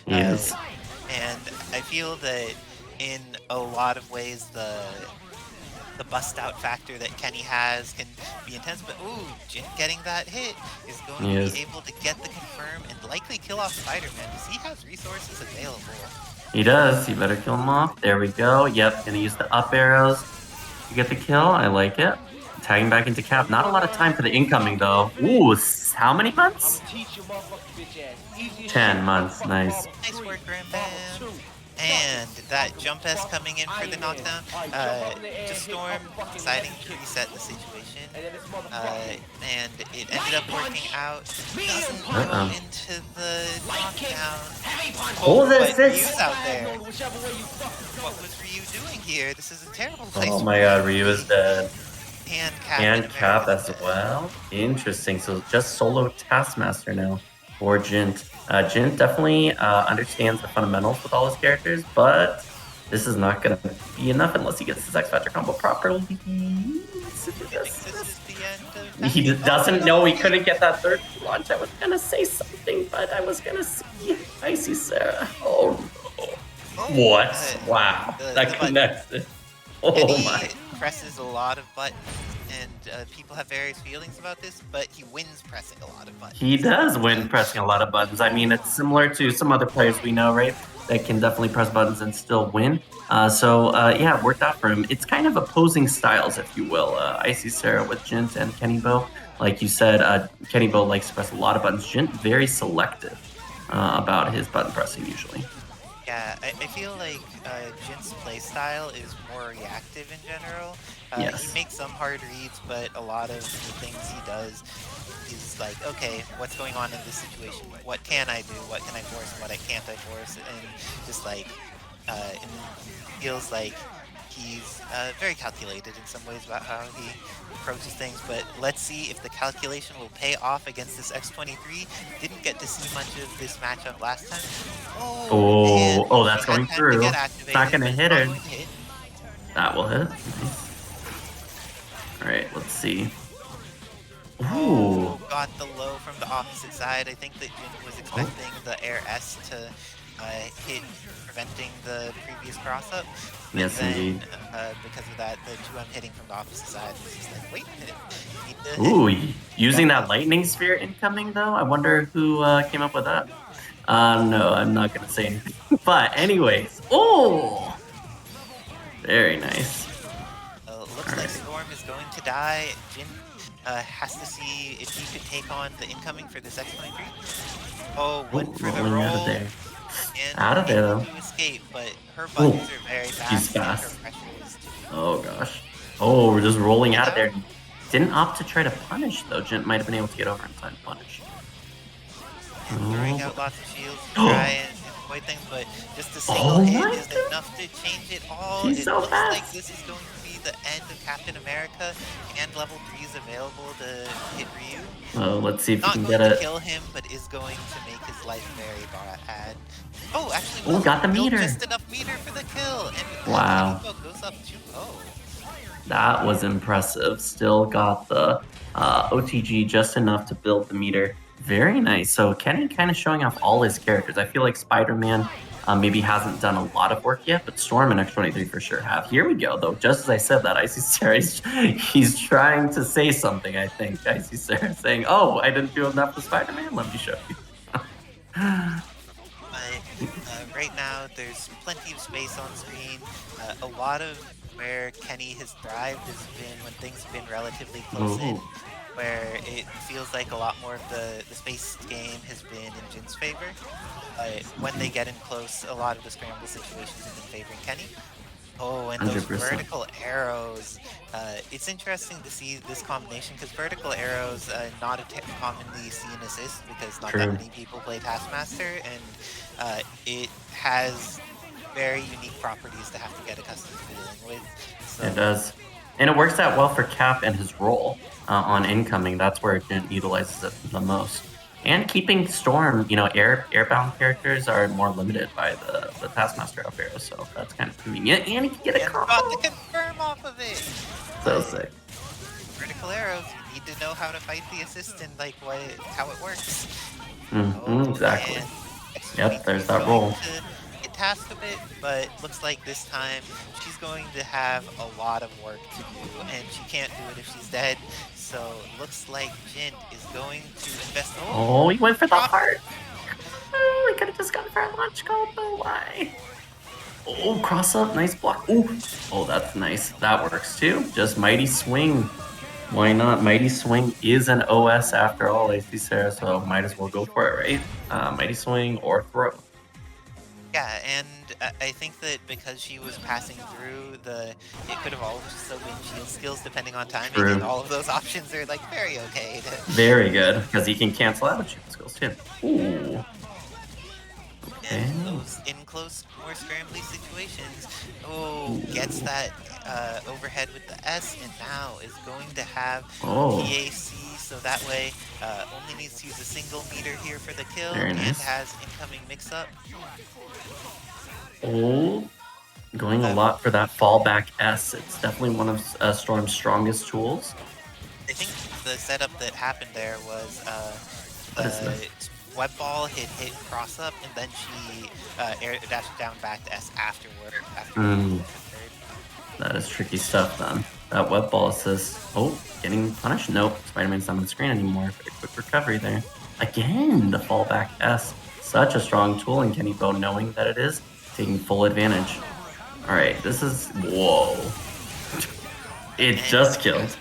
He is. And I feel that in a lot of ways the bust out factor that Kenny has can be intense, but ooh, Jint getting that hit is going to be able to get the confirm and likely kill off Spider-Man because he has resources available. He does. You better kill him off. There we go. Yep, gonna use the up arrows to get the kill. I like it. Tagging back into Cap. Not a lot of time for the incoming though. Ooh, how many months? 10 months. Nice. Nice work, Rambam. And that jump S coming in for the knockdown. Just Storm deciding to reset the situation. And it ended up working out. Doesn't go into the knockdown. Oh, but Ryu's out there. What was Ryu doing here? This is a terrible place. Oh my god, Ryu is dead. And Cap as well. Interesting. So just solo Taskmaster now for Jint. Jint definitely understands the fundamentals with all his characters, but this is not going to be enough unless he gets his X Factor combo properly. He doesn't know he couldn't get that third launch. I was going to say something, but I was going to see Isicera. Oh, no. What? Wow. That connected. Oh my. Presses a lot of buttons, and people have various feelings about this, but he wins pressing a lot of buttons. He does win pressing a lot of buttons. I mean, it's similar to some other players we know, right? That can definitely press buttons and still win. Yeah, it worked out for him. It's kind of opposing styles, if you will. Isicera with Jint and Kennybo. Like you said, Kennybo likes to press a lot of buttons. Jint very selective about his button pressing usually. Yeah, I feel like Jint's playstyle is more reactive in general. Yes. He makes some hard reads, but a lot of the things he does is like, okay, what's going on in this situation? What can I do? What can I force? And what I can't I force? And just like, it feels like he's very calculated in some ways about how he approaches things, but let's see if the calculation will pay off against this X-23. Didn't get to see much of this matchup last time. Oh, that's going through. It's not going to hit her. That will hit. Nice. All right, let's see. Ooh. Got the low from the opposite side. I think that Jint was expecting the air S to hit, preventing the previous cross-up. Yes, indeed. Because of that, the 2M hitting from the opposite side was just like, wait a minute. Ooh, using that lightning sphere incoming, though? I wonder who came up with that. No, I'm not going to say anything. But anyways, oh! Very nice. Looks like Storm is going to die. Jint has to see if he could take on the incoming for this X-23. Oh, went for the roll. Out of there. And out of there, though. To escape, but her buttons are very fast. She's fast. Oh, gosh. Oh, we're just rolling out of there. Didn't opt to try to punish, though. Jint might have been able to get over in time to punish. Throwing out lots of shields to try and avoid things, but just a single hit is enough to change it all. He's so looks fast. like this is going to be the end of Captain America, and level 3 is available to hit Ryu. Oh, let's see if we Not can going get to it. kill him, but is going to make his life very bad. Oh, actually, got the meter. Just enough meter for the kill, and wow. Goes up 2-0. That was impressive. Still got the OTG just enough to build the meter. Very nice. So Kenny kind of showing off all his characters. I feel like Spider-Man maybe hasn't done a lot of work yet, but Storm and X-23 for sure have. Here we go, though. Just as I said that, Isicera, he's trying to say something, I think. Isicera saying, oh, I didn't do enough with Spider-Man? Let me show you. Right now, there's plenty of space on screen. A lot of where Kenny has thrived has been when things have been relatively close in, where it feels like a lot more of the space game has been in Jint's favor. When they get in close, a lot of the scramble situations have been favoring Kenny. Oh, and those 100%. vertical arrows. It's interesting to see this combination because vertical arrows not commonly seen assist because not that many people play Taskmaster, and it has very unique properties to have to get accustomed to dealing with. So, it does. And it works out well for Cap and his role on incoming. That's where Jint utilizes it the most. And keeping Storm, you know, airbound characters are more limited by the Taskmaster up arrow, so that's kind of convenient. And he can get a combo. Got the confirm off of it. So sick. Vertical arrows, you need to know how to fight the assist and like how it works. Exactly. And Yep, there's 2022 is that going roll. to get tasked a bit, but looks like this time she's going to have a lot of work to do, and she can't do it if she's dead. So looks like Jint is going to invest. Oh, he went for the Drop. heart. Oh, he could have just gone for a launch combo. Why? Oh, cross up, nice block. Oh, that's nice. That works too. Just mighty swing. Why not? Mighty swing is an OS after all, Isicera, so might as well go for it, right? Mighty swing or throw. Yeah, and I think that because she was passing through it could have also been shield skills depending on timing, True. and all of those options are like very okay. Very good, because he can cancel out with shield skills too. Ooh. Okay. In those in-close, more scrambly situations, gets that overhead with the S, and now is going to have PAC, so that way only needs to use a single meter here for the kill, Very and nice. has incoming mix-up. Going a lot for that fallback S. It's definitely one of Storm's strongest tools. I think the setup that happened there was What is the this? web ball hit cross up, and then she air dashed down back to S afterward. That is tricky stuff then. That web ball assist. Oh, getting punished? Nope. Spider-Man's not on the screen anymore. Very quick recovery there. Again, the fallback S. Such a strong tool, and Kenny Bo, knowing that it is, taking full advantage. Alright, this is... Whoa. It just killed.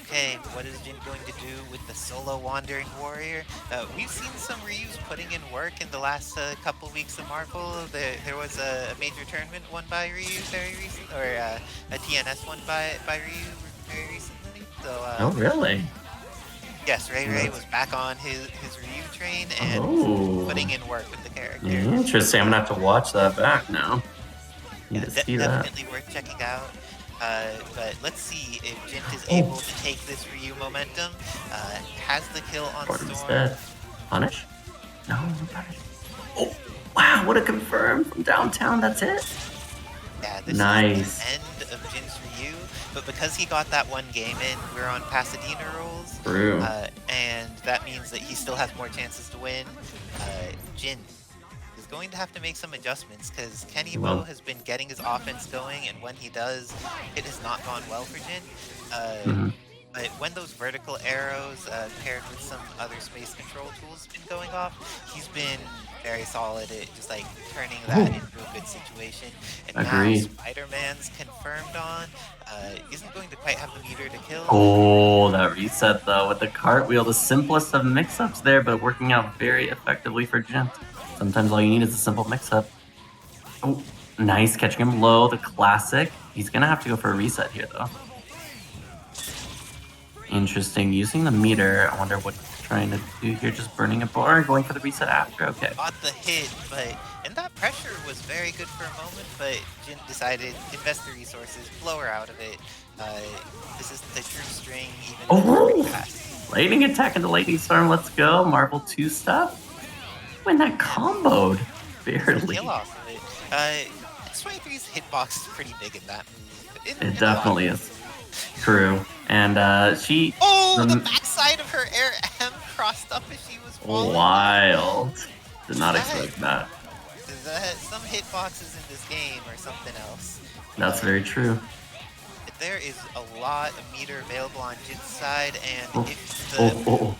Okay, what is Jin going to do with the solo Wandering Warrior? We've seen some Ryus putting in work in the last couple weeks of Marvel. There was a major tournament won by Ryu very recently, or a TNS won by Ryu very recently. So, Oh, really? yes, Ray was back on his Ryu train and putting in work with the character. Interesting. I'm gonna have to watch that back now. Need to see that. Definitely worth checking out. But let's see if Jint is able to take this Ryu momentum. Has the kill on Storm. Dead. Punish? No, punish. Oh, wow, what a confirm from downtown. That's it. Yeah, this is the end of Jint's Ryu. But because he got that one game in, we're on Pasadena rules. True. And that means that he still has more chances to win. Jint is going to have to make some adjustments because Kenny Bo has been getting his offense going, and when he does, it has not gone well for Jint. But when those vertical arrows paired with some other space control tools have been going off, he's been very solid at just like turning that into a good situation. And now Spider-Man's confirmed on, isn't going to quite have the meter to kill. Oh, that reset though with the cartwheel, the simplest of mix-ups there, but working out very effectively for Jint. Sometimes all you need is a simple mix-up. Oh, nice, catching him low, the classic. He's gonna have to go for a reset here though. Interesting, using the meter. I wonder what he's trying to do here, just burning a bar, going for the reset after, okay. Got the hit, and that pressure was very good for a moment, but Jint decided invest the resources, blow her out of it. This isn't the true string, even lightning attack into lightning storm, let's go. Marvel 2 stuff. When that comboed, barely. Kill off of it. X23's hitbox is pretty big in that move. It definitely is. True. And she... the backside of her air M crossed up as she was falling. Wild. Did not expect that. Some hitboxes in this game or something else. That's very true. There is a lot of meter available on Jint's side, and if the...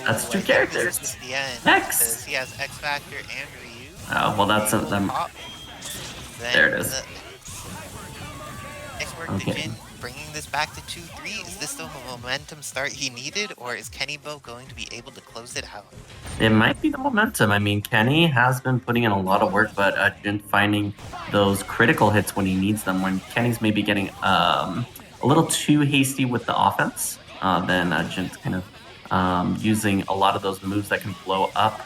That's two characters. This is the end, X. because he has X Factor and Ryu. Oh, well, that's them. There it is. Nice work to Jint, bringing this back to 2-3. Is this the momentum start he needed, or is Kenny Bo going to be able to close it out? It might be the momentum. I mean, Kenny has been putting in a lot of work, but Jint finding those critical hits when he needs them. When Kenny's maybe getting a little too hasty with the offense, then Jint's kind of using a lot of those moves that can blow up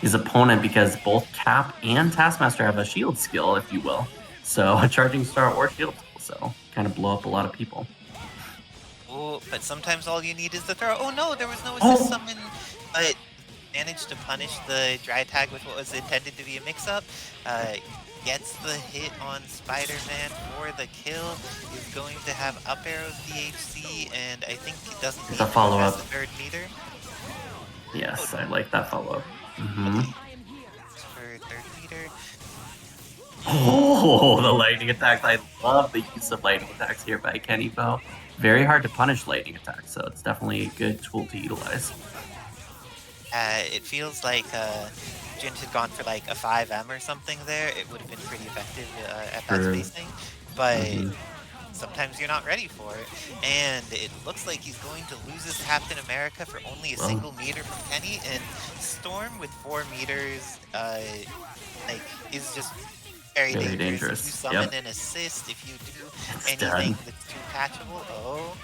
his opponent, because both Cap and Taskmaster have a shield skill, if you will. So a charging star or shield skill, so kind of blow up a lot of people. Oh, but sometimes all you need is the throw. Oh no, there was no assist summon, but managed to punish the dry tag with what was intended to be a mix-up. Gets the hit on Spider-Man for the kill. Is going to have up arrows DHC, and I think it doesn't need a follow-up. The third meter. Yes, I like that follow-up. Mm-hmm. For third meter. Oh, the lightning attacks. I love the use of lightning attacks here by Kenny Bo. Very hard to punish lightning attacks, so it's definitely a good tool to utilize. It feels like Jint had gone for like a 5M or something there. It would have been pretty effective at that True. spacing, but Mm-hmm. sometimes you're not ready for it. And it looks like he's going to lose his Captain America for only a single meter from Kenny, and Storm with 4 meters like is just very dangerous. If you summon an assist, if you do anything that's too catchable,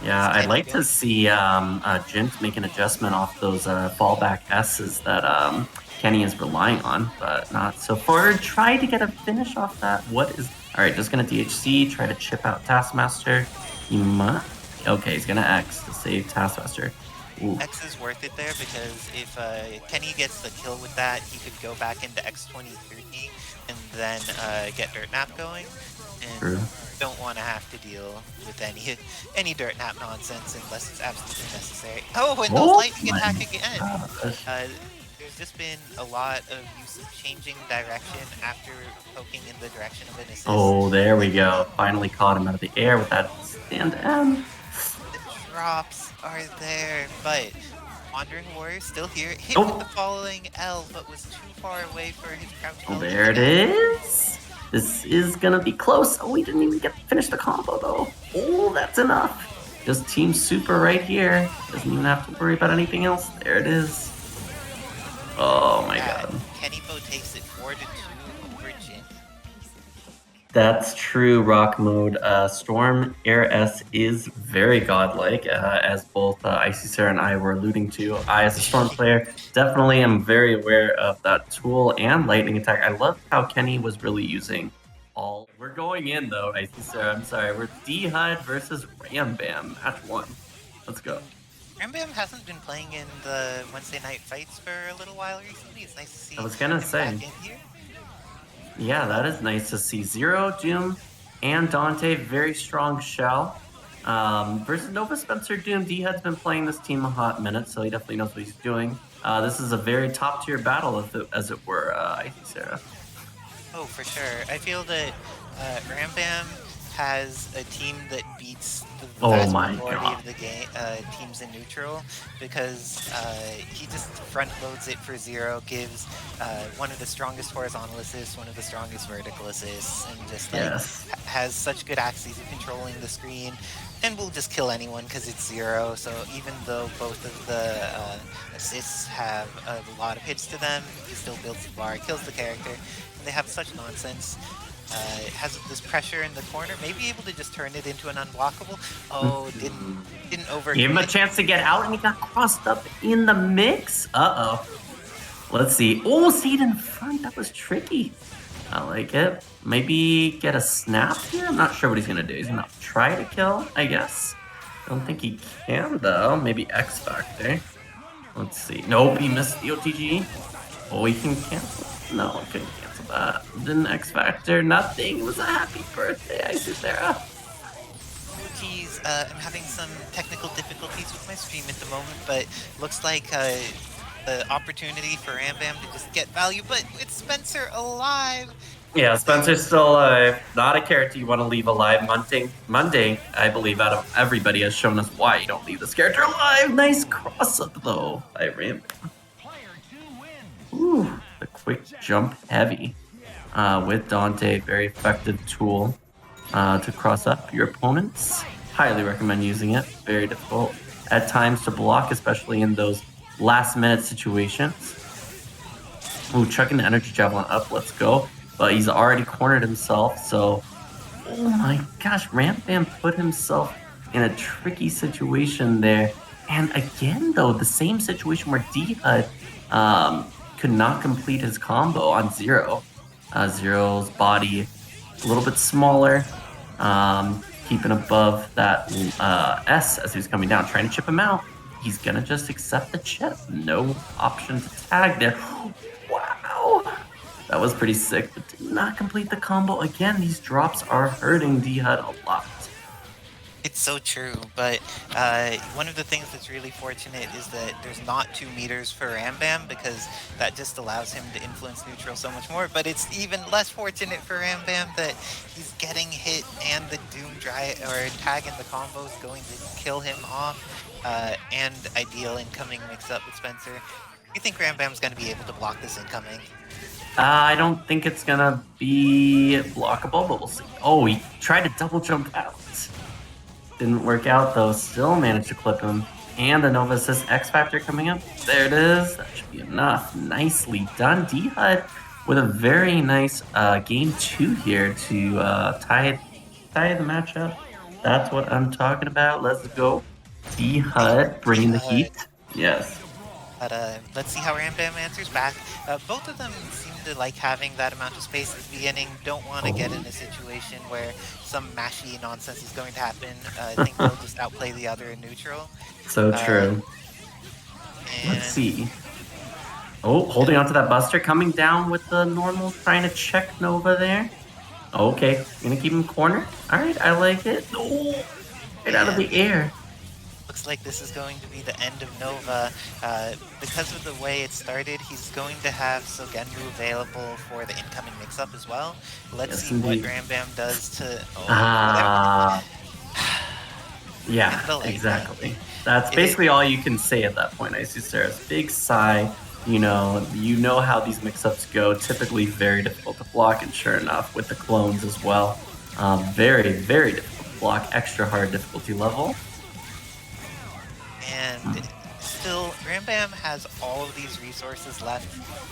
yeah, I'd like to see Jint make an adjustment off those fallback S's that Kenny is relying on, but not so far. Try to get a finish off that. What is... Alright, just gonna DHC, try to chip out Taskmaster. He might... Okay, he's gonna X to save Taskmaster. Ooh. X is worth it there because if Kenny gets the kill with that, he could go back into X2030 and then get Dirt Nap going. And True. Don't want to have to deal with any Dirt Nap nonsense unless it's absolutely necessary. Oh, and those lightning attack again! There's just been a lot of use of changing direction after poking in the direction of an assist. Oh, there we go. Finally caught him out of the air with that stand M. The drops are there, but Wandering Warrior still here. Hit with the following L, but was too far away for his crouch. Oh, there it is. This is gonna be close. Oh, we didn't even get to finish the combo though. Oh, that's enough. Just Team Super right here. Doesn't even have to worry about anything else. There it is. Oh my god. Kenny Bo takes it 4-2 over Jint. That's true, Rock Mode. Storm Air S is very godlike, as both Isicera and I were alluding to. I, as a Storm player, definitely am very aware of that tool and lightning attack. I love how Kenny was really using all. We're going in though, Isicera. I'm sorry. We're DEAD versus Rambam. Match 1. Let's go. Rambam hasn't been playing in the Wednesday night fights for a little while recently. It's nice to see. I was gonna say. Back in here. Yeah, that is nice to see. Zero, Doom, and Dante, very strong shell. Versus Nova Spencer Doom. DEAD's been playing this team a hot minute, so he definitely knows what he's doing. This is a very top-tier battle, as it were, Isicera. Oh, for sure. I feel that Rambam has a team that beats the vast majority of the game teams in neutral, because he just front loads it for 0, gives one of the strongest horizontal assists, one of the strongest vertical assists, and just like has such good axes of controlling the screen, and will just kill anyone because it's 0. So even though both of the assists have a lot of hits to them, he still builds the bar, kills the character, and they have such nonsense. Has this pressure in the corner, maybe able to just turn it into an unblockable. Oh, didn't over. Gave him a chance to get out, and he got crossed up in the mix. Uh-oh. Let's see. Oh, Seed in front. That was tricky. I like it. Maybe get a snap here? I'm not sure what he's going to do. He's going to try to kill, I guess. I don't think he can, though. Maybe X Factor. Let's see. Nope, he missed the OTG. Oh, he can cancel. No, I couldn't cancel that. Didn't X Factor, nothing. It was a happy birthday, Isicera. I'm having some technical difficulties with my stream at the moment, but looks like the opportunity for Rambam to just get value, but with Spencer alive. Yeah, Spencer's still alive. Not a character you want to leave alive. Monday, I believe, out of everybody has shown us why you don't leave this character alive. Nice cross-up, though, by Rambam. Ooh, the quick jump heavy with Dante. Very effective tool to cross up your opponents. Highly recommend using it. Very difficult at times to block, especially in those last-minute situations. Ooh, chucking the energy javelin up. Let's go. But he's already cornered himself, so... Oh my gosh, Rambam put himself in a tricky situation there. And again, though, the same situation where DEAD could not complete his combo on Zero. Zero's body a little bit smaller, keeping above that S as he was coming down, trying to chip him out. He's gonna just accept the chip. No option to tag there. Wow! That was pretty sick, but did not complete the combo. Again, these drops are hurting DEAD a lot. It's so true, but one of the things that's really fortunate is that there's not 2 meters for Rambam, because that just allows him to influence neutral so much more. But it's even less fortunate for Rambam that he's getting hit and the Doom Dry or tag in the combo is going to kill him off, and ideal incoming mix up with Spencer. Do you think Rambam's going to be able to block this incoming? I don't think it's gonna be blockable, but we'll see. Oh, he tried to double jump out. Didn't work out though, still managed to clip him. And the Nova Assist X Factor coming up. There it is. That should be enough. Nicely done. DEAD with a very nice game 2 here to tie the matchup. That's what I'm talking about. Let's go. DEAD bringing the heat. Yes. But let's see how Rambam answers back. Both of them seem to like having that amount of space at the beginning. Don't want to get in a situation where some mashy nonsense is going to happen. I think they'll just outplay the other in neutral. So true. Let's see. Oh, holding on to that Buster, coming down with the normal, trying to check Nova there. Okay, gonna keep him cornered. All right, I like it. Oh, right out of the air. Looks like this is going to be the end of Nova. Because of the way it started, he's going to have Sogenmu available for the incoming mix-up as well. Let's see what Rambam does to... Yeah, exactly. That's basically all you can say at that point, Isicera's. Big sigh. You know how these mix-ups go. Typically very difficult to block, and sure enough, with the clones as well. Very, very difficult to block. Extra hard difficulty level. And still, Rambam has all of these resources left,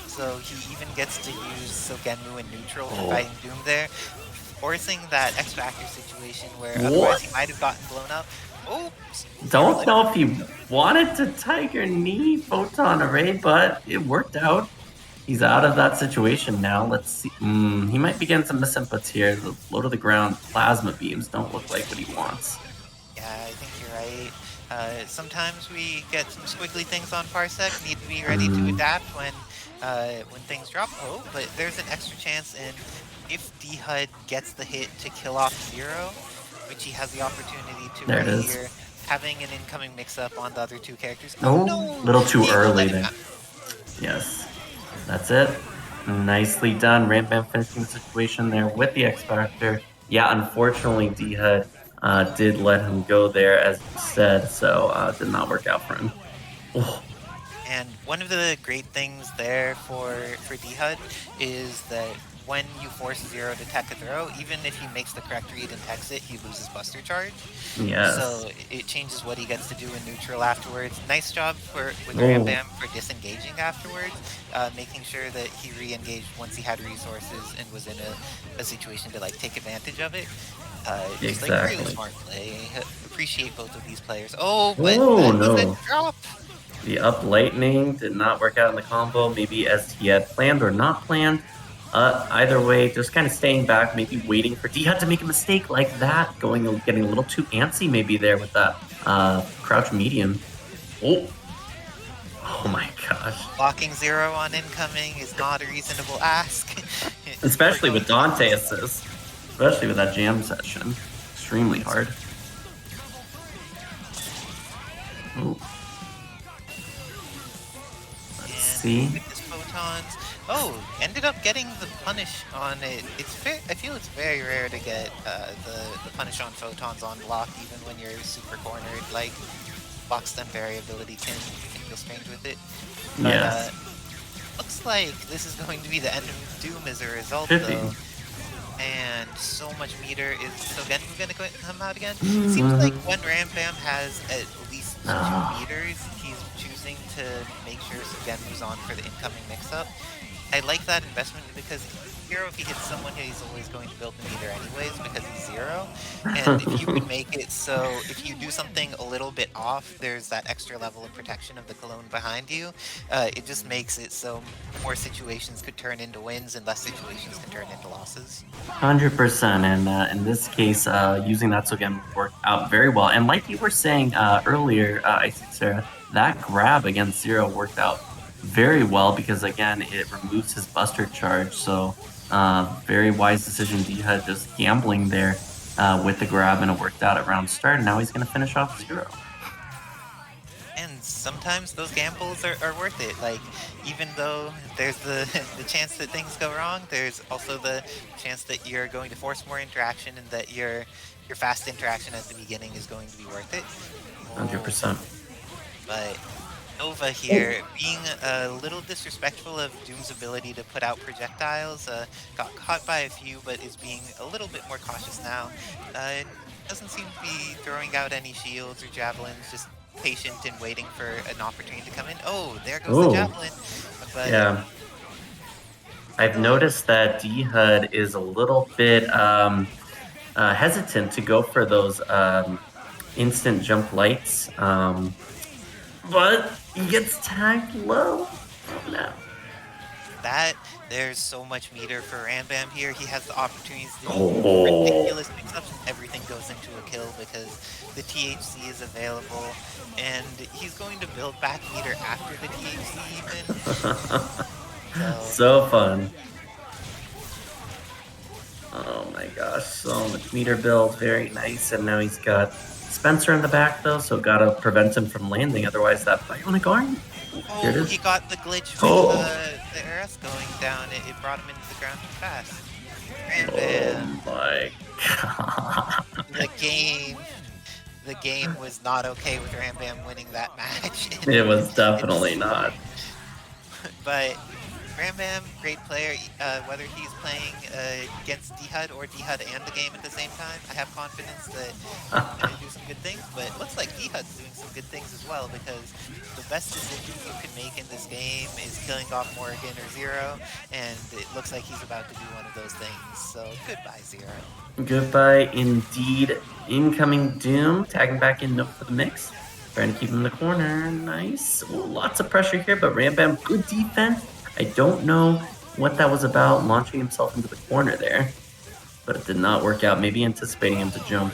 so he even gets to use Sogenmu in neutral for fighting Doom there, forcing that X Factor situation where otherwise he might have gotten blown up. Oops! Don't know if he wanted to Tiger Knee Photon Array, but it worked out. He's out of that situation now. Let's see. He might be getting some misinputs here. The low to the ground plasma beams don't look like what he wants. Yeah, I think you're right. Sometimes we get some squiggly things on Parsec, need to be ready to adapt when things drop. Oh, but there's an extra chance, and if DEAD gets the hit to kill off Zero, which he has the opportunity to right here, having an incoming mix-up on the other 2 characters. Oh, no! Little too early there. Yes, that's it. Nicely done. Rambam finishing the situation there with the X Factor. Yeah, unfortunately, DEAD did let him go there, as you said, so did not work out for him. Oh. And one of the great things there for DEAD is that when you force Zero to tech a throw, even if he makes the correct read and techs it, he loses Buster Charge. Yes. So it changes what he gets to do in neutral afterwards. Nice job with Rambam for disengaging afterwards, making sure that he re-engaged once he had resources and was in a situation to take advantage of it. Just really smart play. Appreciate both of these players. Oh, but no. Drop. The up lightning did not work out in the combo, maybe as he had planned or not planned. Either way, just kind of staying back, maybe waiting for DEAD to make a mistake like that, getting a little too antsy maybe there with that crouch medium. Oh my gosh. Blocking Zero on incoming is not a reasonable ask. Especially with Dante assist. Especially with that jam session. Extremely hard. Ooh. Let's see. With his photons. Oh, ended up getting the punish on it. I feel it's very rare to get the punish on photons on block, even when you're super cornered. Box stun variability can feel strange with it. But, yes. Looks like this is going to be the end of Doom as a result, though. And so much meter. Is Sogenmu going to come out again? It seems like when Rambam has at least 2 meters, he's choosing to make sure Sogenmu's on for the incoming mix-up. I like that investment because Zero, if he hits someone, he's always going to build the meter anyways because he's Zero. And if you can make it so if you do something a little bit off, there's that extra level of protection of the cologne behind you. It just makes it so more situations could turn into wins and less situations can turn into losses. 100%. And in this case, using that again worked out very well. And like you were saying earlier, Isicera, that grab against Zero worked out very well because again it removes his Buster Charge, so very wise decision. DEAD just gambling there with the grab, and it worked out at round start, and now he's going to finish off 0. And sometimes those gambles are worth it. Like, even though there's the chance that things go wrong, there's also the chance that you're going to force more interaction and that your fast interaction at the beginning is going to be worth it. 100%. But Nova here, being a little disrespectful of Doom's ability to put out projectiles, got caught by a few, but is being a little bit more cautious now. Doesn't seem to be throwing out any shields or javelins, just patient and waiting for an opportunity to come in. Oh, there goes the javelin. But yeah. I've noticed that DHUD is a little bit hesitant to go for those instant jump lights, but he gets tagged low. Oh, no. There's so much meter for Rambam here. He has the opportunities to do ridiculous mix-ups, and everything goes into a kill because the THC is available, and he's going to build back meter after the THC even. So fun. Oh my gosh, so much meter build, very nice, and now he's got Spencer in the back though, so gotta prevent him from landing, otherwise that bionic arm. Oh, he got the glitch with the RS going down. It brought him into the ground too fast. Rambam. Oh my god. The game was not okay with Rambam winning that match. It was definitely not. But Rambam, great player, whether he's playing against DHUD or DHUD and the game at the same time. I have confidence that he's going to do some good things, but it looks like DHUD's doing some good things as well, because the best decision you can make in this game is killing off Morrigan or Zero, and it looks like he's about to do one of those things. So goodbye, Zero. Goodbye indeed. Incoming Doom, tagging back in for the mix. Trying to keep him in the corner. Nice. Ooh, lots of pressure here, but Rambam, good defense. I don't know what that was about, launching himself into the corner there, but it did not work out. Maybe anticipating him to jump.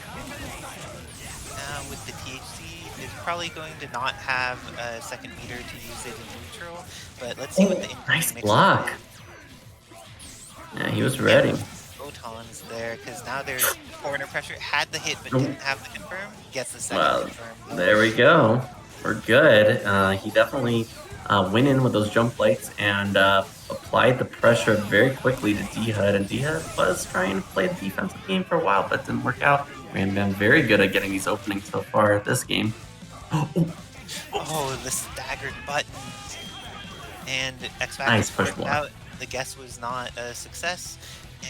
Now with the THC, it's probably going to not have a second meter to use it in neutral, but let's see what the nice block. Yeah, he was ready. Photons there, because now there's corner pressure. Had the hit, but didn't have the confirm. Gets the second confirm. There we go. We're good. He definitely went in with those jump lights and applied the pressure very quickly to DHUD, and DHUD was trying to play the defensive game for a while, but didn't work out. Rambam very good at getting these openings so far this game. Oh, the staggered buttons. And X-Factor nice push worked out. The guess was not a success,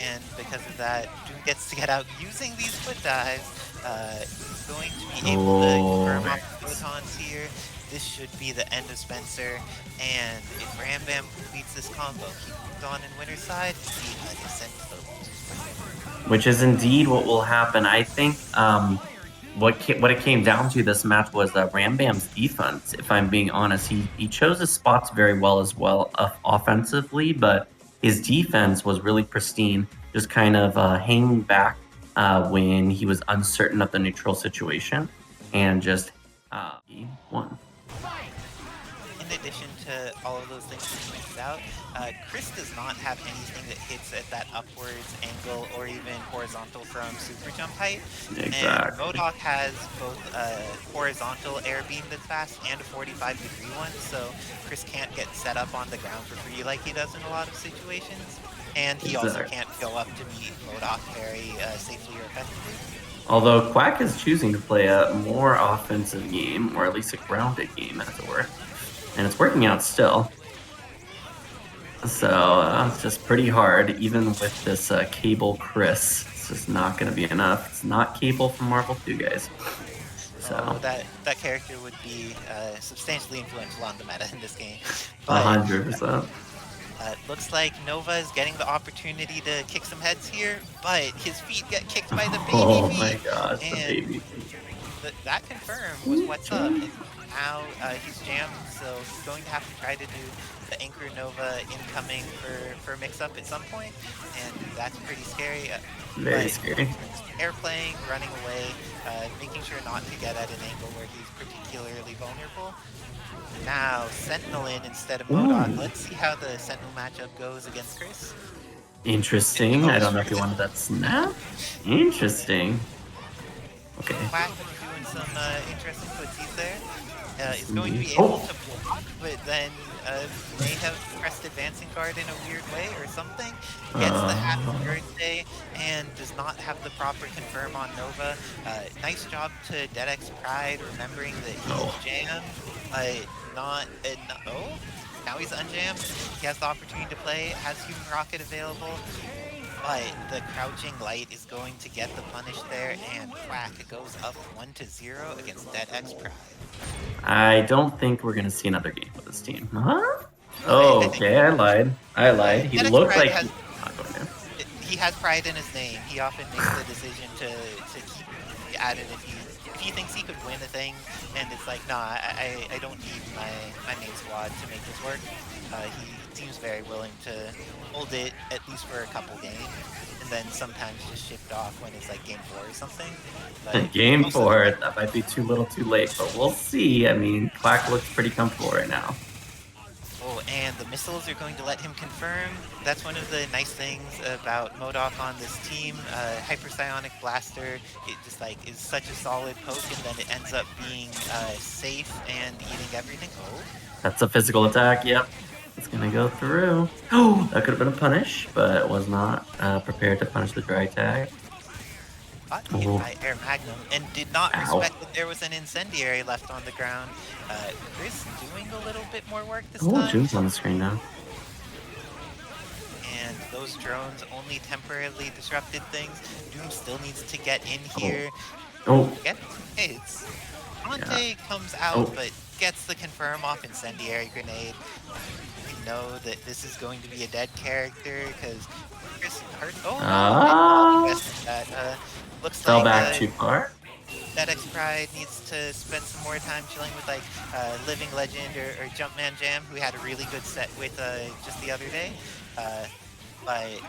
and because of that, Doom gets to get out using these foot dives. He's going to be able to confirm off the photons here. This should be the end of Spencer, and if Rambam completes this combo, he moves on in winner's side, he is sent to the losers. Which is indeed what will happen. I think what it came down to this match was Rambam's defense, if I'm being honest. He chose his spots very well as well offensively, but his defense was really pristine, just kind of hanging back when he was uncertain of the neutral situation, and just he won. In addition to all of those things that you pointed out, Chris does not have anything that hits at that upwards angle or even horizontal from super jump height. Exactly. And MODOK has both a horizontal air beam that's fast and a 45-degree one, so Chris can't get set up on the ground for free like he does in a lot of situations. And he also can't go up to meet MODOK very safely or effectively. Although Quack is choosing to play a more offensive game, or at least a grounded game, as it were. And it's working out still. So it's just pretty hard, even with this Cable Chris. It's just not going to be enough. It's not Cable from Marvel 2, guys. So that character would be substantially influential on the meta in this game. 100%. Looks like Nova is getting the opportunity to kick some heads here, but his feet get kicked by the baby feet. Oh my gosh, the baby feet. That confirm was what's up. And now he's jammed, so he's going to have to try to do the Anchor Nova incoming for a mix-up at some point, and that's pretty scary. Very scary. Airplaying, running away, making sure not to get at an angle where he's particularly vulnerable. Now, Sentinel in instead of MODOK. Let's see how the Sentinel matchup goes against Chris. Interesting. I don't know if you wanted that snap. Interesting. Okay. Quack doing some interesting footsies there. Is going to be Oh. able to block, but then may have pressed advancing guard in a weird way or something. Gets the happy birthday and does not have the proper confirm on Nova. Nice job to DEADxPRIDE remembering that he's jammed. Oh, now he's unjammed. He has the opportunity to play, has Human Rocket available. But the crouching light is going to get the punish there, and Quack goes up 1-0 against DEADxPRIDE. I don't think we're gonna see another game with this team. Huh? Oh, okay, I lied. He looked like he has pride in his name. He often makes the decision to keep at it if he thinks he could win a thing, and it's like, nah, I don't need my main squad to make this work. He seems very willing to hold it at least for a couple games, and then sometimes just shift off when it's like game 4 or something. But game 4, that might be too little too late, but we'll see. I mean, Quack looks pretty comfortable right now. Oh, and the missiles are going to let him confirm. That's one of the nice things about MODOK on this team. Hyperpsionic Blaster, it just like is such a solid poke, and then it ends up being safe and eating everything. Oh, that's a physical attack. Yep, it's gonna go through. Oh, that could have been a punish, but was not prepared to punish the dry tag. Got hit by Air Magnum and did not respect that there was an incendiary left on the ground. Chris doing a little bit more work this time. June's on the screen now. And those drones only temporarily disrupted things. Doom still needs to get in here. Get hits. Dante comes out, but gets the confirm off incendiary grenade. We know that this is going to be a dead character because Chris hurt. Looks fell like back too far. DEADxPRIDE needs to spend some more time chilling with like LivinLegend or Jumpman Jam, who had a really good set with just the other day. But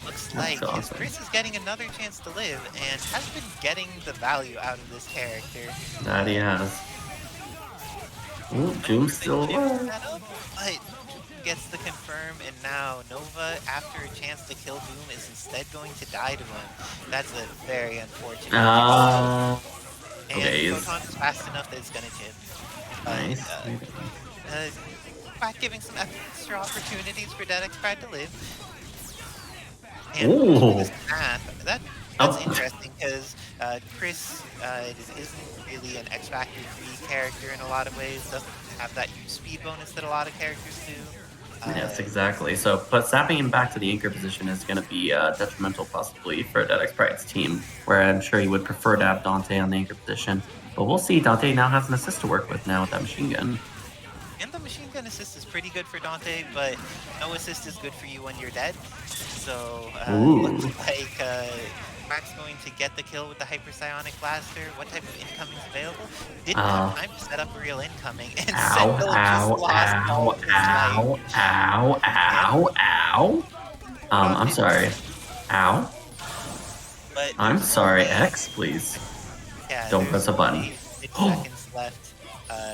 looks like Chris is getting another chance to live and has been getting the value out of this character. That he has. Ooh, Doom's still alive. But gets the confirm, and now Nova, after a chance to kill Doom, is instead going to die to him. That's a very unfortunate. And Photon is fast enough that it's going to chip. Nice. Quack giving some extra opportunities for DEADxPRIDE to live. And this math, that's interesting because Chris isn't really an X Factor 3 character in a lot of ways. Doesn't have that huge speed bonus that a lot of characters do. Yes, exactly. So, but snapping him back to the anchor position is going to be detrimental possibly for DEADxPRIDE's team, where I'm sure he would prefer to have Dante on the anchor position. But we'll see. Dante now has an assist to work with now with that machine gun. And the machine gun assist is pretty good for Dante, but no assist is good for you when you're dead. So, looks like Quack's going to get the kill with the Hyperpsionic Blaster. What type of incoming is available? Didn't have time to set up a real incoming, and Sentinel just lost all of his life. I'm sorry. Ow. But I'm sorry, X, please. Yeah, don't press a button. 8 seconds left.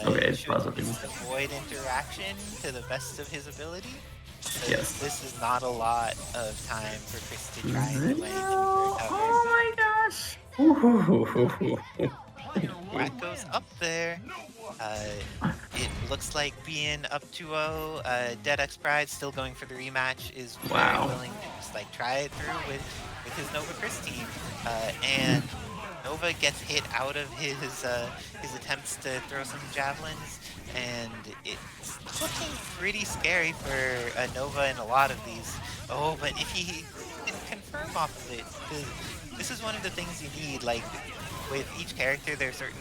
Okay, it's positive. Avoid interaction to the best of his ability. Yes. This is not a lot of time for Chris to try and win. Oh my gosh. Quack goes up there. It looks like being up 2-0. DEADxPRIDE still going for the rematch is very willing to just like try it through with his Nova Chris team. And Nova gets hit out of his attempts to throw some javelins, and it's looking pretty scary for Nova in a lot of these. Oh, but if he can confirm off of it, this is one of the things you need. Like with each character, there's certain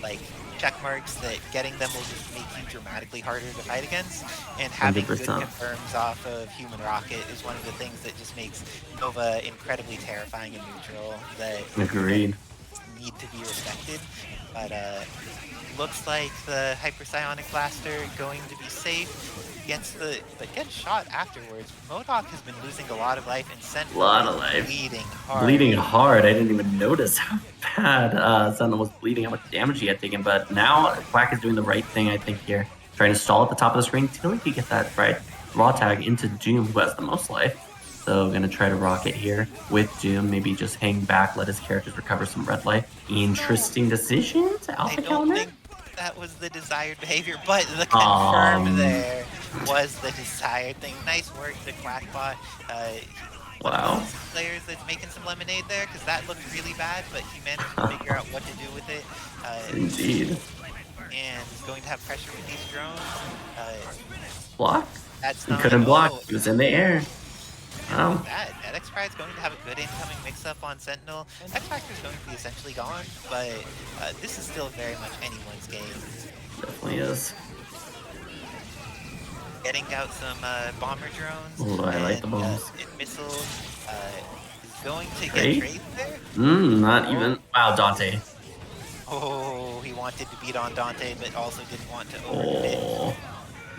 like check marks that getting them will just make you dramatically harder to fight against, and having 100%. good confirms off of Human Rocket is one of the things that just makes Nova incredibly terrifying and neutral. That Agreed. Need to be respected, but looks like the Hyperpsionic Blaster going to be safe. Gets shot afterwards. MODOK has been losing a lot of life, and Sentinel is bleeding hard. Bleeding hard. I didn't even notice how bad Sentinel was bleeding, how much damage he had taken. But now Quack is doing the right thing, I think, here. Trying to stall at the top of the screen until he can get that right raw tag into Doom, who has the most life. So gonna try to rocket here with Doom. Maybe just hang back, let his characters recover some red life. Interesting decision to alpha I don't counter. think that was the desired behavior, but the confirm there was the desired thing. Nice work to Quackbot. One of Wow. those players that's making some lemonade there, because that looked really bad, but he managed to figure out what to do with it. Indeed. And he's going to have pressure with these drones. Block? That's He not couldn't block. oh, He was in the air. and with that, DEADxPRIDE is going to have a good incoming mix-up on Sentinel. X Factor is going to be essentially gone, but this is still very much anyone's game. Definitely is. Getting out some bomber drones. Ooh, I like the bombs. Missiles is going to Trade? get trade there. Not even. Wow, Dante. Oh, he wanted to beat on Dante, but also didn't want to overcommit.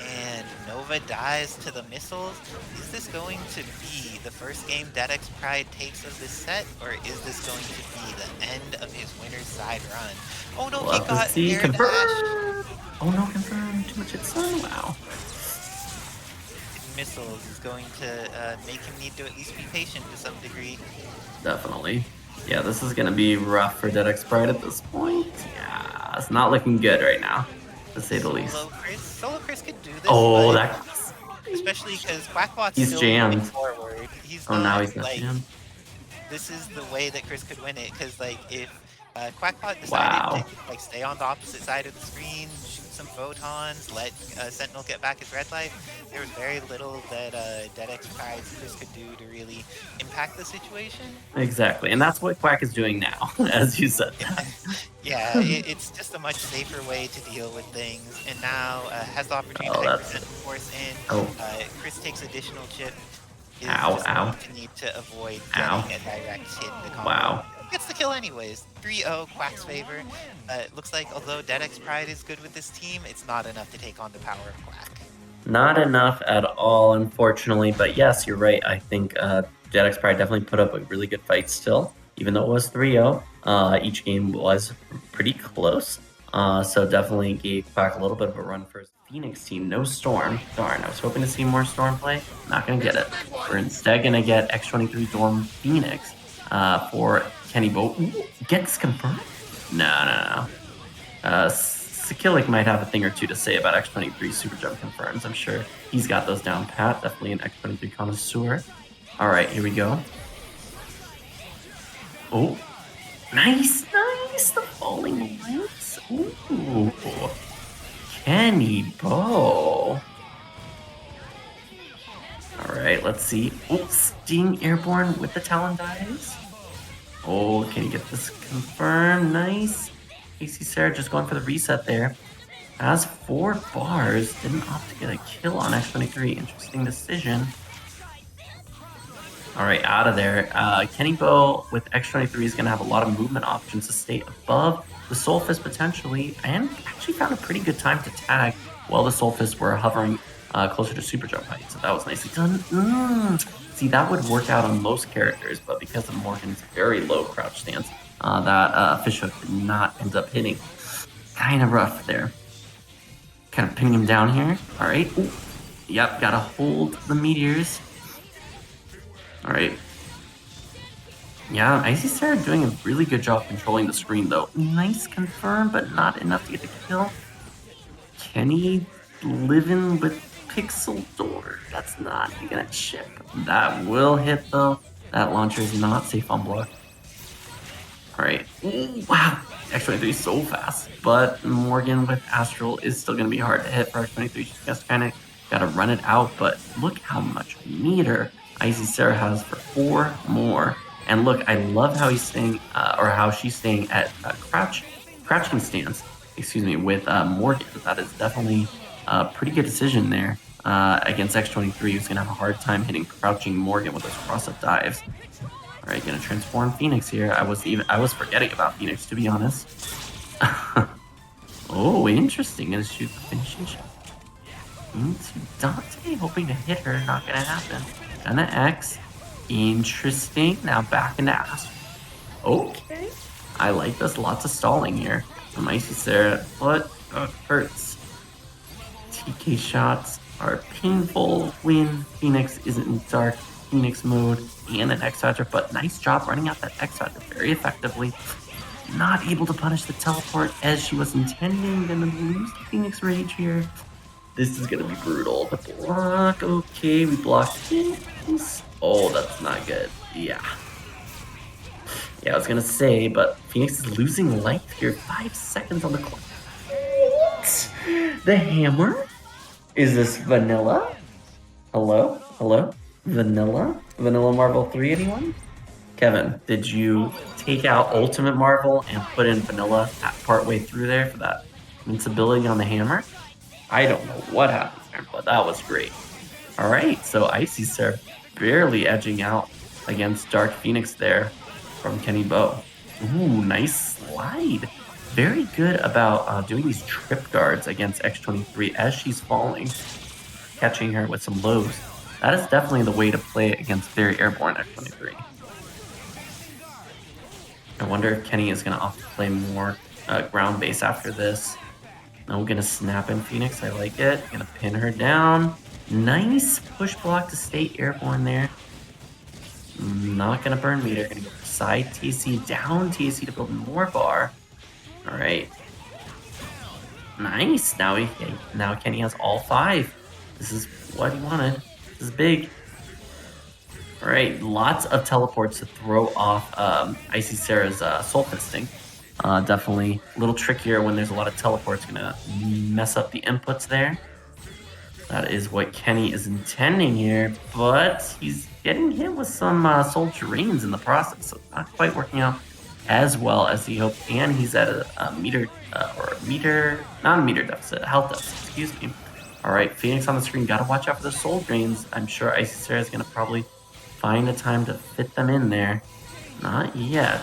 And Nova dies to the missiles. Is this going to be the first game DEADxPRIDE takes of this set, or is this going to be the end of his winner's side run? Oh no, We'll he got air confirm. dash. Oh no, confirm. Too much hit stun. Wow. Missiles is going to make him need to at least be patient to some degree. Definitely. Yeah, this is gonna be rough for DEADxPRIDE at this point. Yeah, it's not looking good right now, to say the least. Solo Chris could do this. Oh, but that. especially because Quackbot's He's still jammed. moving forward. He's Oh, not, now he's not like, jammed. this is the way that Chris could win it, because like if Quackbot decided to like stay on the opposite side of the screen, shoot some photons, let Sentinel get back his red life, there was very little that DEADxPRIDE Chris could do to really impact the situation. Exactly, and that's what Quack is doing now, as you said. Yeah, it's just a much safer way to deal with things, and now has the opportunity to hyper force in. Chris takes additional chip. Ow. To need to avoid getting a direct hit in the combo. Wow. Gets the kill anyways. 3-0, Quack's favor. It looks like although DEADxPRIDE is good with this team, it's not enough to take on the power of Quack. Not enough at all, unfortunately. But yes, you're right. I think DEADxPRIDE definitely put up a really good fight still, even though it was 3-0. Each game was pretty close. So definitely gave Quack a little bit of a run for his Phoenix team. No Storm. Darn, I was hoping to see more Storm play. Not going to get it. We're instead going to get X23 Dorm Phoenix for Kenny Bo. Gets confirmed? No. Sakilic might have a thing or two to say about X23 Super Jump confirms. I'm sure he's got those down pat. Definitely an X23 connoisseur. All right, here we go. Oh, nice. The falling lights. Ooh, Kenny Bo. All right, let's see. Oh, Sting Airborne with the Talon dives. Oh, can you get this confirmed? Nice. Isicera just going for the reset there. Has 4 bars. Didn't opt to get a kill on X23. Interesting decision. All right, out of there. Kenny Bo with X23 is going to have a lot of movement options to stay above the Soul Fist potentially, and actually found a pretty good time to tag while the Soul Fists were hovering closer to Super Jump height. So that was nicely done. See, that would work out on most characters, but because of Morgan's very low crouch stance, that fish hook did not end up hitting. Kind of rough there. Kind of pinning him down here. All right. Ooh. Yep, gotta hold the meteors. All right. Yeah, Isicera doing a really good job controlling the screen, though. Nice confirm, but not enough to get the kill. Kenny living with Pixel Door. That's not gonna chip. That will hit, though. That launcher is not safe on block. All right. Ooh, wow. X23 is so fast, but Morgan with Astral is still gonna be hard to hit for X23. She's just kind of gotta run it out, but look how much meter Isicera has for 4 more. And look, I love how he's staying, or how she's staying at crouching stance, with Morgan. That is definitely a pretty good decision there against X23, who's gonna have a hard time hitting crouching Morgan with those cross-up dives. All right, gonna transform Phoenix here. I was forgetting about Phoenix, to be honest. Oh, interesting. Gonna shoot the finishing shot into Dante, hoping to hit her. Not gonna happen. Gonna X. Interesting. Now back into Astral. Okay. I like this. Lots of stalling here from Isicera, but it hurts. TK shots are painful when Phoenix isn't in dark. Phoenix mode and an X Factor, but nice job running out that X Factor very effectively. Not able to punish the teleport as she was intending. Gonna lose the Phoenix Rage here. This is gonna be brutal. The block, okay, we blocked this. Oh, that's not good. Yeah, I was gonna say, but Phoenix is losing life here. 5 seconds on the clock. What? The hammer? Is this vanilla? Hello? Vanilla Marvel 3, anyone? Kevin, did you take out Ultimate Marvel and put in vanilla partway through there for that invincibility on the hammer? I don't know what happened there, but that was great. All right, so Isicera barely edging out against Dark Phoenix there from Kenny Bo. Ooh, nice slide. Very good about doing these trip guards against X23 as she's falling, catching her with some lows. That is definitely the way to play against very airborne X23. I wonder if Kenny is going to opt to play more ground base after this. Now we're going to snap in Phoenix. I like it. Going to pin her down. Nice push block to stay airborne there. Not going to burn meter. Going to go for side TC, down TC to build more bar. All right. Nice. Now Kenny has all 5. This is what he wanted. This is big. All right, lots of teleports to throw off Isicera's Soul Fisting. Definitely a little trickier when there's a lot of teleports. Gonna mess up the inputs there. That is what Kenny is intending here, but he's getting hit with some Soul Drains in the process, so not quite working out as well as he hoped. And he's at a health deficit, excuse me. All right, Phoenix on the screen. Gotta watch out for the Soul Drains. I'm sure Isicera is gonna probably find a time to fit them in there. Not yet.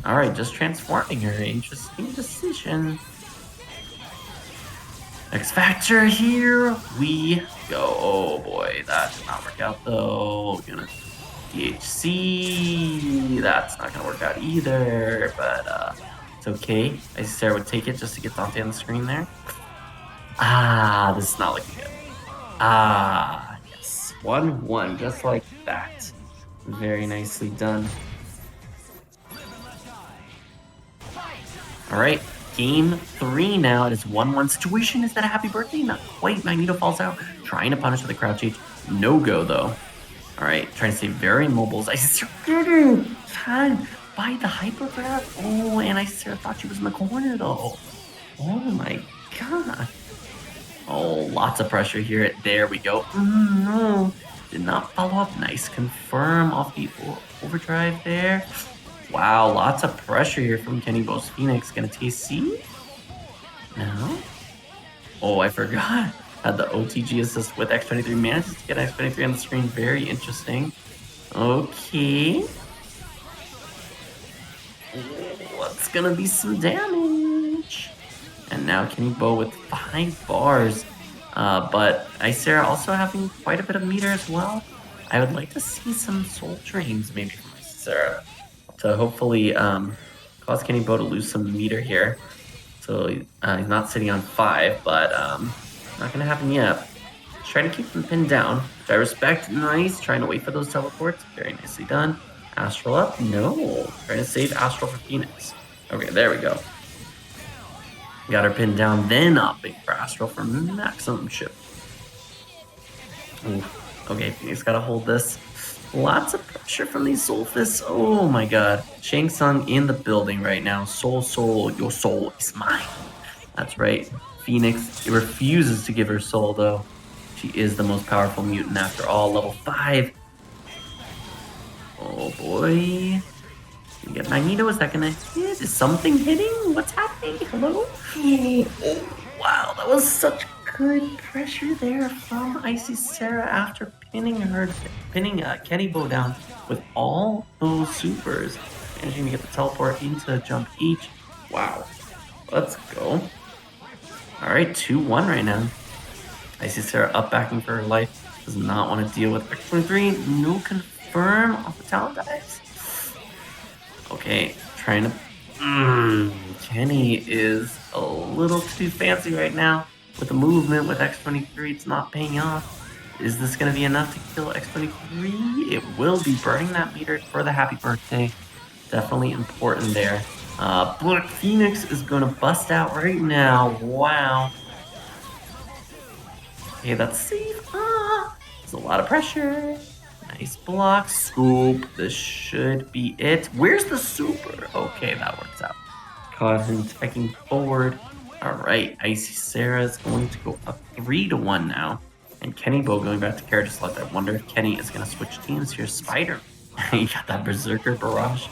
All right, just transforming her. Interesting decision. X Factor, here we go. Oh boy, that did not work out though. Gonna DHC. That's not gonna work out either, but it's okay. Isicera would take it just to get Dante on the screen there. This is not looking good. Yes. 1-1, just like that. Very nicely done. All right, game 3 now. It is 1-1 situation. Is that a happy birthday? Not quite. Magneto falls out, trying to punish with a crouch H. No go though. All right, trying to stay very mobile. Isicera time by the hypergraph. Oh, and Isicera thought she was in the corner though. Oh my god. Oh, lots of pressure here. There we go. No. Did not follow up. Nice confirm off the overdrive there. Wow, lots of pressure here from Kenny Bo's Phoenix. Gonna TC? No? Oh, I forgot. Had the OTG assist with X23. Manages to get X23 on the screen. Very interesting. Okay. What's gonna be some damage? And now Kenny Bo with 5 bars. But Isicera also having quite a bit of meter as well. I would like to see some Soul Drains maybe from Isicera to hopefully cause Kenny Bo to lose some meter here. So he's not sitting on 5, but not going to happen yet. Just trying to keep him pinned down, which I respect. Nice. Trying to wait for those teleports. Very nicely done. Astral up? No. Trying to save Astral for Phoenix. Okay, there we go. Got her pinned down, then upping for Astral for maximum chip. Ooh. Okay, Phoenix gotta hold this. Lots of pressure from these Soul Fists. Oh my god. Shang Tsung in the building right now. Soul, your soul is mine. That's right. Phoenix refuses to give her soul though. She is the most powerful mutant after all. Level 5. Oh boy. Get Magneto, is that gonna hit? Is something hitting? What's happening? Hello? Oh, wow, that was such good pressure there from Isicera after pinning Kenny Bo down with all those supers. Managing to get the teleport into jump each. Wow. Let's go. Alright, 2-1 right now. Isicera up backing for her life. Does not want to deal with X23. No confirm off the talent dives. Okay, trying to... Kenny is a little too fancy right now. With the movement with X23, it's not paying off. Is this going to be enough to kill X23? It will be. Burning that meter for the happy birthday. Definitely important there. Black Phoenix is going to bust out right now. Wow. Okay, that's safe. There's a lot of pressure. Nice block. Scoop. This should be it. Where's the super? Okay, that works out. Caught him tagging forward. All right, Isicera is going to go up 3-1 now. And Kenny Bo going back to character select. I wonder if Kenny is going to switch teams here. Spider. He got that Berserker Barrage.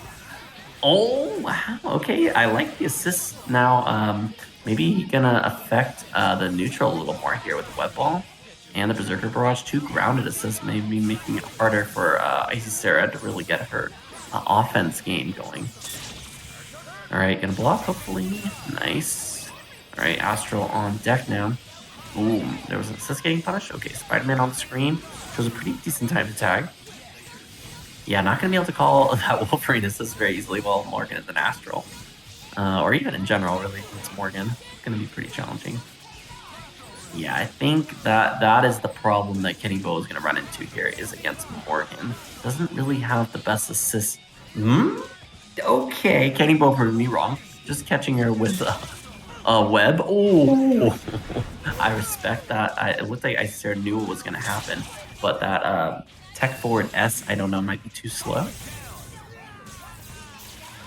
Oh, wow. Okay, I like the assist now. Maybe he's going to affect the neutral a little more here with the Web Ball. And the Berserker Barrage, 2 grounded assists, maybe making it harder for Isicera to really get her offense game going. All right, gonna block, hopefully. Nice. All right, Astral on deck now. Boom, there was an assist getting punished. Okay, Spider-Man on the screen. Shows a pretty decent time to tag. Yeah, not gonna be able to call that Wolverine assist very easily while Morrigan is an Astral. Or even in general, really, against Morrigan. It's gonna be pretty challenging. Yeah, I think that is the problem that Kenny Bo is going to run into here is against Morrigan. Doesn't really have the best assist. Okay, Kenny Bo proved me wrong. Just catching her with a web. Oh, I respect that. It looked like Isicera knew what was going to happen, but that tech forward S, I don't know, might be too slow.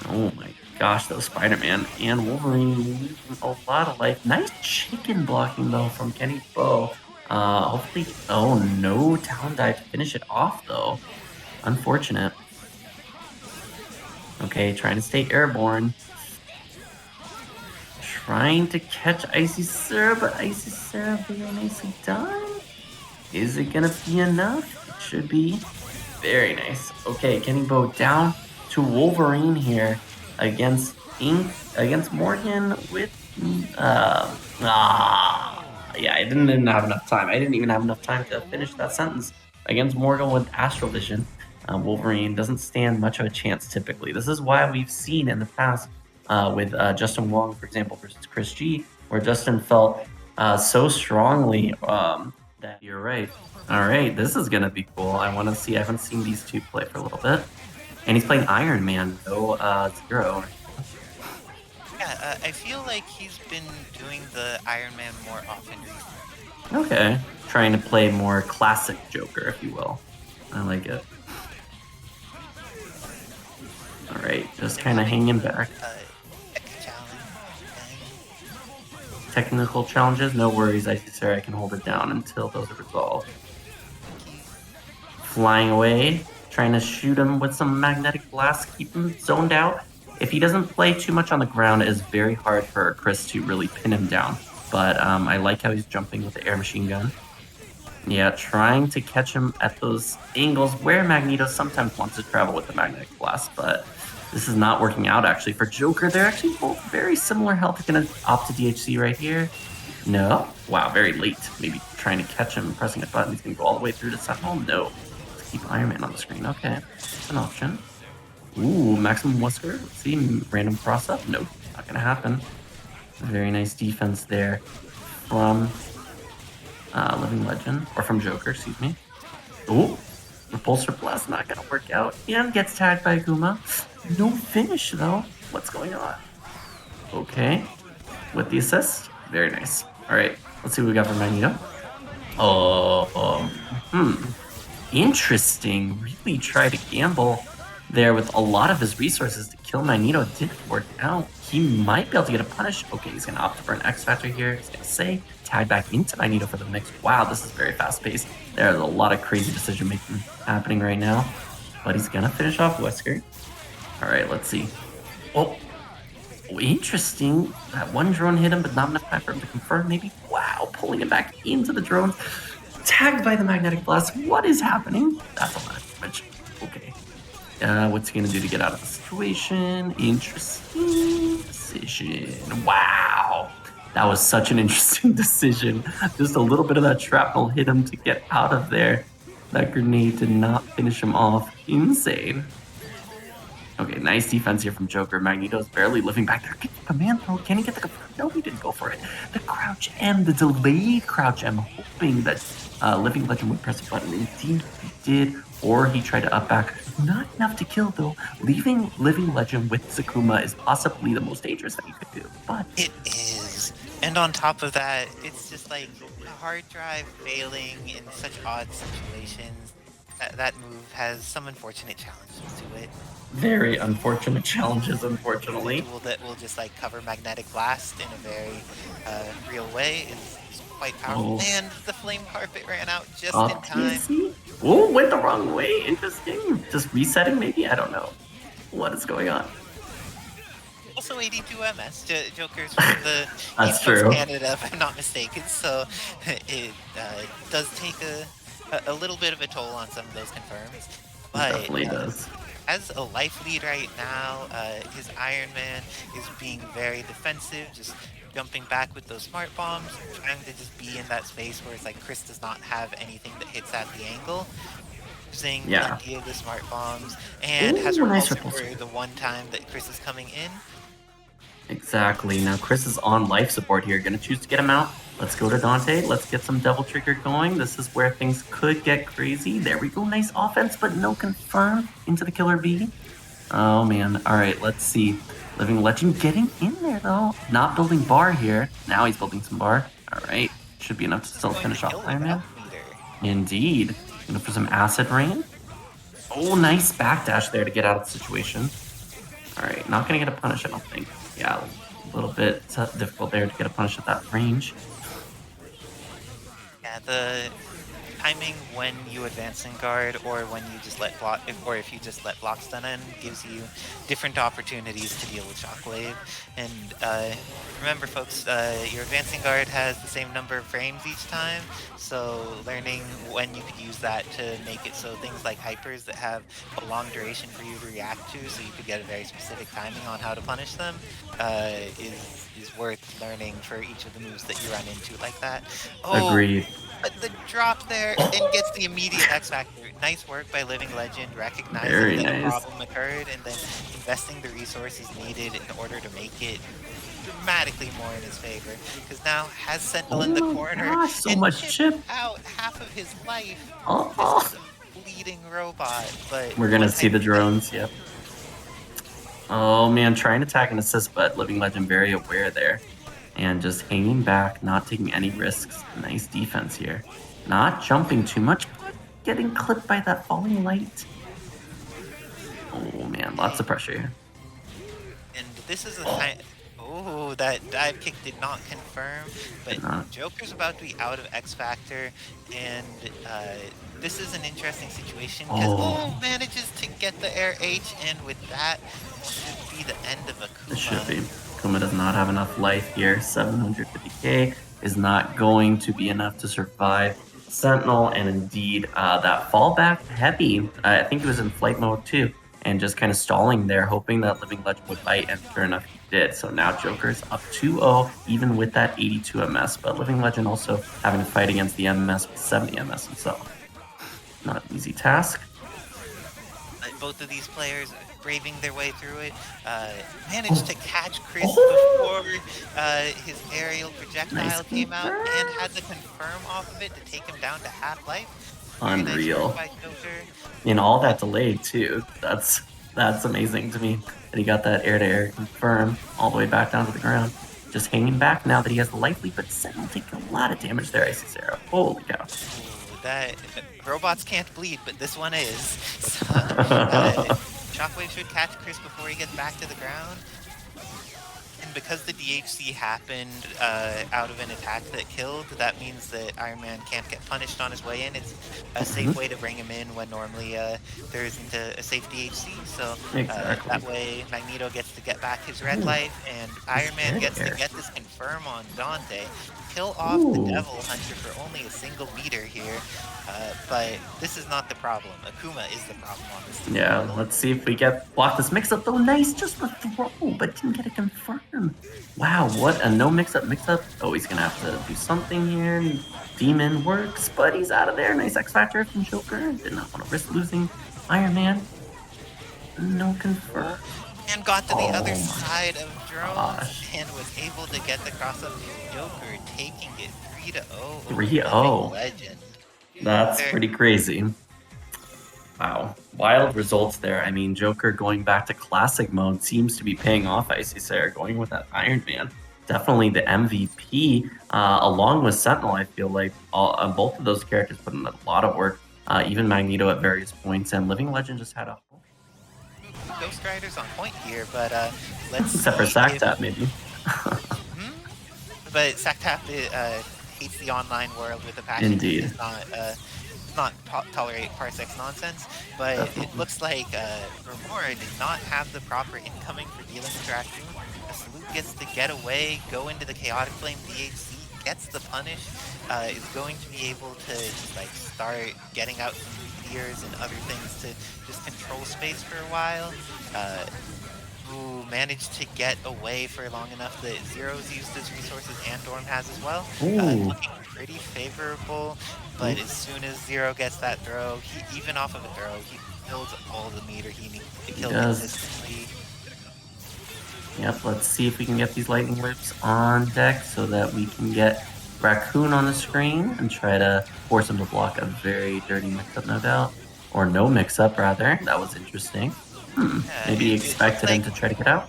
Oh my gosh, those Spider-Man and Wolverine losing a lot of life. Nice chicken blocking, though, from Kenny Bo. Hopefully... Oh, no talent dive to finish it off, though. Unfortunate. Okay, trying to stay airborne. Trying to catch Isicera, but Isicera very nicely done. Is it going to be enough? It should be. Very nice. Okay, Kenny Bo down to Wolverine here. Against Morrigan with yeah, I didn't have enough time. I didn't even have enough time to finish that sentence. Against Morrigan with Astral Vision, Wolverine doesn't stand much of a chance typically. This is why we've seen in the past with Justin Wong, for example, versus Chris G, where Justin felt so strongly that you're right. All right, this is gonna be cool. I want to see. I haven't seen these two play for a little bit. And he's playing Iron Man, though, 0. Yeah, I feel like he's been doing the Iron Man more often recently. Okay. Trying to play more classic Joker, if you will. I like it. Alright, just kind of hanging back. Technical challenges, no worries, Isicera, I can hold it down until those are resolved. Flying away. Trying to shoot him with some magnetic blast, keep him zoned out. If he doesn't play too much on the ground, it is very hard for Chris to really pin him down. But I like how he's jumping with the air machine gun. Yeah, trying to catch him at those angles where Magneto sometimes wants to travel with the magnetic blast, but this is not working out actually for Joker. They're actually both very similar health. Gonna opt to DHC right here. No. Wow, very late. Maybe trying to catch him, pressing a button. He's gonna go all the way through to Sentinel. No. Keep Iron Man on the screen. Okay, that's an option. Ooh, maximum Wesker. Let's see, random cross up. Nope, not gonna happen. Very nice defense there from LivinLegend, or from Joker, excuse me. Ooh, repulsor blast not gonna work out. And gets tagged by Akuma. No finish though. What's going on? Okay, with the assist. Very nice. All right, let's see what we got for Magneto. Interesting. Really tried to gamble there with a lot of his resources to kill Magneto. It didn't work out. He might be able to get a punish. Okay, he's going to opt for an X Factor here. He's going to say, tag back into Magneto for the mix. Wow, this is very fast-paced. There's a lot of crazy decision-making happening right now. But he's going to finish off Wesker. All right, let's see. Oh, interesting. That one drone hit him, but not enough time for him to confirm, maybe. Wow, pulling him back into the drones. Tagged by the magnetic blast. What is happening? That's a lot of damage. Okay. What's he gonna do to get out of the situation? Interesting decision. Wow. That was such an interesting decision. Just a little bit of that shrapnel hit him to get out of there. That grenade did not finish him off. Insane. Okay, nice defense here from Joker. Magneto's barely living back there. Get the command throw. Can he get the command? No, he didn't go for it. The crouch M, the delayed crouch M, hoping that Living Legend would press a button. Indeed, he did. Or he tried to up back. Not enough to kill, though. Leaving Living Legend with Akuma is possibly the most dangerous thing you could do. But it is. And on top of that, it's just like a hard drive failing in such odd situations. That move has some unfortunate challenges to it. very unfortunate challenges, unfortunately. The tool that will just like cover magnetic blast in a very real way is quite powerful. And the flame carpet ran out just in time. Oh, went the wrong way. Interesting. Just resetting, maybe? I don't know. What is going on? Also 82 MS. Joker's from the That's East Coast true. Canada, if I'm not mistaken. So it does take a little bit of a toll on some of those confirms. But It definitely does. as a life lead right now, his Iron Man is being very defensive, just jumping back with those smart bombs, trying to just be in that space where it's like Chris does not have anything that hits at the angle. Using plenty of the smart bombs, and has repulsor for the one time that Chris is coming in. Exactly. Now Chris is on life support here. Gonna choose to get him out. Let's go to Dante. Let's get some double trigger going. This is where things could get crazy. There we go. Nice offense, but no confirm into the killer bee. Oh man. All right, let's see. Living Legend getting in there though. Not building bar here. Now he's building some bar. All right. Should be enough to still finish off Iron Man. Indeed. Gonna for some acid rain. Oh, nice backdash there to get out of the situation. All right, not gonna get a punish, I don't think. Yeah, a little bit difficult there to get a punish at that range. Yeah, the timing when you advance in guard or when you just let block, or if you just let block stun in, gives you different opportunities to deal with shockwave. And remember, folks, your advancing guard has the same number of frames each time, so learning when you could use that to make it so things like hypers that have a long duration for you to react to, so you could get a very specific timing on how to punish them, is worth learning for each of the moves that you run into like that. Oh, agreed. But the drop there and gets the immediate X Factor. Nice work by Living Legend, recognizing that a problem occurred and then investing the resources needed in order to make it dramatically more in his favor. Because now has Sentinel in the corner so much chip out half of his life. This is a bleeding robot, but we're gonna see the drones. Yep. Oh man, trying to tag and assist, but Living Legend very aware there. And just hanging back, not taking any risks. Nice defense here. Not jumping too much, but getting clipped by that falling light. Oh man, lots of pressure here. And this is a time... Oh, that dive kick did not confirm, but Joker's about to be out of X Factor, and this is an interesting situation because manages to get the air H, and with that should be the end of Akuma. It should be. Akuma does not have enough life here. 750k is not going to be enough to survive Sentinel, and indeed that fallback heavy. I think it was in flight mode too, and just kind of stalling there, hoping that Living Legend would bite, and sure enough he did. So now Joker's up 2-0, even with that 82 MS, but Living Legend also having to fight against the MS with 70 MS himself. Not an easy task. Both of these players braving their way through it, managed to catch Chris before his aerial projectile came out, and had to confirm off of it to take him down to half-life. Unreal. In all that delay too. That's amazing to me. That he got that air-to-air confirm all the way back down to the ground. Just hanging back now that he has the life lead, but Sentinel taking a lot of damage there, Isicera. Holy cow. That robots can't bleed, but this one is. So, Shockwave should catch Chris before he gets back to the ground. And because the DHC happened out of an attack that killed, that means that Iron Man can't get punished on his way in. It's a safe way to bring him in when normally there isn't a safe DHC. So that way Magneto gets to get back his red life, and Iron Man gets to get this confirm on Dante. Kill off the Devil Hunter for only a single meter here, but this is not the problem. Akuma is the problem on this team. Yeah, let's see if we block this mix-up though. Nice, just the throw, but didn't get it confirmed. Wow, what a no mix-up. Oh, he's gonna have to do something here. Demon works, but he's out of there. Nice X Factor from Joker. Did not want to risk losing Iron Man. No confirm. And got to the other Oh side of drones gosh. and was able to get the cross up. Joker taking it 3-0 over 3-0. LivinLegend. That's There, pretty crazy. Wow. Wild results there. I mean, Joker going back to classic mode seems to be paying off. Isicera going with that Iron Man. Definitely the MVP, along with Sentinel. I feel like both of those characters put in a lot of work. Even Magneto at various points, and LivinLegend just had a Ghost Rider's on point here, but let's except for see Sactap, maybe. But Sactap hates the online world with a passion. Indeed. He does not tolerate Parsec's nonsense, but Definitely. it looks like Romora did not have the proper incoming for dealing with Raccoon. A Salute gets to get away, go into the Chaotic Flame DHC, gets the punish, is going to be able to just like start getting out some meteors and other things to just control space for a while. Who managed to get away for long enough that Zero's used his resources and Dorm has as well. Looking pretty favorable, but as soon as Zero gets that throw, even off of a throw, he builds all the meter he needs to kill consistently. Yep, let's see if we can get these lightning whips on deck so that we can get Raccoon on the screen and try to force him to block a very dirty mix-up, no doubt. Or no mix-up, rather. That was interesting. Maybe expected him to try to get out.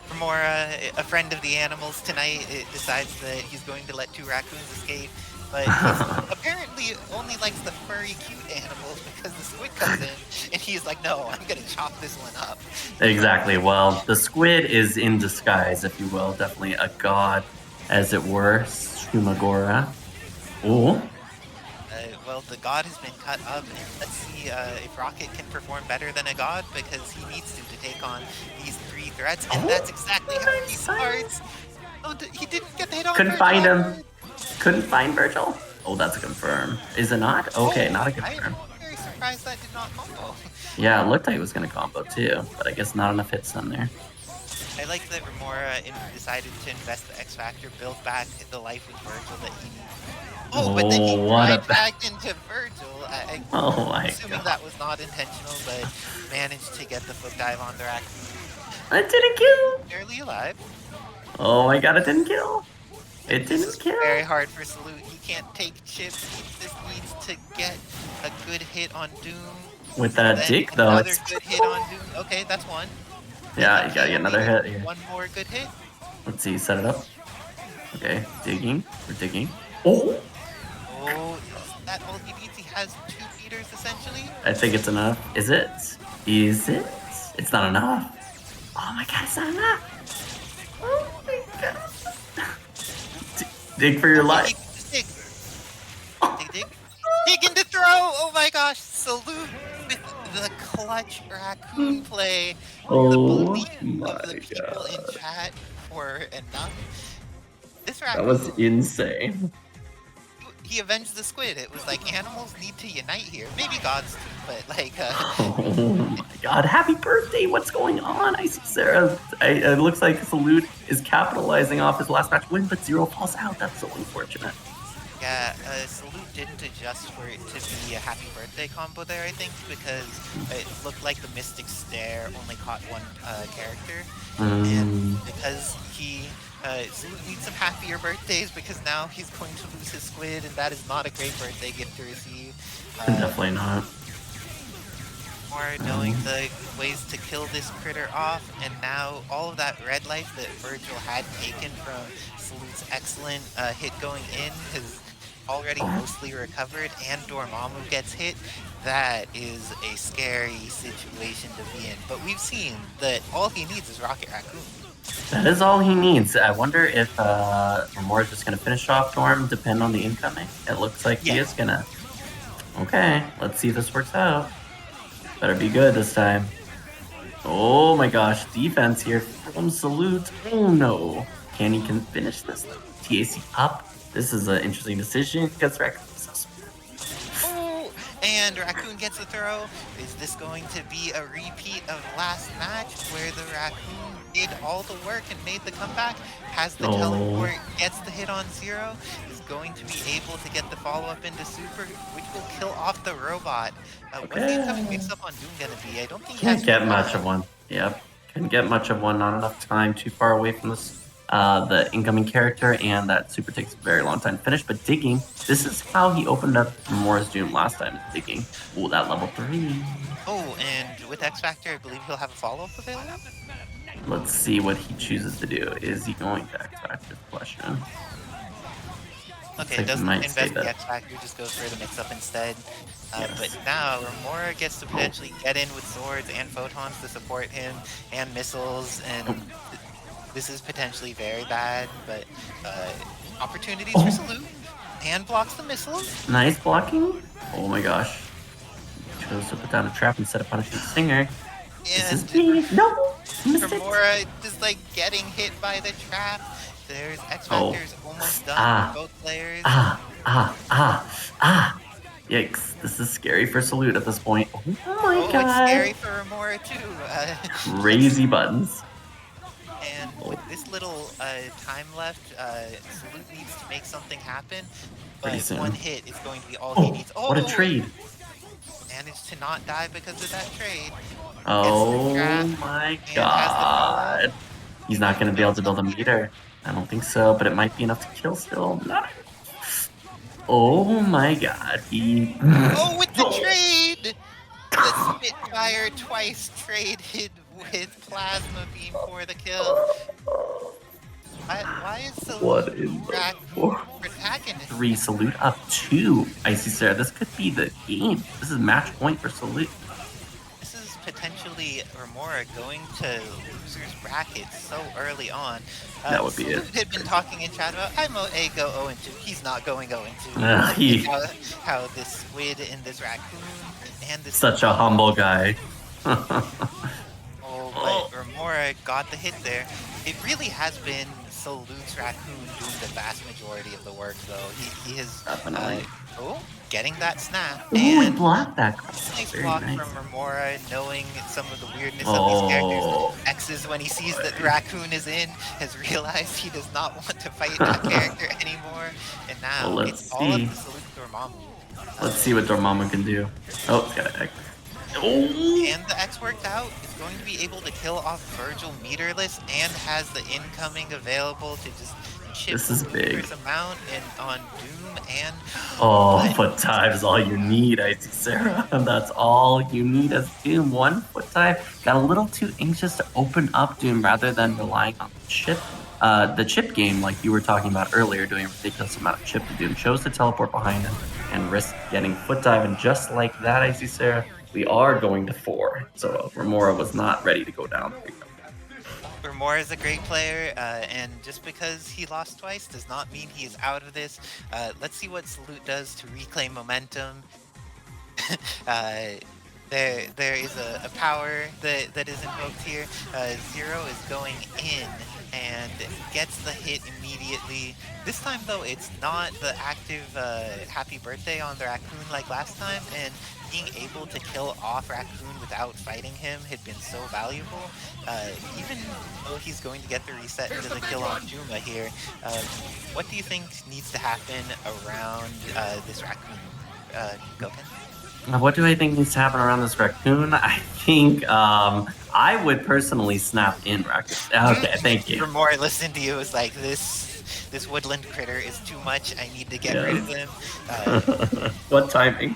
Romora, a friend of the animals tonight, decides that he's going to let 2 raccoons escape, but he apparently only likes the furry, cute animals because the squid comes in, and he's like, no, I'm gonna chop this one up. Exactly. Well, the squid is in disguise, if you will. Definitely a god, as it were. Shuma Gorath. Ooh. Well, the god has been cut up, and let's see if Rocket can perform better than a god, because he needs to take on these 3 threats, and that's exactly how he starts. Oh, he didn't get the hit on Couldn't Vergil. find him. Couldn't find Vergil. Oh, that's a confirm. Is it not? Okay, not a confirm. I'm very surprised that did not combo. Yeah, it looked like it was going to combo too, but I guess not enough hits on there. I like that Romora decided to invest the X Factor, build back the life with Vergil that he needs. Oh, but then he right back into Vergil. Oh my assuming god. that was not intentional, but managed to get the foot dive on the Raccoon. It didn't kill. Barely alive. Oh my god, it didn't kill. It didn't kill. Very hard for Salute. He can't take chips. He just needs to get a good hit on Doom. With that dick though. Another good hit on Doom. Okay, that's one. Yeah, you gotta get another hit here. One more good hit. Let's see, set it up. Okay, digging. We're digging. Oh! Oh, that all he needs. He has 2 meters essentially. I think it's enough. Is it? Is it? It's not enough. Oh my god, it's not enough. Oh my god. Dig for your life. Dig. Dig. Dig into throw. Oh my gosh. Salute with the clutch Raccoon play. Oh the belief my of the people in chat were enough. This That Raccoon, was insane. he avenged the squid. It was like animals need to unite here. Maybe gods too, but like. Oh my god! Happy birthday! What's going on? Isicera. It looks like Salute is capitalizing off his last match win, but Zero falls out. That's so unfortunate. Yeah, Salute didn't adjust for it to be a happy birthday combo there, I think, because it looked like the Mystic Stare only caught one character. And because Salute needs some happier birthdays, because now he's going to lose his squid, and that is not a great birthday gift to receive. Definitely not. More knowing the ways to kill this critter off, and now all of that red life that Vergil had taken from Salute's excellent hit going in has already mostly recovered, and Dormammu gets hit. That is a scary situation to be in, but we've seen that all he needs is Rocket Raccoon. That is all he needs. I wonder if Romora is just going to finish off Dorm, depend on the incoming. It looks like he is going to. Okay, let's see if this works out. Better be good this time. Oh my gosh, defense here from Salute. Oh no. Can he finish this? TAC up. This is an interesting decision because Raccoon is so smart. Oh, and Raccoon gets the throw. Is this going to be a repeat of last match where the Raccoon did all the work and made the comeback? Has the teleport, gets the hit on Zero, is going to be able to get the follow-up into Super, which will kill off the robot. What's the Okay. incoming mix-up on Doom gonna be? I don't think he Can't has get much Rod. of one. Yep. Couldn't get much of one. Not enough time. Too far away from this. The incoming character, and that super takes a very long time to finish. But digging, this is how he opened up Romora's Doom last time. Is digging. Ooh, that level 3. Oh, and with X Factor, I believe he'll have a follow-up available. Let's see what he chooses to do. Is he going to X Factor? Question. Okay, like doesn't might invest say the that. X Factor, just goes for the mix-up instead. Yes. But now Romora gets to potentially get in with swords and photons to support him, and missiles, and this is potentially very bad, but opportunities for Salute. Hand blocks the missiles. Nice blocking. Oh my gosh. Chose to put down a trap instead of punishing Stinger. This is And big. No! Missed it. Romora just like getting hit by the trap. There's X Factor's almost done for both players. Yikes. This is scary for Salute at this point. Oh my god. It's scary for Romora too. Crazy buttons. And with this little time left, Salute needs to make something happen. But Pretty soon. one hit is going to be all he needs. What a trade. Managed to not die because of that trade. Oh my god. He's not going to be able to build a meter. I don't think so, but it might be enough to kill still. Oh my god. He... Oh, with the trade! The Spitfire twice traded with Plasma Beam for the kill. Why is Salute protagonist? 3 Salute up 2. Isicera. This could be the game. This is match point for Salute. This is potentially Romora going to loser's bracket so early on. That would be Salute it. had been talking in chat about I'm a go 0-2. He's not going 0-2. How this squid and this raccoon and this such a humble guy. But Romora got the hit there. It really has been Salute's Raccoon doing the vast majority of the work, though. He has getting that snap. Ooh, and blocked that. Nice block from Romora, knowing some of the weirdness of these characters. X's, when he sees that the Raccoon is in, has realized he does not want to fight that character anymore. And now it's all up to Salute Dormammu. Let's see what Dormammu can do. Oh, it's got an X. And the X worked out. It's going to be able to kill off Vergil meterless and has the incoming available to just chip this amount and on Doom and foot dive is all you need, Isicera. That's all you need as Doom. 1 foot dive. Got a little too anxious to open up Doom rather than relying on the chip. The chip game, like you were talking about earlier, doing a ridiculous amount of chip to Doom, chose to teleport behind him and risk getting foot dive, and just like that, Isicera, we are going to 4. So Romora was not ready to go down. Romora is a great player, and just because he lost twice does not mean he is out of this. Let's see what Salute does to reclaim momentum. There is a power that is invoked here. Zero is going in and gets the hit immediately. This time though, it's not the active happy birthday on the Raccoon like last time, and being able to kill off Raccoon without fighting him had been so valuable. Even though he's going to get the reset into the kill on Shuma here, what do you think needs to happen around this Raccoon, Goken? What do I think needs to happen around this Raccoon? I think I would personally snap in Raccoon. Okay, thank you. Romora listened to you, it's like, this woodland critter is too much, I need to get rid of him. What timing?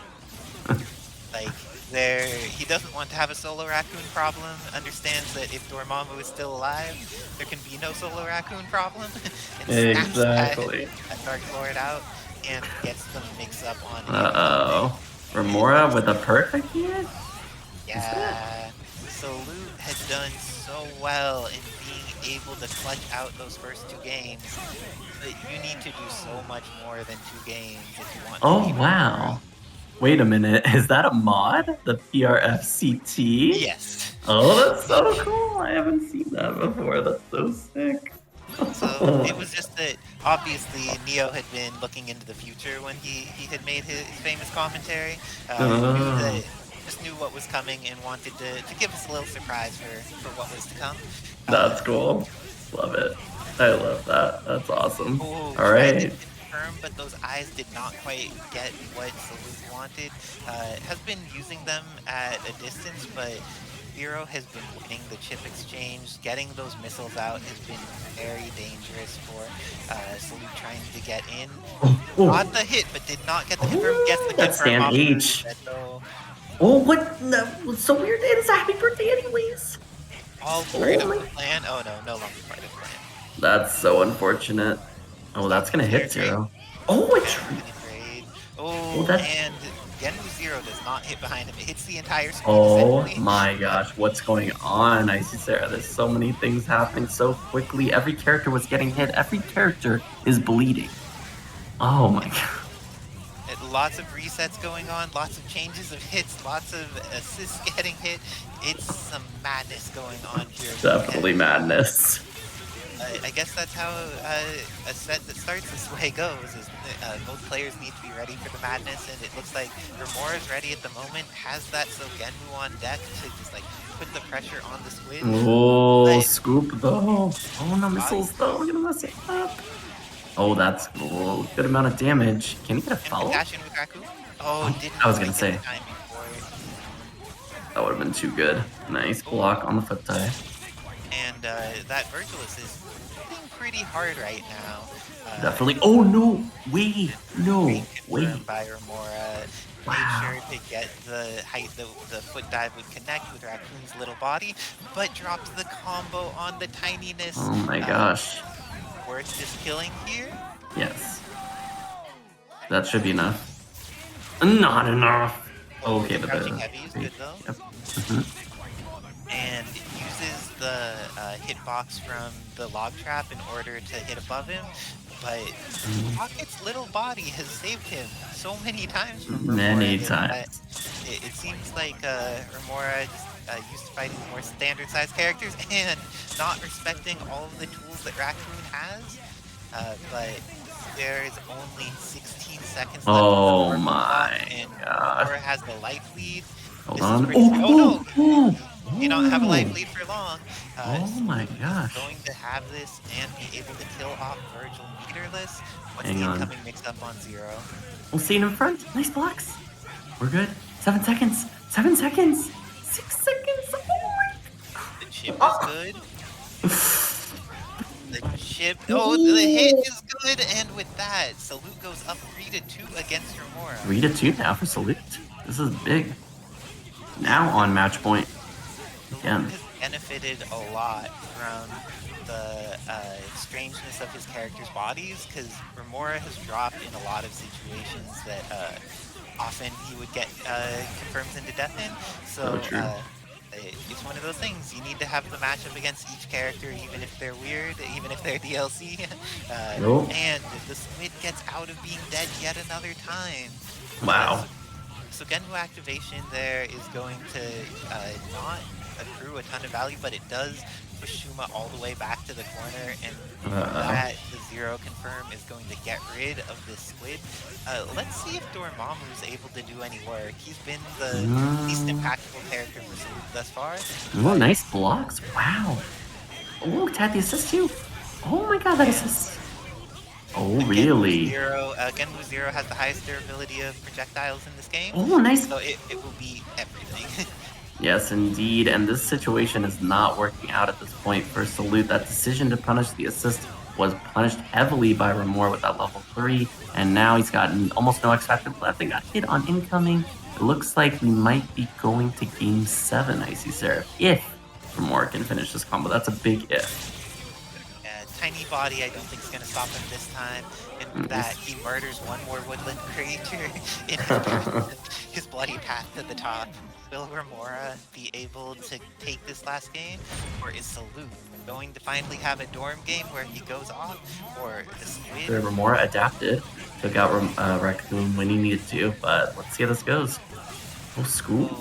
He doesn't want to have a solo Raccoon problem, understands that if Dormammu is still alive, there can be no solo Raccoon problem. And exactly. Snaps Dark Lord out and gets the mix up on Uh-oh. Remora with a perfect hit? Yeah. Salute has done so well in being able to clutch out those first 2 games, but you need to do so much more than 2 games if you want to. Oh, wow. Wait a minute, is that a mod? The PRFCT? Yes. Oh, that's so cool. I haven't seen that before. That's so sick. So it was just that obviously Neo had been looking into the future when he had made his famous commentary. Just knew what was coming and wanted to give us a little surprise for what was to come. That's cool. Love it. I love that. That's awesome. All right. confirm, but those eyes did not quite get what Salute wanted. Has been using them at a distance, but Zero has been winning the chip exchange. Getting those missiles out has been very dangerous for Salute trying to get in. Got the hit, but did not get the confirm. Gets the That's confirm stand off H. Magneto. Oh, what? No, it's so weird. It is a happy birthday anyways. All part of the plan. Oh no, no longer part of the plan. That's so unfortunate. Oh, that's gonna hit Zero. Oh, it's Oh, that's... and Genwu Zero does not hit behind him. It hits the entire screen. Oh my gosh, what's going on, Isicera? There's so many things happening so quickly. Every character was getting hit. Every character is bleeding. Oh my god. Lots of resets going on, lots of changes of hits, lots of assists getting hit. It's some madness going on here. Definitely madness. I guess that's how a set that starts this way goes, is both players need to be ready for the madness, and it looks like Romora is ready at the moment, has that Genwu on deck to just like put the pressure on the squid. Oh, scoop though. Oh, no missiles though, we're gonna mess it up. Oh, that's a good amount of damage. Can he get a follow? Dash in with Raccoon? Oh, didn't I was gonna say. That would have been too good. Nice block on the flip tie. And that Vergil is hitting pretty hard right now. Definitely. Oh no! Wait! No! Wait! By Romora. Wow. Made sure to get the height the foot dive would connect with Raccoon's little body, but drops the combo on the tininess. Oh my gosh. Worth just killing here? Yes. That should be enough. Not enough. Okay, but crouching heavy is good though. Yep. And uses the hitbox from the log trap in order to hit above him, but Rocket's little body has saved him so many times from Romora. Many times. It seems like Romora just used to fighting more standard-sized characters and not respecting all of the tools that Raccoon has, but there is only 16 seconds left. Oh my and gosh. Romora has the life lead. Hold on. Oh no! You don't have a life lead for long. Oh my gosh. Going to have this and be able to kill off Vergil meterless. What's Hang the on. incoming mix up on Zero? We'll see it in front. Nice blocks. We're good. 7 seconds. 7 seconds. 6 seconds. Oh my god. The chip is good. The chip. Oh, the hit is good. And with that, Salute goes up 3-2 against Romora. 3-2 now for Salute. This is big. Now on match point. Again. Has benefited a lot from the strangeness of his character's bodies, because Romora has dropped in a lot of situations that often he would get confirms into death in. So it's one of those things. You need to have the matchup against each character, even if they're weird, even if they're DLC. And the squid gets out of being dead yet another time. Wow. So Genwu activation there is going to not accrue a ton of value, but it does push Shuma all the way back to the corner, and that the Zero confirm is going to get rid of this squid. Let's see if Dormammu is able to do any work. He's been the least impactful character for Salute thus far. Oh, nice blocks. Wow. Oh, had the assist too. Oh my god, that assist. Oh, really? Genwu Zero has the highest durability of projectiles in this game. Oh, nice. So it will be everything. Yes, indeed. And this situation is not working out at this point for Salute. That decision to punish the assist was punished heavily by Romora with that level 3. And now he's got almost no X Factor left and got hit on incoming. It looks like we might be going to Game 7, Isicera, if Romora can finish this combo. That's a big if. Tiny body, I don't think is going to stop him this time. And that he murders one more woodland creature in his bloody path to the top. Will Romora be able to take this last game, or is Salute going to finally have a dorm game where he goes off, or the squid? Romora adapted, took out Raccoon when he needed to, but let's see how this goes. Oh, Scoop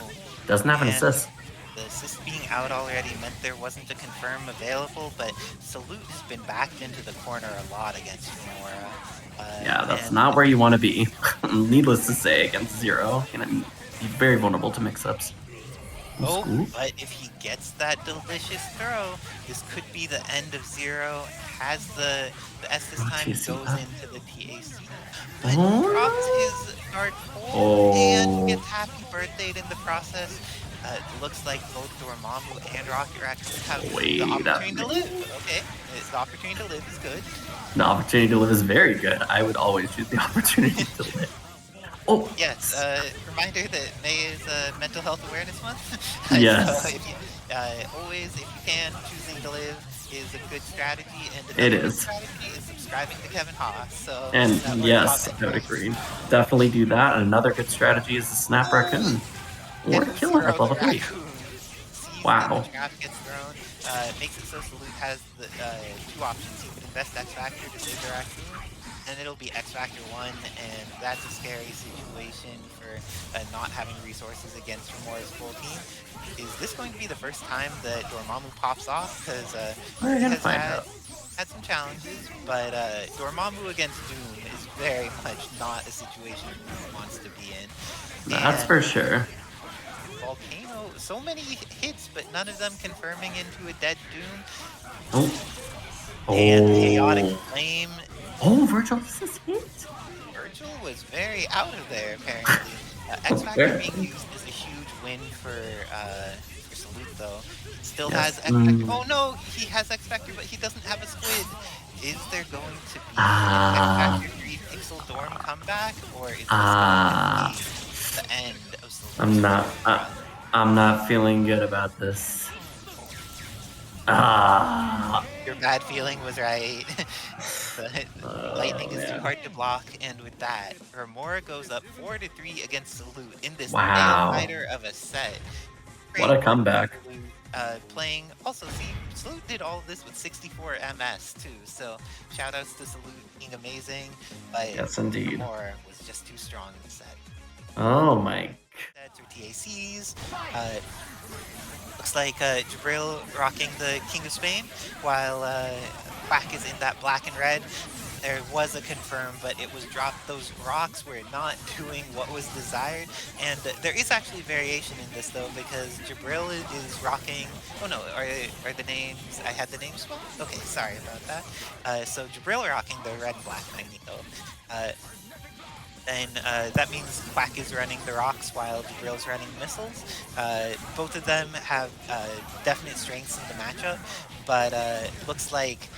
doesn't have an assist. The assist being out already meant there wasn't a confirm available, but Salute has been backed into the corner a lot against Romora. Yeah, that's not where you want to be. Needless to say, against Zero, gonna be very vulnerable to mix-ups. Oh, Ooh. but if he gets that delicious throw, this could be the end of Zero. Has the S this time, TAC goes up. into the TAC, but drops Oh his Dark no! Pole and Oh, gets Happy Birthday'd in the process. Looks like both Dormammu and Rocket Raccoon have the wait a opportunity to live. minute. Okay, the opportunity to live is good. The opportunity to live is very good. I would always choose the opportunity to live. Oh, Yes, reminder that May is Mental Health Awareness Month. So yes, if you, always, if you can, choosing to live is a good strategy. And it another good is. strategy is subscribing to Kevin Haas. So And or the yes, comment. I would agree. Definitely do that. And another good strategy is to snap Oh, Raccoon or and kill him at Zero the level 3. Raccoon sees that the Wow. trap gets thrown, makes it so Salute has the two options. He could invest X Factor to save the Raccoon, and it'll be X Factor 1, and that's a scary situation for not having resources against Romora's full team. Is this going to be the first time that Dormammu pops off? Because We're he gonna has find out. had some challenges, but Dormammu against Doom is very much not a situation Doom wants to be in. That's And for sure. Volcano, so many hits, but none of them confirming into a dead Doom. Oh. And Chaotic Oh. Flame. Oh, Vergil, this is hit. Vergil was very out of there, apparently. X Factor Okay. being used is a huge win for Salute, though. Still Yes. has X Factor. Oh no, he has X Factor, but he doesn't have a squid. Is there going to be an X Ah. Factor 3 Pixel Dorm comeback, or is this going to Ah. be the end of I'm Salute's not. run? I'm not feeling good about this. Ah. Your bad feeling was right. The lightning Oh is too man. hard to block, and with that, Romora goes up 4-3 against Salute in this nail Wow. biter of a set. What Great a work by comeback. Salute. Playing also, see, Salute did all of this with 64 MS too. So shout outs to Salute being amazing, but Yes, indeed. Romora was just too strong in the set. Oh my. Sets or TACs. Looks like Jibrill rocking the King of Spain, while Quack is in that black and red. There was a confirm, but it was dropped. Those rocks were not doing what was desired. And there is actually variation in this, though, because Jibrill is rocking... Oh, no, are the names... I had the names wrong? Okay, sorry about that. So Jibrill rocking the red and black Magneto. And that means Quack is running the rocks while Jibrill's running missiles. Both of them have definite strengths in the matchup, but looks like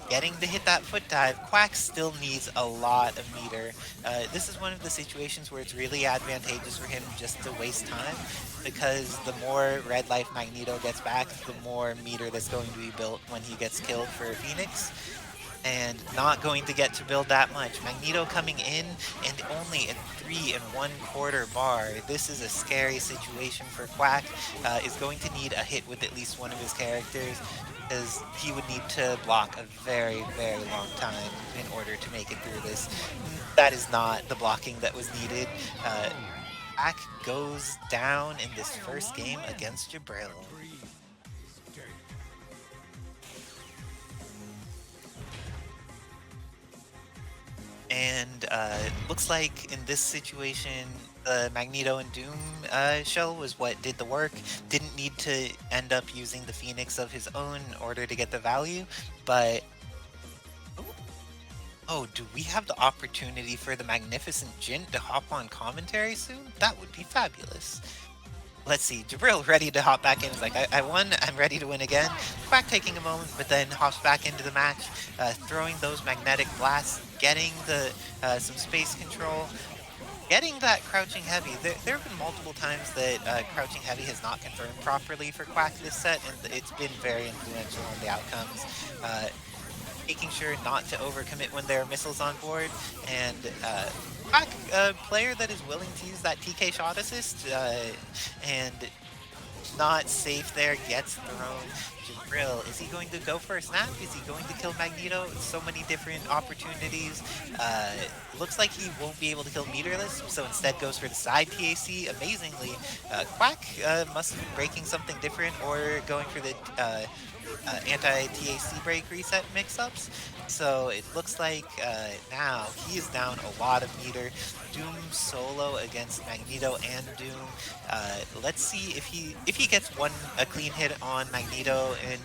getting to hit that foot dive, Quack still needs a lot of meter. This is one of the situations where it's really advantageous for him just to waste time, because the more red life Magneto gets back, the more meter that's going to be built when he gets killed for Phoenix. And not going to get to build that much. Magneto coming in and only a 3 1/4 bar. This is a scary situation for Quack. Is going to need a hit with at least one of his characters, because he would need to block a very, very long time in order to make it through this. That is not the blocking that was needed. Quack goes down in this first game against Jibrill. And looks like in this situation, the Magneto and Doom shell was what did the work. Didn't need to end up using the Phoenix of his own in order to get the value, but... Oh, do we have the opportunity for the magnificent Jint to hop on commentary soon? That would be fabulous. Let's see, Jibrill ready to hop back in. He's like, I won, I'm ready to win again. Quack taking a moment, but then hops back into the match, throwing those magnetic blasts, getting the some space control, getting that crouching heavy. There have been multiple times that crouching heavy has not confirmed properly for Quack this set, and it's been very influential on the outcomes. Making sure not to overcommit when there are missiles on board, and Quack, a player that is willing to use that TK shot assist, and not safe there, gets thrown. Jibrill, is he going to go for a snap? Is he going to kill Magneto? So many different opportunities. Looks like he won't be able to kill meterless, so instead goes for the side TAC. Amazingly, Quack must be breaking something different or going for the anti-TAC break reset mix-ups. So it looks like now he is down a lot of meter. Doom solo against Magneto and Doom. Let's see if he gets a clean hit on Magneto, and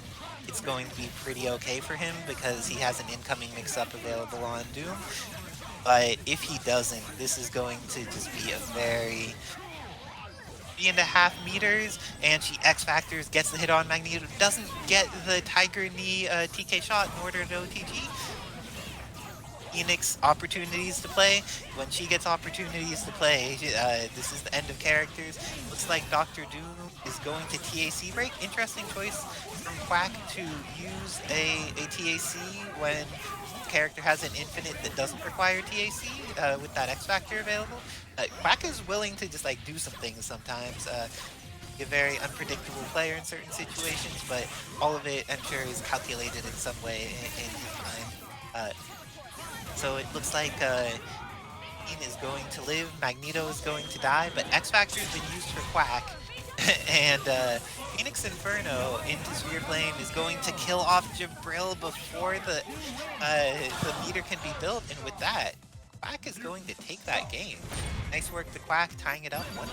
it's going to be pretty okay for him because he has an incoming mix-up available on Doom. But if he doesn't, this is going to just be a very 3.5 meters, and she X Factors, gets the hit on Magneto, doesn't get the Tiger Knee TK shot in order to OTG. Phoenix opportunities to play. When she gets opportunities to play, this is the end of characters. Looks like Dr. Doom is going to TAC break. Interesting choice from Quack to use a TAC when character has an infinite that doesn't require TAC with that X Factor available. Quack is willing to just like do some things sometimes. A very unpredictable player in certain situations, but all of it, I'm sure, is calculated in some way in his mind. So it looks like Ian is going to live, Magneto is going to die, but X Factor has been used for Quack. And Phoenix Inferno into Sphere Flame is going to kill off Jibrill before the meter can be built, and with that, Quack is going to take that game. Nice work to Quack, tying it up 1-1.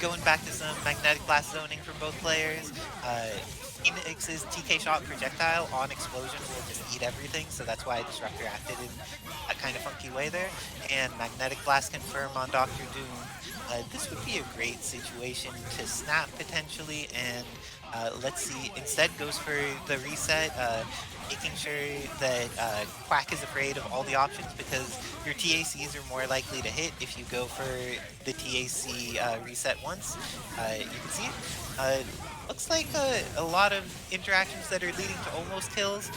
Going back to some magnetic blast zoning from both players. Phoenix's TK shot projectile on explosion will just eat everything, so that's why Disruptor acted in a kind of funky way there. And magnetic blast confirm on Dr. Doom. This would be a great situation to snap potentially, and let's see, instead goes for the reset, making sure that Quack is afraid of all the options because your TACs are more likely to hit if you go for the TAC reset once. You can see it. Looks like a lot of interactions that are leading to almost kills.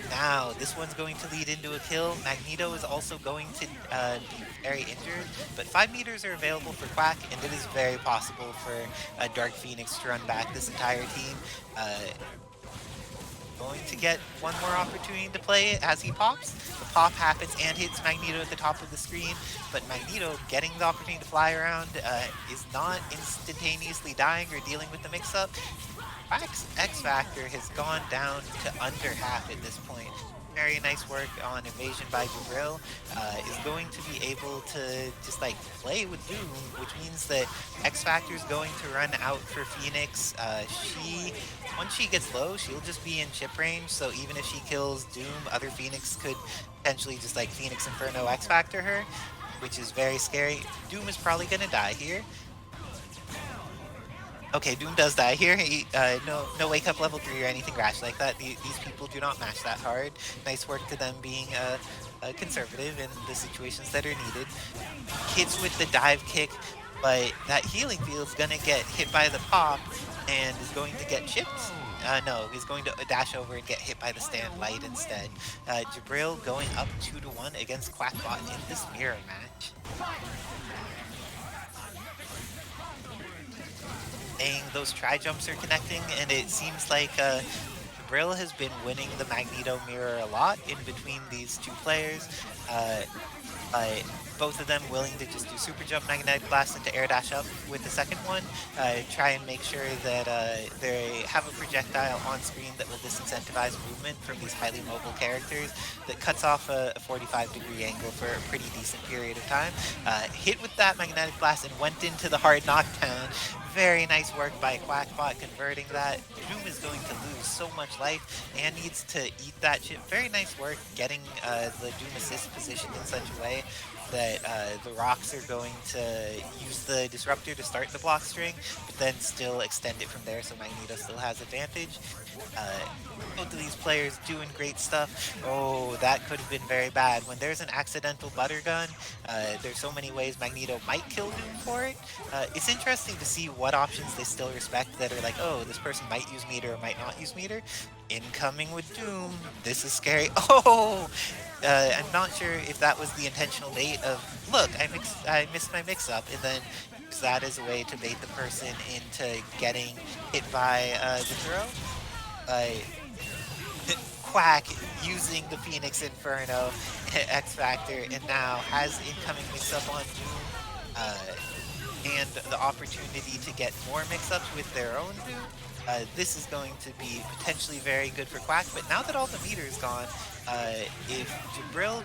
Now, this one's going to lead into a kill. Magneto is also going to be very injured, but 5 meters are available for Quack, and it is very possible for Dark Phoenix to run back this entire team. Going to get one more opportunity to play it as he pops. The pop happens and hits Magneto at the top of the screen, but Magneto getting the opportunity to fly around is not instantaneously dying or dealing with the mix-up. Quack's X Factor has gone down to under half at this point. Very nice work on evasion by Jibrill. Is going to be able to just like play with Doom, which means that X Factor is going to run out for Phoenix. Once she gets low, she'll just be in chip range, so even if she kills Doom, other Phoenix could potentially just like Phoenix Inferno X Factor her, which is very scary. Doom is probably gonna die here. Okay, Doom does die here. He, no wake up level 3 or anything rash like that. These people do not match that hard. Nice work to them being conservative in the situations that are needed. Hits with the dive kick, but that healing field is gonna get hit by the pop and is going to get chipped. No, he's going to dash over and get hit by the stand light instead. Jibrill going up 2-1 against Quackbot in this mirror match. Those tri-jumps are connecting, and it seems like Jibrill has been winning the Magneto mirror a lot in between these two players. Both of them willing to just do super jump, magnetic blast, and to air dash up with the second one. Try and make sure that they have a projectile on screen that will disincentivize movement from these highly mobile characters that cuts off a 45-degree angle for a pretty decent period of time. Hit with that magnetic blast and went into the hard knockdown. Very nice work by Quackbot converting that. Doom is going to lose so much life and needs to eat that chip. Very nice work getting the Doom assist positioned in such a way that the rocks are going to use the disruptor to start the block string, but then still extend it from there so Magneto still has advantage. Both of these players doing great stuff. Oh, that could have been very bad. When there's an accidental butter gun, there's so many ways Magneto might kill Doom for it. It's interesting to see what options they still respect that are like, oh, this person might use meter or might not use meter. Incoming with Doom. This is scary. Oh! I'm not sure if that was the intentional bait of, look, I missed my mix-up, and then use that as a way to bait the person into getting hit by the throw. Quack using the Phoenix Inferno X Factor, and now has incoming mix-up on Doom. and the opportunity to get more mix-ups with their own Doom, this is going to be potentially very good for Quack. But now that all the meter is gone, if Jibrill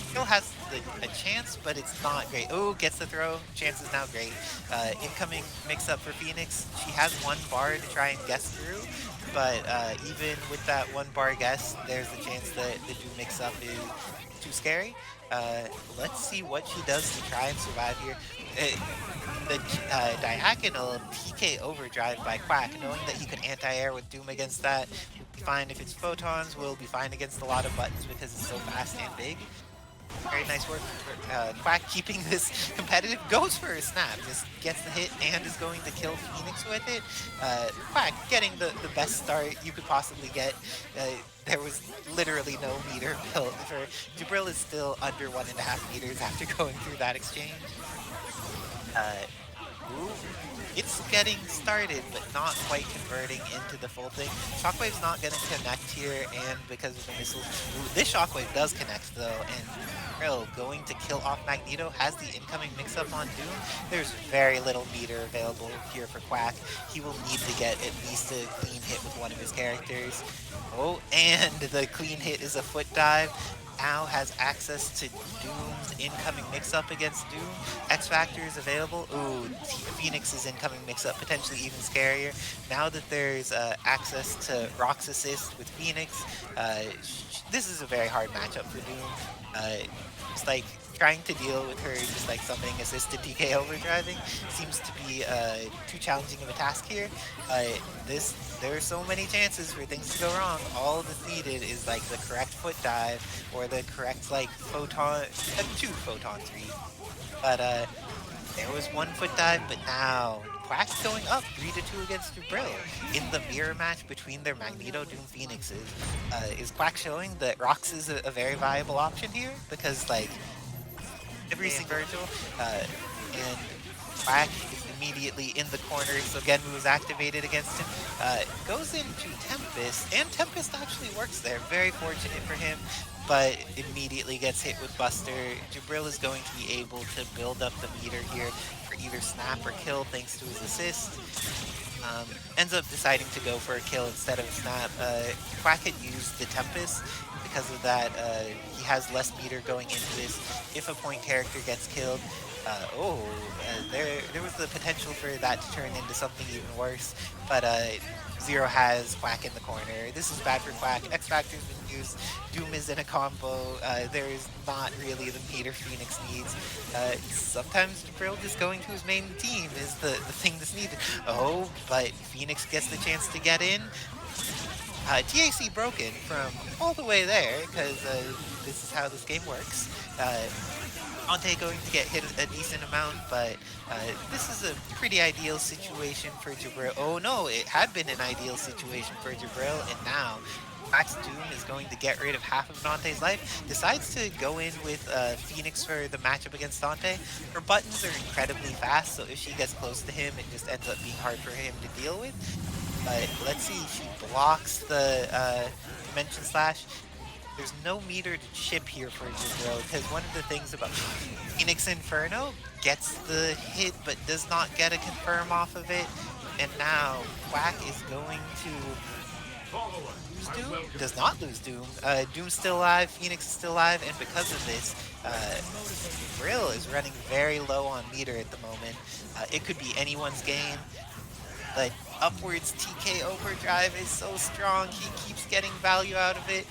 still has a chance, but it's not great. Oh, gets the throw. Chance is now great. Incoming mix-up for Phoenix. She has 1 bar to try and guess through, but even with that 1 bar guess, there's a chance that the Doom mix-up is too scary. Let's see what she does to try and survive here. The diagonal TK overdrive by Quack, knowing that he could anti-air with Doom against that, will be fine if it's photons, will be fine against a lot of buttons because it's so fast and big. Very nice work for Quack keeping this competitive. Goes for a snap, just gets the hit and is going to kill Phoenix with it. Quack getting the best start you could possibly get. There was literally no meter built for Jibrill is still under 1.5 meters after going through that exchange. It's getting started, but not quite converting into the full thing. Shockwave's not going to connect here, and because of the missiles... Ooh, this Shockwave does connect, though, and Jibrill going to kill off Magneto has the incoming mix-up on Doom. There's very little meter available here for Quack. He will need to get at least a clean hit with one of his characters. Oh, and the clean hit is a foot dive. Now has access to Doom's incoming mix-up against Doom. X-Factor is available. Ooh, Phoenix's incoming mix-up, potentially even scarier. Now that there's access to Rock's assist with Phoenix, this is a very hard matchup for Doom. It's like trying to deal with her just like summoning assisted DK overdriving seems to be too challenging of a task here. There are so many chances for things to go wrong. All that's needed is like the correct foot dive or the correct like photon, 2 photons read. But there was 1 foot dive, but now Quack's going up 3-2 against Jibrill in the mirror match between their Magneto Doom Phoenixes. Is Quack showing that Rox is a very viable option here? Because like every single Vergil, and Quack is immediately in the corner, so Genmu is activated against him. Goes into Tempest, and Tempest actually works there. Very fortunate for him, but immediately gets hit with Buster. Jibrill is going to be able to build up the meter here for either snap or kill thanks to his assist. Ends up deciding to go for a kill instead of a snap. Quack had used the Tempest. Because of that, he has less meter going into this. If a point character gets killed, there was the potential for that to turn into something even worse. But Zero has Quack in the corner. This is bad for Quack. X-Factor's been used. Doom is in a combo. There is not really the meter Phoenix needs. Sometimes Jibrill just going to his main team is the thing that's needed. Oh, but Phoenix gets the chance to get in. TAC broken from all the way there, because this is how this game works. Dante going to get hit a decent amount, but this is a pretty ideal situation for Jibrill. Oh no, it had been an ideal situation for Jibrill, and now Quack's Doom is going to get rid of half of Dante's life. Decides to go in with Phoenix for the matchup against Dante. Her buttons are incredibly fast, so if she gets close to him, it just ends up being hard for him to deal with. But let's see, she blocks the Dimension Slash. There's no meter to chip here for Jibrill, because one of the things about Phoenix Inferno gets the hit but does not get a confirm off of it. And now Quack is going to lose Doom? Does not lose Doom. Doom's still alive, Phoenix is still alive, and because of this, Jibrill is running very low on meter at the moment. It could be anyone's game, but upwards TK overdrive is so strong, he keeps getting value out of it,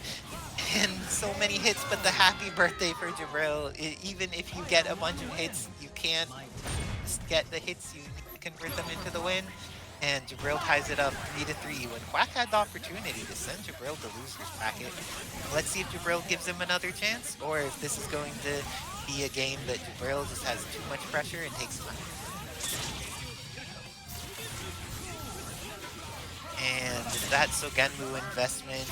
and so many hits. But the happy birthday for Jibrill, even if you get a bunch of hits, you can't just get the hits, you need to convert them into the win, and Jibrill ties it up 3-3 when Quack had the opportunity to send Jibrill to loser's bracket. Let's see if Jibrill gives him another chance, or if this is going to be a game that Jibrill just has too much pressure and takes him out. And that's Genmu investment.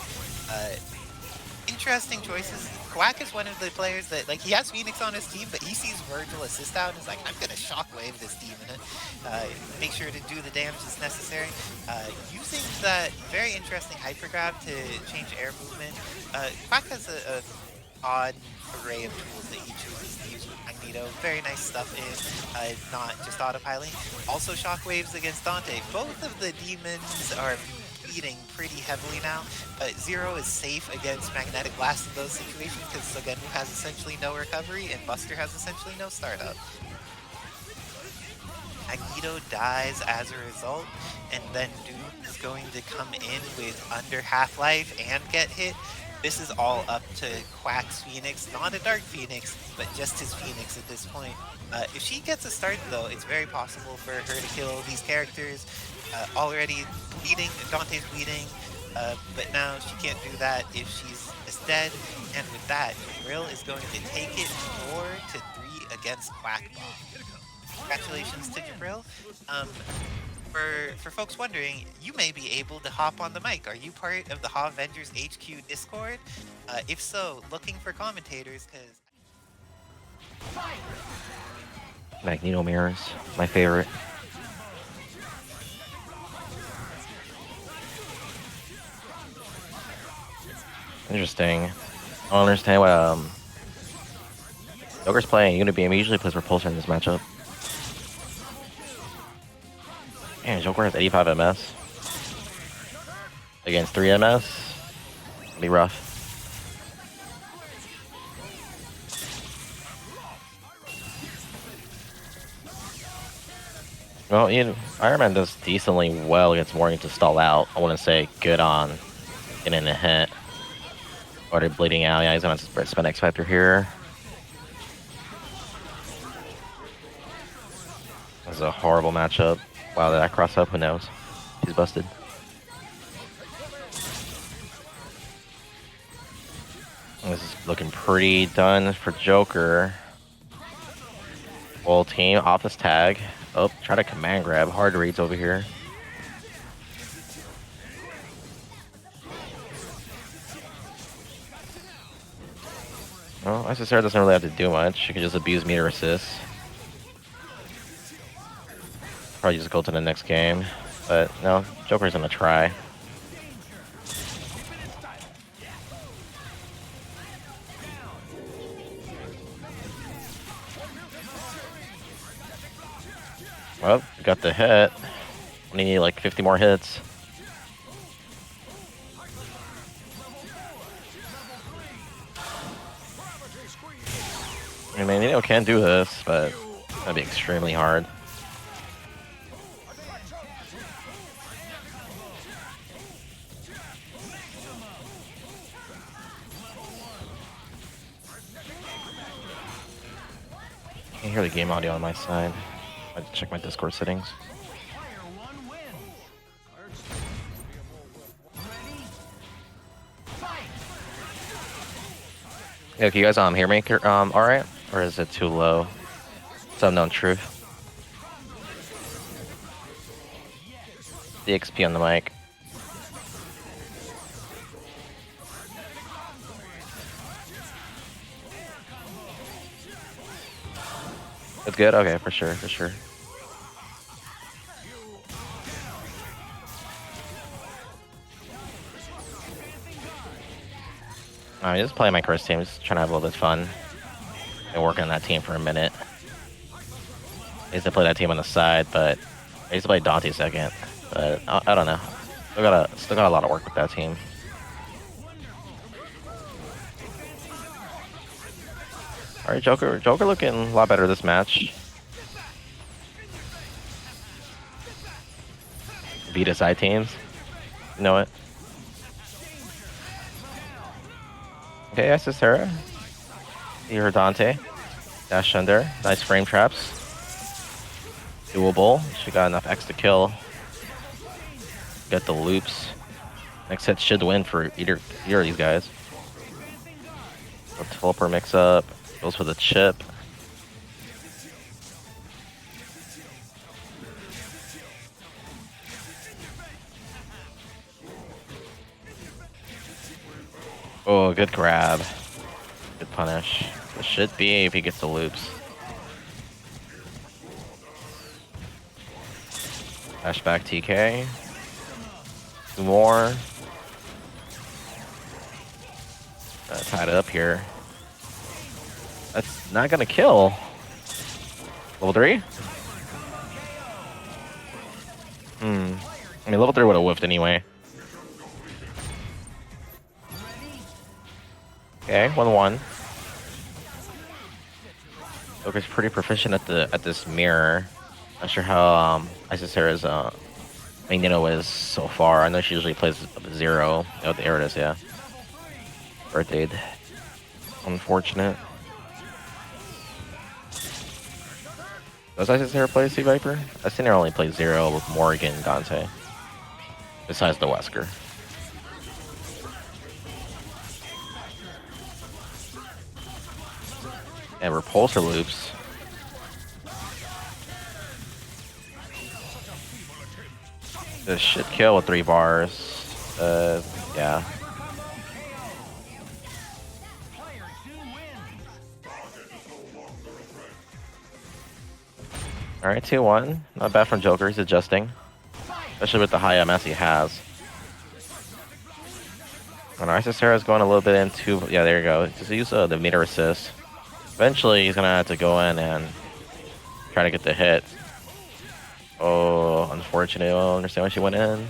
Interesting choices. Quack is one of the players that, like, he has Phoenix on his team, but he sees Vergil assist out and is like, I'm gonna shockwave this demon and make sure to do the damage that's necessary. Using that very interesting hyper grab to change air movement. Quack has a odd array of tools that he chooses to use with Magneto. Very nice stuff in not just autopiloting. Also shockwaves against Dante. Both of the demons are bleeding pretty heavily now, but Zero is safe against Magnetic Blast in those situations because Sogenu has essentially no recovery and Buster has essentially no startup. Magneto dies as a result, and then Doom is going to come in with under half-life and get hit. This is all up to Quack's Phoenix, not a Dark Phoenix, but just his Phoenix at this point. If she gets a start though, it's very possible for her to kill these characters. Already bleeding, Dante's bleeding, but now she can't do that if she's dead. And with that, Jibrill is going to take it 4-3 against Quack. Congratulations to Jibrill. For folks wondering, you may be able to hop on the mic. Are you part of the Ha Avengers HQ Discord? If so, looking for commentators, because... Magneto mirrors, my favorite. Interesting. I don't understand what Joker's playing Unibeam. He usually plays Repulsor in this matchup. Man, Joker has 85 MS. Against 3 MS. It'll be rough. Well, Iron Man does decently well against Morrigan to stall out. I wouldn't say good on getting a hit. Already bleeding out. Yeah, he's gonna spend X Factor here. This is a horrible matchup. Wow, did that cross up? Who knows? He's busted. This is looking pretty done for Joker. Full team, office tag. Oh, try to command grab. Hard reads over here. Well, Isicera doesn't really have to do much. She can just abuse meter assist. Probably just go to the next game. But no, Joker's gonna try. Well, got the hit. We need like 50 more hits. I mean, Magneto can do this, but it's gonna be extremely hard. I can hear the game audio on my side. I have to check my Discord settings. Yeah, can you guys hear me alright? Or is it too low? It's unknown truth. The XP on the mic. It's good? Okay, for sure, for sure. I'm just playing my curse team, just trying to have a little bit of fun. Been working on that team for a minute. I used to play that team on the side, but I used to play Dante second. But I don't know. Still got a lot of work with that team. Alright, Joker looking a lot better this match. Beat his side teams. You know it. Okay, Isicera. Here, Dante. Dash under. Nice frame traps. Doable. She got enough X to kill. Get the loops. Next hit should win for either of these guys. Teleper mix up. Goes for the chip. Oh, good grab. Good punish. This should be if he gets the loops. Flashback TK. 2 more. Tied it up here. That's not gonna kill. Level 3? I mean, level 3 would have whiffed anyway. Okay, 1-1. Joker's pretty proficient at this mirror. Not sure how Isicera's Magneto is so far. I know she usually plays 0. Oh, there it is, yeah. Birthdayed. Unfortunate. Does Isicera play Sea Viper? I've seen her only play 0 with Morrigan and Dante. Besides the Wesker. And repulsor loops. This should kill with 3 bars. Yeah. Alright, 2-1. Not bad from Joker, he's adjusting. Especially with the high MS he has. And Isicera's going a little bit into... Yeah, there you go. Just use the meter assist. Eventually, he's gonna have to go in and try to get the hit. Oh, unfortunate. I don't understand why she went in.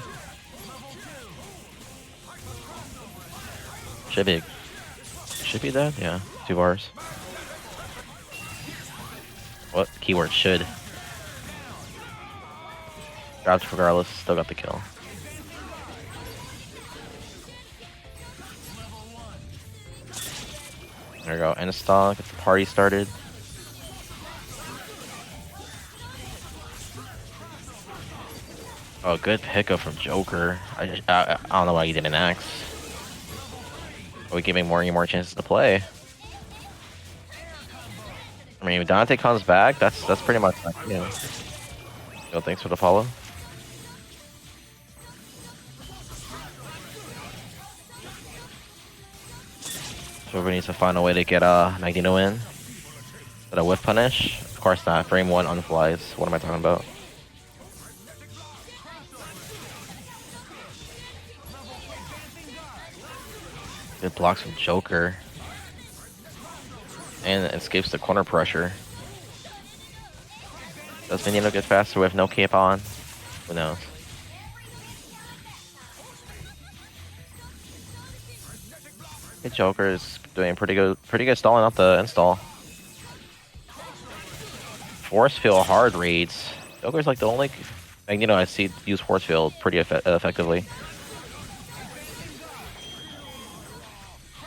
Should be dead? Yeah, 2 bars. What? Keyword should. Dropped regardless, still got the kill. There we go, install, get the party started. Oh, good pickup from Joker. I don't know why he didn't X. Are we giving more chances to play? I mean, if Dante comes back, that's pretty much like, you know. Yo, thanks for the follow. So we needs to find a way to get Magneto in. Is that a whiff punish? Of course not. Frame 1 unflies. What am I talking about? Good blocks from Joker. And escapes the corner pressure. Does Magneto get faster with no cape on? Who knows? Hey, Joker is doing pretty good stalling out the install. Force field hard reads. Joker's like the only Magneto I see use force field pretty effectively.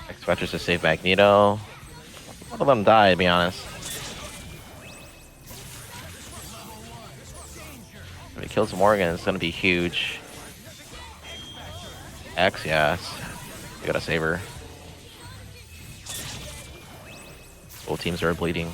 X-Factors to save Magneto. One of them died, to be honest. If he kills Morrigan, it's gonna be huge. X, yes. You gotta save her. Both teams are bleeding.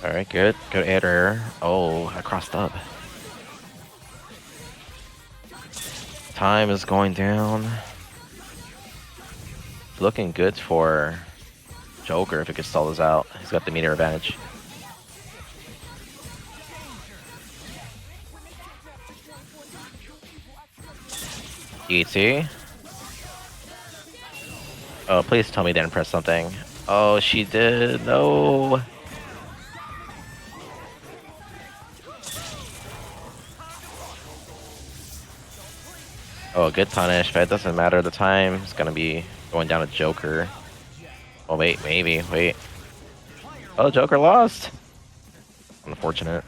Alright, good. Good error. Oh, I crossed up. Time is going down. Looking good for Joker if he could stall this out. He's got the meter advantage. ET. Oh, please tell me they didn't press something. Oh, she did. No. Oh, good punish, but it doesn't matter. The time is gonna be going down to Joker. Oh, wait, maybe. Wait. Oh, Joker lost. Unfortunate.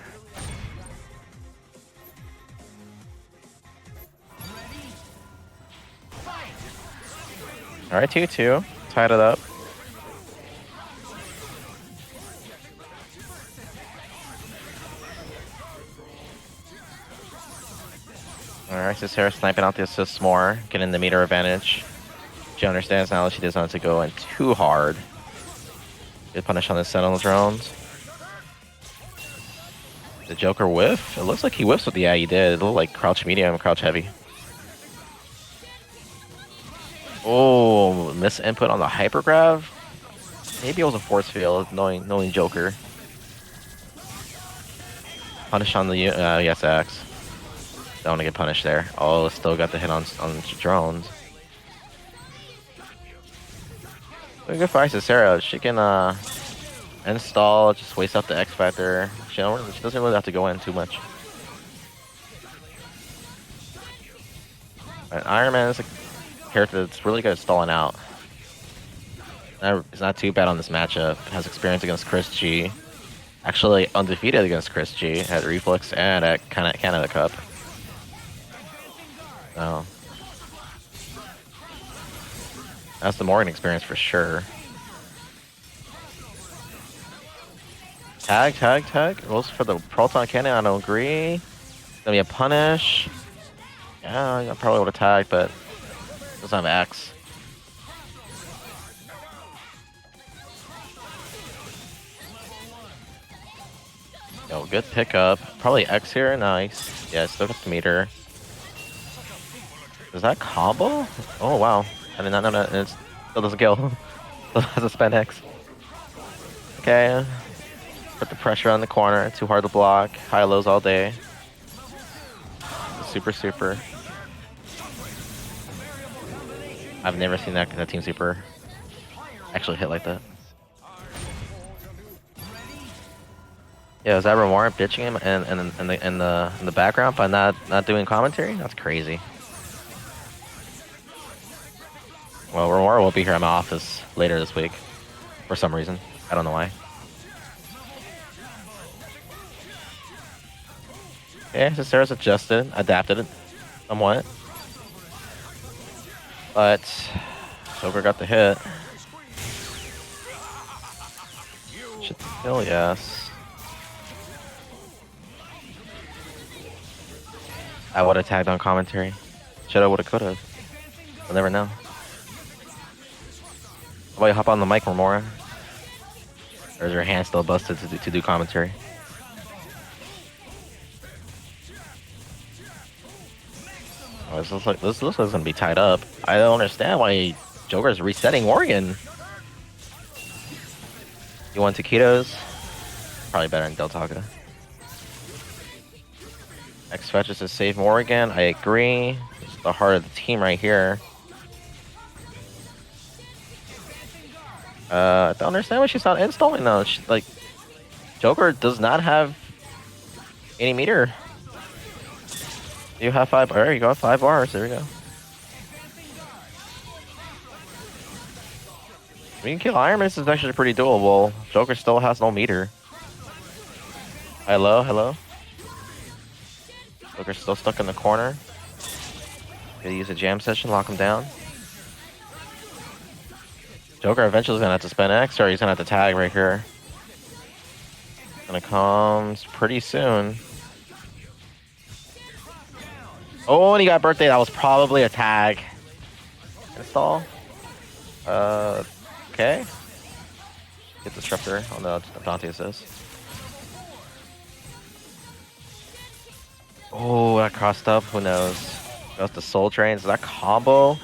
Alright, 2-2. Tied it up. Alright, Isicera sniping out the assists more, getting the meter advantage. She understands now that she doesn't have to go in too hard. Good punish on the Sentinel drones. The Joker whiff? It looks like he whiffs with the... Yeah, he did. It looked like crouch medium, crouch heavy. Oh, miss input on the hypergrav? Maybe it was a force field, knowing Joker. Punish on the ESX. Don't want to get punished there. Oh, still got the hit on drones. Good for Isicera. She can install, just waste out the X Factor. She doesn't really have to go in too much. Right, Iron Man is a character that's really good at stalling out. It's not too bad on this matchup. Has experience against Chris G. Actually undefeated against Chris G at Reflex and at Canada Cup. So that's the Morrigan experience for sure. Tag. Rolls for the Proton Cannon. I don't agree. It's gonna be a punish. Yeah, I probably would have tagged, but doesn't have X. Yo, good pickup. Probably X here. Nice. Yeah, still got the meter. Is that combo? Oh wow! I did not know that. It still doesn't kill. Still has a spend X. Okay. Put the pressure on the corner. Too hard to block. High lows all day. Super. I've never seen that team super actually hit like that. Yeah, is that Romora bitching him in the background by not doing commentary? That's crazy. Well, Romora will be here at my office later this week for some reason. I don't know why. Yeah, Isicera's adapted it somewhat. But Joker got the hit. Should kill, yes. I would have tagged on commentary. Shoulda, woulda, coulda. We'll never know. How about you hop on the mic, Romora? Or is your hand still busted to do commentary? Oh, this looks like it's gonna be tied up. I don't understand why Joker's resetting Morrigan. You want taquitos? Probably better than Del Taco. X fetches to save Morrigan. I agree. It's the heart of the team right here. I don't understand why she's not installing though. Like, Joker does not have any meter. You have 5. There you go, 5 bars. There we go. We can kill Iron Man. This is actually pretty doable. Joker still has no meter. Hello. Joker's still stuck in the corner. Gonna use a jam session, lock him down. Joker eventually is gonna have to spend X, or he's gonna have to tag right here. Gonna come pretty soon. Oh, and he got birthday. That was probably a tag. Install. Okay. Get Disruptor on the Dante assist. Oh, that crossed up. Who knows? Goes to Soul Drains. Is that combo?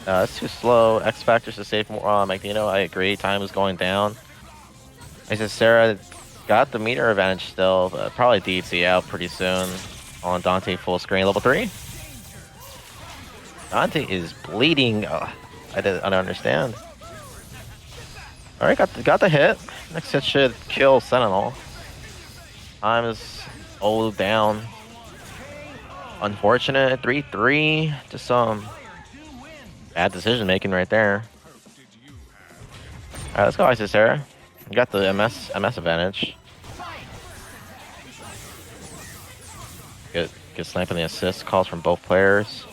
It's too slow. X Factors to save Magneto. I agree. Time is going down. Isicera got the meter advantage still, but probably DEADC out pretty soon on Dante full screen. Level 3. Dante is bleeding. I don't understand. All right, got the hit. Next hit should kill Sentinel. Time is all down. Unfortunate. 3-3. Just some bad decision making right there. All right, let's go Isicera. You got the MS advantage. Good sniping the assist calls from both players.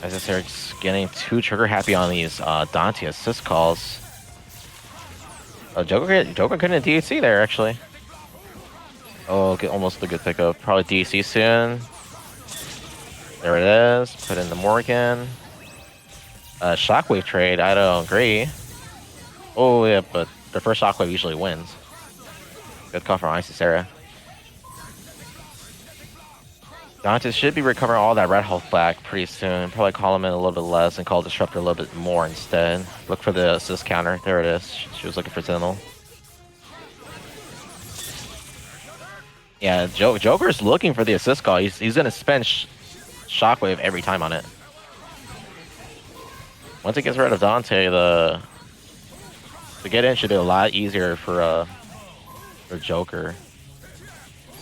Isicera just getting too trigger happy on these Dante assist calls. Joker couldn't DEC there actually. Oh, almost a good pickup. Probably DEC soon. There it is. Put in the Morrigan. Shockwave trade. I don't agree. Oh yeah, but the first Shockwave usually wins. Good call from Isicera. Dante should be recovering all that red health back pretty soon. Probably call him in a little bit less and call Disruptor a little bit more instead. Look for the assist counter. There it is. She was looking for Sentinel. Yeah, Joker's looking for the assist call. He's gonna spend Shockwave every time on it. Once it gets rid of Dante, to get in should be a lot easier for Joker.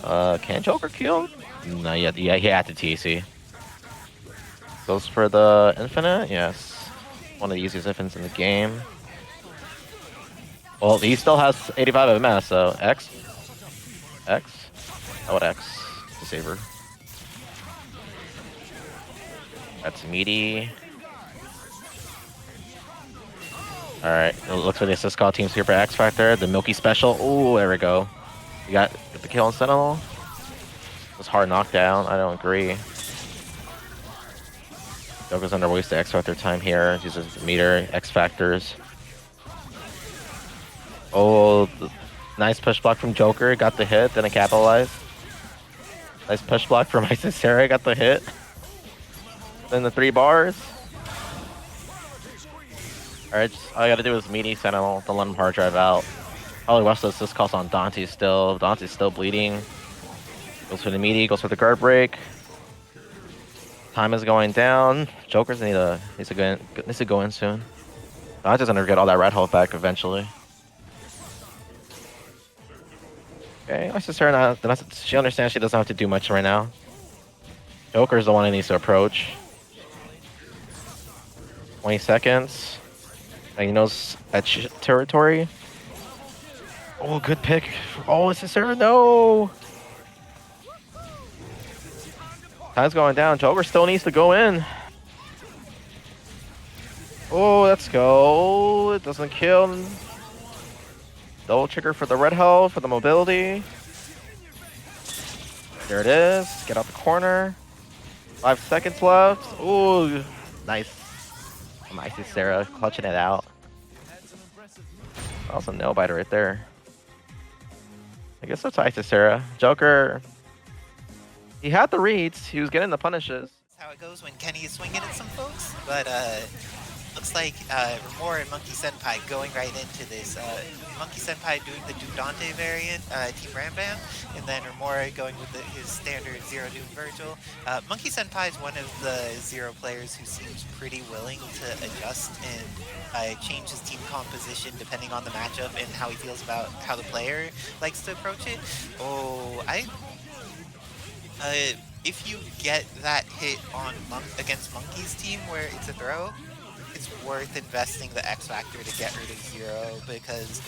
Can Joker kill? No, yeah, he had to TC. Goes for the infinite, yes. One of the easiest infinites in the game. Well, he still has 85 MS, so X. How about X? Saber. That's meaty. Alright, looks for the assist call teams here for X Factor. The Milky Special. Ooh, there we go. You got the kill on Sentinel. It was hard knockdown. I don't agree. Joker's under wasted X Factor time here. Uses the meter, X Factors. Oh, nice push block from Joker. Got the hit, didn't capitalize. Nice push block from Isicera. Got the hit. Then the 3 bars. Alright, all I gotta do is meaty Sentinel. Don't let him hard drive out. Probably watch the assist calls on Dante still. Dante's still bleeding. Goes for the meaty, goes for the guard break. Time is going down. Joker's needs to go in soon. Dante's gonna get all that red health back eventually. Okay, Isicera, she understands she doesn't have to do much right now. Joker's the one who needs to approach. 20 seconds. He knows that territory. Oh, good pick. Oh, Isicera, no! Time's going down. Joker still needs to go in. Oh, let's go. It doesn't kill. Double trigger for the red health, for the mobility. There it is. Get out the corner. 5 seconds left. Ooh, nice. Isicera clutching it out. Also, nail biter right there. I guess that's Isicera. Joker, he had the reads. He was getting the punishes. That's how it goes when Kenny is swinging at some folks. But looks like Romora and MonkeySenpai going right into this. MonkeySenpai doing the Doom Dante variant, Team Rambam, and then Romora going with his standard Zero Doom Vergil. MonkeySenpai is one of the Zero players who seems pretty willing to adjust and change his team composition depending on the matchup and how he feels about how the player likes to approach it. Oh, if you get that hit on against Monkey's team where it's a throw, it's worth investing the X Factor to get rid of Zero because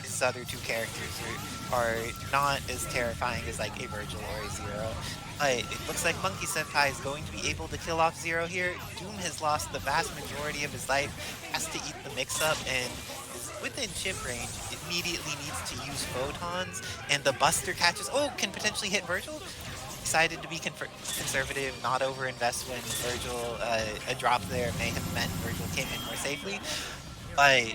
his other 2 characters are not as terrifying as like a Vergil or a Zero. It looks like MonkeySenpai is going to be able to kill off Zero here. Doom has lost the vast majority of his life, has to eat the mix-up, and is within chip range. Immediately needs to use photons, and the Buster catches. Oh, can potentially hit Vergil. Decided to be conservative, not overinvest when Vergil, a drop there may have meant Vergil came in more safely. But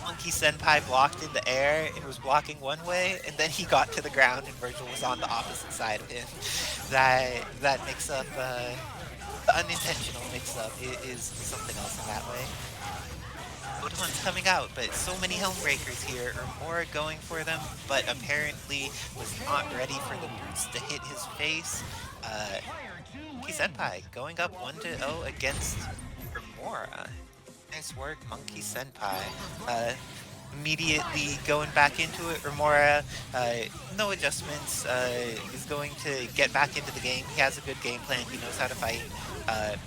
MonkeySenpai blocked in the air and was blocking one way, and then he got to the ground and Vergil was on the opposite side of him. That mix-up, the unintentional mix-up is something else in that way. Photons coming out, but so many Helm Breakers here. Romora going for them, but apparently was not ready for the boots to hit his face. MonkeySenpai going up 1-0 against Romora. Nice work, MonkeySenpai. Immediately going back into it. Romora, no adjustments, is going to get back into the game. He has a good game plan. He knows how to fight.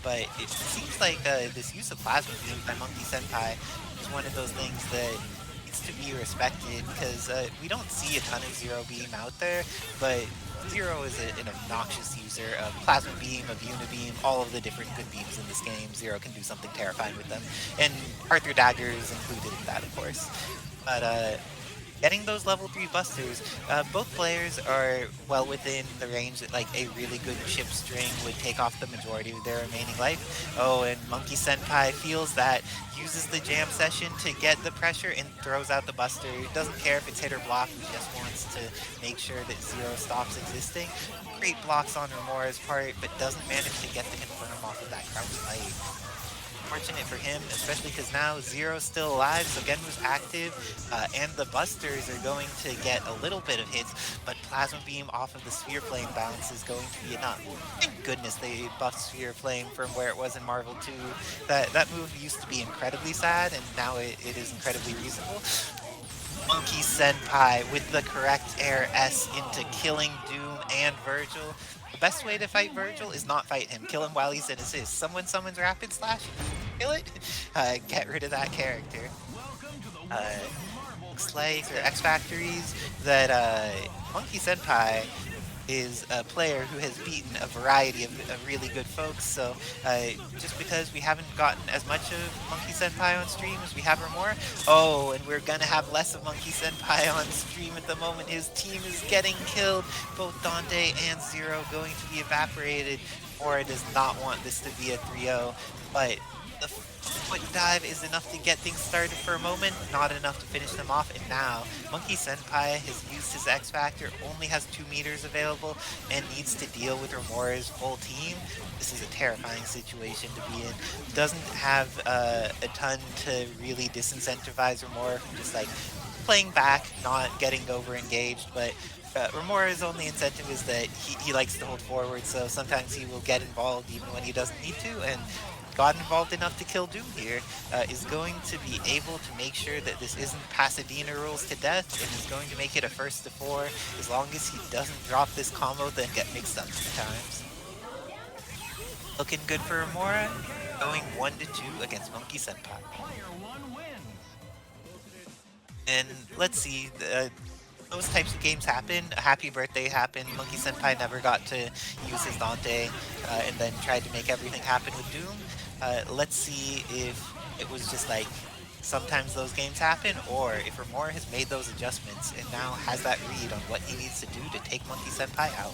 But it seems like this use of Plasma Beam by MonkeySenpai is one of those things that needs to be respected because we don't see a ton of Zero Beam out there, but Zero is an obnoxious user of Plasma Beam, of Unibeam, all of the different good beams in this game. Zero can do something terrifying with them. And Arthur Dagger is included in that, of course. But getting those level 3 busters, both players are well within the range that like a really good chip string would take off the majority of their remaining life. Oh, and MonkeySenpai feels that, uses the jam session to get the pressure and throws out the buster. Doesn't care if it's hit or block, he just wants to make sure that Zero stops existing. Great blocks on Romora's part, but doesn't manage to get the confirm off of that crouch light. Fortunate for him, especially because now Zero's still alive, so Genmu's active, and the Busters are going to get a little bit of hits, but Plasma Beam off of the Sphere Flame bounce is going to be enough. Thank goodness they buffed Sphere Flame from where it was in Marvel 2. That move used to be incredibly sad, and now it is incredibly reasonable. MonkeySenpai with the correct air S into killing Doom and Vergil. The best way to fight Vergil is not fight him. Kill him while he's in assist. Someone summons Rapid Slash, kill it, get rid of that character. Looks like, or X Factories, that MonkeySenpai is a player who has beaten a variety of really good folks, so just because we haven't gotten as much of MonkeySenpai on stream as we have Romora, oh, and we're gonna have less of MonkeySenpai on stream at the moment. His team is getting killed, both Dante and Zero going to be evaporated. Romora does not want this to be a 3-0, but the foot dive is enough to get things started for a moment, not enough to finish them off, and now MonkeySenpai has used his X Factor, only has 2 meters available, and needs to deal with Romora's full team. This is a terrifying situation to be in. Doesn't have a ton to really disincentivize Romora from just like playing back, not getting over engaged, but Romora's only incentive is that he likes to hold forward, so sometimes he will get involved even when he doesn't need to, and got involved enough to kill Doom here, is going to be able to make sure that this isn't Pasadena rules to death, and is going to make it a 1st to 4, as long as he doesn't drop this combo then get mixed up 2 times. Looking good for Romora, going 1 to 2 against MonkeySenpai. And let's see, those types of games happen. A happy birthday happened. MonkeySenpai never got to use his Dante, and then tried to make everything happen with Doom. Let's see if it was just like sometimes those games happen, or if Romora has made those adjustments and now has that read on what he needs to do to take MonkeySenpai out.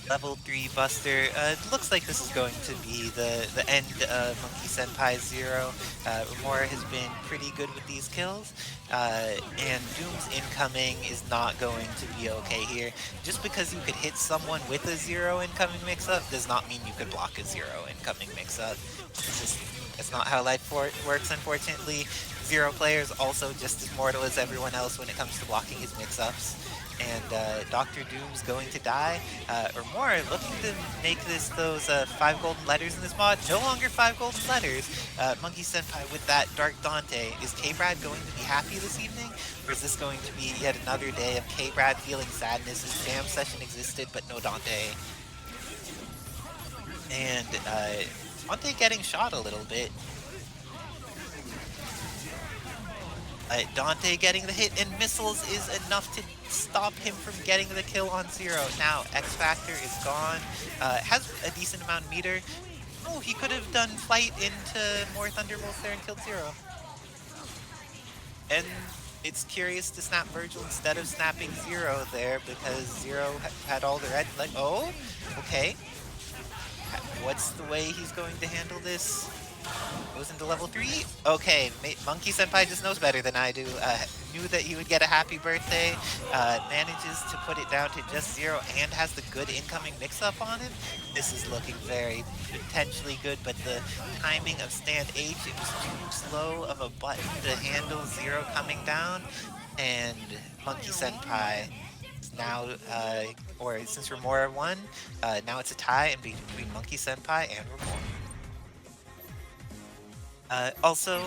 Level 3 Buster. It looks like this is going to be the end of MonkeySenpai 0. Romora has been pretty good with these kills, and Doom's incoming is not going to be okay here. Just because you could hit someone with a 0 incoming mix-up does not mean you could block a 0 incoming mix-up. That's not how life works, unfortunately. 0 players also just as mortal as everyone else when it comes to blocking his mix-ups. And Dr. Doom's going to die. Romora looking to make those 5 golden letters in this mod. No longer 5 golden letters. MonkeySenpai with that Dark Dante. Is K-Brad going to be happy this evening? Or is this going to be yet another day of K-Brad feeling sadness? His jam session existed, but no Dante. And Dante getting shot a little bit. Dante getting the hit, and missiles is enough to stop him from getting the kill on 0. Now, X Factor is gone. Has a decent amount of meter. Oh, he could have done flight into more Thunderbolts there and killed 0. And it's curious to snap Vergil instead of snapping 0 there, because 0 had all the red flag. Oh, okay. What's the way he's going to handle this? Goes into level 3. Okay, MonkeySenpai just knows better than I do. Knew that he would get a happy birthday. Manages to put it down to just 0 and has the good incoming mix-up on him. This is looking very potentially good, but the timing of stand H, it was too slow of a button to handle 0 coming down. And MonkeySenpai is now, or since Romora won, now it's a tie between MonkeySenpai and Romora. Also,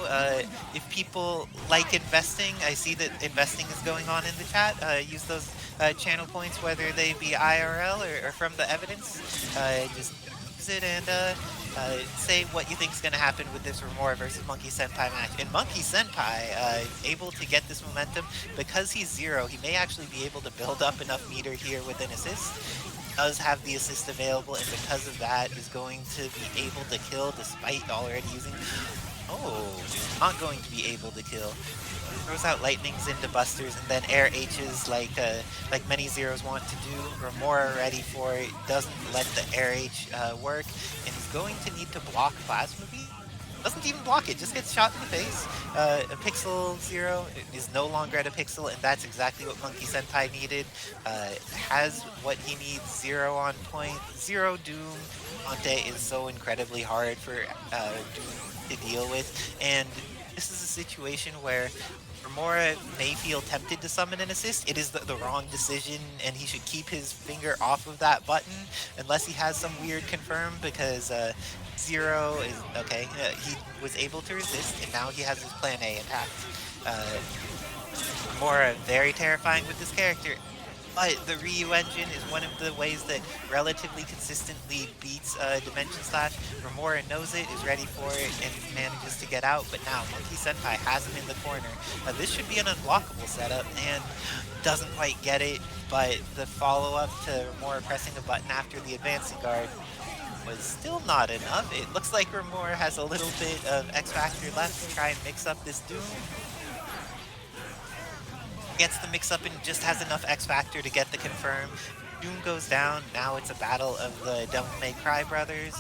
if people like investing, I see that investing is going on in the chat. Use those channel points, whether they be IRL or from the evidence. Just use it and say what you think is going to happen with this Romora versus MonkeySenpai match. And MonkeySenpai able to get this momentum because he's 0. He may actually be able to build up enough meter here with an assist. Does have the assist available, and because of that is going to be able to kill despite already using. Oh, not going to be able to kill. Throws out lightnings into busters and then air H's like many 0s want to do. Romora ready for it. Doesn't let the air H work, and he's going to need to block Plasma Beam. Doesn't even block it, just gets shot in the face. A pixel 0 is no longer at a pixel, and that's exactly what MonkeySenpai needed. Has what he needs, 0 on point, 0 Doom. Dante is so incredibly hard for Doom to deal with, and this is a situation where Romora may feel tempted to summon an assist. It is the wrong decision, and he should keep his finger off of that button unless he has some weird confirm, because 0 is okay. He was able to resist, and now he has his plan A intact. Romora very terrifying with this character. But the Ryu engine is one of the ways that relatively consistently beats Dimension Slash. Romora knows it, is ready for it, and manages to get out. But now MonkeySenpai has him in the corner. This should be an unblockable setup, and doesn't quite get it. But the follow-up to Romora pressing a button after the advancing guard was still not enough. It looks like Romora has a little bit of X Factor left to try and mix up this Doom. Gets the mix-up and just has enough X Factor to get the confirm. Doom goes down. Now it's a battle of the Devil May Cry brothers.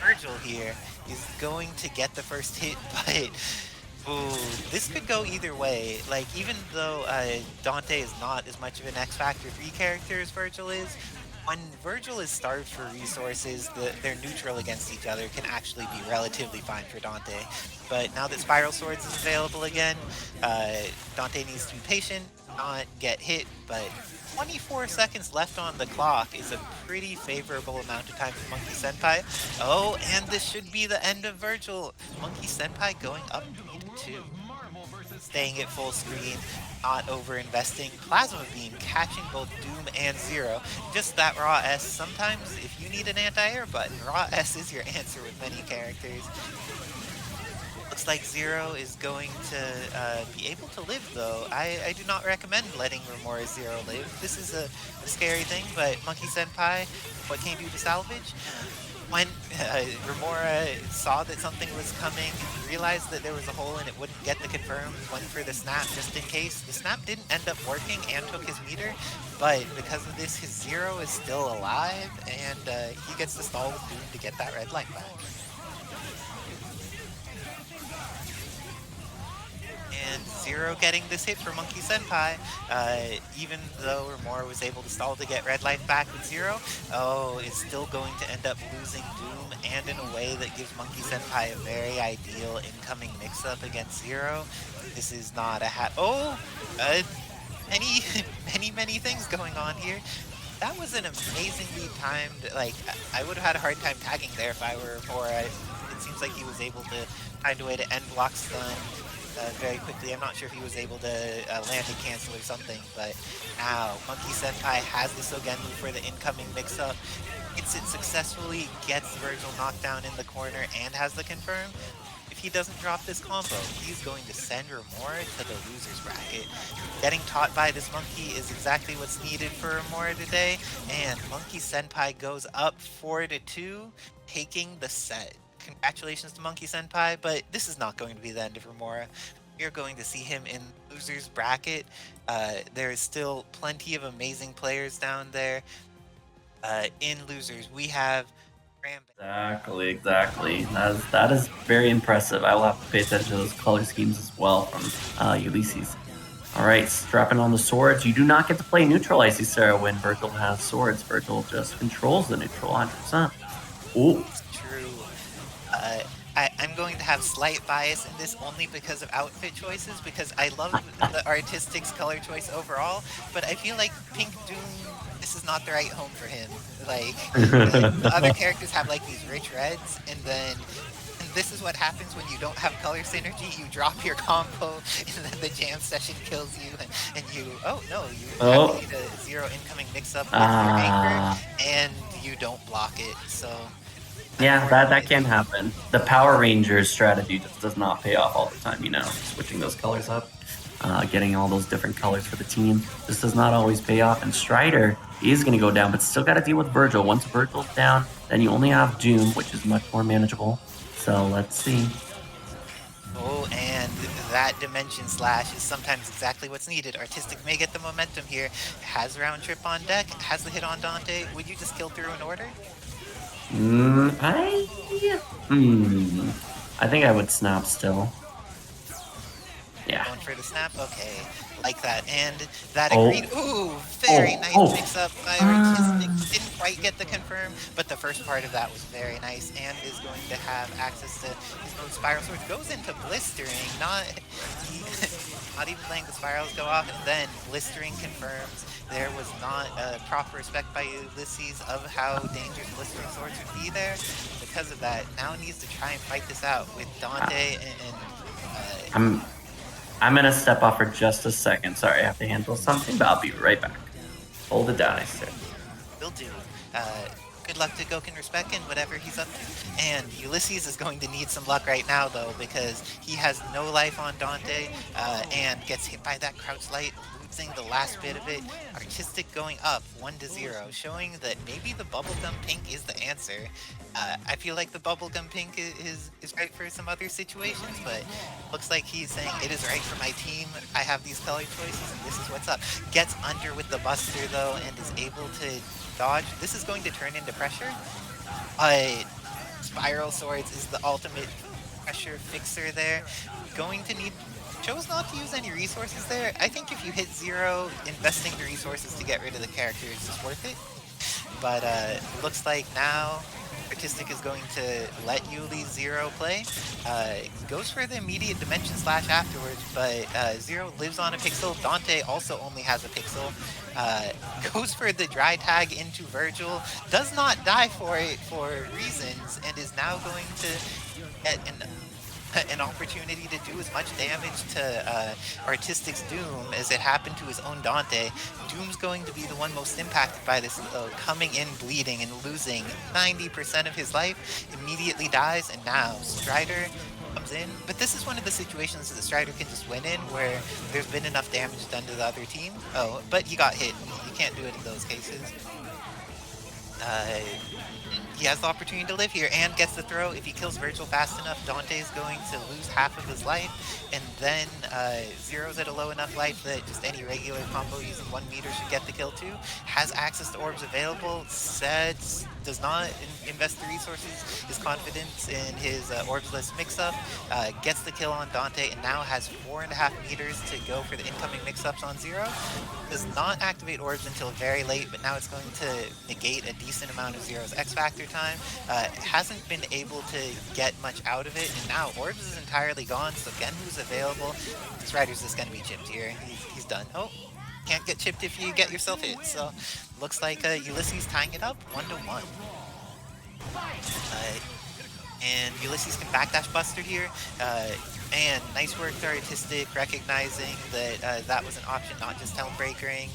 Vergil here is going to get the first hit, but ooh, this could go either way. Like, even though Dante is not as much of an X Factor 3 character as Vergil is, when Vergil is starved for resources, they're neutral against each other can actually be relatively fine for Dante. But now that Spiral Swords is available again, Dante needs to be patient, not get hit, but 24 seconds left on the clock is a pretty favorable amount of time for MonkeySenpai. Oh, and this should be the end of Vergil. MonkeySenpai going up 3-2. Staying at full screen, not over-investing. Plasma Beam catching both Doom and 0. Just that raw S. Sometimes, if you need an anti-air button, raw S is your answer with many characters. Looks like 0 is going to be able to live, though. I do not recommend letting Romora 0 live. This is a scary thing, but MonkeySenpai, what can you do to salvage? When Romora saw that something was coming, realized that there was a hole and it wouldn't get the confirm, went for the snap just in case. The snap didn't end up working and took his meter, but because of this, his 0 is still alive, and he gets to stall with Doom to get that red light back. And 0 getting this hit for MonkeySenpai, even though Romora was able to stall to get red life back with 0, is still going to end up losing Doom, and in a way that gives MonkeySenpai a very ideal incoming mix-up against 0. This is not a many things going on here. That was an amazingly timed, like, I would have had a hard time tagging there if I were Romora. It seems like he was able to find a way to end block stun very quickly. I'm not sure if he was able to land a cancel or something, but now MonkeySenpai has the Sogenmu for the incoming mix-up. Gets it successfully, gets Vergil knocked down in the corner, and has the confirm. If he doesn't drop this combo, he's going to send Romora to the loser's bracket. Getting taught by this monkey is exactly what's needed for Romora today, and MonkeySenpai goes up 4-2, taking the set. Congratulations to MonkeySenpai, but this is not going to be the end of Romora. You're going to see him in loser's bracket. There is still plenty of amazing players down there. In losers, we have Rambam. Exactly. That is very impressive. I will have to pay attention to those color schemes as well from Yullizhez. All right, strapping on the swords. You do not get to play neutral Isicera when Vergil has swords. Vergil just controls the neutral 100%. Ooh. True. I'm going to have slight bias in this only because of outfit choices, because I love the Artistikk's color choice overall, but I feel like Pink Doom, this is not the right home for him. Like, the other characters have like these rich reds, and this is what happens when you don't have color synergy. You drop your combo, and then the jam session kills you, and you have to get a 0 incoming mix-up with your anchor, and you don't block it, so... Yeah, that can happen. The Power Rangers strategy just does not pay off all the time, you know, switching those colors up, getting all those different colors for the team. This does not always pay off, and Strider is going to go down, but still got to deal with Vergil. Once Vergil's down, then you only have Doom, which is much more manageable. So let's see. Oh, and that Dimension Slash is sometimes exactly what's needed. Artiztikk may get the momentum here, has round trip on deck, has the hit on Dante. Would you just kill through an order? I think I would snap still. Yeah. Going for the snap? Okay, like that. And that Oh. agreed. Ooh, very nice Oh. mix-up by Artiztikk. Didn't quite get the confirm, but the first part of that was very nice and is going to have access to his own Spiral Sword. Goes into Blistering, not even letting the spirals go off, and then Blistering confirms there was not a proper respect by Yullizhez of how dangerous Blistering Swords would be there. Because of that, now needs to try and fight this out with Dante and I'm gonna step off for just a second. Sorry, I have to handle something, but I'll be right back. Hold it down, I said. will do. Good luck to Goken Respect and whatever he's up to. And Yullizhez is going to need some luck right now, though, because he has no life on Dante and gets hit by that Crouch Light, losing the last bit of it. Artiztikk going up 1-0, showing that maybe the Bubblegum Pink is the answer. I feel like the Bubblegum Pink is right for some other situations, but looks like he's saying it is right for my team. I have these color choices, and this is what's up. Gets under with the Buster, though, and is able to dodge. This is going to turn into pressure. Spiral Swords is the ultimate pressure fixer there. Going to need... Chose not to use any resources there. I think if you hit 0, investing the resources to get rid of the character is just worth it. But looks like now Artiztikk is going to let Yullizhez play. Goes for the immediate Dimension Slash afterwards, but Zero lives on a pixel. Dante also only has a pixel. Goes for the dry tag into Vergil. Does not die for it for reasons, and is now going to get an opportunity to do as much damage to Artistikk's Doom as it happened to his own Dante. Doom's going to be the one most impacted by this, coming in bleeding and losing 90% of his life, immediately dies, and now Strider comes in. But this is one of the situations that the Strider can just win in, where there's been enough damage done to the other team. Oh, but he got hit. You can't do it in those cases. He has the opportunity to live here and gets the throw. If he kills Vergil fast enough, Dante is going to lose half of his life, and then Zero's at a low enough life that just any regular combo using 1 meter should get the kill too. Has access to orbs available, sets, does not invest the resources, his confidence in his orbless mix-up, gets the kill on Dante, and now has 4.5 meters to go for the incoming mix-ups on Zero. Does not activate orbs until very late, but now it's going to negate a decent amount of Zero's X-Factor time. Hasn't been able to get much out of it, and now orbs is entirely gone, so Genwu's available. This Rider's just going to be chipped here. He's done. Oh, can't get chipped if you get yourself hit, so looks like Yullizhez tying it up 1-1. And Yullizhez can backdash Buster here. And nice work to Artiztikk, recognizing that that was an option, not just Helmbreakering.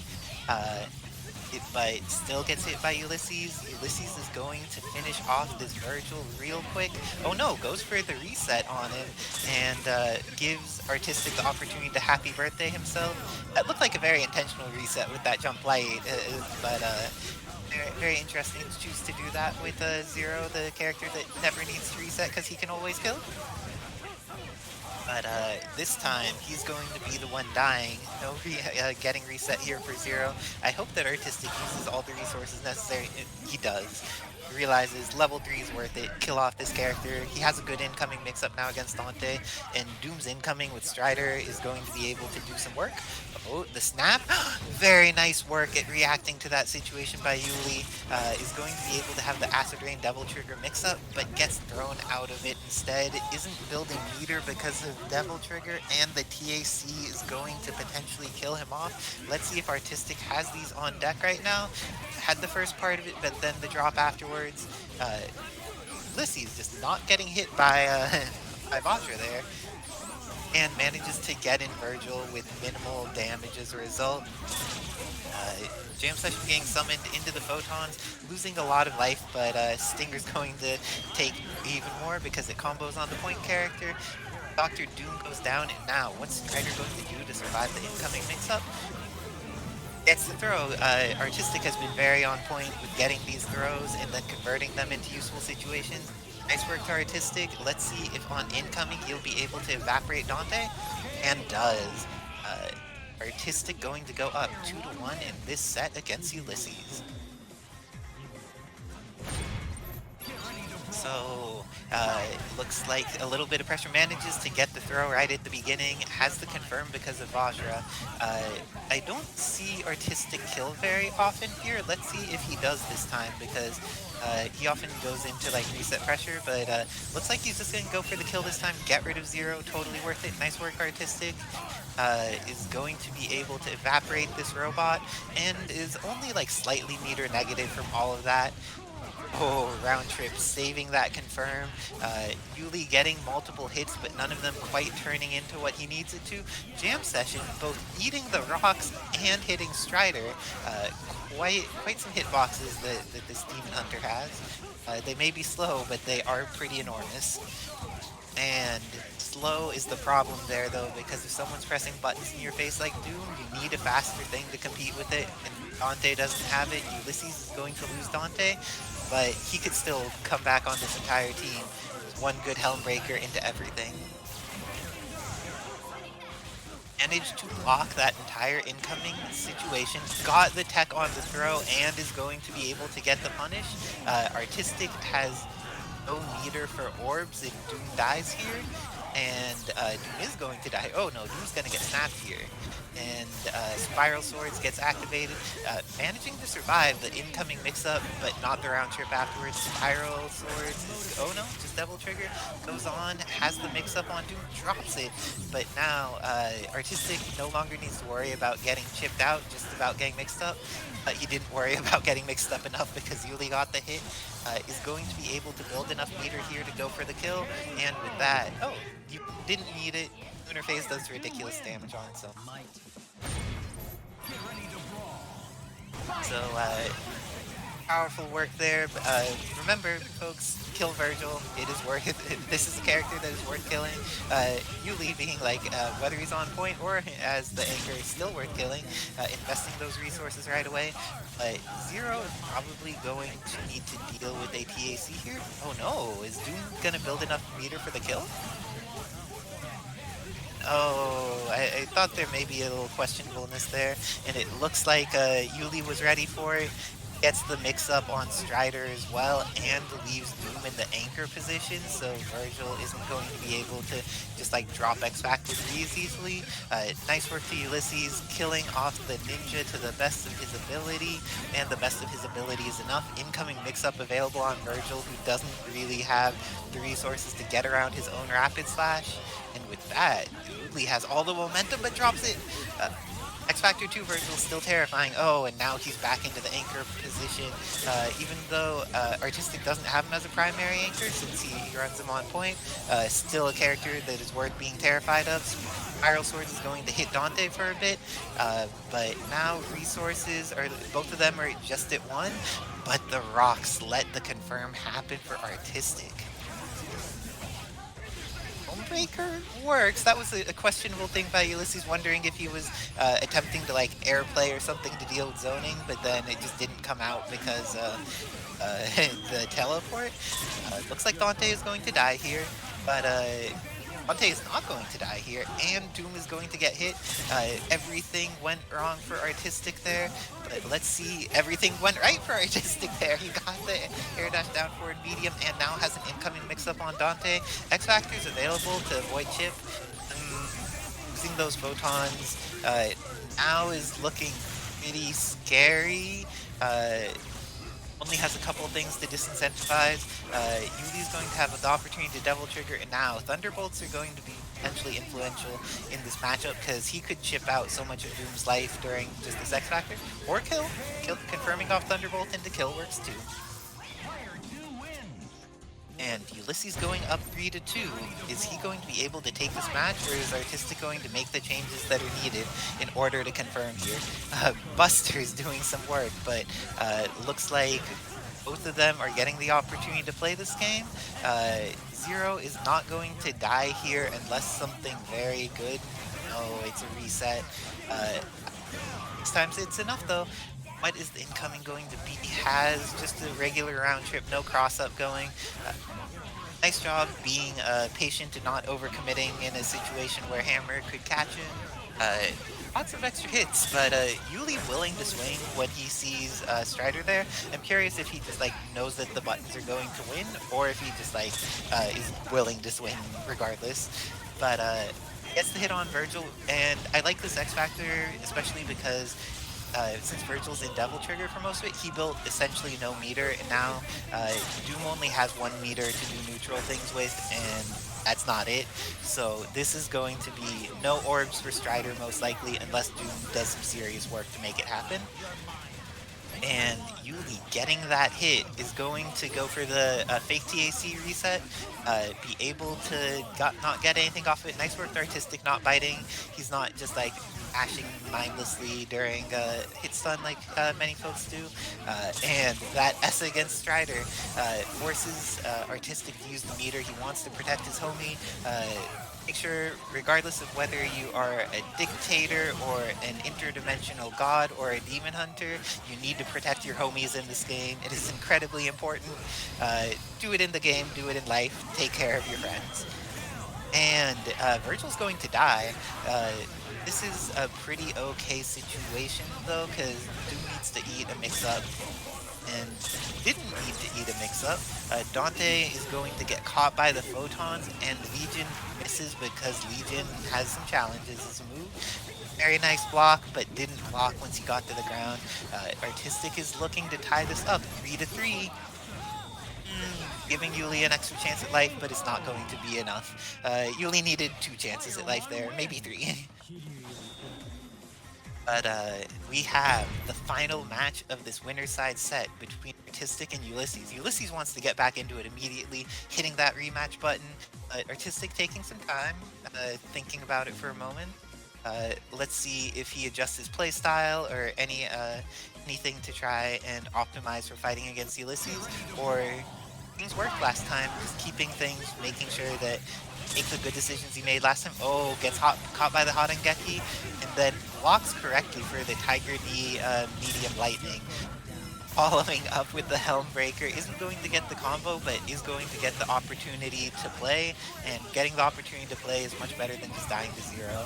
But still gets hit by Yullizhez. Yullizhez is going to finish off this Vergil real quick. Oh no, goes for the reset on him and gives Artiztikk the opportunity to happy birthday himself. That looked like a very intentional reset with that jump light, but very, very interesting to choose to do that with Zero, the character that never needs to reset because he can always kill. But this time, he's going to be the one dying. No getting reset here for Zero. I hope that Artiztikk uses all the resources necessary. He does. He realizes level 3 is worth it. Kill off this character. He has a good incoming mix-up now against Dante. And Doom's incoming with Strider is going to be able to do some work. Oh, the snap. Very nice work at reacting to that situation by Yuli. Is going to be able to have the Acid Rain Devil Trigger mix-up, but gets thrown out of it instead. Isn't building meter because of Devil Trigger, and the TAC is going to potentially kill him off. Let's see if Artiztikk has these on deck right now. Had the first part of it, but then the drop afterwards. Yullizhez just not getting hit by Vatra there, and manages to get in Vergil with minimal damage as a result. Jam Session getting summoned into the Photons, losing a lot of life, but Stinger's going to take even more because it combos on the point character. Dr. Doom goes down, and now what's Strider going to do to survive the incoming mix-up? Gets the throw. Artiztikk has been very on point with getting these throws and then converting them into useful situations. Nice work to Artiztikk. Let's see if on incoming he'll be able to evaporate Dante, and does. Artiztikk going to go up 2-1 in this set against Yullizhez. So, looks like a little bit of pressure manages to get the throw right at the beginning. Has the confirm because of Vajra. I don't see Artiztikk kill very often here. Let's see if he does this time, because he often goes into like reset pressure, but looks like he's just going to go for the kill this time. Get rid of Zero, totally worth it. Nice work, Artiztikk. Is going to be able to evaporate this robot, and is only like slightly meter negative from all of that. Oh, round trip saving that confirm. Yuli getting multiple hits, but none of them quite turning into what he needs it to. Jam Session both eating the rocks and hitting Strider. Quite some hitboxes that this Demon Hunter has. They may be slow, but they are pretty enormous. And slow is the problem there, though, because if someone's pressing buttons in your face like Doom, you need a faster thing to compete with it, and Dante doesn't have it. Yullizhez is going to lose Dante, but he could still come back on this entire team. One good Helm Breaker into everything. Managed to block that entire incoming situation, got the tech on the throw, and is going to be able to get the punish. Artiztikk has no meter for orbs if Doom dies here, and Doom is going to die. Oh no, Doom's going to get snapped here. And Spiral Swords gets activated, managing to survive the incoming mix-up, but not the round trip afterwards. Spiral Swords is, oh no, just double trigger, goes on, has the mix-up on Doom, drops it, but now Artiztikk no longer needs to worry about getting chipped out, just about getting mixed up. He didn't worry about getting mixed up enough because Yuli got the hit. Is going to be able to build enough meter here to go for the kill, and with that, oh, you didn't need it. Lunar Phase does ridiculous damage on itself. So, powerful work there. Remember, folks, kill Vergil. It is worth it. This is a character that is worth killing. Yuli being like, whether he's on point or as the anchor, is still worth killing. Investing those resources right away. Zero is probably going to need to deal with a TAC here. Oh no, is Doom going to build enough meter for the kill? Oh, I thought there may be a little questionableness there, and it looks like Yuli was ready for it. Gets the mix-up on Strider as well, and leaves Doom in the anchor position, so Vergil isn't going to be able to just like drop X Factor 3s easily. Nice work to Yullizhez, killing off the ninja to the best of his ability, and the best of his ability is enough. Incoming mix-up available on Vergil, who doesn't really have the resources to get around his own Rapid Slash, and with that, Yuli has all the momentum but drops it. X Factor 2 Vergil is still terrifying. Oh, and now he's back into the anchor position. Even though Artiztikk doesn't have him as a primary anchor since he runs him on point, still a character that is worth being terrified of. Spiral Swords is going to hit Dante for a bit, but now resources are, both of them are just at one, but the rocks let the confirm happen for Artiztikk. Breaker works. That was a questionable thing by Yullizhez, wondering if he was attempting to like airplay or something to deal with zoning, but then it just didn't come out because the teleport. Looks like Dante is going to die here, but Dante is not going to die here, and Doom is going to get hit. Everything went wrong for Artiztikk there, but let's see, everything went right for Artiztikk there. He got the air dash down forward medium, and now has an incoming mix-up on Dante. X Factors available to avoid chip. Using those photons now is looking pretty scary. Only has a couple of things to disincentivize. Yuli's going to have the opportunity to double trigger, and now Thunderbolts are going to be potentially influential in this matchup because he could chip out so much of Doom's life during just this X Factor, or kill. Confirming off Thunderbolt into kill works too. And Yullizhez going up 3-2. Is he going to be able to take this match, or is Artiztikk going to make the changes that are needed in order to confirm here? Buster's doing some work, but looks like both of them are getting the opportunity to play this game. Zero is not going to die here unless something very good. No, it's a reset. This time it's enough though. What is the incoming going to be? He has just a regular round trip, no cross-up going. Nice job being patient and not overcommitting in a situation where Hammer could catch him. lots of extra hits, but Yuli willing to swing when he sees Strider there. I'm curious if he just like knows that the buttons are going to win, or if he just like is willing to swing regardless. But gets the hit on Vergil, and I like this X Factor, especially because since Vergil's in Devil Trigger for most of it, he built essentially no meter, and now Doom only has 1 meter to do neutral things with, and that's not it. So this is going to be no orbs for Strider most likely, unless Doom does some serious work to make it happen. And Yuli getting that hit is going to go for the fake TAC reset, be able to not get anything off it. Nice work, Artiztikk, not biting. He's not just like ashing mindlessly during hit stun like many folks do. And that S against Strider forces Artiztikk to use the meter. He wants to protect his homie. Make sure, regardless of whether you are a dictator or an interdimensional god or a demon hunter, you need to protect your homies in this game. It is incredibly important. Do it in the game, do it in life, take care of your friends. And Vergil's going to die. This is a pretty okay situation though, because Doom needs to eat a mix-up and didn't need to eat a mix-up. Dante is going to get caught by the photons, and Legion misses because Legion has some challenges as a move. Very nice block, but didn't block once he got to the ground. Artiztikk is looking to tie this up 3-3. Giving Yuli an extra chance at life, but it's not going to be enough. Yuli needed 2 chances at life there, maybe 3. But we have the final match of this winner's side set between Artiztikk and Yullizhez. Yullizhez wants to get back into it immediately, hitting that rematch button. Artiztikk taking some time, thinking about it for a moment. Let's see if he adjusts his playstyle or anything to try and optimize for fighting against Yullizhez, or things worked last time, just keeping things, making sure that make the good decisions he made last time. Oh, gets caught by the Hodengeki, and then blocks correctly for the Tiger Knee medium lightning. Following up with the Helm Breaker, isn't going to get the combo, but is going to get the opportunity to play, and getting the opportunity to play is much better than just dying to 0.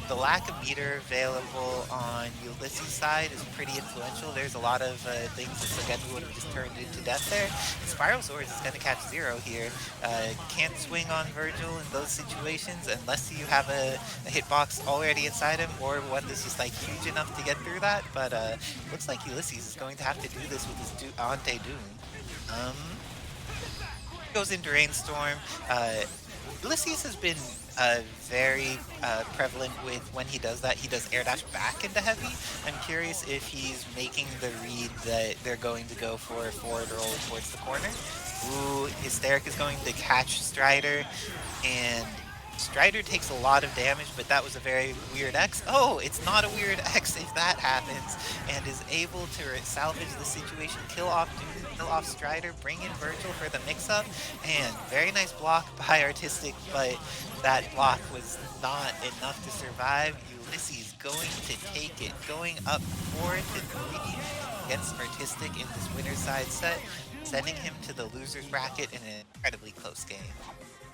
The lack of meter available on Yullizhez' side is pretty influential. There's a lot of things that Sugeki would have just turned into death there. Spiral Swords is going to catch 0 here. Can't swing on Vergil in those situations unless you have a hitbox already inside him, or one that's just like huge enough to get through that. But looks like Yullizhez is going to have to do this with his Dante Doom. Goes into Rainstorm. Yullizhez has been very prevalent with when he does that. He does air dash back into heavy. I'm curious if he's making the read that they're going to go for a forward roll towards the corner. Ooh, Hysteric is going to catch Strider, and Strider takes a lot of damage, but that was a very weird X. Oh, it's not a weird X if that happens, and is able to salvage the situation, kill off Doom, kill off Strider, bring in Vergil for the mix-up, and very nice block by Artiztikk, but that block was not enough to survive. Yullizhez going to take it, going up 4-3 against Artiztikk in this winner's side set, sending him to the loser's bracket in an incredibly close game.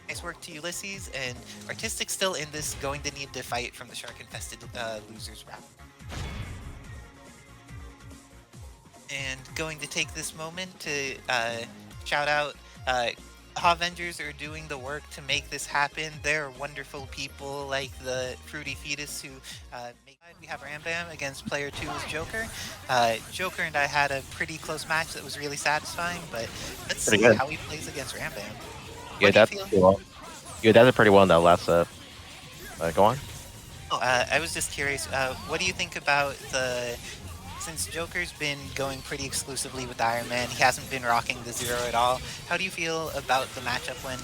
Nice work to Yullizhez, and Artiztikk still in this, going to need to fight from the shark-infested losers round. And going to take this moment to shout out Avengers are doing the work to make this happen. They're wonderful people like the Fruity Fetus who make. We have Rambam against player 2's Joker. Joker and I had a pretty close match that was really satisfying, but let's see how he plays against Rambam. Yeah, that's pretty well in that last set. Go on. Oh, I was just curious. What do you think about the? Since Joker's been going pretty exclusively with Iron Man, he hasn't been rocking the 0 at all. How do you feel about the matchup when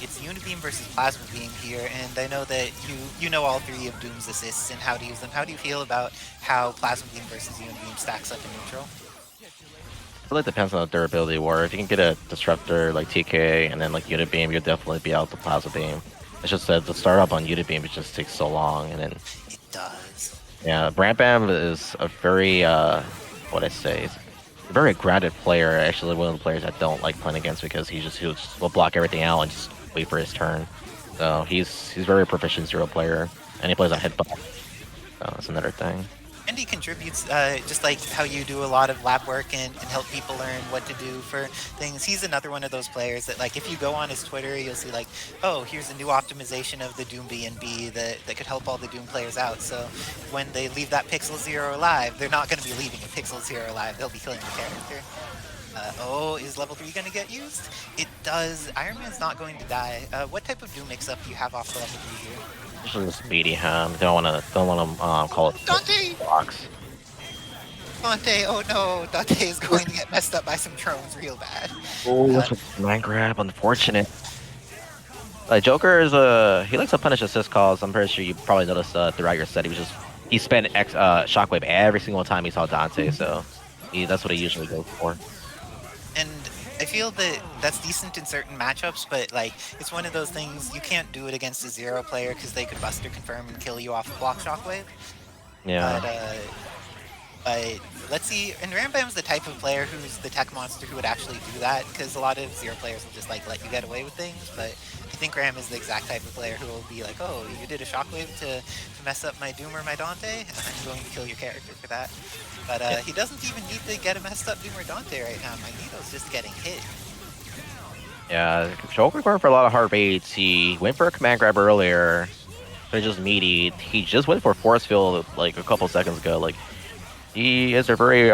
it's Unibeam versus Plasma Beam here? And I know that you know all 3 of Doom's assists and how to use them. How do you feel about how Plasma Beam versus Unibeam stacks up in neutral? It really depends on the durability war. If you can get a Disruptor like TK and then like Unibeam, you'll definitely be out the Plasma Beam. It's just that the startup on Unibeam, it just takes so long, and then it does. Yeah, Rambam is a very a very grounded player. Actually, one of the players I don't like playing against because he will block everything out and just wait for his turn. So he's very proficient 0 player, and he plays on hitbox. another thing. And he contributes, just like how you do a lot of lab work and help people learn what to do for things. He's another one of those players that, like, if you go on his Twitter, you'll see, like, oh, here's a new optimization of the Doom BNB that could help all the Doom players out. So when they leave that Pixel Zero alive, they're not going to be leaving a Pixel Zero alive. They'll be killing the character. Oh, is level 3 going to get used? It does. Iron Man's not going to die. What type of Doom mix-up do you have off the level 3 here? Usually just speedy ham. Don't want to call it Dante! blocks. Dante, oh no, Dante is going to get messed up by some drones real bad. Oh, that's a mind grab. Unfortunate. Like Joker is he likes to punish assist calls. I'm pretty sure you probably noticed throughout your set. He spent shockwave every single time he saw Dante, so that's what he usually goes for. And I feel that that's decent in certain matchups, but like it's one of those things you can't do it against a Zero player because they could Buster Confirm and kill you off a block shockwave. Yeah. But let's see, and Rambam's the type of player who's the tech monster who would actually do that, because a lot of Zero players will just like let you get away with things, but I think Ram is the exact type of player who will be like, oh, you did a shockwave to mess up my Doom or my Dante, and I'm going to kill your character for that. But he doesn't even need to get a messed up Doom or Dante right now. Magneto's just getting hit. Yeah, Joker going for a lot of hard baits. He went for a command grab earlier, but just meaty. He just went for force field like a couple seconds ago. Like he is a very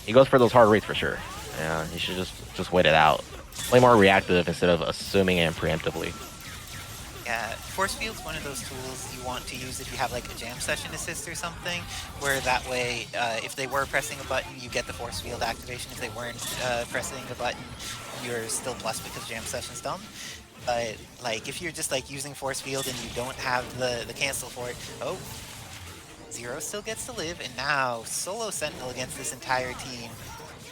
he goes for those hard rates for sure. Yeah, he should just wait it out. Play more reactive instead of assuming and preemptively. Yeah, force field's one of those tools you want to use if you have like a jam session assist or something, where that way, if they were pressing a button, you get the force field activation. If they weren't pressing a button, you're still plus because jam session's done. But like if you're just like using force field and you don't have the cancel for it, oh, Zero still gets to live, and now solo Sentinel against this entire team.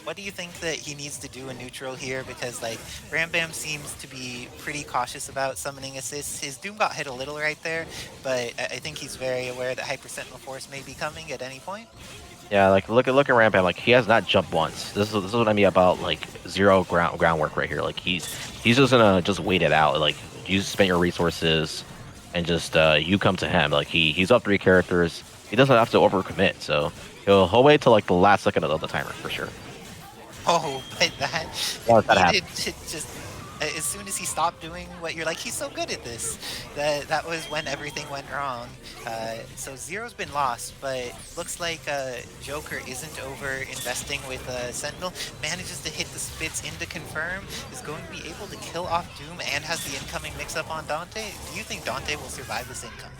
What do you think that he needs to do in neutral here? Because like Rambam seems to be pretty cautious about summoning assists. His Doom got hit a little right there, but I think he's very aware that Hyper Sentinel Force may be coming at any point. Yeah, like look at Rambam. Like he has not jumped once. This is what I mean about like Zero groundwork right here. Like he's just gonna just wait it out. Like you spend your resources and just you come to him. Like he's up 3 characters. He doesn't have to overcommit, so he'll wait till like the last second of the timer for sure. Oh, but that needed to just as soon as he stopped doing what you're like, he's so good at this. That was when everything went wrong. So Zero's been lost, but looks like Joker isn't over investing with Sentinel. Manages to hit the spits into confirm. Is going to be able to kill off Doom and has the incoming mix-up on Dante. Do you think Dante will survive this income?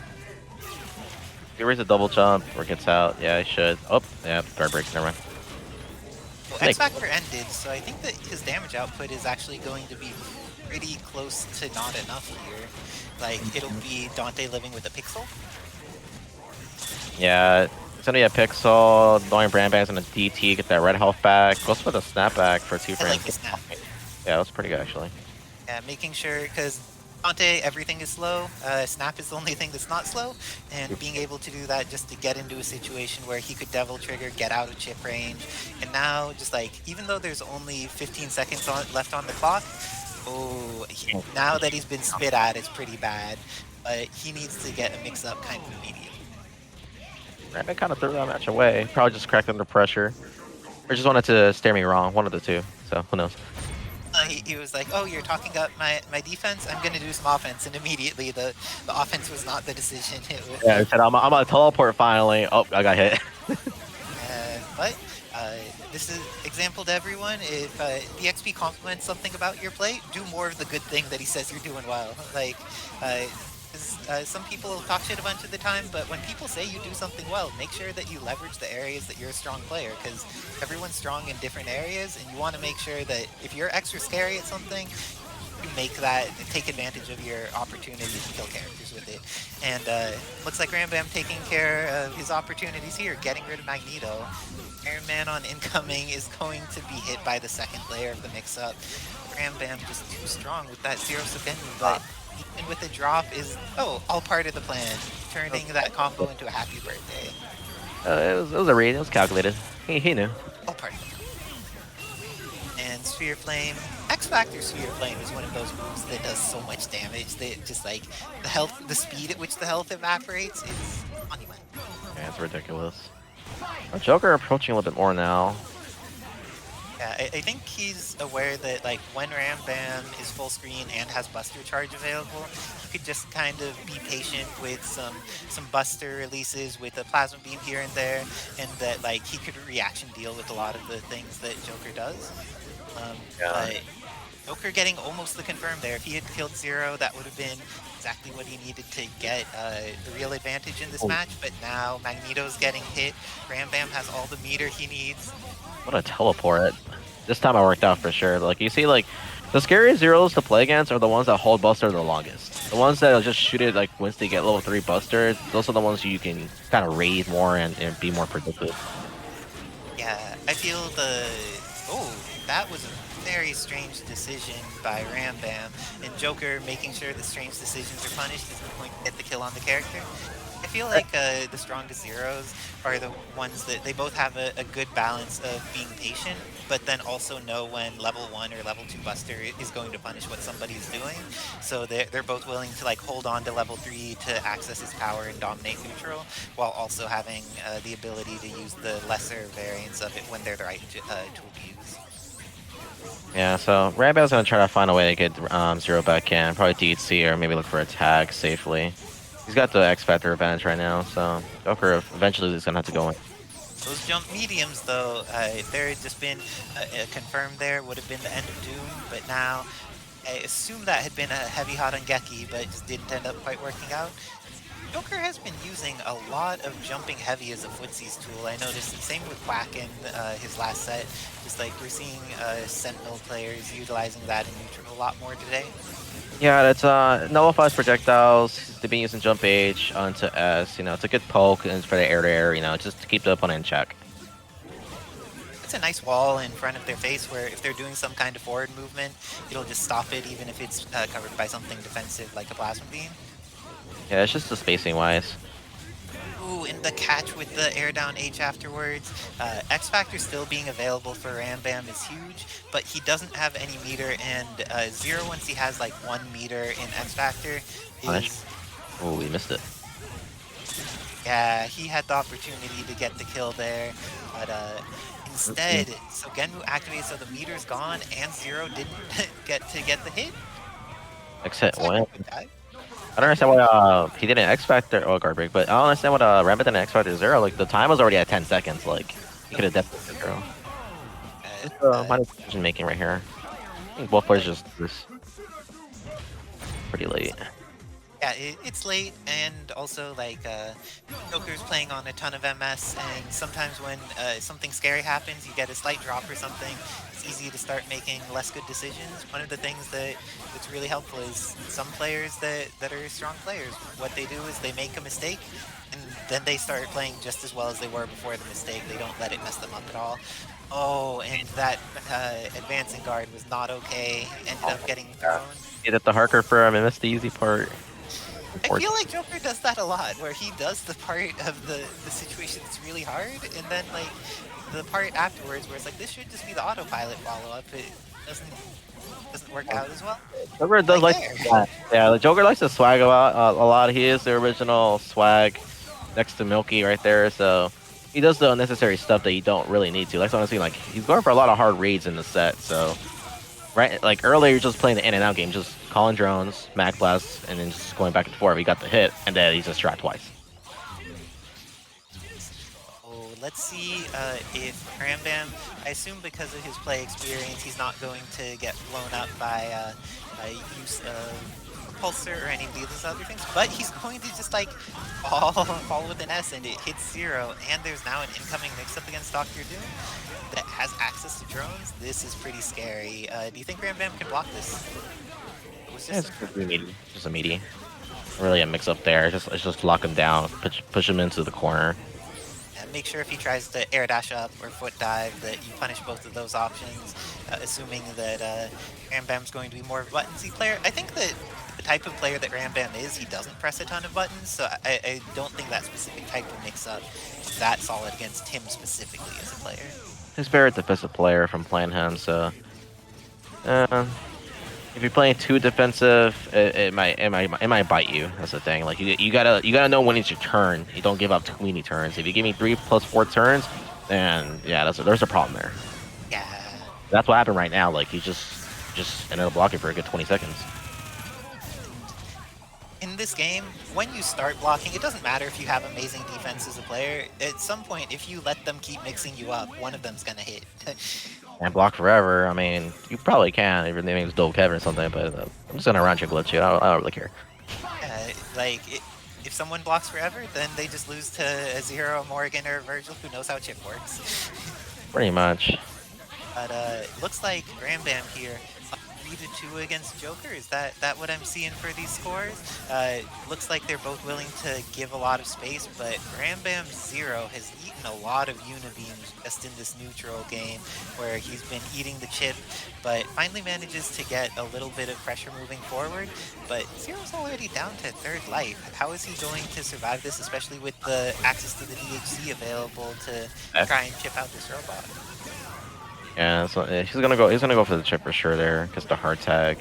He raised a double jump or gets out. Yeah, he should. Oh, yeah, guard break. Never mind. Well, X Factor ended, so I think that his damage output is actually going to be pretty close to not enough here. Like, it'll be Dante living with a pixel. Yeah, it's gonna be a pixel. Knowing Brandbang's gonna DT, get that red health back. Goes for the snapback for 2 frames. I like the snap. Yeah, that's pretty good actually. Yeah, making sure, because Dante, everything is slow. Snap is the only thing that's not slow, and being able to do that just to get into a situation where he could Devil Trigger, get out of chip range, and now just like, even though there's only 15 seconds left on the clock, now that he's been spit at, it's pretty bad, but he needs to get a mix-up kind of immediately. Brandbang kind of threw that match away. Probably just cracked under pressure. Or just wanted to stare me wrong, one of the two, so who knows. He was like, oh, you're talking about my defense? I'm going to do some offense. And immediately the offense was not the decision. Yeah, he said, I'm going to teleport finally. Oh, I got hit. But this is example to everyone. If DXP compliments something about your play, do more of the good thing that he says you're doing well. Like, some people talk shit a bunch of the time, but when people say you do something well, make sure that you leverage the areas that you're a strong player, because everyone's strong in different areas, and you want to make sure that if you're extra scary at something, you make that, take advantage of your opportunity to kill characters with it. And looks like Rambam taking care of his opportunities here, getting rid of Magneto. Iron Man on incoming is going to be hit by the second layer of the mix-up. Rambam just too strong with that Zero Sabenu, but even with the drop is, all part of the plan, turning that combo into a happy birthday. It was a read, it was calculated. He knew. All part of it. And Sphere Flame, X Factor Sphere Flame is one of those moves that does so much damage that just like the speed at which the health evaporates is Yeah, it's ridiculous. Joker approaching a little bit more now. Yeah, I think he's aware that like when Rambam is full screen and has Buster Charge available, he could just kind of be patient with some Buster releases with a Plasma Beam here and there, and that like he could reaction deal with a lot of the things that Joker does. But Joker getting almost the confirm there. If he had killed Zero, that would have been exactly what he needed to get the real advantage in this match. But now Magneto's getting hit. Rambam has all the meter he needs. What a teleport. This time I worked out for sure. Like, you see, like, the scariest Zeros to play against are the ones that hold Buster the longest. The ones that just shoot it, like, once they get level 3 Busters, those are the ones you can kind of raid more and be more predictive. Yeah, I feel the... Oh, that was a very strange decision by Rambam. And Joker making sure the strange decisions are punished is going to get the kill on the character. I feel like the strongest Zeros are the ones that they both have a good balance of being patient, but then also know when level 1 or level 2 Buster is going to punish what somebody's doing. So they're both willing to like hold on to level 3 to access his power and dominate neutral, while also having the ability to use the lesser variants of it when they're the right tool to use. Yeah, so Rambam's gonna try to find a way to get Zero back in, probably DHC or maybe look for a tag safely. He's got the X Factor advantage right now, so Joker eventually is gonna have to go in. Those jump mediums, though, if there had just been a confirm there, would have been the end of Doom. But now, I assume that had been a heavy hot on Geki, but it just didn't end up quite working out. Joker has been using a lot of jumping heavy as a footsies tool. I noticed the same with Quack in his last set. Just like we're seeing Sentinel players utilizing that in neutral a lot more today. Yeah, that's nullifies projectiles. They've been using jump H onto S. You know, it's a good poke and for the air to air. You know, just to keep the opponent in check. It's a nice wall in front of their face where if they're doing some kind of forward movement, it'll just stop it even if it's covered by something defensive like a plasma beam. Yeah, it's just the spacing wise. Ooh, and the catch with the air down H afterwards. X Factor still being available for Rambam is huge, but he doesn't have any meter, and Zero, once he has like 1 meter in X Factor, is... Oh, we missed it. Yeah, he had the opportunity to get the kill there, but instead, so Genmu activates, so the meter's gone, and Zero didn't get the hit. Except when? I don't understand why he didn't X Factor or Garbage, but I don't understand what Rambam didn't X Factor Zero. Like, the time was already at 10 seconds. Like, he could have definitely Zero. My decision making right here. I think both players just this pretty late. Yeah, it's late, and also like Joker's playing on a ton of MS, and sometimes when something scary happens, you get a slight drop or something, it's easy to start making less good decisions. One of the things that's really helpful is some players that are strong players, what they do is they make a mistake, and then they start playing just as well as they were before the mistake. They don't let it mess them up at all. Oh, and that advancing guard was not okay, ended up getting thrown. He did the Harker for him and missed the easy part. I feel like Joker does that a lot, where he does the part of the situation that's really hard, and then like the part afterwards where it's like, this should just be the autopilot follow-up. It doesn't work out as well. Joker does like yeah, the Joker likes to swag a lot. He is the original swag next to Milky right there, so he does the unnecessary stuff that you don't really need to. Like honestly, like he's going for a lot of hard raids in the set, so right, like earlier you're just playing the in and out game, just calling drones, mag blasts, and then just going back and forth. He got the hit, and then he just shot twice. Oh, let's see if Rambam, I assume because of his play experience, he's not going to get blown up by use of Repulsor or any of these other things, but he's going to just like fall with an S, and it hits Zero, and there's now an incoming mix-up against Dr. Doom that has access to drones. This is pretty scary. Do you think Rambam can block this? It's just a meaty. Really a mix up there. It's just lock him down, push him into the corner. And make sure if he tries to air dash up or foot dive that you punish both of those options, assuming that Rambam's going to be more of a buttonsy player. I think that the type of player that Rambam is, he doesn't press a ton of buttons, so I don't think that specific type of mix-up is that solid against him specifically as a player. He's very defensive player from playing him, so if you're playing too defensive, it might bite you. That's the thing. Like you gotta know when it's your turn. You don't give up too many turns. If you give me 3 + 4 turns, then yeah, there's a problem there. Yeah. That's what happened right now. Like he just ended up blocking for a good 20 seconds. In this game, when you start blocking, it doesn't matter if you have amazing defense as a player. At some point, if you let them keep mixing you up, one of them's gonna hit. And block forever. I mean, you probably can if your name is Dole Kevin or something. But I'm just gonna round trick glitch you. I don't really care. Like, if someone blocks forever, then they just lose to a Zero, Morrigan, or Vergil who knows how chip works. Pretty much. But looks like Rambam here 3-2 against Joker. Is that what I'm seeing for these scores? Looks like they're both willing to give a lot of space, but Rambam Zero has eaten a lot of Unibeams just in this neutral game, where he's been eating the chip, but finally manages to get a little bit of pressure moving forward. But Zero's already down to 3rd life. How is he going to survive this, especially with the access to the DHC available to try and chip out this robot? Yeah, so he's gonna go for the chip for sure there, because the hard tag.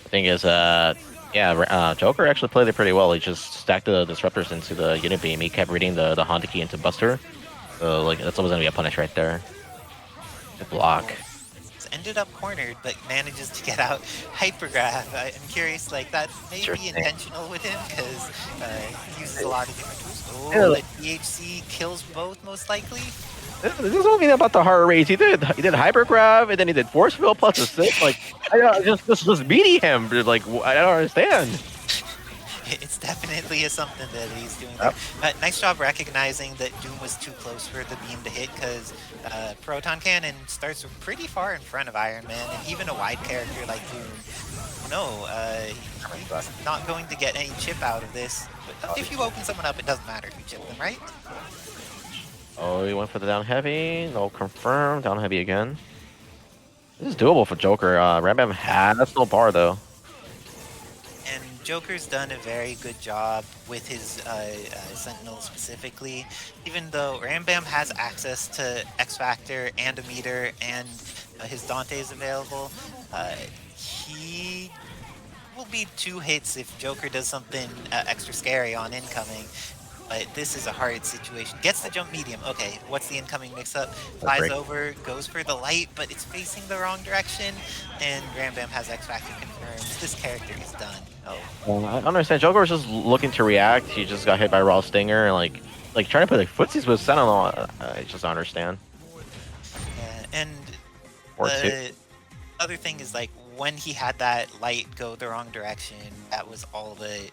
The thing is, Joker actually played it pretty well. He just stacked the disruptors into the unit beam. He kept reading the Honda key into Buster. So like that's always gonna be a punish right there. Good block. He's ended up cornered, but manages to get out Hypergraph. I'm curious, like that may be intentional with him, because he uses a lot of different tools. Oh, the DHC kills both most likely. This is only about the heart rate. He did hypergrav, and then he did force field plus assist. Like just beating him. Like I don't understand. It's definitely something that he's doing there. Nice job recognizing that Doom was too close for the beam to hit, because Proton Cannon starts pretty far in front of Iron Man, and even a wide character like Doom. No, he's not going to get any chip out of this. But if you open someone up, it doesn't matter who chipped them, right? Oh, he went for the down heavy. No confirm. Down heavy again. This is doable for Joker. Rambam has no bar though. And Joker's done a very good job with his Sentinel specifically. Even though Rambam has access to X Factor and a meter, and his Dante is available, he will be 2 hits if Joker does something extra scary on incoming. But this is a hard situation. Gets the jump medium. Okay, what's the incoming mix-up? Flies over, goes for the light, but it's facing the wrong direction. And Rambam has X-Factor confirms. This character is done. Oh. Well, I understand. Joker was just looking to react. He just got hit by Raw Stinger, and like trying to play like footsies with Sentinel. I just don't understand. Yeah, and the other thing is, like, when he had that light go the wrong direction, that was all that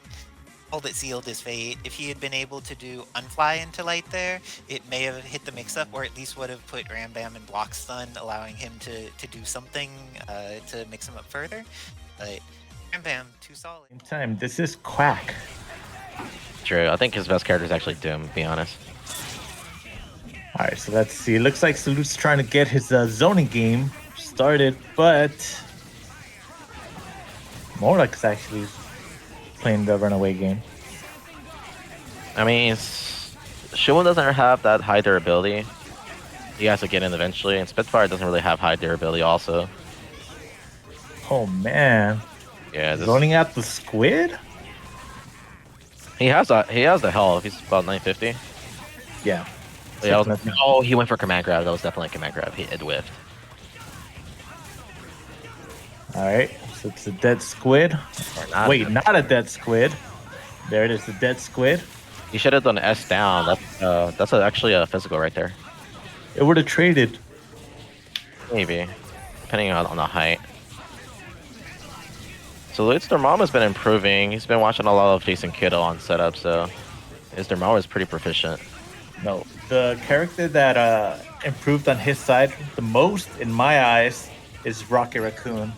sealed his fate. If he had been able to do unfly into light there, it may have hit the mix-up, or at least would have put Rambam in block stun, allowing him to do something to mix him up further. But Rambam, too solid. Same time, this is Quack. True. I think his best character is actually Doom, to be honest. Alright, so let's see. It looks like Salut's trying to get his zoning game started, but MODOK is actually playing the runaway game. I mean, Shuma doesn't have that high durability. He has to get in eventually, and Spitfire doesn't really have high durability also. Oh man. Yeah, Zoning out the squid? he has the health. He's about 950. Yeah. Oh, he went for command grab. That was definitely a command grab. It whiffed. Alright, so it's a dead squid. Wait, not a dead squid. There it is, the dead squid. He should have done S down. That's actually a physical right there. It would have traded. Maybe, depending on the height. So it's Dormammu's been improving. He's been watching a lot of Jason Kittle on setup, so his Dormammu is pretty proficient. No, the character that improved on his side the most, in my eyes, is Rocket Raccoon.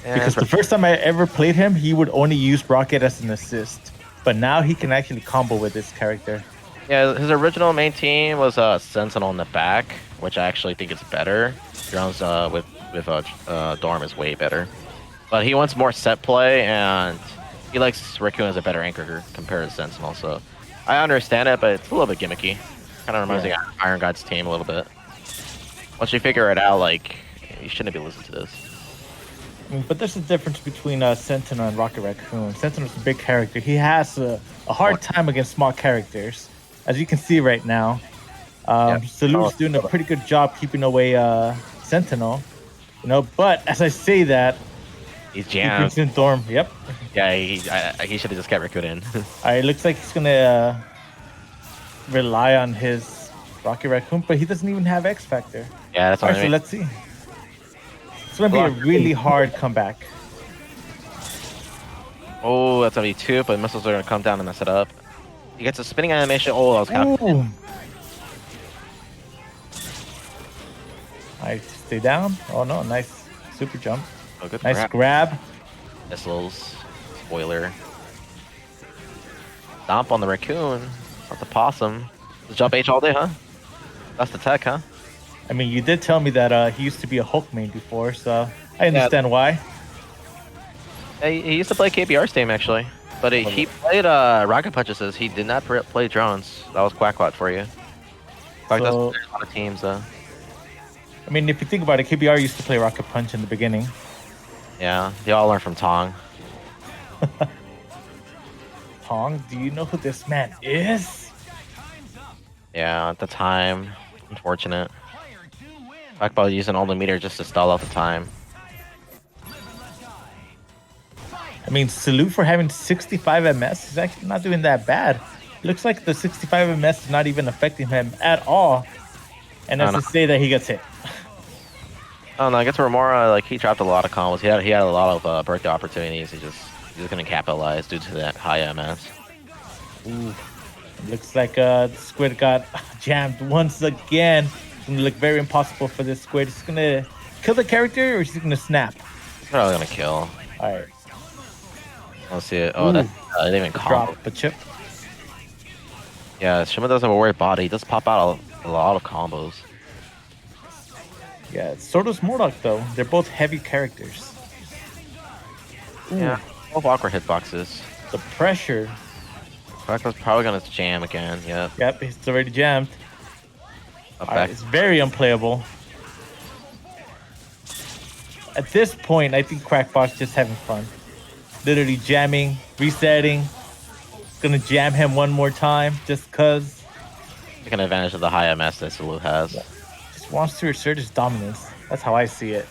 Yeah, because the first time I ever played him, he would only use Rocket as an assist. But now he can actually combo with this character. Yeah, his original main team was Sentinel in the back, which I actually think is better. Drones with Dorm is way better. But he wants more set play, and he likes Raccoon as a better anchor compared to Sentinel. So I understand it, but it's a little bit gimmicky. Kind of reminds me of Iron God's team a little bit. Once you figure it out, like, you shouldn't be listening to this. But there's a difference between Sentinel and Rocket Raccoon. Sentinel's a big character. He has a hard time against small characters, as you can see right now. Salut's doing a pretty good job keeping away Sentinel. You know, but as I say that, he's jammed. He Dorm. Yep. Yeah, he should have just kept Raccoon in. It looks like he's gonna rely on his Rocket Raccoon, but he doesn't even have X Factor. Yeah, that's what I mean. So let's see. It's gonna be a really hard comeback. Oh, that's gonna be 2, but missiles are gonna come down and mess it up. He gets a spinning animation. Oh, that was kind of. I stay down. Oh no, nice super jump. Oh, good nice grab. Missiles. Spoiler. Stomp on the Raccoon. Not the possum. Jump H all day, huh? That's the tech, huh? I mean, you did tell me that he used to be a Hulk main before, so I understand why. He used to play KBR's team, actually. But he played Rocket Punches. He did not play drones. That was Quack for you. Quack does play a lot of teams, though. I mean, if you think about it, KBR used to play Rocket Punch in the beginning. Yeah, they all learned from Tong. Tong, do you know who this man is? Yeah, at the time, unfortunate. Quack using all the meter just to stall out the time. I mean, Salut for having 65 MS is actually not doing that bad. Looks like the 65 MS is not even affecting him at all. And that's to say that he gets hit. Oh no, I guess Romora, like, he dropped a lot of combos. He had a lot of breakthrough opportunities. He just couldn't capitalize due to that high MS. Ooh. Looks like the squid got jammed once again. It's gonna look very impossible for this squid. Is he gonna kill the character or is he gonna snap? Probably gonna kill. Alright. Let's see it. Oh, that didn't even combo. Drop the chip. Yeah, Shuma doesn't have a weird body. He does pop out a lot of combos. Yeah, so does MODOK though. They're both heavy characters. Ooh. Yeah, both awkward hitboxes. The pressure. Quack was probably gonna jam again. Yep. Yep, it's already jammed. Right, it's very unplayable. At this point, I think Quackbot's just having fun. Literally jamming, resetting. Gonna jam him one more time just cause. Taking advantage of the high MS that Salut has. Yeah. Just wants to assert his dominance. That's how I see it.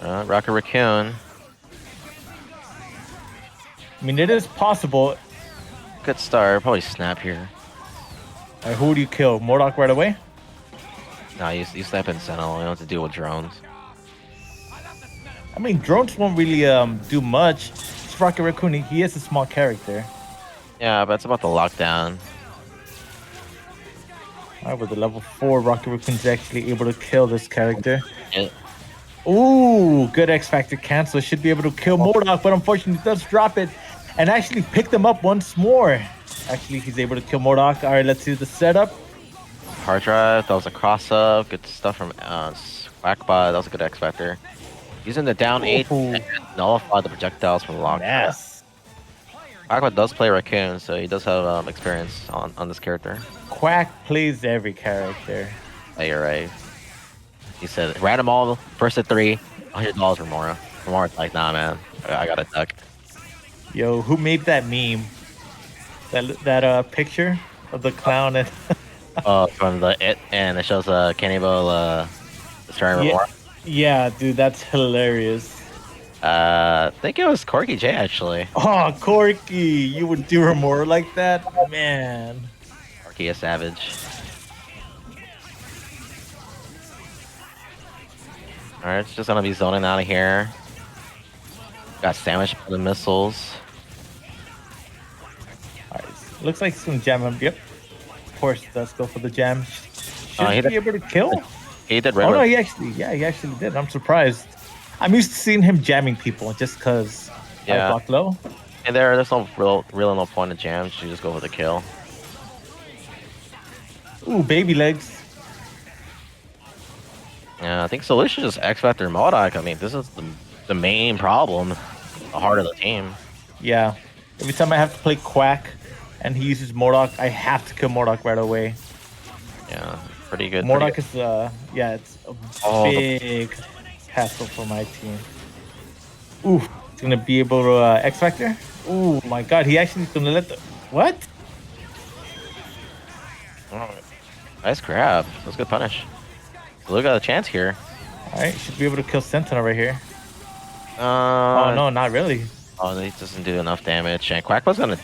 Rocket Raccoon. I mean, it is possible. Good start. Probably snap here. Right, who do you kill? MODOK right away? Nah, you snap in Sentinel. You don't have to deal with drones. I mean, drones won't really do much. It's Rocket Raccoon. He is a small character. Yeah, but it's about the lockdown. Alright, with the level 4, Rocket Raccoon's actually able to kill this character. Yeah. Ooh, good X Factor cancel. Should be able to kill MODOK, but unfortunately does drop it and actually pick them up once more. Actually, he's able to kill MODOK. Alright, let's see the setup. Hard drive, that was a cross up. Good stuff from Quackbot. That was a good X Factor. Using the down 8 and nullify the projectiles from lockdown. Yes. Quackbot does play Raccoon, so he does have experience on this character. Quack plays every character. Yeah, you're right. He said, ran them all, first at 3, $100 Romora. Romora's like, nah, man, I got a duck. Yo, who made that meme? That picture of the clown and... From the It, and it shows Cannibal destroying Romora. Yeah, dude, that's hilarious. I think it was Corky J, actually. Oh, Corky, you would do Romora like that? Man. Corky is savage. Alright, it's just gonna be zoning out of here. Got sandwiched by the missiles. Alright, looks like he's gonna jam him. Yep. Of course, let's go for the jam. Should he be able to kill? He did. Oh no, he actually did. I'm surprised. I'm used to seeing him jamming people just because I block low. And there's no no point in jams. You just go for the kill. Ooh, baby legs. Yeah, I think solution is X Factor MODOK. I mean, this is the main problem. The heart of the team. Yeah. Every time I have to play Quack and he uses MODOK, I have to kill MODOK right away. Yeah, pretty good. MODOK is it's a big. castle for my team. Ooh, he's gonna be able to X Factor. Ooh my God, he actually is gonna let the what? Oh, nice grab. That was a good punish. Salute got a chance here. All right, should be able to kill Sentinel right here. Oh no, not really. Oh, he doesn't do enough damage. And Quack was gonna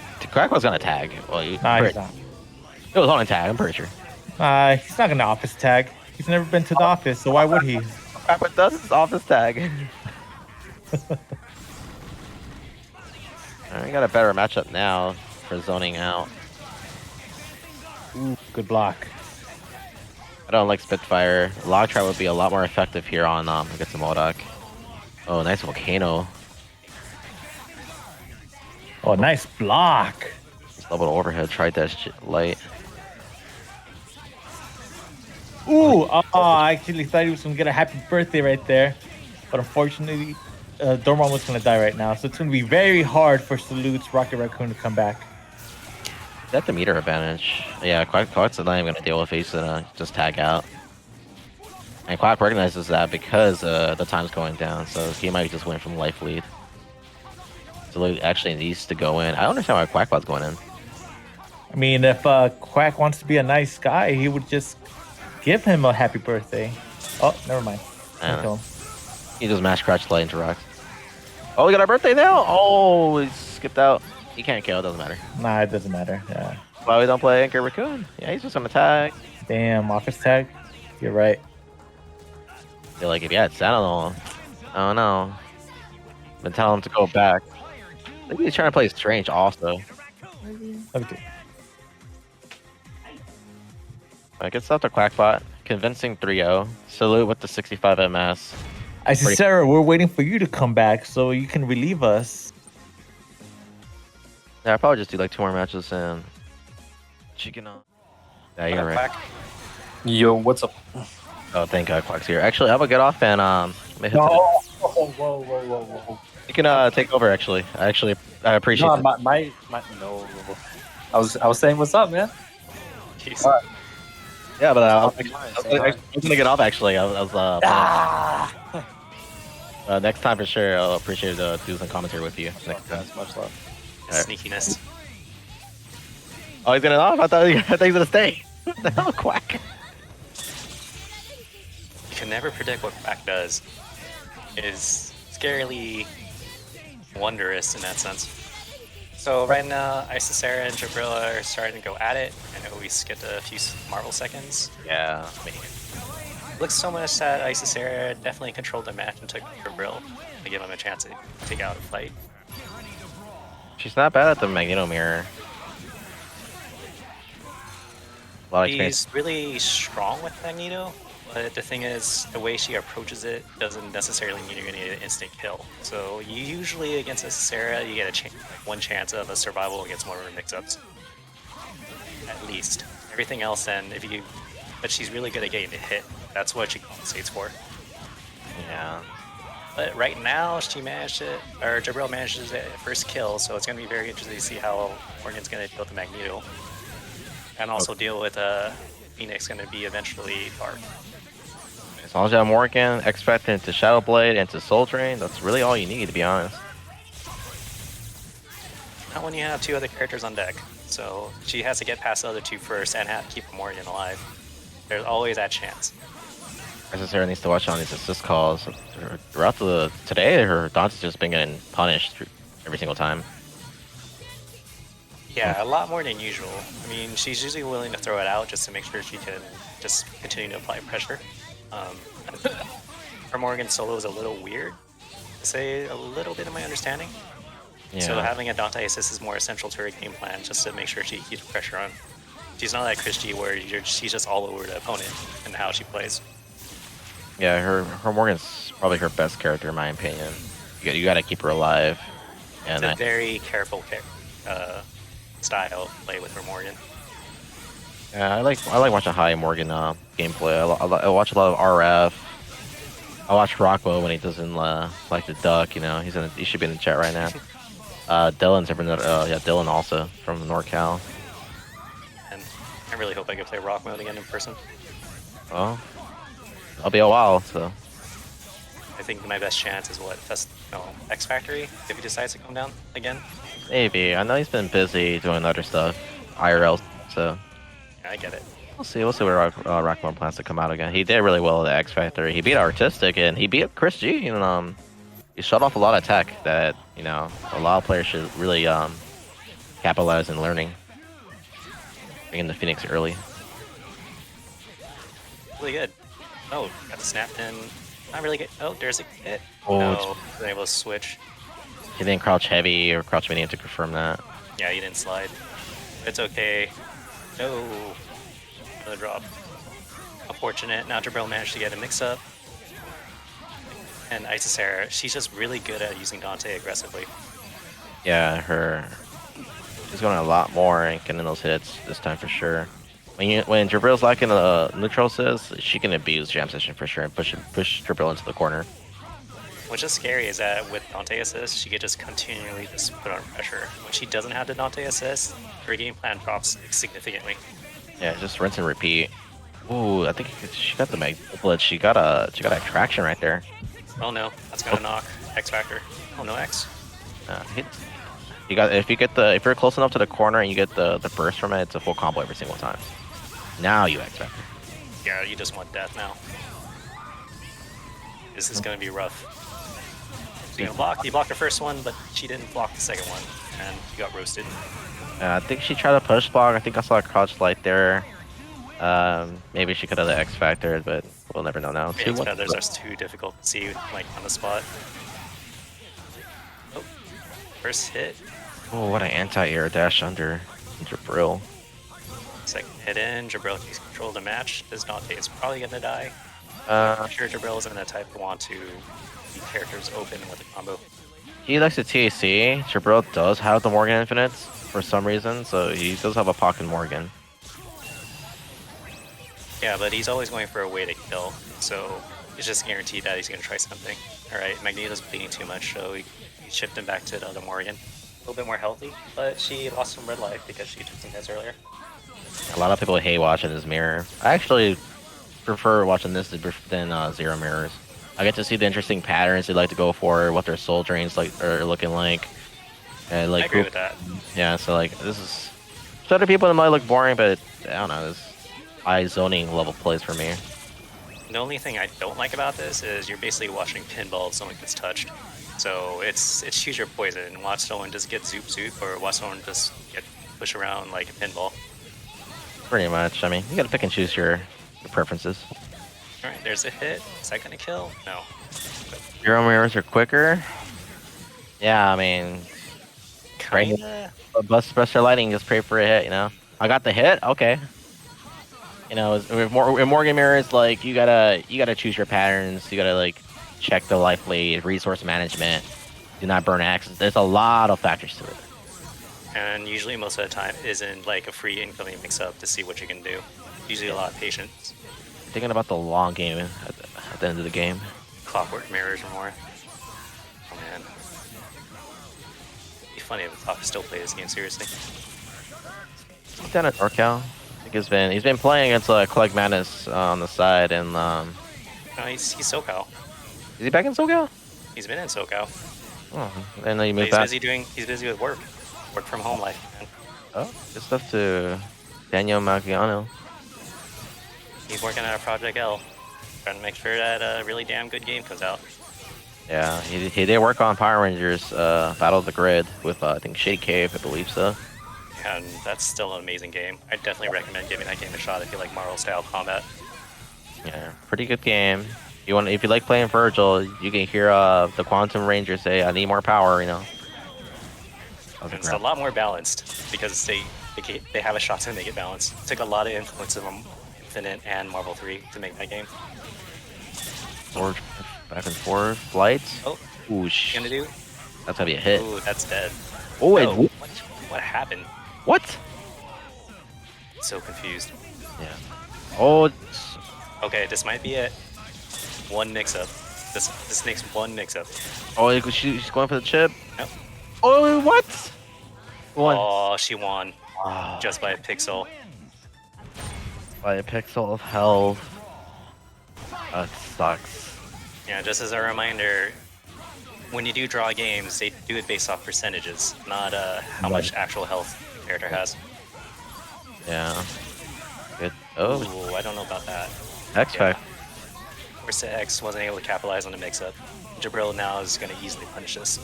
tag. Well, Nah, he's not. It was on a tag. I'm pretty sure. He's not gonna office tag. He's never been to the office, so why would he? Quack does his office tag. I got a better matchup now for zoning out. Ooh, good block. I don't like Spitfire. Log Trap would be a lot more effective here on against the MODOK. Oh, nice volcano. Oh, nice block. Just double overhead. Tried that shit light. Ooh, I actually thought he was gonna get a happy birthday right there, but unfortunately, Dormammu was gonna die right now. So it's gonna be very hard for Salute's Rocket Raccoon to come back. That's the meter advantage. Yeah, Quack's not even gonna deal with it. He's gonna just tag out. And Quack recognizes that because the time's going down, so he might just win from life lead. Salute actually needs to go in. I don't understand why Quackbot's going in. I mean, if Quack wants to be a nice guy, he would just give him a happy birthday. Oh, never mind. He just mash crouch light into rocks. Oh, we got our birthday now? Oh, he skipped out. He can't kill, it doesn't matter. Nah, it doesn't matter. Yeah. Why we don't play Anchor Raccoon? Yeah, he's just on the tag. Damn, office tag. You're right. Feel like if you had Sentinel, oh no. Been telling him to go back. Maybe he's trying to play Strange also. Okay. Good stuff to Quackbot. Convincing 3-0. Salute with the 65 MS. Isicera, we're waiting for you to come back so you can relieve us. Yeah, I'll probably just do like 2 more matches and chicken on. Yeah, you're right. Yo, what's up? Oh, thank God Quack's here. Actually, I'm gonna get off and hit Whoa. You can take over. Actually, I appreciate No, it. no. I was saying what's up, man. Yeah, but I was gonna get off. Actually, I was. Next time for sure, I'll appreciate do some commentary with you. Next time. Much love. Right. Sneakiness. Oh, he's gonna off. I thought he was gonna stay. What the hell, Quack? You can never predict what Quack does. It is scarily wondrous in that sense. So right now, Isicera and Jibrill are starting to go at it. I know we skipped a few Marvel seconds. Yeah. It looks so much that Isicera definitely controlled the match and took Jibrill to give him a chance to take out a fight. She's not bad at the Magneto mirror. A lot of experience. He's really strong with Magneto, but the thing is, the way she approaches it doesn't necessarily mean you're going to get an instant kill. So you usually against Isicera, you get one chance of a survival against more mix-ups. At least. Everything else then, but she's really good at getting the hit. That's what she compensates for. Yeah. But right now, Jibrill manages the first kill, so it's going to be very interesting to see how Morrigan's going to deal with the Magneto. And also deal with Phoenix going to be eventually dark. As long as you have Morrigan, X-Factor into Shadow Blade, into Soul Drain, that's really all you need, to be honest. Not when you have 2 other characters on deck. So she has to get past the other 2 first and have to keep Morrigan alive. There's always that chance. Isicera needs to watch on these assist calls. Throughout today, her Dante's just been getting punished every single time. Yeah, a lot more than usual. I mean, she's usually willing to throw it out just to make sure she can just continue to apply pressure. Her Morrigan solo is a little weird, to say a little bit of my understanding. Yeah. So having a Dante assist is more essential to her game plan, just to make sure she keeps pressure on. She's not like Christie where she's just all over the opponent and how she plays. Yeah, her Morgan's probably her best character in my opinion. You got to keep her alive. And it's a very careful style of play with her Morgan. Yeah, I like watching high Morgan gameplay. I watch a lot of RF. I watch Rockwell when he doesn't like to duck. You know, he should be in the chat right now. Dylan's Dylan also from NorCal. And I really hope I can play Rock mode again in person. Well, I'll be a while, so. I think my best chance is what X Factory if he decides to come down again. Maybe. I know he's been busy doing other stuff, IRL. So Yeah, I get it. we'll see. We'll see where Raccoon plans to come out again. He did really well at the X Factor. He beat Artiztikk and he beat Chris G. And he shut off a lot of tech that a lot of players should really capitalize in learning. Bringing the Phoenix early. Really good. Oh, got the snap in. Not really good. Oh, there's a hit. Oh, No, been able to switch. He didn't crouch heavy or crouch medium to confirm that. Yeah, he didn't slide. It's okay. No. Another drop. Unfortunate. Now Jibrill managed to get a mix-up. And Isicera, she's just really good at using Dante aggressively. Yeah, she's going a lot more and getting those hits this time for sure. When Jibrill's lacking a neutral assist, she can abuse jam session for sure and push Jibrill into the corner. What's just scary is that with Dante assist, she could just continually just put on pressure. When she doesn't have the Dante assist, her game plan drops significantly. Yeah, just rinse and repeat. Ooh, I think she got the Magneto. She got a traction right there. Oh no, that's gonna knock X Factor. Oh no X. If you're close enough to the corner and you get the burst from it, it's a full combo every single time. Now you X Factor. Yeah, you just want death now. This is gonna be rough. So you blocked the first one, but she didn't block the second one, and you got roasted. I think she tried to push block. I think I saw a crouch light there. Maybe she could have the X Factor, but we'll never know now. Yeah, feathers are too difficult to see, like, on the spot. Oh, first hit. Oh, what an anti-air dash under Jibrill. Second hit in, Jibrill takes control of the match. This Dante is probably gonna die. I'm sure Jibrill isn't the type to want to keep characters open with a combo. He likes the TAC. Jibrill does have the Morrigan infinites for some reason, so he does have a pocket Morrigan. Yeah, but he's always going for a way to kill, so it's just guaranteed that he's gonna try something. Alright, Magneto's bleeding too much, so he shipped him back to the other Morrigan. A little bit more healthy, but she lost some red life because she took some hits earlier. A lot of people hate watching this mirror. I actually prefer watching this than Zero Mirrors. I get to see the interesting patterns they like to go for, what their soul drains are looking like. And like, I agree with that. Yeah, so like this is to other people it might look boring, but I don't know, this high zoning level plays for me. The only thing I don't like about this is you're basically watching pinball if someone gets touched. So it's choose your poison. Watch someone just get zoop zoop, or watch someone just get pushed around like a pinball. Pretty much. I mean, you gotta pick and choose your preferences. Alright, there's a hit. Is that gonna kill? No. Zero Mirrors are quicker. Yeah, I mean, Kinda. Buster Lightning just pray for a hit, I got the hit, okay. With Morgan Mirrors, like you gotta choose your patterns. You gotta like check the life lead, resource management. Do not burn axes. There's a lot of factors to it. And usually most of the time isn't like a free incoming mix-up to see what you can do. Usually a lot of patience. Thinking about the long game at the end of the game. Clockwork mirrors or more. Oh man. It'd be funny if the still play this game seriously. He's down at NorCal. I think he's been playing against Clegg Madness on the side, and No, he's SoCal. is he back in SoCal? He's been in SoCal. Oh, I didn't know you moved He's back. he's busy with work. Work from home life, man. Oh, good stuff to Daniel Maggiano. He's working on a Project L. Trying to make sure that a really damn good game comes out. Yeah, he did work on Power Rangers Battle of the Grid with I think Shady Cave, I believe so. And that's still an amazing game. I definitely recommend giving that game a shot if you like Marvel style combat. Yeah, pretty good game. If you like playing Vergil, you can hear the Quantum Ranger say, "I need more power," And it's a lot more balanced because they have a shot to make it balanced. It took a lot of influence from Infinite and Marvel 3 to make that game. Forward, back and forth, flights. Oh, Ooh, what you gonna do? that's gonna be a hit. Ooh, that's dead. Oh, wait, No, what happened? what? So confused. Yeah. Oh, Okay, this might be it. One mix-up. This makes one mix-up. she's going for the chip. Yep. Oh, what? One. Oh, she won Wow. just by a pixel. By a pixel of health. That sucks. Yeah, just as a reminder, when you do draw games, they do it based off percentages, not how much actual health the character has. Yeah. Good. Oh, Ooh, I don't know about that. X-Pac. Of course, the X wasn't able to capitalize on the mix-up. Jibrill now is going to easily punish this.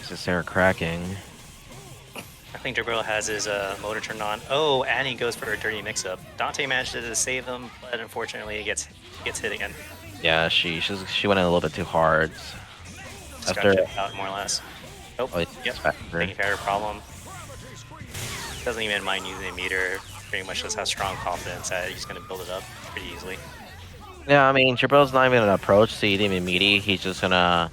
Isicera cracking. I think Jibrill has his motor turned on. Oh, and he goes for a dirty mix-up. Dante managed to save him, but unfortunately he gets hit again. Yeah, she went in a little bit too hard. Just got checked out, more or less. Nope. Oh, Yep. Taking care of the problem. Doesn't even mind using a meter. Pretty much just has strong confidence that he's going to build it up pretty easily. Yeah, I mean, Jibrill's not even an approach, so he didn't even meaty. He's just gonna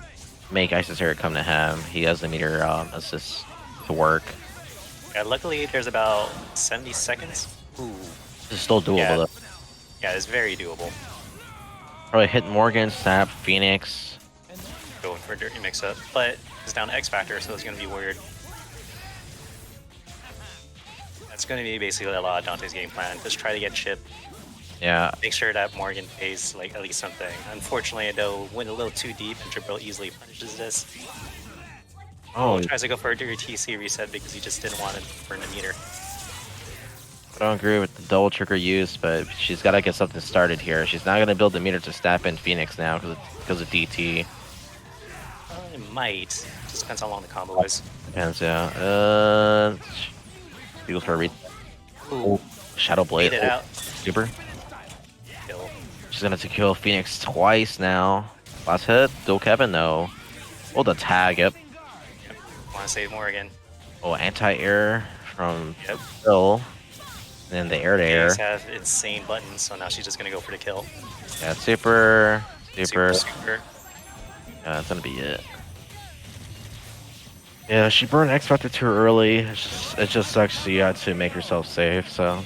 make Isicera come to him. He has the meter assist to work. Yeah, luckily there's about 70 seconds. Ooh. It's still doable Yeah. though. Yeah, it's very doable. Probably hit Morrigan, snap, Phoenix. Going for a dirty mix-up, but it's down to X Factor, so it's going to be weird. That's going to be basically a lot of Dante's game plan. Just try to get chip. Yeah, Make sure that Morrigan pays like at least something. Unfortunately, though, went a little too deep, and Jibrill easily punishes this. oh, He tries to go for a dirty TC reset because he just didn't want to burn the meter. I don't agree with the double trigger use, but she's got to get something started here. She's not gonna build the meter to snap in Phoenix now because of DT. It might. Just depends how long the combo is. Depends, yeah. He goes for a read. Ooh, Shadow Blade. bait it out. Super. Kill. She's gonna kill Phoenix twice now. Last hit, still Kevin though. Oh, the tag, yep. Want to save Morrigan. Oh, anti-air from Yep. Phil. And then the air to air. Phoenix has insane buttons, so now she's just gonna go for the kill. Yeah, super. Super. Yeah, that's gonna be it. Yeah, she burned X Factor too early. It just sucks she had to make herself safe, so.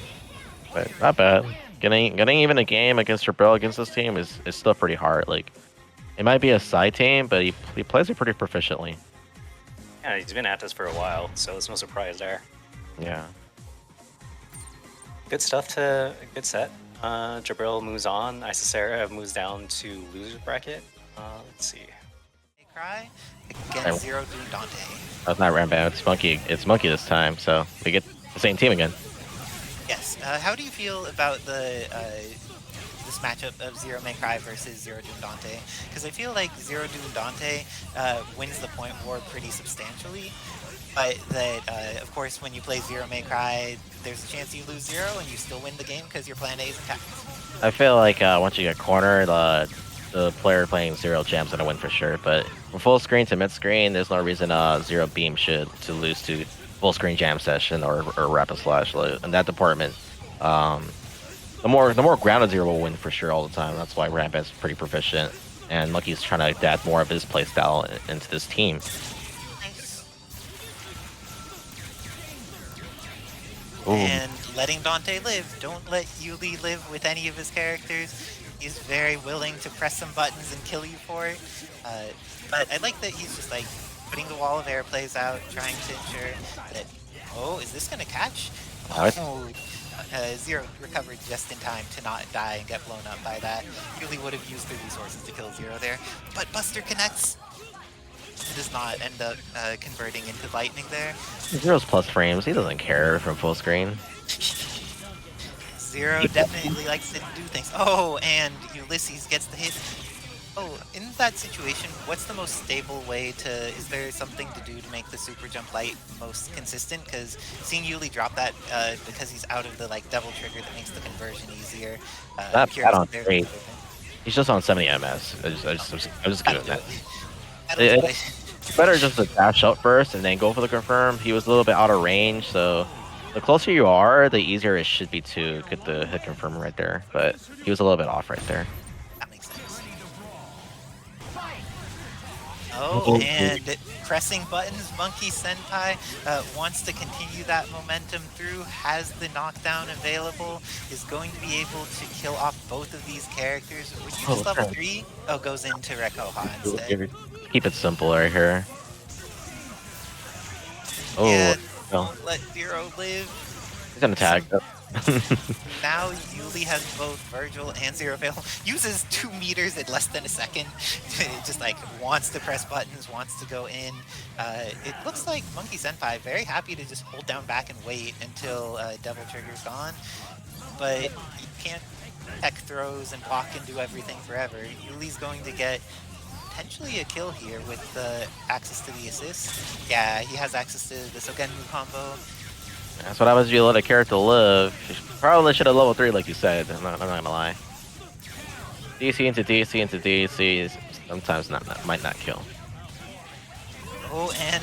But not bad. Getting even a game against Jibrill against this team is still pretty hard. Like, it might be a side team, but he plays it pretty proficiently. Yeah, he's been at this for a while, so there's no surprise there. Yeah. Good stuff to good set. Jibrill moves on. Isicera moves down to loser's bracket. Let's see. They cry against Zero Doom Dante. That's not Rambam. It's Monkey this time, so we get the same team again. Yes. How do you feel about the this matchup of Zero May Cry versus Zero Doom Dante? Because I feel like Zero Doom Dante wins the point war pretty substantially, but that of course when you play Zero May Cry, there's a chance you lose zero and you still win the game because your plan A is intact. I feel like once you get cornered, the player playing Zero Jam's gonna win for sure. But from full screen to mid screen, there's no reason Zero Beam should to lose to full screen jam session or rapid slash. In that department, the more grounded Zero will win for sure all the time. That's why Rampant's pretty proficient, and Monkey's trying to adapt more of his playstyle into this team. Ooh. And letting Dante live. Don't let Yuli live with any of his characters. He's very willing to press some buttons and kill you for it. But I like that he's just like putting the wall of air plays out, trying to ensure that, oh, is this gonna catch? Oh, Zero recovered just in time to not die and get blown up by that. Yuli would have used the resources to kill Zero there. But Buster connects. It does not end up converting into lightning there. Zero's plus frames. He doesn't care from full screen. Zero definitely likes to do things. Oh, and Yullizhez gets the hit. Oh, in that situation, what's the most stable way to... Is there something to do to make the super jump light most consistent? Because seeing Yuli drop that because he's out of the like double trigger that makes the conversion easier. That on 3. He's just on 70 MS. I'm just good with that. It's better just to dash up first and then go for the confirm. He was a little bit out of range, so the closer you are, the easier it should be to get the hit confirm right there. But he was a little bit off right there. That makes sense. Oh, and pressing buttons, MonkeySenpai wants to continue that momentum through, has the knockdown available, is going to be able to kill off both of these characters. Would you just level 3? Oh, goes into Rekoha instead. Keep it simple right here. Oh, Yeah, no. don't let Zero live. He's gonna tag. Now Yuli has both Vergil and Zero Veil. Uses 2 meters in less than a second. Just like wants to press buttons, wants to go in. It looks like MonkeySenpai very happy to just hold down back and wait until Devil Trigger's gone. But you can't tech throws and block and do everything forever. Yuli's going to get potentially a kill here with access to the assist. Yeah, he has access to the Sogenmu combo. That's what happens if you let a character live. You probably should have level 3 like you said, I'm not gonna lie. DC into DC into DC is sometimes might not kill. Oh, and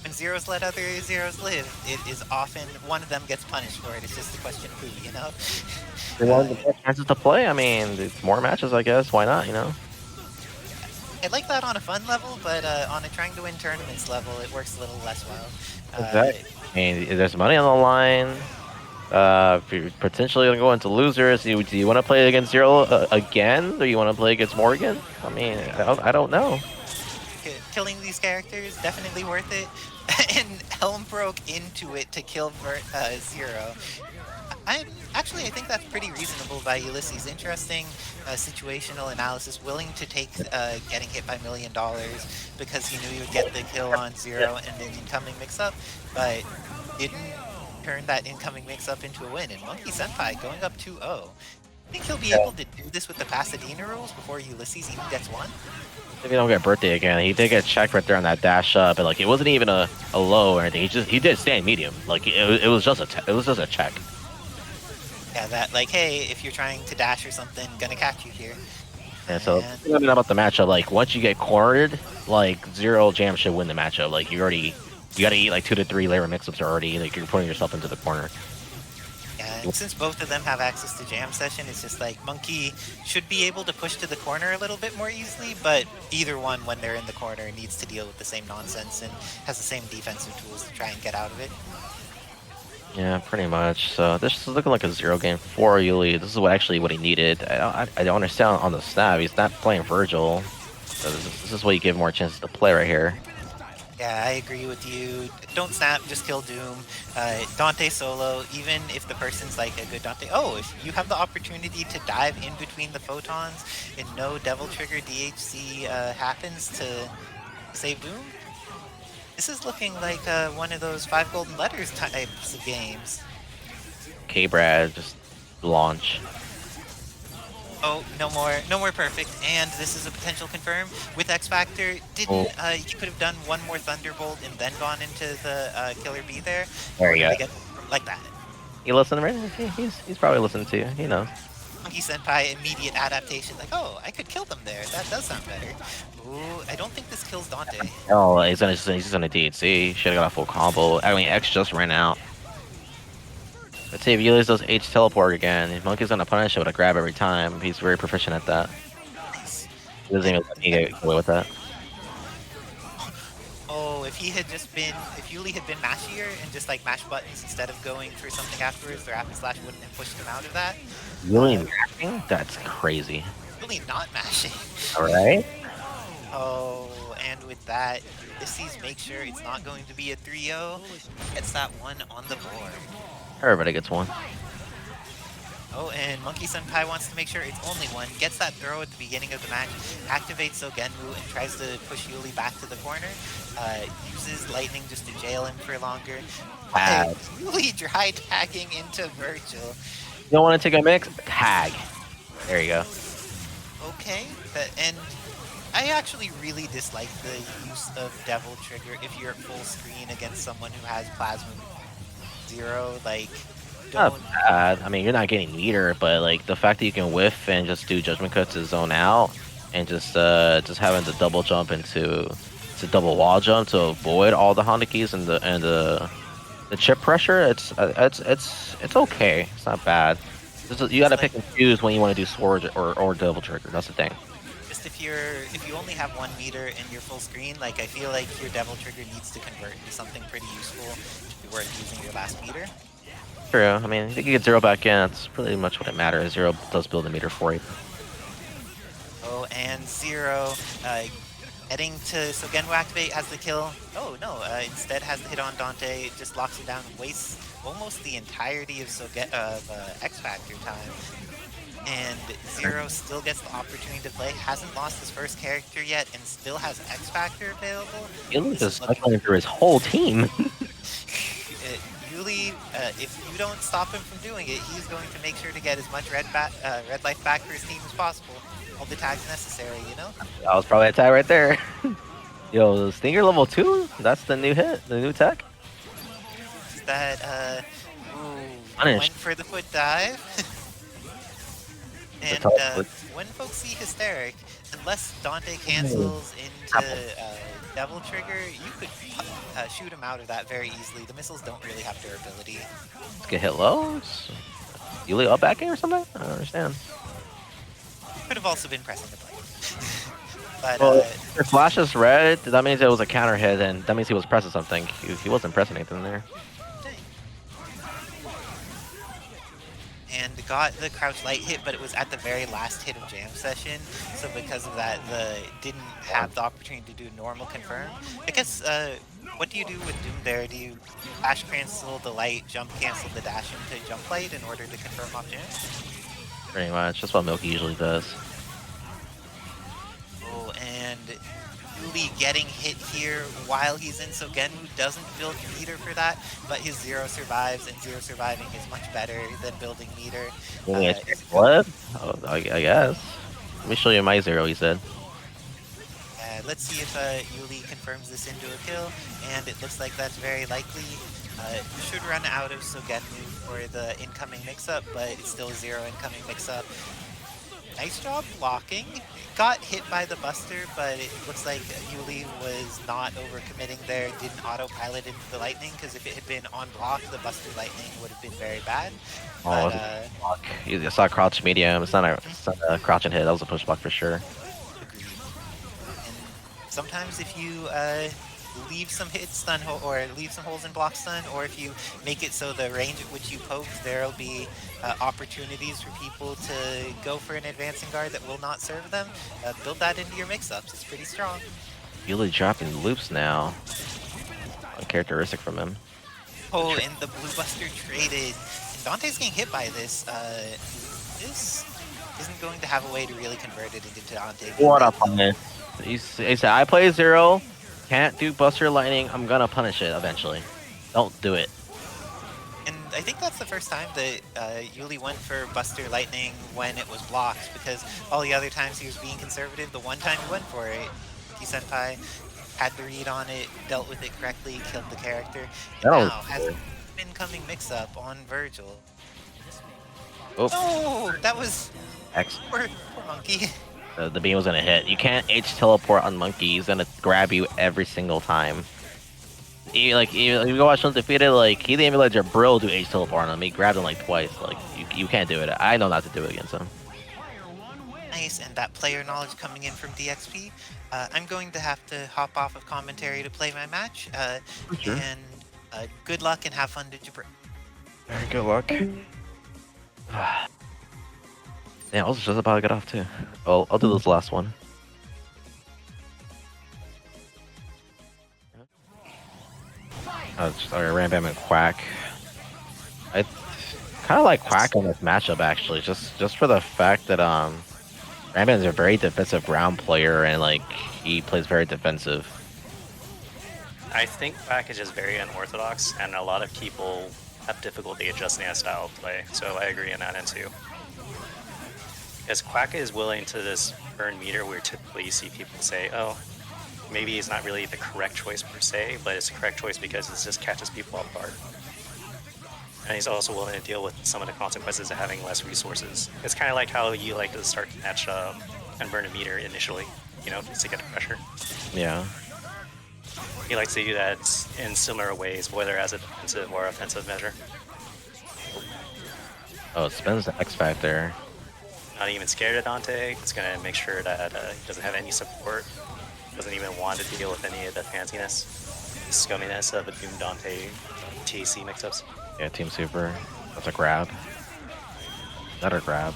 when Zeros let other Zeros live, it is often one of them gets punished for it. It's just a question of who, you know? They want the more chances to play, I mean, it's more matches I guess, why not, you know? I like that on a fun level, but on a trying to win tournaments level, it works a little less well. Exactly. I mean, there's money on the line. If you're potentially going to go into losers, do you want to play against Zero again? Or you want to play against Morrigan? I mean, I don't know. Killing these characters, definitely worth it. And Helm broke into it to kill Zero. I think that's pretty reasonable by Yullizhez. Interesting situational analysis, willing to take getting hit by $1 million because he knew he would get the kill on Zero and an incoming mix-up, but didn't turn that incoming mix-up into a win. And MonkeySenpai going up 2-0. I think he'll be able to do this with the Pasadena rules before Yullizhez even gets one. If you don't get birthday again, he did get checked right there on that dash up, but like it wasn't even a low or anything. He did stand medium. Like it was just a check. Yeah, that like, hey, if you're trying to dash or something, gonna catch you here. Yeah, so something about the matchup, like once you get cornered, like Zero Jam should win the matchup. Like you gotta eat like 2 to 3 layer mix-ups already. Like you're putting yourself into the corner. Yeah, and since both of them have access to Jam Session, it's just like Monkey should be able to push to the corner a little bit more easily, but either one, when they're in the corner, needs to deal with the same nonsense and has the same defensive tools to try and get out of it. Yeah, pretty much. So this is looking like a 0 game for Yuli. This is what he needed. I don't understand on the snap. He's not playing Vergil. So this is what you give more chances to play right here. Yeah, I agree with you. Don't snap, just kill Doom. Dante solo, even if the person's like a good Dante. Oh, if you have the opportunity to dive in between the photons and no Devil Trigger DHC happens to save Doom, this is looking like one of those 5 golden letters types of games. K-Brad, just launch. Oh, no more perfect. And this is a potential confirm with X Factor. Didn't you could have done one more Thunderbolt and then gone into the Killer Bee there? There you go. Like that. You listen to him? He's probably listening to you. He knows. MonkeySenpai immediate adaptation. Like, oh, I could kill them there. That does sound better. Ooh, I don't think this kills Dante. Oh, he's gonna DHC. Should have got a full combo. I mean, X just ran out. Let's see if Yullizhez does H teleport again. Monkey's gonna punish it with a grab every time. He's very proficient at that. Nice. He doesn't even let me get away with that. Oh, if Yuli had been mashier and just like mash buttons instead of going for something afterwards, their Rapid Slash wouldn't have pushed him out of that. Really mashing? That's crazy. Really not mashing. Alright. Oh, and with that, Yullizhez makes sure it's not going to be a 3-0. Gets that one on the board. Everybody gets one. Oh, and MonkeySenpai wants to make sure it's only one. Gets that throw at the beginning of the match. Activates Sogenmu and tries to push Yuli back to the corner. Uses lightning just to jail him for longer. Yuli dry tagging into Vergil. You don't want to take a mix? Tag. There you go. Okay, and I actually really dislike the use of Devil Trigger if you're at full screen against someone who has Plasma 0. Like, Not bad. I mean, you're not getting meter, but like the fact that you can whiff and just do judgment cuts to zone out, and just having to double jump to double wall jump to avoid all the Honekis and the chip pressure. It's okay. It's not bad. You gotta pick and choose when you want to do sword or Devil Trigger. That's the thing. Just if you only have 1 meter and you're full screen, like I feel like your Devil Trigger needs to convert into something pretty useful to be worth using your last meter. True. I mean, if you can get 0 back in, that's pretty much what it matters. 0 does build a meter for you. Oh, and 0 Heading to Sogenwu activate, has the kill. Oh no, instead has the hit on Dante, just locks him down, wastes almost the entirety of X Factor time. And Zero still gets the opportunity to play, hasn't lost his first character yet, and still has X Factor available. Yullizhez is cycling through his whole team. Yuli, if you don't stop him from doing it, he's going to make sure to get as much red life back for his team as possible. All the tags necessary, you know? That was probably a tag right there. Yo, Stinger level 2? That's the new hit, the new tech? That, Punish. went for the foot dive. And when folks see Hysteric, unless Dante cancels into Devil Trigger, you could shoot him out of that very easily. The missiles don't really have durability. Let's get hit low. Yuli up backing or something? I don't understand. Could have also been pressing the button. But Well, if Flash is red, that means it was a counter hit, and that means he was pressing something. He wasn't pressing anything there. and got the crouch light hit, but it was at the very last hit of jam session. So because of that, didn't have the opportunity to do normal confirm. I guess, what do you do with Doom there? Do you dash cancel the light, jump cancel the dash into jump light in order to confirm off jam? Pretty much. That's what Milky usually does. Oh, and Yuli getting hit here while he's in Sogenwu doesn't build meter for that, but his Zero survives, and Zero surviving is much better than building meter. What? Oh, I guess. Let me show you my Zero, he said. Let's see if Yuli confirms this into a kill, and it looks like that's very likely. Should run out of Sogenwu for the incoming mix-up, but it's still a Zero incoming mix-up. Nice job blocking. Got hit by the Buster, but it looks like Yuli was not overcommitting there, didn't autopilot into the Lightning, because if it had been on block, the Buster Lightning would have been very bad. Oh, But, block. You saw crouch medium. It's not a crouch and hit. That was a push block for sure. Agreed. And sometimes if you leave some hit stun or leave some holes in block stun, or if you make it so the range at which you poke, there'll be opportunities for people to go for an advancing guard that will not serve them. Build that into your mix-ups. It's pretty strong. Yuli dropping loops now. Uncharacteristic from him. Oh, and the Blue Buster traded. And Dante's getting hit by this. This isn't going to have a way to really convert it into Dante. What up on this? He said, I play Zero. Can't do Buster Lightning, I'm gonna punish it eventually. Don't do it. And I think that's the first time that Yuli went for Buster Lightning when it was blocked, because all the other times he was being conservative, the one time he went for it, MonkeySenpai had the read on it, dealt with it correctly, killed the character. And now has an incoming mix-up on Vergil. Oops. Oh, that was X. poor Monkey. The beam was gonna hit. You can't H teleport on Monkey. He's gonna grab you every single time. If you go watch Undefeated, like he didn't even let Jibrill do H teleport on him. He grabbed him like twice. Like you can't do it. I know not to do it against him. Nice, and that player knowledge coming in from DXP. I'm going to have to hop off of commentary to play my match. Sure. And good luck and have fun to Jibrill. Very good luck. Yeah, I was just about to get off too. I'll do this last one. Rambam and Quack. I kind of like Quack in this matchup actually, just for the fact that Rambam is a very defensive ground player and like he plays very defensive. I think Quack is just very unorthodox, and a lot of people have difficulty adjusting that style of play. So I agree on that end too. Because Quack is willing to just burn meter, where typically you see people say, oh, maybe it's not really the correct choice per se, but it's the correct choice because it just catches people off guard. And he's also willing to deal with some of the consequences of having less resources. It's kind of like how you like to start to match and burn a meter initially, you know, just to get the pressure. Yeah. He likes to do that in similar ways, whether as a defensive or offensive measure. Oh, it spends the X Factor. Not even scared of Dante. It's gonna make sure that he doesn't have any support. Doesn't even want to deal with any of the fanciness, the scumminess of the Doom Dante TAC mix-ups. Yeah, Team Super. That's a grab. Another grab.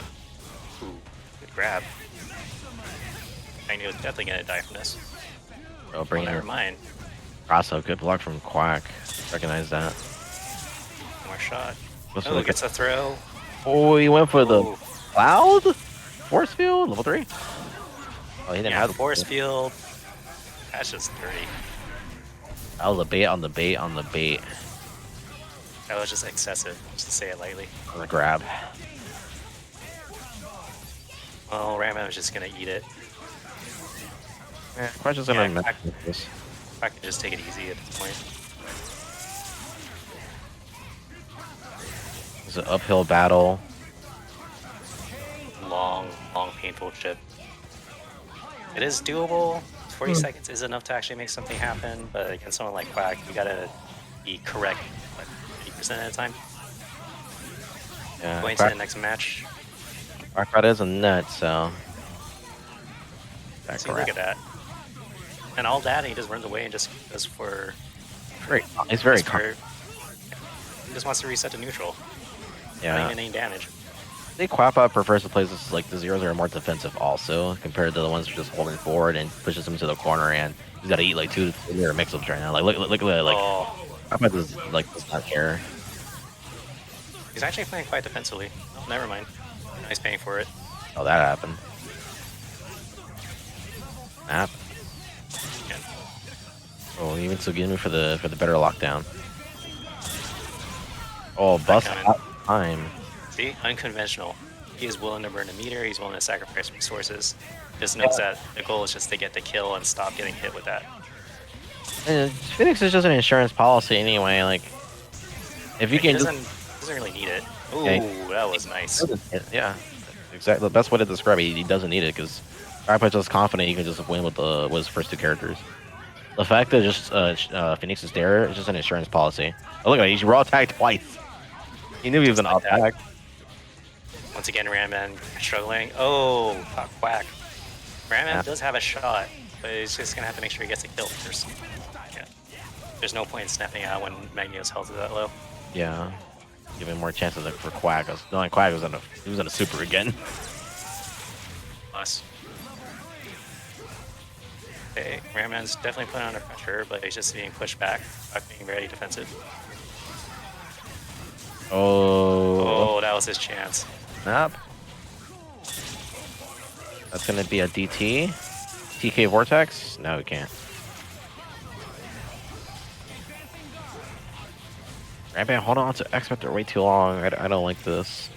Ooh, good grab. I knew it was definitely gonna die from this. Oh, bring never it. mind. Also, good block from Quack. Recognize that. One more shot. What's Oh, gets a throw. Oh, he went for the Oh, cloud? Force field? Level 3? Oh, he didn't yeah, have the force field. That's just dirty. That was a bait on the bait on the bait. That was just excessive, just to say it lightly. On the grab. Well, Rambam was just gonna eat it. Yeah, Quack's just gonna Yeah, mess Quack- with this. I can just take it easy at this point. It's an uphill battle. Long, painful chip. It is doable. 40 seconds is enough to actually make something happen, but against someone like Quack, you gotta be correct like 80% of the time. Yeah, Going to the Quack, next match. Quack is a nut, so. See, look at that. And all that, and he just runs away and just goes for. Great. It's very Wesker. He just wants to reset to neutral. Not Yeah. even any damage. I think Quappa prefers to play this like the zeros are more defensive also compared to the ones who are just holding forward and pushes him to the corner and he's got to eat like 2 mirror mix-ups right now. Like look at like Oh, Quappa does not care. he's actually playing quite defensively. Oh, never mind. Nice paying for it. Oh, that happened. Snap. Yeah. Oh, even Suginu for the better lockdown. Oh, bust coming. out time. See, unconventional. He is willing to burn a meter. He's willing to sacrifice resources. Just knows that the goal is just to get the kill and stop getting hit with that. And Phoenix is just an insurance policy anyway. Like, if you He can doesn't really need it. Ooh, Yeah. that was nice. yeah, exactly. That's what it describes. He doesn't need it because Rapid's just confident he can just win with his first 2 characters. The fact that just Phoenix is there is just an insurance policy. Oh, look at it, he raw attacked twice. He knew he was Just gonna like that. attack. Once again, Ramman struggling. Oh, Quack. Ramman Yeah. does have a shot, but he's just gonna have to make sure he gets a kill first. Yeah. There's no point in snapping out when Magneto's health is that low. Yeah, giving more chances for Quack. Knowing Quack was in a super again. Plus. Okay, Ramman's definitely putting under pressure, but he's just being pushed back, Quack being very defensive. Oh, Oh, that was his chance. snap. That's gonna be a DT. TK Vortex? No, we can't. Rampant, hold on to X Factor way too long. I don't like this.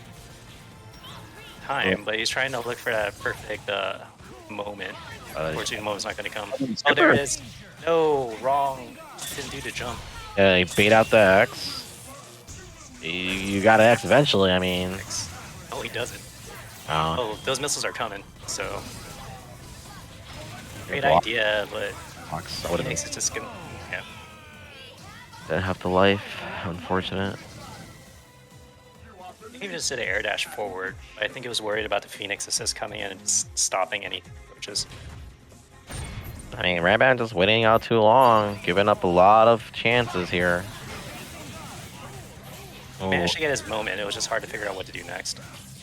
But he's trying to look for that perfect moment. Unfortunately, the moment's not going to come. Oh, skipper. there it is. No, wrong. Didn't do the jump. Yeah, you bait out the X. You got an X eventually, I mean. Oh, he doesn't. Oh, Oh, those missiles are coming. So, great block. idea, but Fox, I would've Phoenix is just gonna. Yeah. didn't have the life. Unfortunate. He even just did an air dash forward. But I think it was worried about the Phoenix assist coming in and just stopping any approaches. I mean, Ramban just waiting out too long, giving up a lot of chances here. He managed to get his moment. It was just hard to figure out what to do next.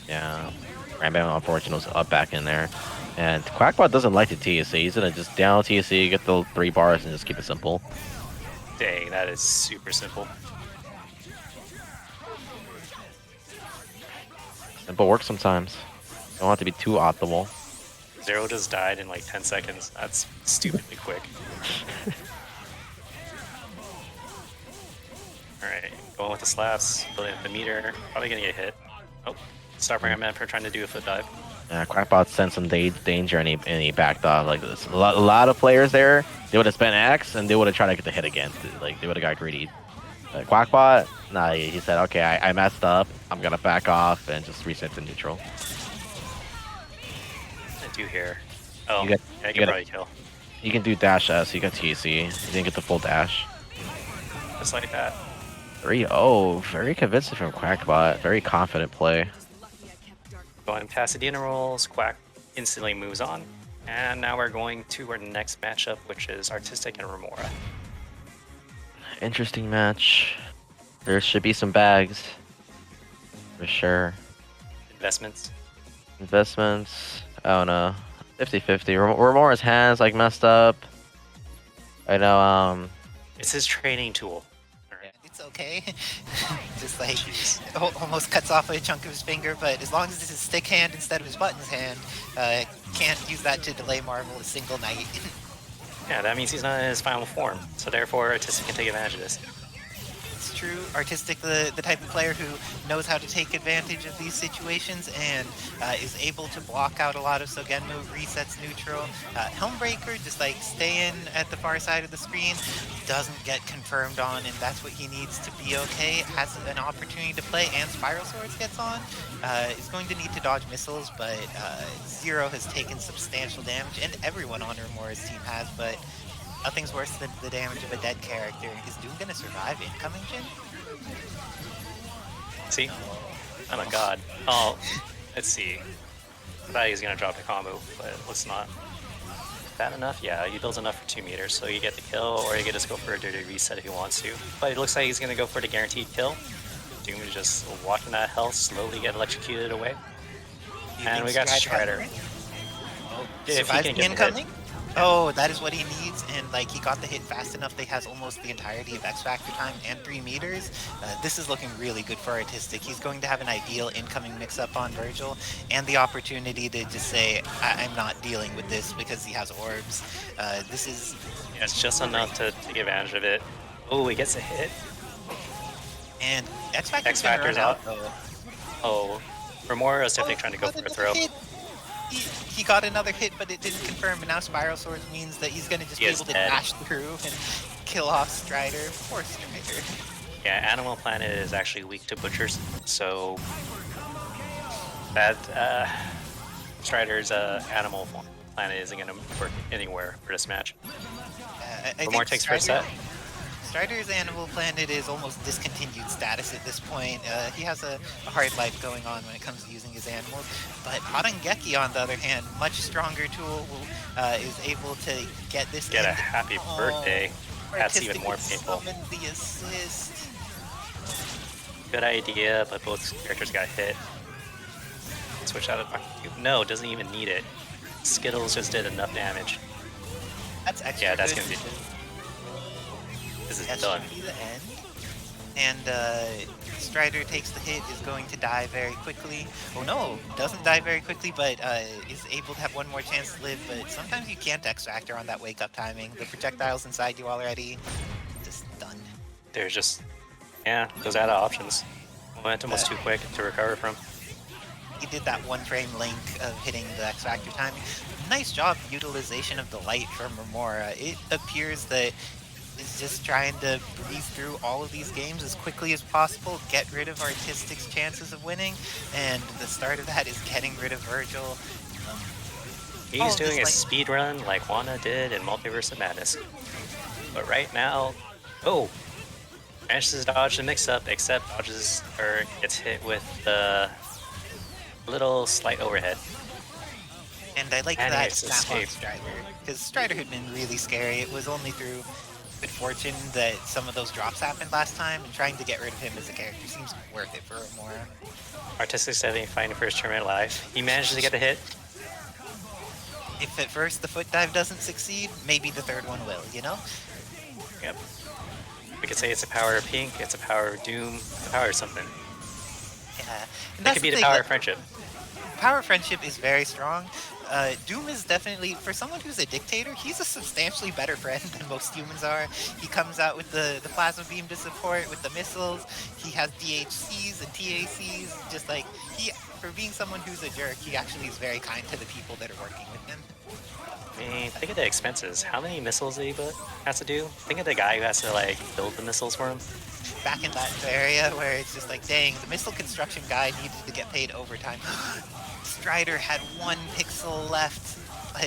Yeah, Ramban unfortunately was up back in there. And Quackbot doesn't like the TSC. He's gonna just down TSC, get the 3 bars, and just keep it simple. Dang, that is super simple. Simple works sometimes. Don't have to be too optimal. Zero just died in like 10 seconds. That's stupidly quick. Alright, going with the slaps, building up the meter. Probably gonna get hit. Oh, stop Ramman for trying to do a foot dive. Yeah, Quackbot sent some danger and he backed off like this. A lot of players there, they would have spent X and they would have tried to get the hit again. Like, they would have got greedy. Quackbot, nah, he said, okay, I messed up. I'm gonna back off and just reset to neutral. I do here. Oh, You got- yeah, I you can gotta- probably kill. You can do dash S, you got TC. You didn't get the full dash. Just like that. 3-0, very convincing from Quackbot. Very confident play. Going past the dinner rolls, Quack instantly moves on. And now we're going to our next matchup, which is Artiztikk and Romora. Interesting match. There should be some bags. For sure. Investments. Investments, I don't know. 50-50. Remora's hands like messed up. I know. It's his training tool. And it's okay. Just like almost cuts off a chunk of his finger, but as long as it's his stick hand instead of his buttons hand, can't use that to delay Marvel a single night. Yeah, that means he's not in his final form. So therefore, Artiztikk can take advantage of this. It's true. Artiztikk, the type of player who knows how to take advantage of these situations and is able to block out a lot of Sogenmu, resets neutral. Helmbreaker, just like staying at the far side of the screen, doesn't get confirmed on, and that's what he needs to be okay. Has an opportunity to play, and Spiral Swords gets on. Is going to need to dodge missiles, but Zero has taken substantial damage, and everyone on Romora's team has, but nothing's worse than the damage of a dead character. Is Doom gonna survive incoming, Jin? See? I'm a god. Oh, let's see. I thought he was gonna drop the combo, but let's not. That enough? Yeah, he builds enough for 2 meters, so you get the kill, or you can just go for a dirty reset if he wants to. But it looks like he's gonna go for the guaranteed kill. Doom is just watching that health slowly get electrocuted away. And we got Strider. Oh, Yeah, if he can surviving get the incoming? Oh, that is what he needs, and like he got the hit fast enough that he has almost the entirety of X Factor time and 3 meters. This is looking really good for Artiztikk. He's going to have an ideal incoming mix-up on Vergil, and the opportunity to just say, I'm not dealing with this because he has orbs. This is... Yeah, it's just enough to take advantage of it. Oh, he gets a hit. And X Factor's X-Factor's gonna run out. though. Oh, Romora is definitely trying to go Got for a another throw. hit. He got another hit, but it didn't confirm, and now Spiral Swords means that he's going to just He be is able to dead. dash through and kill off Strider. Poor Strider. Yeah, Animal Planet is actually weak to Butchers, so that Strider's Animal Planet isn't going to work anywhere for this match. I Romora think takes first set. Strider's Animal Planet is almost discontinued status at this point. He has a hard life going on when it comes to using his animals. But Harangeki, on the other hand, much stronger tool, is able to get this. Get a end. happy birthday. That's even Artiztikk more would painful. summon the assist. Good idea, but both characters got hit. Switch out of no, doesn't even need it. Skittles just did enough damage. That's extra Yeah, that's good. gonna be. This is That done. should be the end. And Strider takes the hit, is going to die very quickly. Oh no, doesn't die very quickly, but is able to have one more chance to live. But sometimes you can't X-Factor on that wake-up timing. The projectile's inside you already. Just done. There's just, yeah, those out of options. Momentum was too quick to recover from. He did that one frame link of hitting the X-Factor timing. Nice job utilization of the light from Romora. It appears that is just trying to breeze through all of these games as quickly as possible, get rid of Artistikk's chances of winning, and the start of that is getting rid of Vergil. He's doing a speed run like Juana did in Multiverse of Madness. But right now, oh, manages to dodge the mix-up, except dodges or gets hit with the little slight overhead. And I like And that it's snap on escaped. Strider, because Strider had been really scary. It was only through good fortune that some of those drops happened last time, and trying to get rid of him as a character seems worth it for Romora. Artistic setting, fighting for his tournament life. He manages to get a hit. If at first the foot dive doesn't succeed, maybe the third one will, you know? Yep. We could say it's a power of pink, it's a power of doom, a power of something. Yeah. And It could be the thing, power like, of friendship. Power friendship is very strong. Doom is definitely, for someone who's a dictator, he's a substantially better friend than most humans are. He comes out with the plasma beam to support, with the missiles. He has DHCs and TACs. Just like, for being someone who's a jerk, he actually is very kind to the people that are working with him. I mean, think of the expenses. How many missiles did he has to do? Think of the guy who has to like build the missiles for him. Back in that area where it's just like, dang, the missile construction guy needed to get paid overtime. Strider had 1 pixel left, but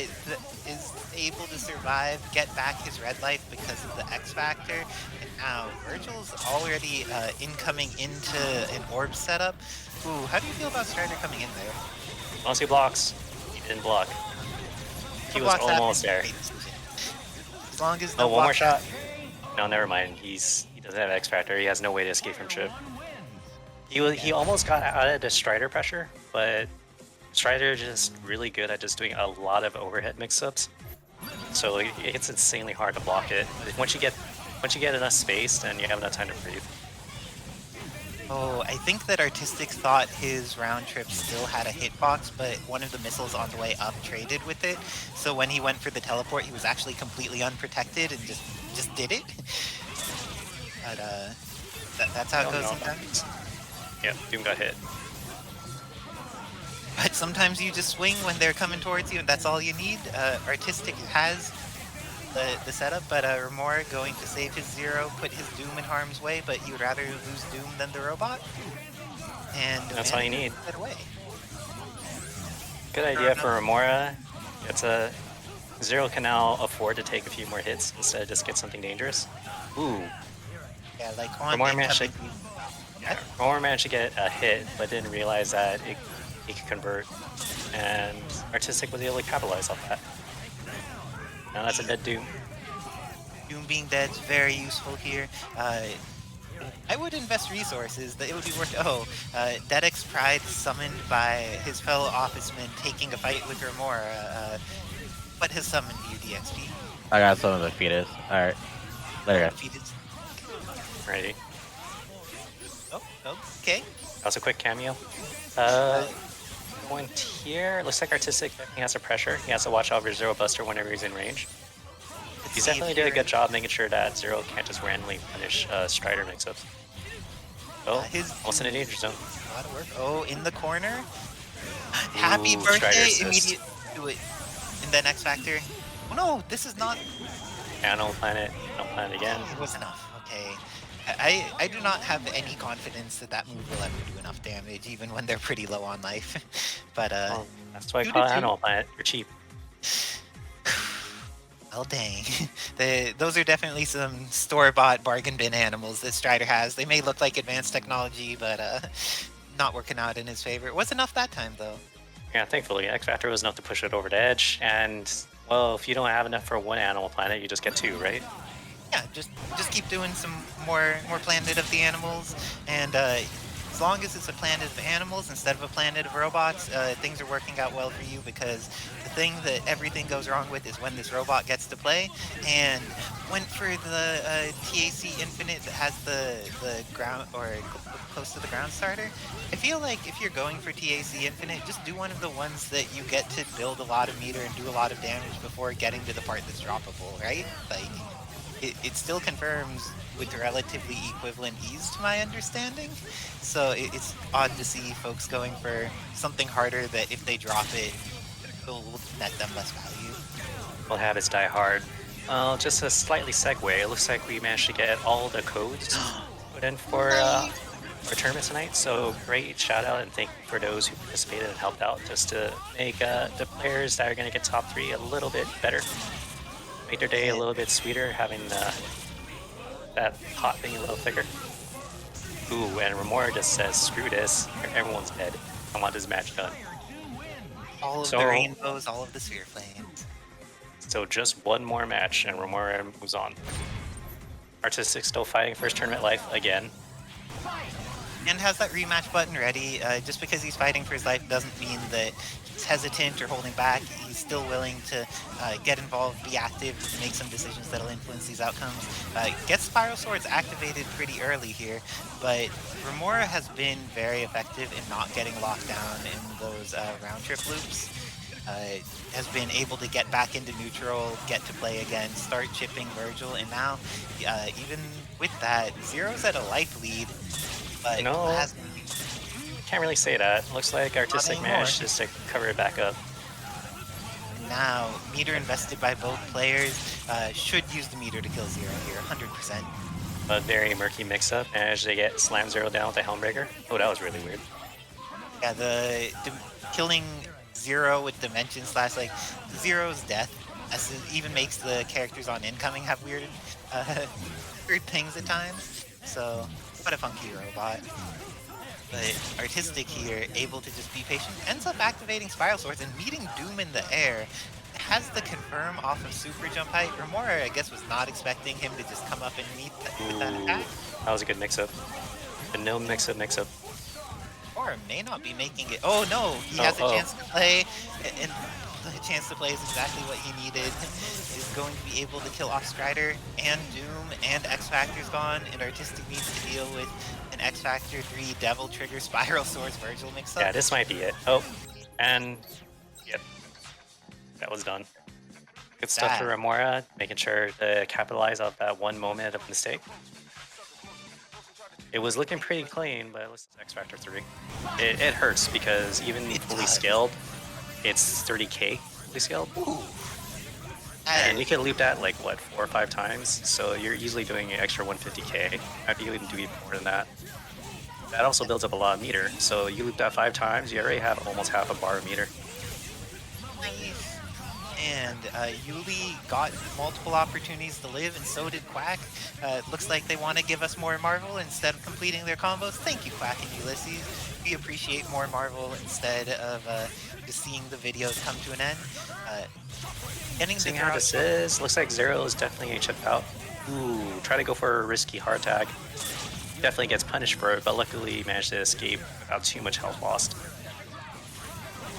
is able to survive, get back his red life because of the X Factor. And now Vergil's already incoming into an orb setup. Ooh, how do you feel about Strider coming in there? Once he blocks, he didn't block. He was Blocks happen, almost there. great decision. As long as Oh, no one more blocks shot? happen. No, never mind. He doesn't have X Factor. He has no way to escape from Chip. He almost got out of the Strider pressure, but Strider just really good at just doing a lot of overhead mix-ups. so it's insanely hard to block it. Once you get enough space, then you have enough time to breathe. Oh, I think that Artiztikk thought his round trip still had a hitbox, but one of the missiles on the way up traded with it. So when he went for the teleport, he was actually completely unprotected and just did it. But that's how it goes sometimes. Yeah, Doom got hit. But sometimes you just swing when they're coming towards you, and that's all you need. Artiztikk has the setup, but Romora going to save his Zero, put his Doom in harm's way, but he would rather lose Doom than the robot. And that's all you need. Get away. Good idea for Romora. It's a Zero can now afford to take a few more hits instead of just get something dangerous. Ooh. Yeah, like on Romora managed to get a hit, but didn't realize that it could convert, and Artiztikk was able to capitalize off that. Now that's a dead Doom. Doom being dead is very useful here. I would invest resources. That it would be worth. Oh, DEADxPRIDE summoned by his fellow officemen taking a fight with Romora. What has summoned you, DXP? I got some of the fetus. Alright. Later, guys. Ready. Oh, okay. That was a quick cameo. Going here, looks like Artiztikk definitely has a pressure. He has to watch out for Zero Buster whenever he's in range. He's definitely did a good job making sure that Zero can't just randomly punish Strider mix-ups. Oh, almost in a danger zone. A lot of work. Oh, in the corner. Happy birthday! Immediate. Do it. In the next factor. Oh no, this is not. Animal Planet. Animal Planet again. It was enough. Okay. I do not have any confidence that that move will ever do enough damage, even when they're pretty low on life. But that's why I call it Animal Planet. You're cheap. Well, dang. Those are definitely some store-bought bargain bin animals that Strider has. They may look like advanced technology, but not working out in his favor. It was enough that time, though. Yeah, thankfully, X Factor was enough to push it over the edge. And, well, if you don't have enough for one Animal Planet, you just get two, right? Yeah, just keep doing some more Planet of the Animals, and as long as it's a planet of animals instead of a planet of robots, things are working out well for you, because the thing that everything goes wrong with is when this robot gets to play, and went for the TAC Infinite that has the ground, or close to the ground starter. I feel like if you're going for TAC Infinite, just do one of the ones that you get to build a lot of meter and do a lot of damage before getting to the part that's droppable, right? Like, it still confirms with relatively equivalent ease to my understanding. So it's odd to see folks going for something harder that if they drop it, will net them less value. We'll have its die hard. Well, just a slightly segue. It looks like we managed to get all the codes put in for our tournament tonight. So great shout out and thank you for those who participated and helped out, just to make the players that are going to get top 3 a little bit better. Make their day a little bit sweeter, having that hot thing a little thicker. Ooh, and Romora just says, screw this, everyone's dead. I want this match done. All of the rainbows, all of the sphere flames. So just one more match and Romora moves on. Artiztikk still fighting for his tournament life again. And has that rematch button ready. Just because he's fighting for his life doesn't mean that he's hesitant or holding back. He's still willing to get involved, be active, make some decisions that'll influence these outcomes. Get Spiral Swords activated pretty early here, but Romora has been very effective in not getting locked down in those round trip loops. Has been able to get back into neutral, get to play again, start chipping Vergil, and now even with that, Zero's at a life lead. But can't really say that. Looks like Artiztikk managed just to cover it back up. Now, meter invested by both players. Should use the meter to kill Zero here, 100%. A very murky mix-up. Managed to get Slam Zero down with the Helmbreaker. Oh, that was really weird. Yeah, the killing Zero with Dimension Slash, like, Zero's death even makes the characters on incoming have weird things at times. So, what a funky robot. But Artiztikk here, able to just be patient, ends up activating Spiral Swords and meeting Doom in the air. Has the confirm off of super jump height. Romora, I guess, was not expecting him to just come up and meet with that attack. That was a good mix-up. A no mix-up. Or may not be making it. Oh no, he has a chance to play and the chance to play is exactly what he needed. Is going to be able to kill off Strider and Doom, and X Factor's gone, and Artiztikk needs to deal with an X Factor 3 Devil Trigger Spiral Swords Vergil mix-up. Yeah, this might be it. Oh, and yep, that was done. Good stuff for Romora, making sure to capitalize off that one moment of mistake. It was looking pretty clean, but it was X Factor 3. It hurts because even fully scaled, it's 30k fully scaled. Ooh. And you can loop that like, what, 4 or 5 times? So you're easily doing an extra 150k. Maybe you can do even more than that. That also builds up a lot of meter. So you loop that 5 times, you already have almost half a bar of meter. Nice. And Yuli got multiple opportunities to live, and so did Quack. Looks like they want to give us more Marvel instead of completing their combos. Thank you, Quack and Yullizhez. We appreciate more Marvel instead of just seeing the videos come to an end. Seeing how this is, looks like Zero is definitely a chip out. Ooh, try to go for a risky hard tag. Definitely gets punished for it, but luckily managed to escape without too much health lost.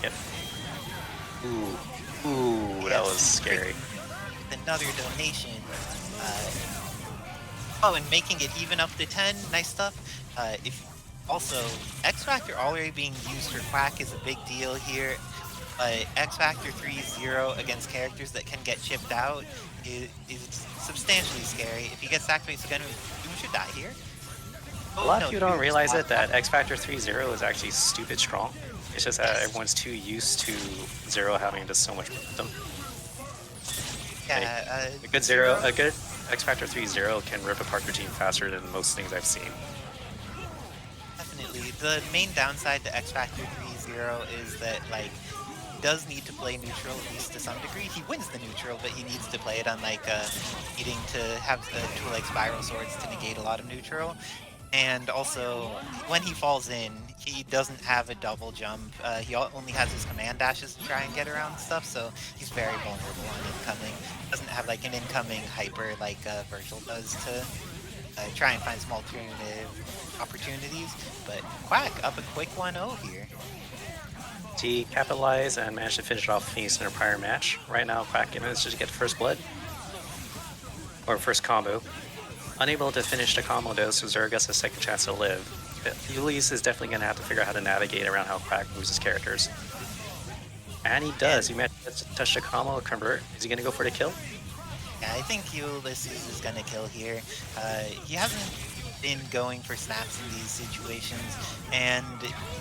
Yep. Ooh, that was scary. With another donation. Oh, and making it even up to 10. Nice stuff. Also, X Factor already being used for Quack is a big deal here. X Factor 3-0 against characters that can get chipped out is substantially scary. If he gets activated, Doom should die here. A lot of people don't realize it, that X Factor 3-0 is actually stupid strong. It's just that everyone's too used to Zero having just so much momentum. Yeah, a good X Factor 3-0 can rip apart your team faster than most things I've seen. Definitely. The main downside to X Factor 3-0 is that, like, he does need to play neutral, at least to some degree. He wins the neutral, but he needs to play it on, like, needing to have two-leg spiral swords to negate a lot of neutral. And also, when he falls in, he doesn't have a double jump. He only has his command dashes to try and get around stuff, so he's very vulnerable on incoming. Doesn't have like an incoming hyper like Vergil does to try and find some alternative opportunities. But Quack up a quick 1-0 here. He capitalized and managed to finish off Phoenix in their prior match. Right now, Quack managed to get first blood. Or first combo. Unable to finish the combo though, so Zero gets a second chance to live. Yullizhez is definitely going to have to figure out how to navigate around how Quack moves his characters. And he does. He managed to touch the combo, convert. Is he going to go for the kill? Yeah, I think Yullizhez is going to kill here. He hasn't been going for snaps in these situations, and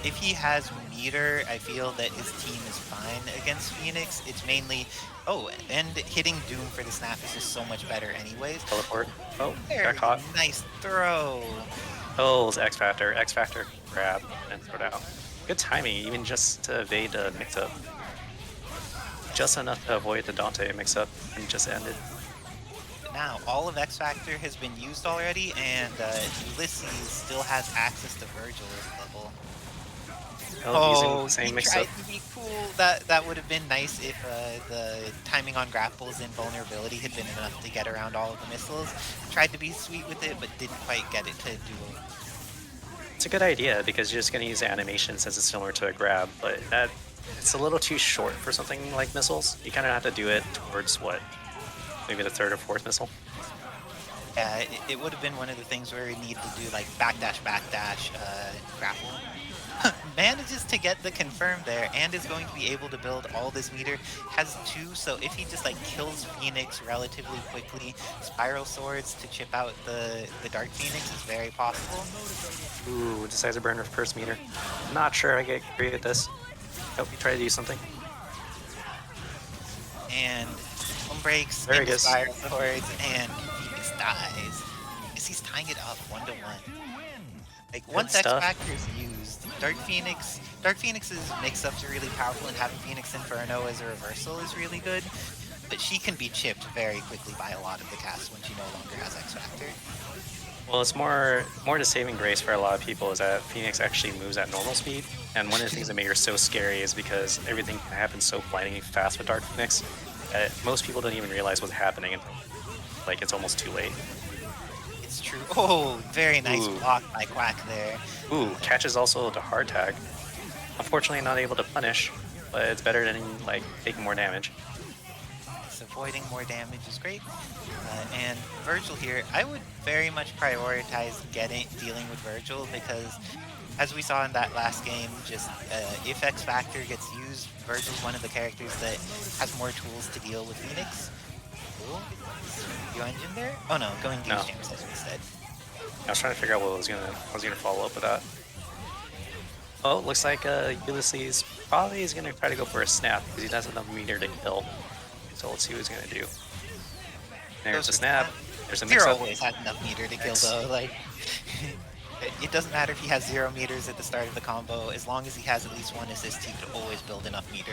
if he has meter, I feel that his team is fine against Phoenix. It's mainly, and hitting Doom for the snap is just so much better anyways. Teleport. Oh, Very got caught. nice throw. Oh, it's X Factor. X Factor grab and throw down. Good timing, even just to evade the mix-up. Just enough to avoid the Dante mix-up, and just ended. Now, all of X Factor has been used already, and Yullizhez still has access to Vergil's level. Using the same mix-up. Tried to be cool. That would have been nice if the timing on grapples and vulnerability had been enough to get around all of the missiles. Tried to be sweet with it, but didn't quite get it to do it. It's a good idea because you're just going to use the animation since it's similar to a grab, but it's a little too short for something like missiles. You kind of have to do it towards what? Maybe the third or fourth missile? Yeah, it would have been one of the things where we need to do like backdash, grapple. Manages to get the confirm there and is going to be able to build all this meter. Has 2, so if he just like kills Phoenix relatively quickly, spiral swords to chip out the Dark Phoenix is very possible. Ooh, decides to burn her first meter. Not sure I get great at this. Hope you try to do something. And home breaks, there he spiral swords, and Phoenix dies. He's tying it up 1-1. Like once X Factor is used, Dark Phoenix's mix-ups are really powerful, and having Phoenix Inferno as a reversal is really good. But she can be chipped very quickly by a lot of the cast when she no longer has X Factor. Well, it's more the saving grace for a lot of people is that Phoenix actually moves at normal speed, and one of the things that make her so scary is because everything can happen so blindingly fast with Dark Phoenix that most people don't even realize what's happening until like it's almost too late. It's true. Oh, very nice block by Quack there. Ooh, catches also the hard tag. Unfortunately, not able to punish. but it's better than like taking more damage. So avoiding more damage is great. And Vergil here, I would very much prioritize dealing with Vergil because, as we saw in that last game, just if X Factor gets used, Vergil's one of the characters that has more tools to deal with Phoenix. Cool. Your engine there? Oh no, going to use James instead. I was trying to figure out what I was gonna follow up with that. Oh, looks like Yullizhez probably is gonna try to go for a snap because he doesn't have enough meter to kill. So let's see what he's gonna do. There's a snap. There's a mix Zero up. always had enough meter to kill though. Like it doesn't matter if he has 0 meters at the start of the combo. As long as he has at least 1 assist, he could always build enough meter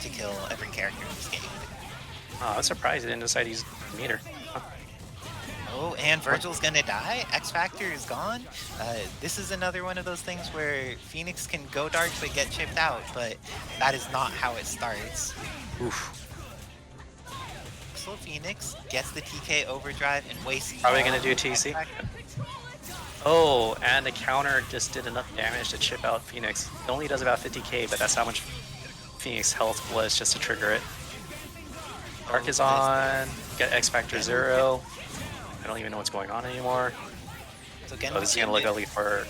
to kill every character in this game. Oh, I'm surprised he didn't decide to use meter. Huh. Oh, and Vergil's gonna die. X Factor is gone. This is another one of those things where Phoenix can go dark but get chipped out, but that is not how it starts. Oof. So Phoenix gets the TK overdrive and wastes. Probably gonna do TC. Oh, and the counter just did enough damage to chip out Phoenix. It only does about 50k, but that's how much Phoenix health was just to trigger it. Dark is on. Got X Factor 0. I don't even know what's going on anymore. So again, Oh, this is gonna look ugly for.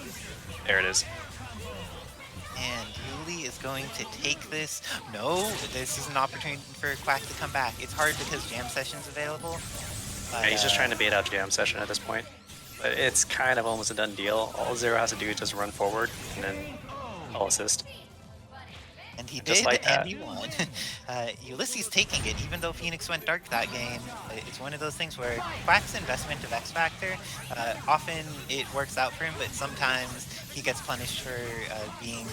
There it is. And Yuli is going to take this. No, this is an opportunity for Quack to come back. It's hard because Jam Session's available. But, Yeah, he's just trying to bait out Jam Session at this point. But it's kind of almost a done deal. All Zero has to do is just run forward and then I'll assist. And he Just did, like that. and he won. Yullizhez taking it, even though Phoenix went dark that game. It's one of those things where Quack's investment of X Factor, often it works out for him, but sometimes he gets punished for being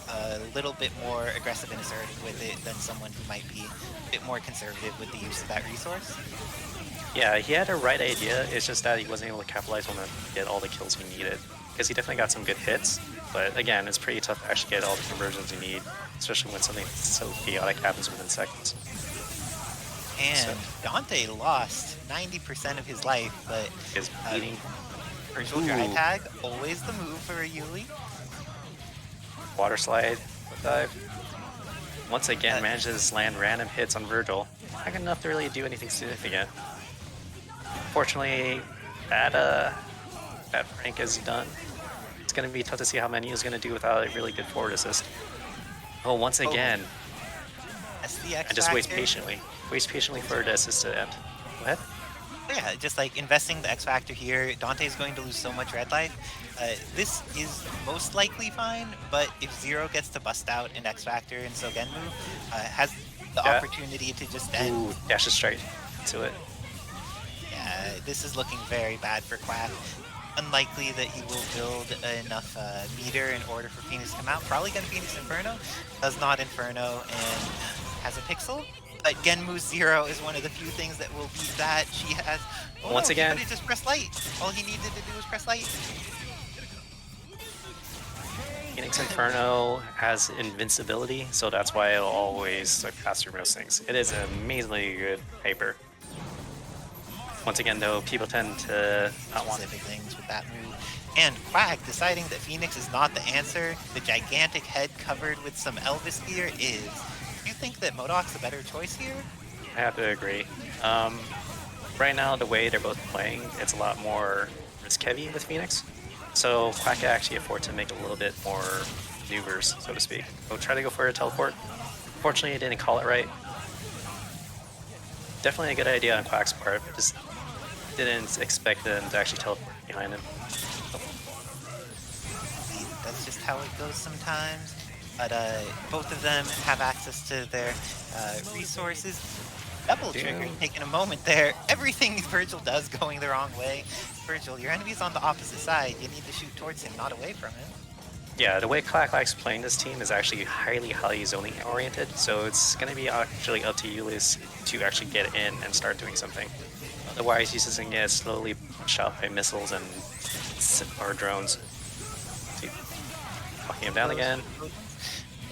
a little bit more aggressive and assertive with it than someone who might be a bit more conservative with the use of that resource. Yeah, he had the right idea. It's just that he wasn't able to capitalize on it to get all the kills he needed. Because he definitely got some good hits, but again, it's pretty tough to actually get all the conversions you need, especially when something so chaotic happens within seconds. And Dante lost 90% of his life, but Is beating. Vergil dry tag, always the move for a Yuli. Water slide, dive. Once again, manages to land random hits on Vergil. Not enough to really do anything significant. Fortunately, that Frank is done. It's going to be tough to see how many he's going to do without a really good forward assist. Oh, once again, That's the X and just wait Factor. patiently. Wait patiently for the assist to end. Go ahead. Yeah, just like investing the X Factor here, Dante is going to lose so much red life. This is most likely fine, but if Zero gets to bust out an X Factor and Sogenmu has the opportunity to just end. Ooh, dashes straight to it. Yeah, this is looking very bad for Quack. Unlikely that he will build enough meter in order for Phoenix to come out. Probably gonna Phoenix Inferno. Does not Inferno and has a pixel. But Genmu's 0 is one of the few things that will beat that. She has. Oh, Once no, again. he just press light. All he needed to do was press light. Phoenix Inferno has invincibility, so that's why it'll always pass through most things. It is an amazingly good paper. Once again, though, people tend to not want Specific things with that move. And Quack deciding that Phoenix is not the answer. The gigantic head covered with some Elvis gear is. Do you think that MODOK's a better choice here? I have to agree. Right now, the way they're both playing, it's a lot more risk-heavy with Phoenix. So Quack can actually afford to make a little bit more maneuvers, so to speak. So try to go for a teleport. Fortunately, I didn't call it right. Definitely a good idea on Quack's part, but just didn't expect them to actually teleport behind him. That's just how it goes sometimes. But both of them have access to their resources. Double trigger, taking a moment there. Everything Vergil does going the wrong way. Vergil, your enemy's on the opposite side. You need to shoot towards him, not away from him. Yeah, the way Quack likes playing this team is actually highly zoning oriented, so it's going to be actually up to Yullizhez to actually get in and start doing something. Otherwise, he's just going to get slowly shot by missiles and or drones. See, talking him down again.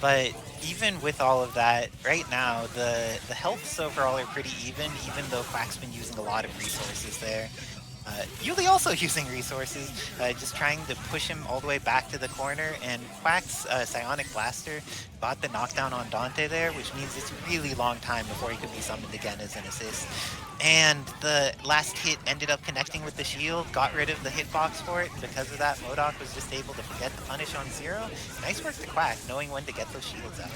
But even with all of that, right now, the healths overall are pretty even though Quack's been using a lot of resources there. Yuli also using resources, just trying to push him all the way back to the corner, and Quack's Psionic Blaster got the knockdown on Dante there, which means it's a really long time before he could be summoned again as an assist. And the last hit ended up connecting with the shield, got rid of the hitbox for it, and because of that, MODOK was just able to get the punish on Zero. Nice work to Quack, knowing when to get those shields out.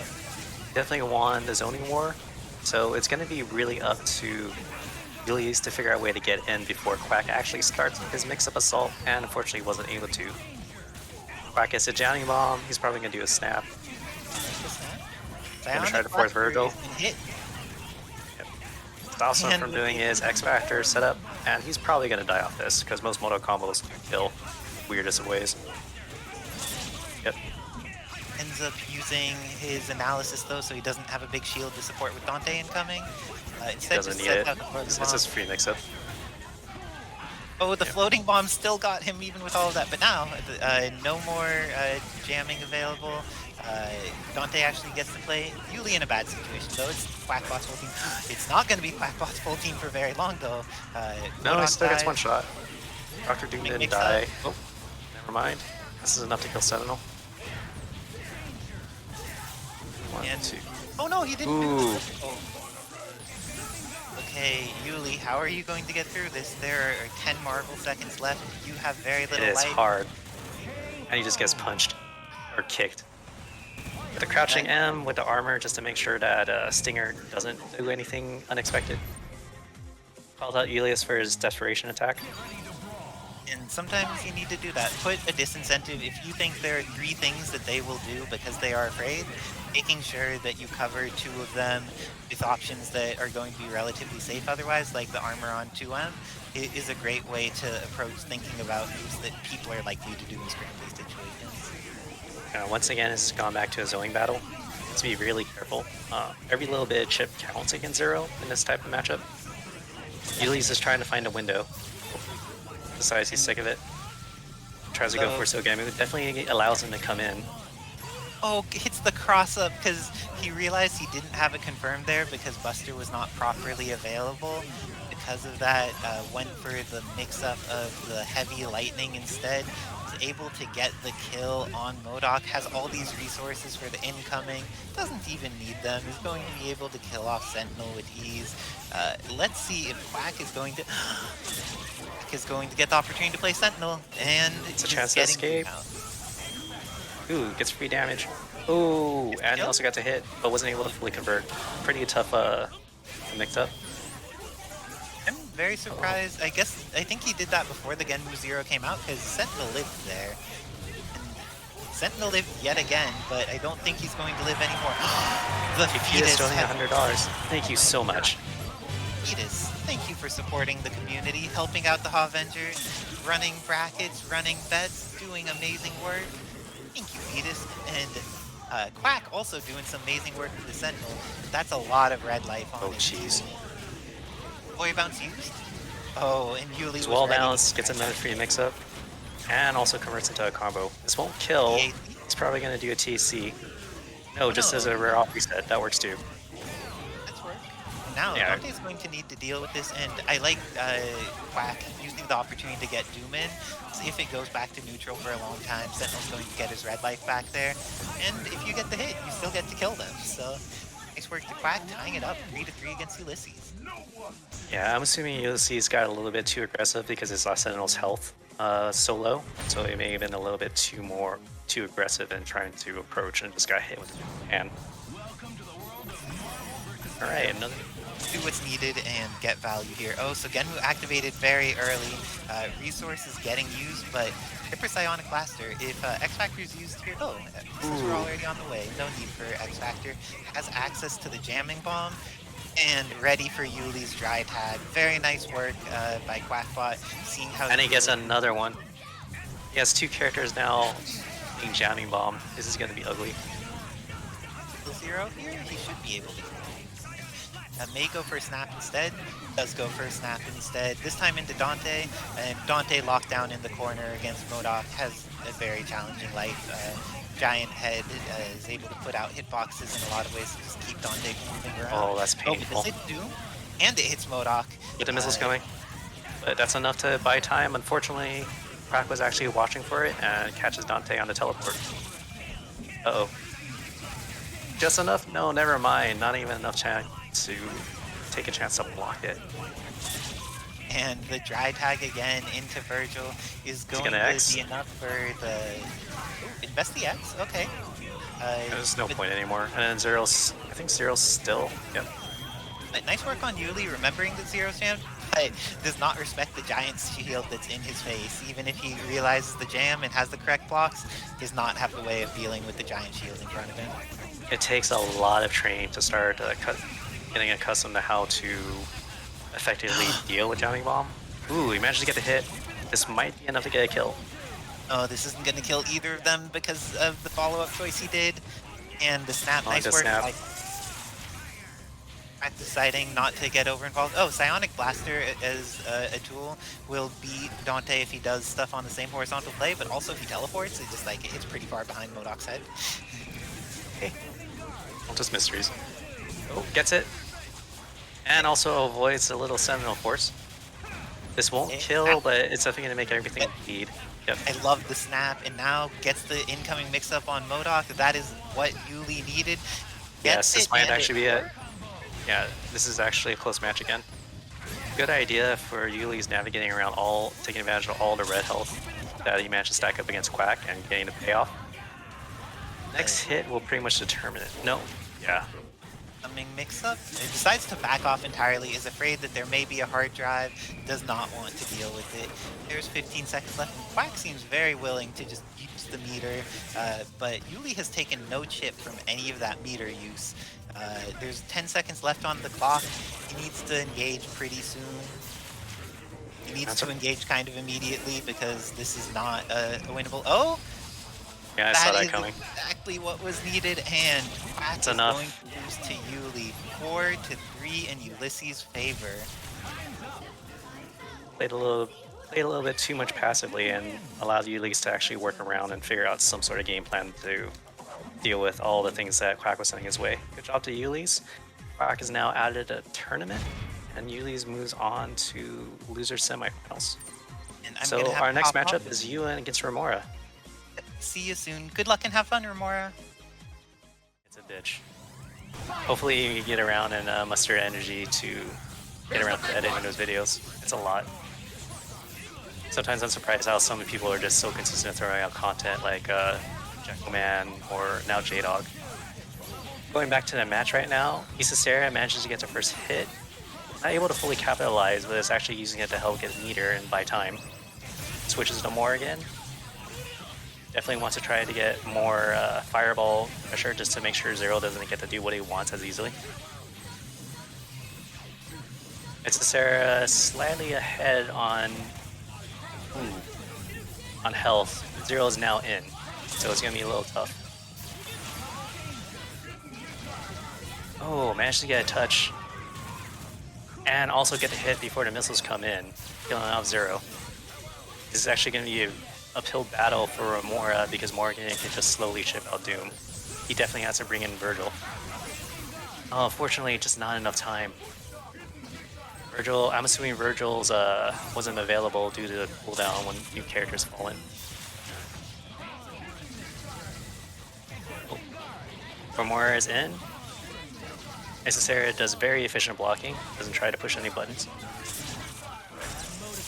Definitely won the zoning war, so it's going to be really up to Yullizhez to figure out a way to get in before Quack actually starts his mix-up assault, and unfortunately wasn't able to. Quack gets a Johnny Bomb, he's probably going to do a snap. Gonna try to force Vergil. Yep. Stops him from doing his X Factor setup, and he's probably going to die off this, because most MODOK combos kill weirdest of ways. Yep. Ends up using his analysis though, so he doesn't have a big shield to support with Dante incoming. Instead, Doesn't need it. It's his free mix-up. Oh, the floating bomb still got him even with all of that, but now no more jamming available. Dante actually gets to play. Yuli in a bad situation though. It's Quackbot's full team. It's not going to be Quackbot's full team for very long though. No, he still gets one shot. Dr. Doom didn't die. Oh, never mind. This is enough to kill Sentinel. One, two. Oh no, he didn't Ooh. do this. Oh. Okay, Yuli, how are you going to get through this? There are 10 Marvel seconds left. You have very little life. It is hard. And he just gets punched. Or kicked. With the crouching M, with the armor, just to make sure that Stinger doesn't do anything unexpected. Calls out Yullizhez for his desperation attack. And sometimes you need to do that. Put a disincentive. If you think there are 3 things that they will do because they are afraid, making sure that you cover 2 of them with options that are going to be relatively safe otherwise, like the armor on 2M, is a great way to approach thinking about moves that people are likely to do in scrambly situations. Once again, it's gone back to a zoning battle. Let's be really careful. Every little bit of chip counts against Zero in this type of matchup. Yullizhez is trying to find a window. Decides he's sick of it. Tries to go for Sogamu. Definitely allows him to come in. Oh, hits the cross up because he realized he didn't have it confirmed there because Buster was not properly available. Because of that, went for the mix-up of the heavy lightning instead. Was able to get the kill on MODOK. Has all these resources for the incoming. Doesn't even need them. Is going to be able to kill off Sentinel with ease. Let's see if Quack is going to get the opportunity to play Sentinel, and it's a chance to escape. Ooh, gets free damage. Ooh, and also got to hit, but wasn't able to fully convert. Pretty tough mix up. I'm very surprised. I think he did that before the Genmu Zero came out, because Sentinel lived there. And Sentinel lived yet again, but I don't think he's going to live anymore. The Fetus donating $100. Thank you so much. Fetus, thank you for supporting the community, helping out the Havengers, running brackets, running bets, doing amazing work. Thank you, Fetus. And Quack also doing some amazing work with the Sentinel. That's a lot of red life on it. Oh, jeez. Boy bounce used? Oh, and Yuli was wall ready. bounce, gets another free mix-up, and also converts into a combo. This won't kill. He's probably going to do a TC. No, just as a rare off reset. That works too. That's work. Now, Dante's going to need to deal with this, and I like Quack using the opportunity to get Doom in. See if it goes back to neutral for a long time. Sentinel's going to get his red life back there, and if you get the hit, you still get to kill them. So, nice work to Quack, tying it up 3-3 against Yullizhez. Yeah, I'm assuming Yullizhez got a little bit too aggressive because his last Sentinel's health so low, so he may have been a little bit too aggressive in trying to approach and just got hit with his hand. Alright, another... Do what's needed and get value here. Oh, so Genmu activated very early. Resources getting used, but Hyper Psionic Blaster, if X Factor is used here, we're already on the way. No need for X Factor. Has access to the jamming bomb and ready for Yuli's dry tag. Very nice work by Quackbot. Seeing how and he gets another one. He has 2 characters now being jamming bomb. This is going to be ugly. Zero here, he should be able to. May go for a snap instead, does go for a snap instead, this time into Dante, and Dante locked down in the corner against MODOK, has a very challenging life. Giant head is able to put out hitboxes in a lot of ways to just keep Dante from moving around. Oh, that's painful. Does hit Doom, and it hits MODOK. Get the missiles coming. but that's enough to buy time. Unfortunately, Quack was actually watching for it and catches Dante on the teleport. Uh-oh. Just enough? No, never mind. Not even enough chance to take a chance to block it. And the dry tag again into Vergil is going gonna to X? be enough for the... Ooh, invest the X? Okay. There's no but point anymore. And then Zero's, I think Zero's still, yep. nice work on Yuli remembering the Zero Jam, but does not respect the Giant's shield that's in his face. Even if he realizes the jam and has the correct blocks, does not have the way of dealing with the Giant shield in front of him. It takes a lot of training to start getting accustomed to how to effectively deal with Jamming Bomb. Ooh, he managed to get the hit. This might be enough to get a kill. Oh, this isn't going to kill either of them because of the follow-up choice he did. And the snap, nice work. Snap. Like, deciding not to get over-involved. Oh, Psionic Blaster as a tool will beat Dante if he does stuff on the same horizontal play, but also if he teleports, it just like it's pretty far behind MODOK's head. Okay. Well, just mysteries. Oh, gets it. And also avoids a little Sentinel Force. This won't kill, but it's definitely going to make everything bleed. Yep. I love the snap, and now gets the incoming mix-up on MODOK. That is what Yuli needed. Yes, this might actually be it. Yeah, this is actually a close match again. Good idea for Yuli's navigating around taking advantage of all the red health that he managed to stack up against Quack and getting the payoff. Next hit will pretty much determine it. No, yeah. Coming mix-up. It decides to back off entirely, is afraid that there may be a hard drive, does not want to deal with it. There's 15 seconds left, and Quack seems very willing to just use the meter, but Yuli has taken no chip from any of that meter use. There's 10 seconds left on the clock. He needs to engage pretty soon. He needs to engage kind of immediately because this is not a winnable... Oh! Yeah, I saw that coming. Exactly what was needed, and Quack is enough. going to lose to Yuli. 4-3 in Yullizhez' favor. Played a little bit too much passively and allowed Yullizhez to actually work around and figure out some sort of game plan to deal with all the things that Quack was sending his way. Good job to Yullizhez. Quack is now added a tournament, and Yullizhez moves on to loser semifinals. And I'm So our next matchup is UN against Romora. See you soon. Good luck and have fun, Romora. It's a bitch. Hopefully you get around and muster energy to get around to editing those videos. It's a lot. Sometimes I'm surprised how some people are just so consistent throwing out content like Man or now J-Dog. Going back to the match right now, Isicera manages to get the first hit. Not able to fully capitalize, but is actually using it to help get meter and buy time. Switches to Morrigan. Definitely wants to try to get more fireball pressure just to make sure Zero doesn't get to do what he wants as easily. Isicera slightly ahead on health. Zero is now in, so it's gonna be a little tough. Oh, managed to get a touch. And also get the hit before the missiles come in, killing off Zero. This is actually gonna be a uphill battle for Romora because Morrigan can just slowly chip out Doom. He definitely has to bring in Vergil. Oh, unfortunately, just not enough time. Vergil, I'm assuming Vergil's wasn't available due to the cooldown when new characters fall in. Oh. Romora is in. Isicera does very efficient blocking, doesn't try to push any buttons.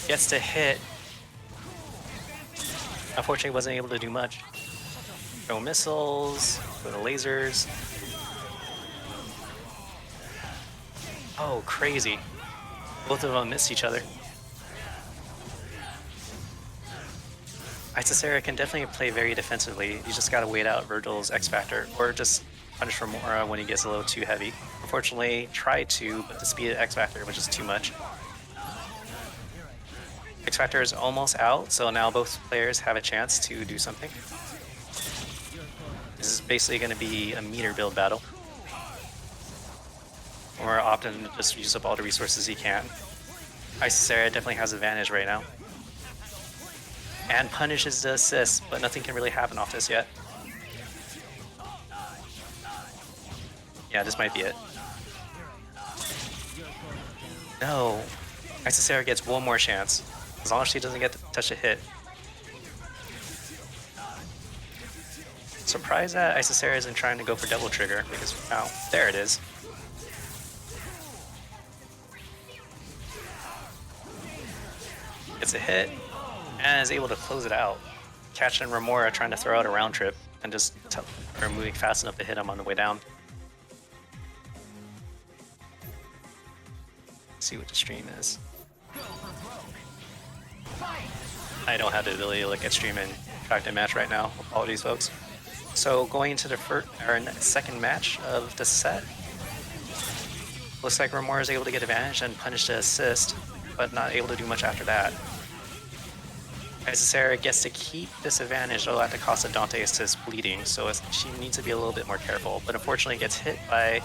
Gets to hit. Unfortunately, wasn't able to do much. Throw missiles, go to lasers. Oh, crazy. Both of them missed each other. Isicera can definitely play very defensively. You just gotta wait out Vergil's X Factor, or just punish Romora when he gets a little too heavy. Unfortunately, tried to, but the speed of X Factor was just too much. X Factor is almost out, so now both players have a chance to do something. This is basically going to be a meter build battle. Or often just use up all the resources he can. Isicera definitely has advantage right now. And punishes the assist, but nothing can really happen off this yet. Yeah, this might be it. No. Isicera gets one more chance. As long as she doesn't get to touch a hit. Surprised that Isicera isn't trying to go for double trigger because, oh, there it is. Gets a hit and is able to close it out. Catching Romora trying to throw out a round trip and just moving fast enough to hit him on the way down. Let's see what the stream is. I don't have the ability to look at stream and track the match right now. Apologies, folks. So going into the second match of the set, looks like Romora is able to get advantage and punish the assist, but not able to do much after that. Isicera gets to keep this advantage, though at the cost of Dante assist bleeding, so she needs to be a little bit more careful, but unfortunately gets hit by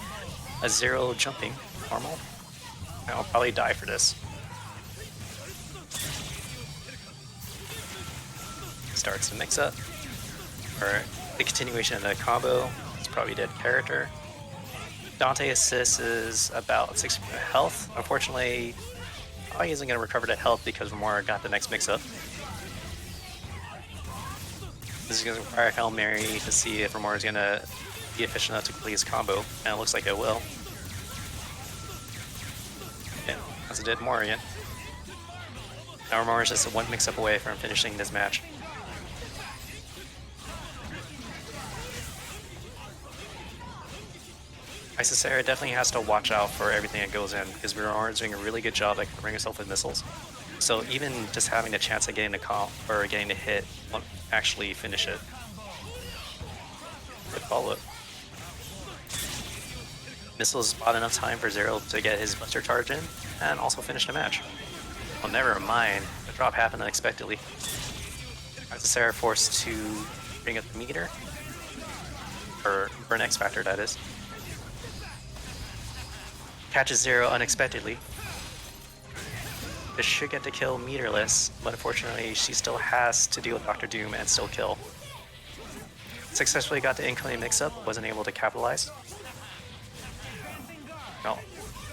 a 0 jumping normal. I'll probably die for this. Starts the mix up, or the continuation of the combo. It's probably dead character. Dante assist is about 6 health. Unfortunately, probably isn't going to recover that health because Romora got the next mix up. This is going to require Hail Mary to see if Romora is going to be efficient enough to complete his combo, and it looks like it will. Yeah, that's a dead Morrigan. Now Romora is just one mix up away from finishing this match. Isicera definitely has to watch out for everything that goes in because Romora is doing a really good job at covering herself with missiles. So even just having the chance of getting the comp or getting the hit won't actually finish it. Good follow-up. Missiles bought enough time for Zero to get his Buster charge in and also finish the match. Well, never mind. The drop happened unexpectedly. Isicera forced to bring up the meter. Or burn X Factor, that is. Catches Zero unexpectedly. This should get to kill meterless, but unfortunately she still has to deal with Dr. Doom and still kill. Successfully got the incoming mix-up, wasn't able to capitalize. Well,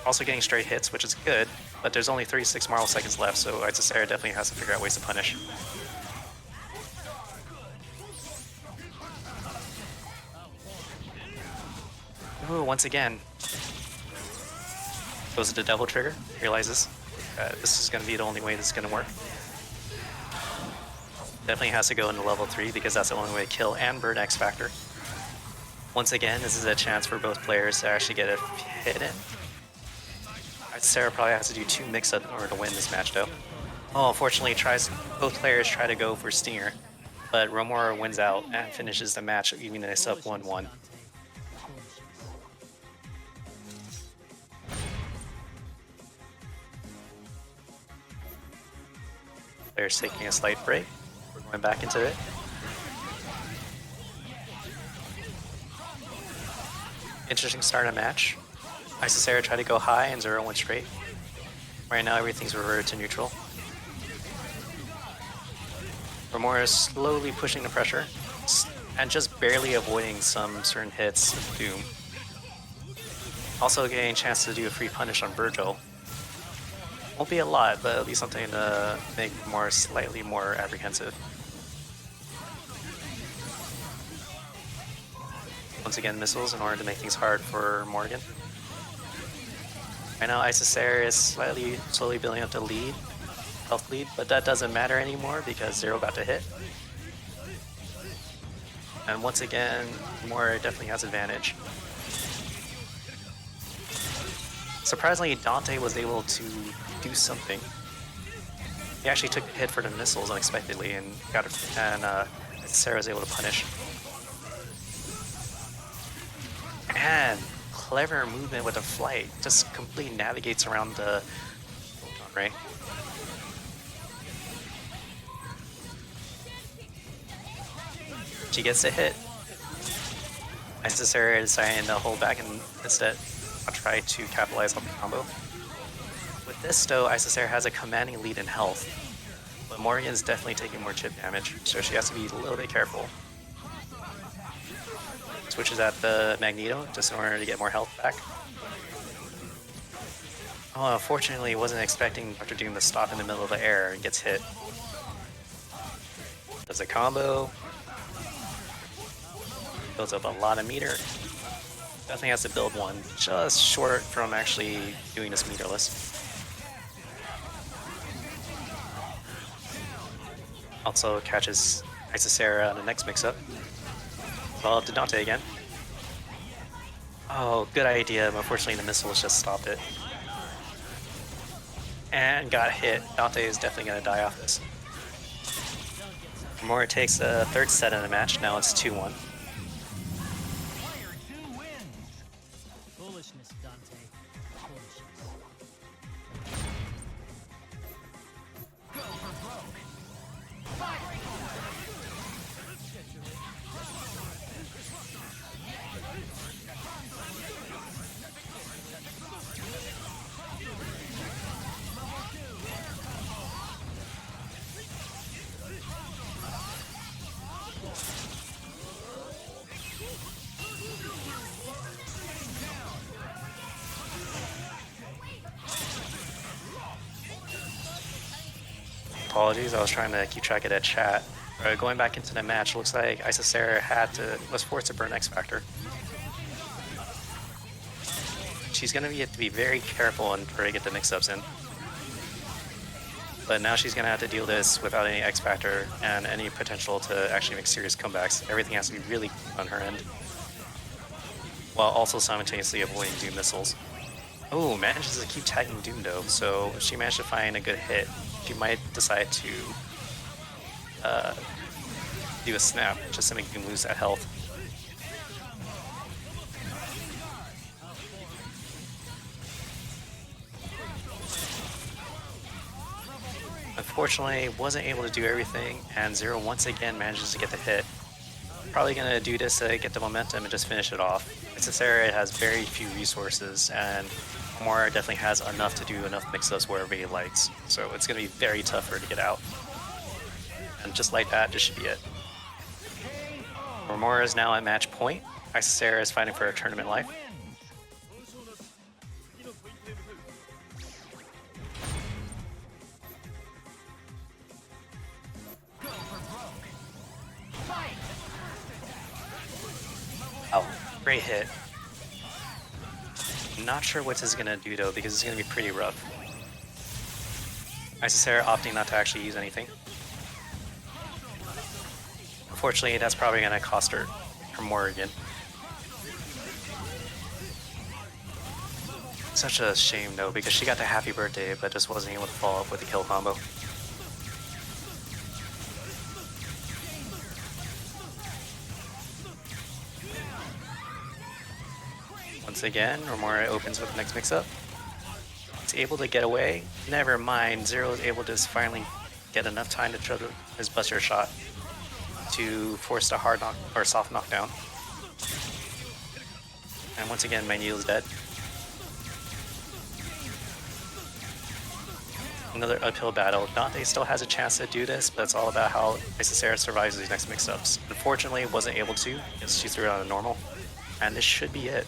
also getting straight hits, which is good, but there's only 36 Marvel seconds left, so Isicera definitely has to figure out ways to punish. Ooh, once again. Goes to the double trigger, realizes this is going to be the only way this is going to work. Definitely has to go into level 3 because that's the only way to kill and burn X Factor. Once again, this is a chance for both players to actually get a hit in. Isicera probably has to do 2 mix-ups in order to win this match though. Oh, unfortunately both players try to go for Stinger, but Romora wins out and finishes the match even this up 1-1. Players taking a slight break. We're going back into it. Interesting start of match. Isicera tried to go high and Zero went straight. Right now everything's reverted to neutral. Romora is slowly pushing the pressure and just barely avoiding some certain hits of Doom. Also getting a chance to do a free punish on Vergil. Won't be a lot, but at least something to make slightly more apprehensive. Once again, missiles in order to make things hard for Morrigan. Right now, Isicera is slowly building up the lead, health lead, but that doesn't matter anymore because Zero got to hit. And once again, Morrigan definitely has advantage. Surprisingly, Dante was able to do something. He actually took a hit for the missiles unexpectedly and got it, and Isicera was able to punish. And clever movement with a flight, just completely navigates around the photon ray. She gets a hit. Isicera deciding to hold back and instead I'll try to capitalize on the combo. With this though, Isicera has a commanding lead in health, but Morrigan is definitely taking more chip damage, so she has to be a little bit careful. Switches at the Magneto just in order to get more health back. Oh, unfortunately, wasn't expecting Dr. Doom to stop in the middle of the air and gets hit. Does a combo. Builds up a lot of meter. Definitely has to build one, just short from actually doing this meterless. Also catches Isicera on the next mix-up. Well, to Dante again. Oh, good idea, but unfortunately the missiles just stopped it. And got hit. Dante is definitely going to die off this. Romora takes a third set in the match, now it's 2-1. Foolishness, Dante. Foolishness. Go for broke. Fire. Apologies, I was trying to keep track of that chat. Going back into the match, looks like Isicera was forced to burn X Factor. She's gonna have to be very careful in order to get the mix-ups in. But now she's gonna have to deal this without any X Factor and any potential to actually make serious comebacks. Everything has to be really on her end, while also simultaneously avoiding Doom missiles. Oh, manages to keep tagging Doom though, so if she managed to find a good hit, she might decide to do a snap just to make Doom lose that health. Unfortunately, wasn't able to do everything, and Zero once again manages to get the hit. Probably gonna do this to get the momentum and just finish it off. Isicera has very few resources, and Romora definitely has enough to do enough mix-ups wherever he likes. So it's gonna be very tough for her to get out. And just like that, this should be it. Romora is now at match point. Isicera is fighting for her tournament life. Oh, great hit. Not sure what this is gonna do though, because it's gonna be pretty rough. Isicera opting not to actually use anything. Unfortunately, that's probably gonna cost her Morrigan. Such a shame though, because she got the happy birthday, but just wasn't able to follow up with the kill combo. Once again, Romora opens with the next mix-up. He's able to get away. Never mind, Zero is able to just finally get enough time to try his buster shot to force the hard knock or soft knockdown. And once again, Magneto is dead. Another uphill battle. Dante still has a chance to do this, but it's all about how Isicera survives these next mix-ups. Unfortunately, wasn't able to, because she threw it on a normal. And this should be it.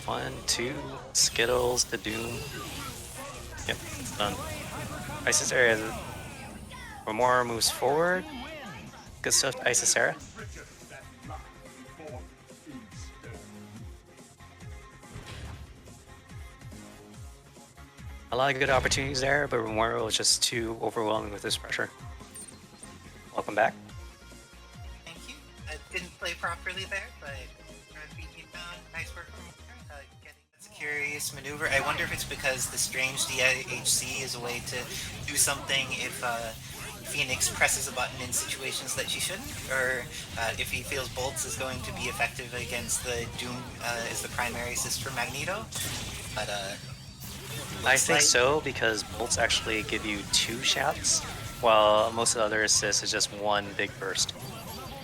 1, 2, Skittles, the Doom. Yep, it's done. Isicera, Romora moves forward. Good stuff to Isicera. A lot of good opportunities there, but Romora was just too overwhelming with this pressure. Welcome back. Thank you. I didn't play properly there, but beat you down. Nice work from getting that's a curious maneuver. I wonder if it's because the strange DEADxPRIDE is a way to do something if Phoenix presses a button in situations that she shouldn't, or if he feels Bolts is going to be effective against the Doom as the primary assist for Magneto. But I think so, because bolts actually give you 2 shots, while most of the other assists is just 1 big burst.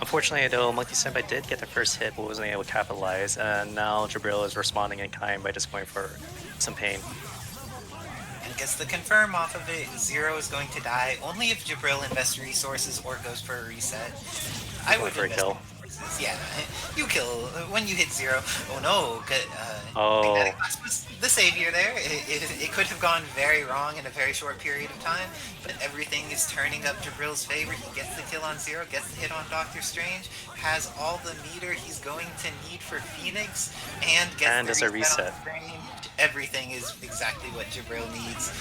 Unfortunately though, MonkeySenpai did get the first hit, but wasn't able to capitalize, and now Jibrill is responding in kind by just going for some pain. And gets the confirm off of it. Zero is going to die only if Jibrill invests resources or goes for a reset. I would for a kill. is, yeah, you kill when you hit 0. Oh no, Oh. Magnetic Blast was the savior there. It could have gone very wrong in a very short period of time, but everything is turning up Jibrill's favor. He gets the kill on 0, gets the hit on Doctor Strange, has all the meter he's going to need for Phoenix, and gets does a reset. on Strange. Everything is exactly what Jibrill needs,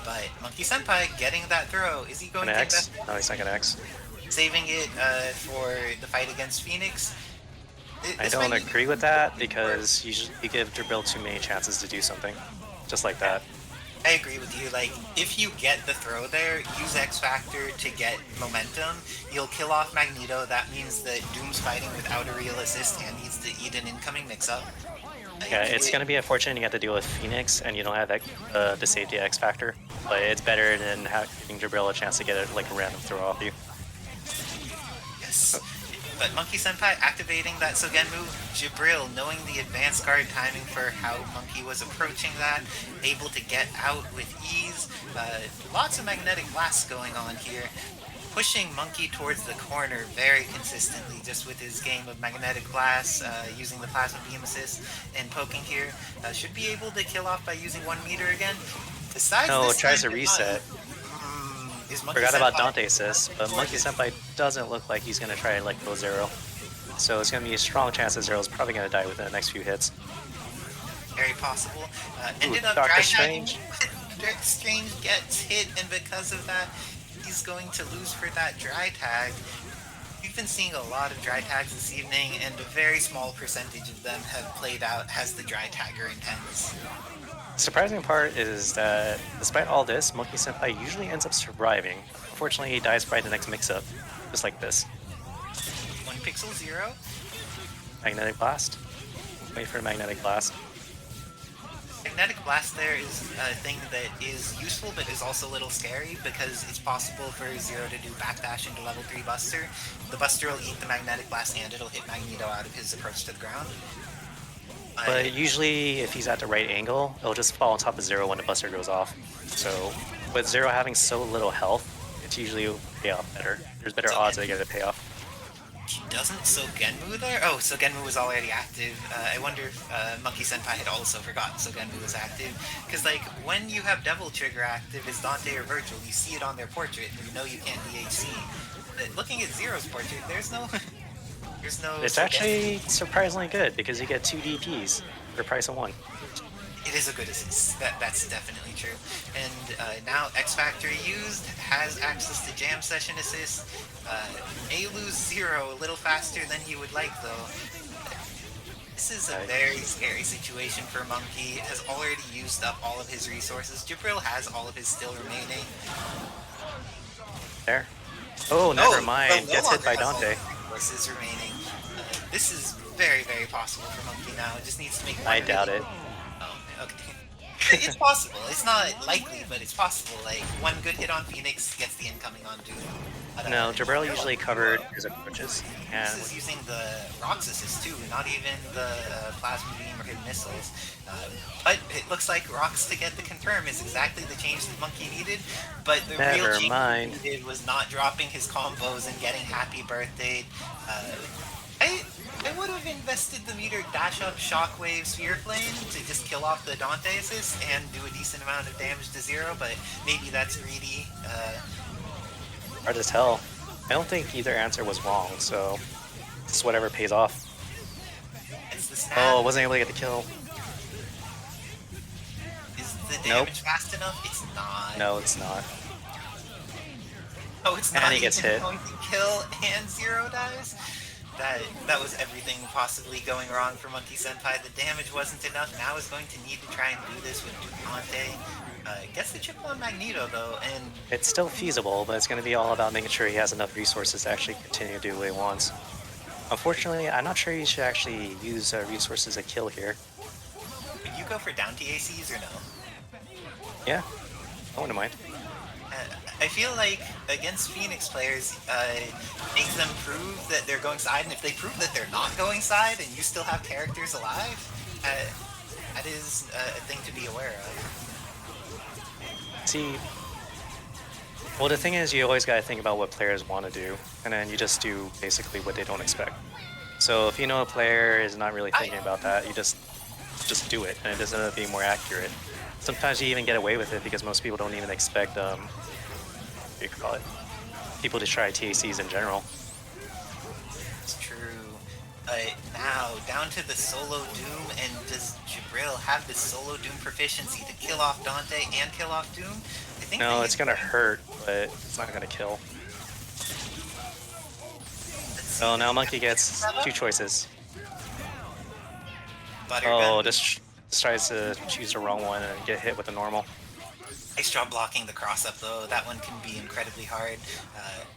but MonkeySenpai getting that throw. Is he going An to X? invest? No, he's not gonna X. Saving it for the fight against Phoenix. I don't agree with that because you give Jibrill too many chances to do something. Just like that. I agree with you. Like, if you get the throw there, use X Factor to get momentum. You'll kill off Magneto. That means that Doom's fighting without a real assist and needs to eat an incoming mix-up. Yeah, it's gonna be unfortunate you have to deal with Phoenix and you don't have that, the safety X Factor. But it's better than giving Jibrill a chance to get a random throw off you. Yes. But MonkeySenpai activating that Sogenmu, Jibrill knowing the advanced guard timing for how Monkey was approaching that, able to get out with ease. Lots of magnetic blasts going on here. Pushing Monkey towards the corner very consistently just with his game of magnetic blast, using the plasma beam assist and poking here. Should be able to kill off by using 1 meter again. Besides No, this it tries time, to reset. is Forgot about MonkeySenpai- Dante assist, but MonkeySenpai doesn't look like he's gonna try to go 0. So it's gonna be a strong chance that Zero's probably gonna die within the next few hits. Very possible. Ended up Doctor dry Strange. tagging. Strange gets hit, and because of that, he's going to lose for that dry tag. We've been seeing a lot of dry tags this evening, and a very small percentage of them have played out as the dry tagger intends. Surprising part is that despite all this, MonkeySenpai usually ends up surviving. Unfortunately, he dies by the next mix-up, just like this. 1 pixel 0. Magnetic Blast. Wait for a Magnetic Blast. Magnetic Blast there is a thing that is useful, but is also a little scary because it's possible for Zero to do backdash into level 3 Buster. The Buster will eat the Magnetic Blast and it'll hit Magneto out of his approach to the ground. But usually, if he's at the right angle, it'll just fall on top of Zero when the Buster goes off. So, with Zero having so little health, it's usually pay off better. There's better odds that they get a payoff. He doesn't Sogenmu there? Oh, Sogenmu was already active. I wonder if MonkeySenpai had also forgotten Sogenmu was active. Because, like, when you have Devil Trigger active as Dante or Vergil, you see it on their portrait, and you know you can't DHC. Looking at Zero's portrait, there's no... There's no. It's actually surprisingly good because you get 2 DPs for the price of 1. It is a good assist. That's definitely true. And now X Factor used has access to Jam Session assist. May lose Zero a little faster than he would like though. This is a very scary situation for Monkey. Has already used up all of his resources. Jibrill has all of his still remaining. There. Oh, never mind. No Gets hit by longer has all Dante. of his resources remaining. This is very, very possible for Monkey now. It just needs to make one I doubt really- it. Oh, okay. It's possible. It's not likely, but it's possible. Like, one good hit on Phoenix gets the incoming on Doom. No, Jibrill usually covered his approaches. This And is using the Rock's assist too, not even the Plasma Beam or hidden missiles. But it looks like Rocks to get the confirm is exactly the change that Monkey needed. But the real Never change mind. he needed was not dropping his combos and getting Happy Birthday. I would have invested the meter dash up Shockwave Sphere Flame to just kill off the Dante assist and do a decent amount of damage to Zero, but maybe that's greedy. hard to tell. I don't think either answer was wrong, so it's whatever pays off. It's the snap. Oh, wasn't able to get the kill. Is the Nope. damage fast enough? It's not. No, it's not. Oh, it's And not he gets even hit. going to kill and Zero dies? That was everything possibly going wrong for MonkeySenpai. The damage wasn't enough. Now he's going to need to try and do this with Dante. Gets the chip on Magneto though, and It's still feasible, but it's going to be all about making sure he has enough resources to actually continue to do what he wants. Unfortunately, I'm not sure he should actually use resources to kill here. would you go for Dante ACs or no? Yeah, I wouldn't mind. I feel like against Phoenix players, make them prove that they're going side, and if they prove that they're not going side and you still have characters alive, that is a thing to be aware of. See, Well, the thing is, you always got to think about what players want to do, and then you just do basically what they don't expect. So if you know a player is not really thinking about that, you just do it, and it does end up being more accurate. Sometimes you even get away with it because most people don't even expect what do you call it? People to try TACs in general. It's true. But now, down to the solo Doom, and does Jibrill have the solo Doom proficiency to kill off Dante and kill off Doom? I think No, it's gonna hurt, but it's not gonna kill. So now Monkey gets two choices. Oh, just tries to choose the wrong one and get hit with a normal. Nice job blocking the cross up though. That one can be incredibly hard.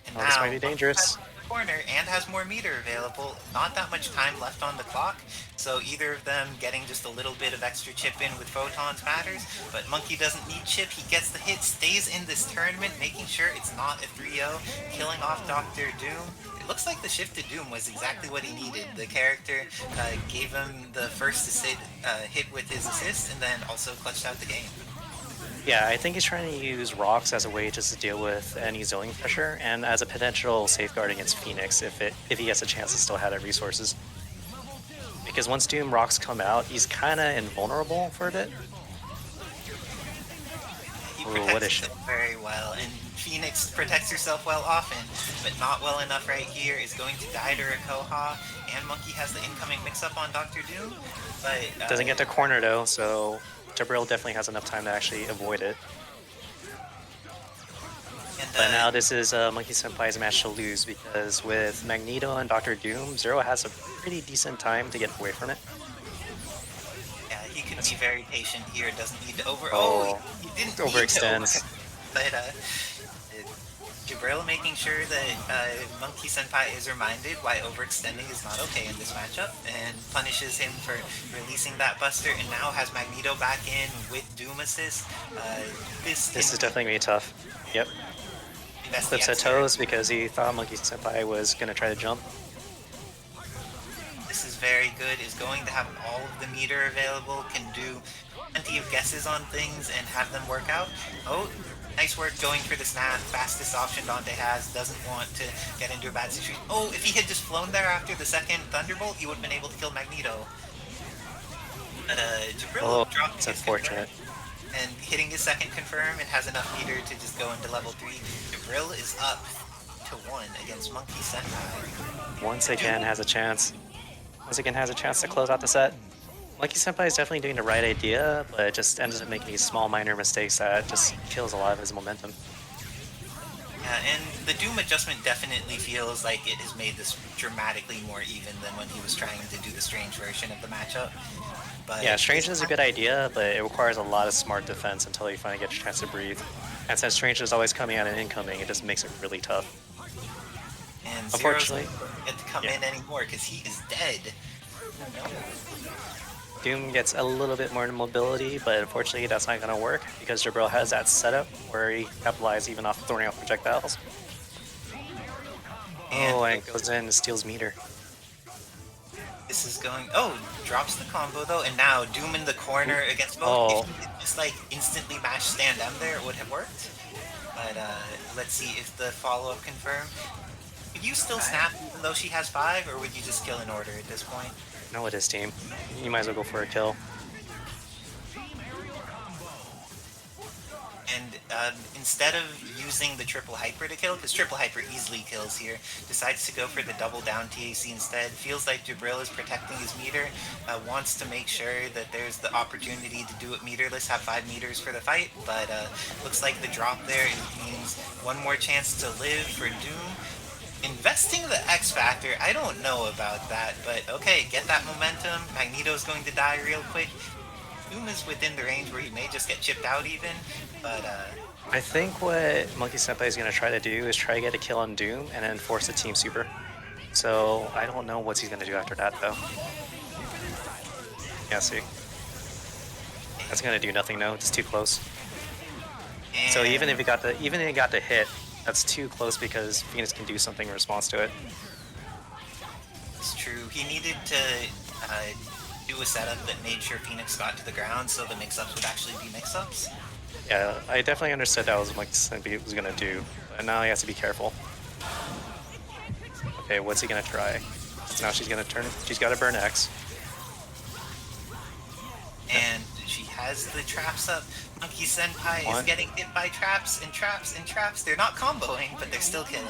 And now, This might be dangerous. Corner and has more meter available. Not that much time left on the clock, so either of them getting just a little bit of extra chip in with photons matters. But Monkey doesn't need chip. He gets the hit, stays in this tournament, making sure it's not a 3-0, killing off Dr. Doom. It looks like the shift to Doom was exactly what he needed. The character gave him the first hit with his assist, and then also clutched out the game. Yeah, I think he's trying to use rocks as a way just to deal with any zoning pressure, and as a potential safeguard against Phoenix if he gets a chance to still have the resources. Because once Doom rocks come out, he's kind of invulnerable for a bit. He protects himself very well, and Phoenix protects herself well often, but not well enough right here. Is going to die to Rakoha, and Monkey has the incoming mix-up on Dr. Doom, but doesn't get to corner though, so Jibrill definitely has enough time to actually avoid it. But now this is MonkeySenpai's match to lose, because with Magneto and Dr. Doom, Zero has a pretty decent time to get away from it. Yeah, he can be very patient here, doesn't need to he didn't overextends. But Jibrill making sure that MonkeySenpai is reminded why overextending is not okay in this matchup, and punishes him for releasing that buster, and now has Magneto back in with Doom assist. This is definitely gonna be tough. Yep. Flips at toes because he thought MonkeySenpai was gonna try to jump. This is very good, is going to have all of the meter available, can do plenty of guesses on things and have them work out. Oh, nice work going for the snap, fastest option Dante has, doesn't want to get into a bad situation. Oh, if he had just flown there after the second Thunderbolt, he would have been able to kill Magneto. But Jibrill dropped his unfortunate. and hitting his second confirm, and has enough meter to just go into level 3. Jibrill is up to 1 against MonkeySenpai. Once again has a chance. Once again has a chance to close out the set. MonkeySenpai is definitely doing the right idea, but it just ends up making these small minor mistakes that just kills a lot of his momentum. Yeah, and the Doom adjustment definitely feels like it has made this dramatically more even than when he was trying to do the Strange version of the matchup. But yeah, Strange is a good idea, but it requires a lot of smart defense until you finally get a chance to breathe. And since Strange is always coming out and incoming, it just makes it really tough. And unfortunately, Zero's not get to come in anymore because he is dead. No. Doom gets a little bit more mobility, but unfortunately that's not going to work because Jibrill has that setup where he capitalizes even off throwing off projectiles. And goes in and steals meter. This is going... Oh, drops the combo though, and now Doom in the corner against both. If he could just like instantly mash stand M there, it would have worked. But let's see if the follow-up confirm. Would you still snap even though she has 5, or would you just kill in order at this point? No, it is team. You might as well go for a kill. And instead of using the triple hyper to kill, because triple hyper easily kills here, decides to go for the double down TAC instead. Feels like Jibrill is protecting his meter, wants to make sure that there's the opportunity to do it meterless, have 5 meters for the fight, but looks like the drop there means one more chance to live for Doom. Investing the X Factor, I don't know about that, but okay, get that momentum. Magneto's going to die real quick. Doom is within the range where he may just get chipped out even, but I think what MonkeySenpai is going to try to do is try to get a kill on Doom and then force a team super. So I don't know what he's going to do after that though. Yeah, see. That's going to do nothing though, it's too close. And so even if he got the hit, that's too close because Phoenix can do something in response to it. It's true. He needed to do a setup that made sure Phoenix got to the ground so the mix-ups would actually be mix-ups. Yeah, I definitely understood that was what MonkeySenpai was gonna do, but now he has to be careful. Okay, what's he gonna try? So now she's gonna turn. She's got to burn X. And she has the traps up. MonkeySenpai is getting hit by traps and traps and traps. They're not comboing, but they're still killing.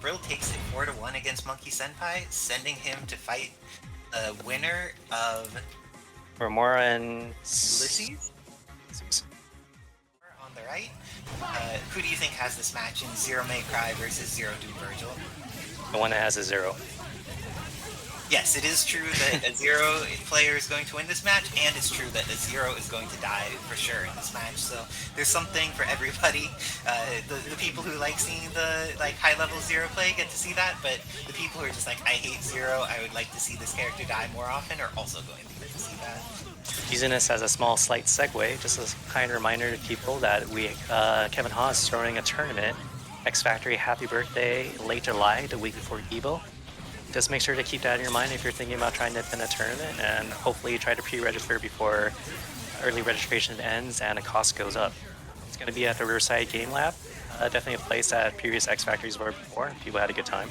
Brill takes it 4-1 against MonkeySenpai, sending him to fight the winner of Romora and Yullizhez on the right. Who do you think has this match in Zero May Cry versus Zero Do Vergil? the one that has a 0. Yes, it is true that a Zero player is going to win this match, and it's true that a Zero is going to die for sure in this match. So there's something for everybody. The people who like seeing the high-level Zero play get to see that, but the people who are just like, I hate Zero, I would like to see this character die more often, are also going to get to see that. Using this as a small slight segue, just a kind reminder to people that Kevin Ha is throwing a tournament, X Factory Happy Birthday, late July, the week before Evo. Just make sure to keep that in your mind if you're thinking about trying to attend a tournament, and hopefully try to pre-register before early registration ends and the cost goes up. It's going to be at the Riverside Game Lab, definitely a place that previous X Factories were before. People had a good time.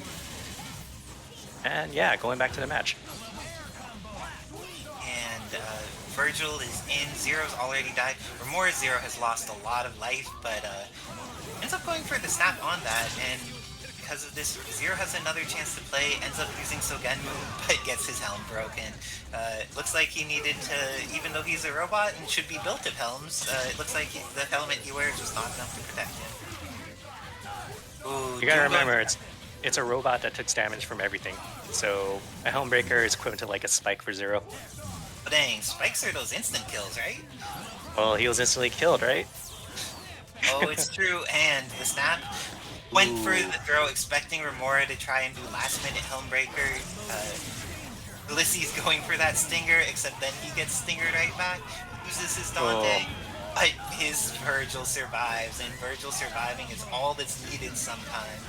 And yeah, going back to the match. And Vergil is in. Zero's already died. Remora Zero has lost a lot of life, but ends up going for the snap on that, and because of this, Zero has another chance to play, ends up using Sogenmu, but gets his helm broken. Looks like he needed to, even though he's a robot and should be built of helms, it looks like the helmet he wears was not enough to protect him. Ooh, You gotta remember, it's a robot that takes damage from everything. So a helm breaker is equivalent to like a spike for Zero. Oh, dang, spikes are those instant kills, right? Well, he was instantly killed, right? Oh, it's true, and the snap went for the throw, expecting Romora to try and do last-minute Helmbreaker. Yullizhez going for that stinger, except then he gets stingered right back. Uses his Dante, but his Vergil survives, and Vergil surviving is all that's needed sometimes.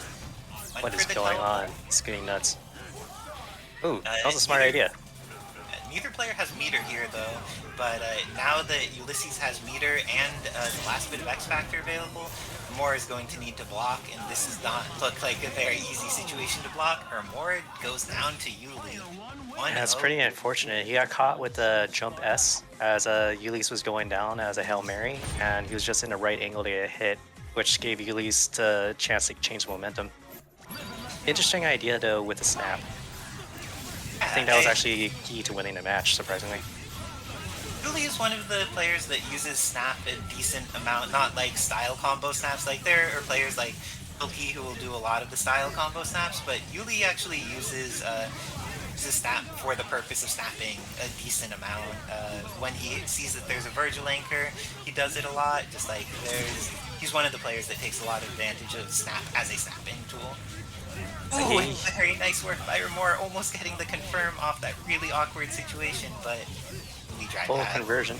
What is going on? It's getting nuts. Ooh, that was a smart idea. Neither player has meter here, though, but now that Yullizhez has meter and the last bit of X Factor available, Romora is going to need to block, and this does not look like a very easy situation to block. Romora goes down to Yuli. That's pretty unfortunate. He got caught with the jump S as Yullizhez was going down as a Hail Mary, and he was just in the right angle to get hit, which gave Yullizhez the chance to change momentum. Interesting idea, though, with the snap. I think that was actually key to winning the match, surprisingly. Yuli is one of the players that uses snap a decent amount, not like style combo snaps. Like there are players like Loki who will do a lot of the style combo snaps, but Yuli actually uses snap for the purpose of snapping a decent amount. When he sees that there's a Vergil anchor, he does it a lot. Just like he's one of the players that takes a lot of advantage of snap as a snapping tool. Ooh, very nice work by Romora, almost getting the confirm off that really awkward situation, but we tried Full that. conversion.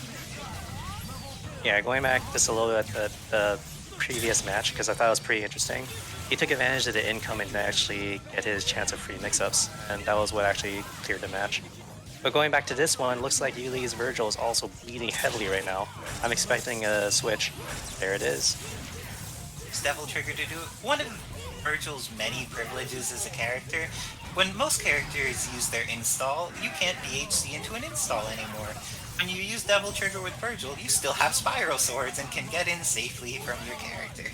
Yeah, going back just a little bit at the previous match, because I thought it was pretty interesting. He took advantage of the incoming to actually get his chance of free mix-ups, and that was what actually cleared the match. But going back to this one, looks like Yuli's Vergil is also bleeding heavily right now. I'm expecting a switch. There it is. It's Devil Trigger to do it. One of Vergil's many privileges as a character. When most characters use their install, you can't BHC into an install anymore. When you use Devil Trigger with Vergil, you still have Spiral Swords and can get in safely from your character.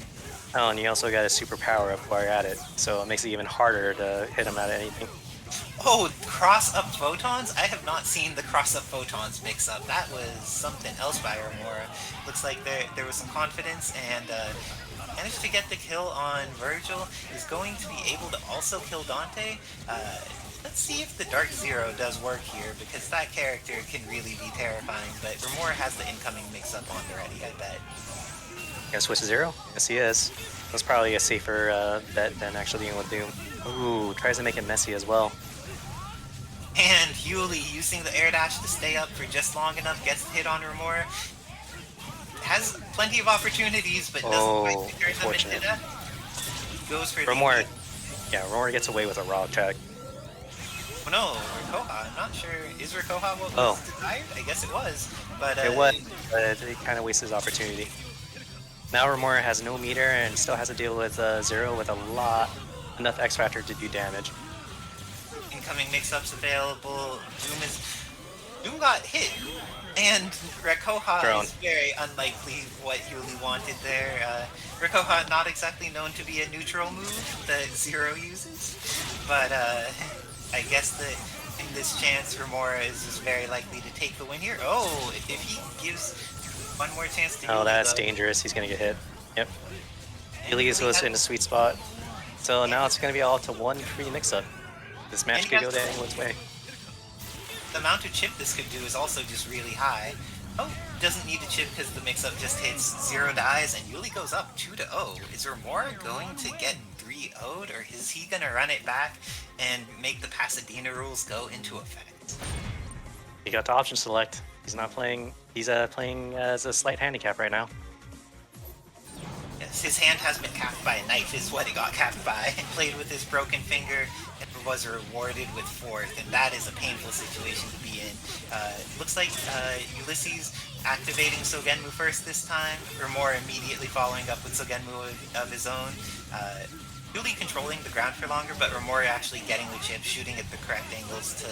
Oh, and you also got a super power up while you're at it, so it makes it even harder to hit him at anything. Oh, cross-up photons? I have not seen the cross-up photons mix-up. That was something else by Romora. Looks like there was some confidence, and managed to get the kill on Vergil. Is going to be able to also kill Dante. Let's see if the Dark Zero does work here, because that character can really be terrifying, but Romora has the incoming mix-up on already, I bet. Gonna switch to Zero? Yes, he is. That's probably a safer bet than actually dealing with Doom. Ooh, tries to make it messy as well. And Yuli using the air dash to stay up for just long enough, gets the hit on Romora. Has plenty of opportunities, but doesn't quite turn them into death. Goes for Romora. Yeah, Romora gets away with a raw attack. Oh no, Rakoha. I'm not sure. Is Rakoha what was desired? I guess it was. But it was, but it kind of wastes his opportunity. Now Romora has no meter and still has to deal with Zero with enough X Factor to do damage. Incoming mix-ups available. Doom got hit, and Rakoha Drone. is very unlikely what Yuli wanted there. Rakoha not exactly known to be a neutral move that Zero uses, but I guess that in this chance, Romora is just very likely to take the win here. Oh, if he gives one more chance to Oh, Yuli, that's though, dangerous. He's gonna get hit. Yep. and Yullizhez was has- in a sweet spot. So now it's gonna be all to one free mix-up. This match And could he go has- to anyone's way. the amount of chip this could do is also just really high. Oh, doesn't need to chip because the mix-up just hits 0 dies, and Yuli goes up 2-0. Is Romora going to get 3-0'd, or is he going to run it back and make the Pasadena rules go into effect? He got the option select. He's not playing. He's playing as a slight handicap right now. Yes, his hand has been capped by a knife, is what it got capped by. Played with his broken finger and was rewarded with 4th, and that is a painful situation to be in. Looks like Yullizhez activating Sogenmu first this time, or more immediately following up with Sogenmu of his own. Yuli controlling the ground for longer, but Romora actually getting the chip, shooting at the correct angles to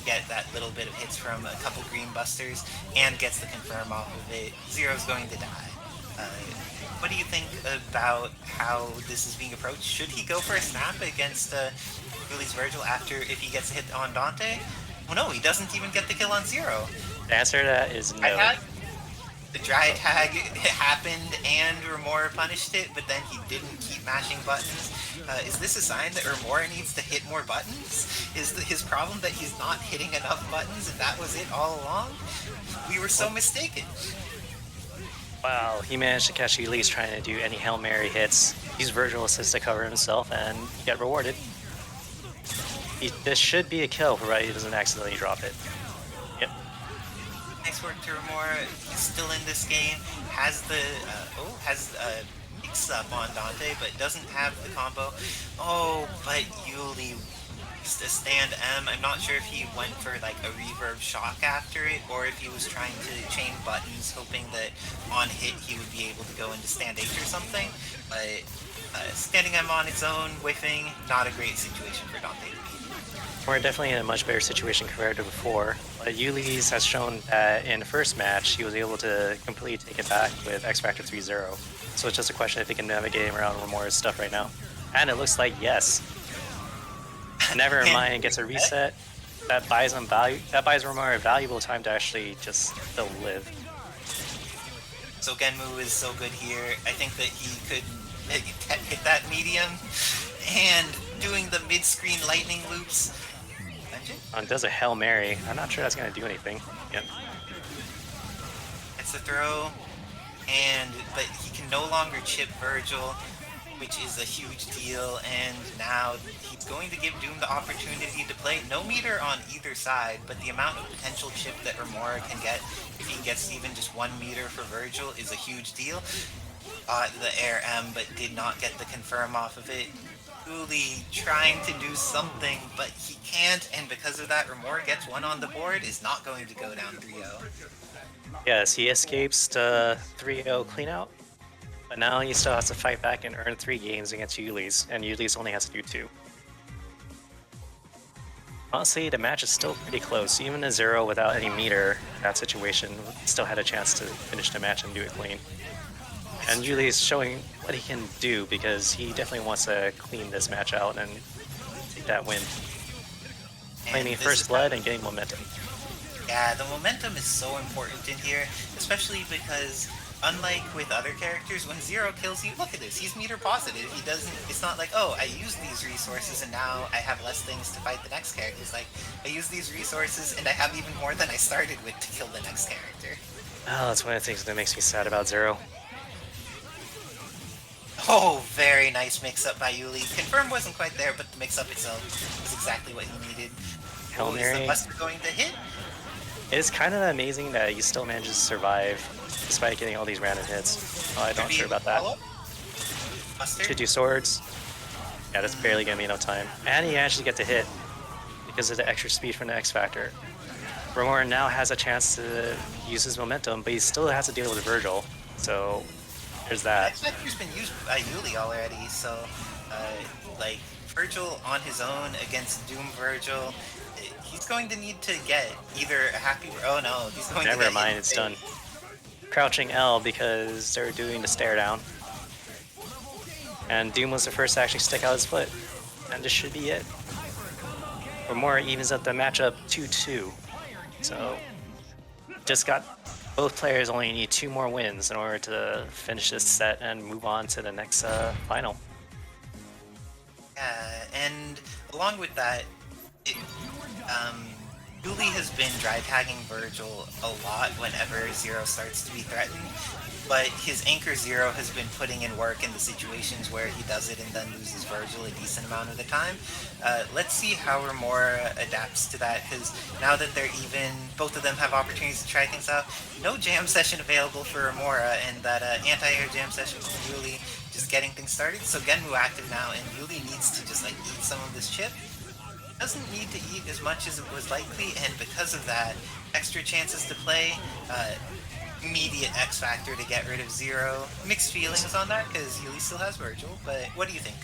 get that little bit of hits from a couple green busters, and gets the confirm off of it. Zero's going to die. What do you think about how this is being approached? Should he go for a snap against Yuli's Vergil after if he gets a hit on Dante? Oh no, he doesn't even get the kill on Zero. The answer to that is no. The dry tag happened and Romora punished it, but then he didn't keep mashing buttons. Is this a sign that Romora needs to hit more buttons? Is his problem that he's not hitting enough buttons and that was it all along? We were so mistaken. Wow, he managed to catch Yullizhez trying to do any Hail Mary hits. Use Vergil assist to cover himself and he got rewarded. This should be a kill provided he doesn't accidentally drop it. Yep. Nice work to Romora. He's still in this game. Has the mix up on Dante, but doesn't have the combo. Oh, but Yuli used a stand M. I'm not sure if he went for like a reverb shock after it, or if he was trying to chain buttons, hoping that on hit he would be able to go into stand H or something. But standing M on its own, whiffing, not a great situation for Dante to be. We're definitely in a much better situation compared to before. Yullizhez has shown that in the first match, he was able to completely take it back with X Factor 3-0. So it's just a question if he can navigate around Romora's stuff right now. And it looks like yes. Never mind, gets a reset. That buys him value. That buys Romora valuable time to actually just still live. So Genmu is so good here. I think that he could hit that medium, and doing the mid-screen lightning loops. Does a Hail Mary. I'm not sure that's going to do anything. Yep. It's a throw, but he can no longer chip Vergil, which is a huge deal, and now he's going to give Doom the opportunity to play. No meter on either side, but the amount of potential chip that Romora can get if he gets even just 1 meter for Vergil is a huge deal. The air M, but did not get the confirm off of it. Yuli trying to do something, but he can't, and because of that, Romora gets 1 on the board, is not going to go down 3-0. Yes, he escapes the 3-0 cleanout, but now he still has to fight back and earn 3 games against Yullizhez, and Yullizhez only has to do 2. Honestly, the match is still pretty close. Even a 0 without any meter in that situation still had a chance to finish the match and do it clean. And Yullizhez showing what he can do because he definitely wants to clean this match out and take that win. Claiming first blood and getting momentum. Yeah, the momentum is so important in here, especially because unlike with other characters, when Zero kills you, look at this, he's meter positive. He doesn't, it's not like, oh, I used these resources and now I have less things to fight the next character. It's like, I use these resources and I have even more than I started with to kill the next character. Oh, that's one of the things that makes me sad about Zero. Oh, very nice mix-up by Yuli. Confirm wasn't quite there, but the mix-up itself was exactly what he needed. Hail Mary. Is the Buster going to hit? It's kind of amazing that he still manages to survive despite getting all these random hits. Oh, I'm not sure about that. Buster? Should do swords. Yeah, that's barely gonna be enough time. And he actually get to hit because of the extra speed from the X Factor. Romora now has a chance to use his momentum, but he still has to deal with Vergil. So There's that. X-Factor's been used by Yuli already, so like Vergil on his own against Doom Vergil, he's going to need to get either a happy. Oh no, he's going to Never get mind, it's done. Crouching L because they're doing the stare down. And Doom was the first to actually stick out his foot. And this should be it. Romora evens up the matchup 2-2. So, just got both players only need 2 more wins in order to finish this set and move on to the next final. Yeah, and along with that, Yuli has been dry tagging Vergil a lot whenever Zero starts to be threatened, but his Anchor Zero has been putting in work in the situations where he does it and then loses Vergil a decent amount of the time. Let's see how Romora adapts to that, because now that they're even, both of them have opportunities to try things out. No jam session available for Romora, and that anti-air jam session from Yuli just getting things started. So Genmu active now, and Yuli needs to just like eat some of this chip. Doesn't need to eat as much as it was likely, and because of that, extra chances to play, immediate X Factor to get rid of Zero. Mixed feelings on that, because Yuli still has Vergil, but what do you think?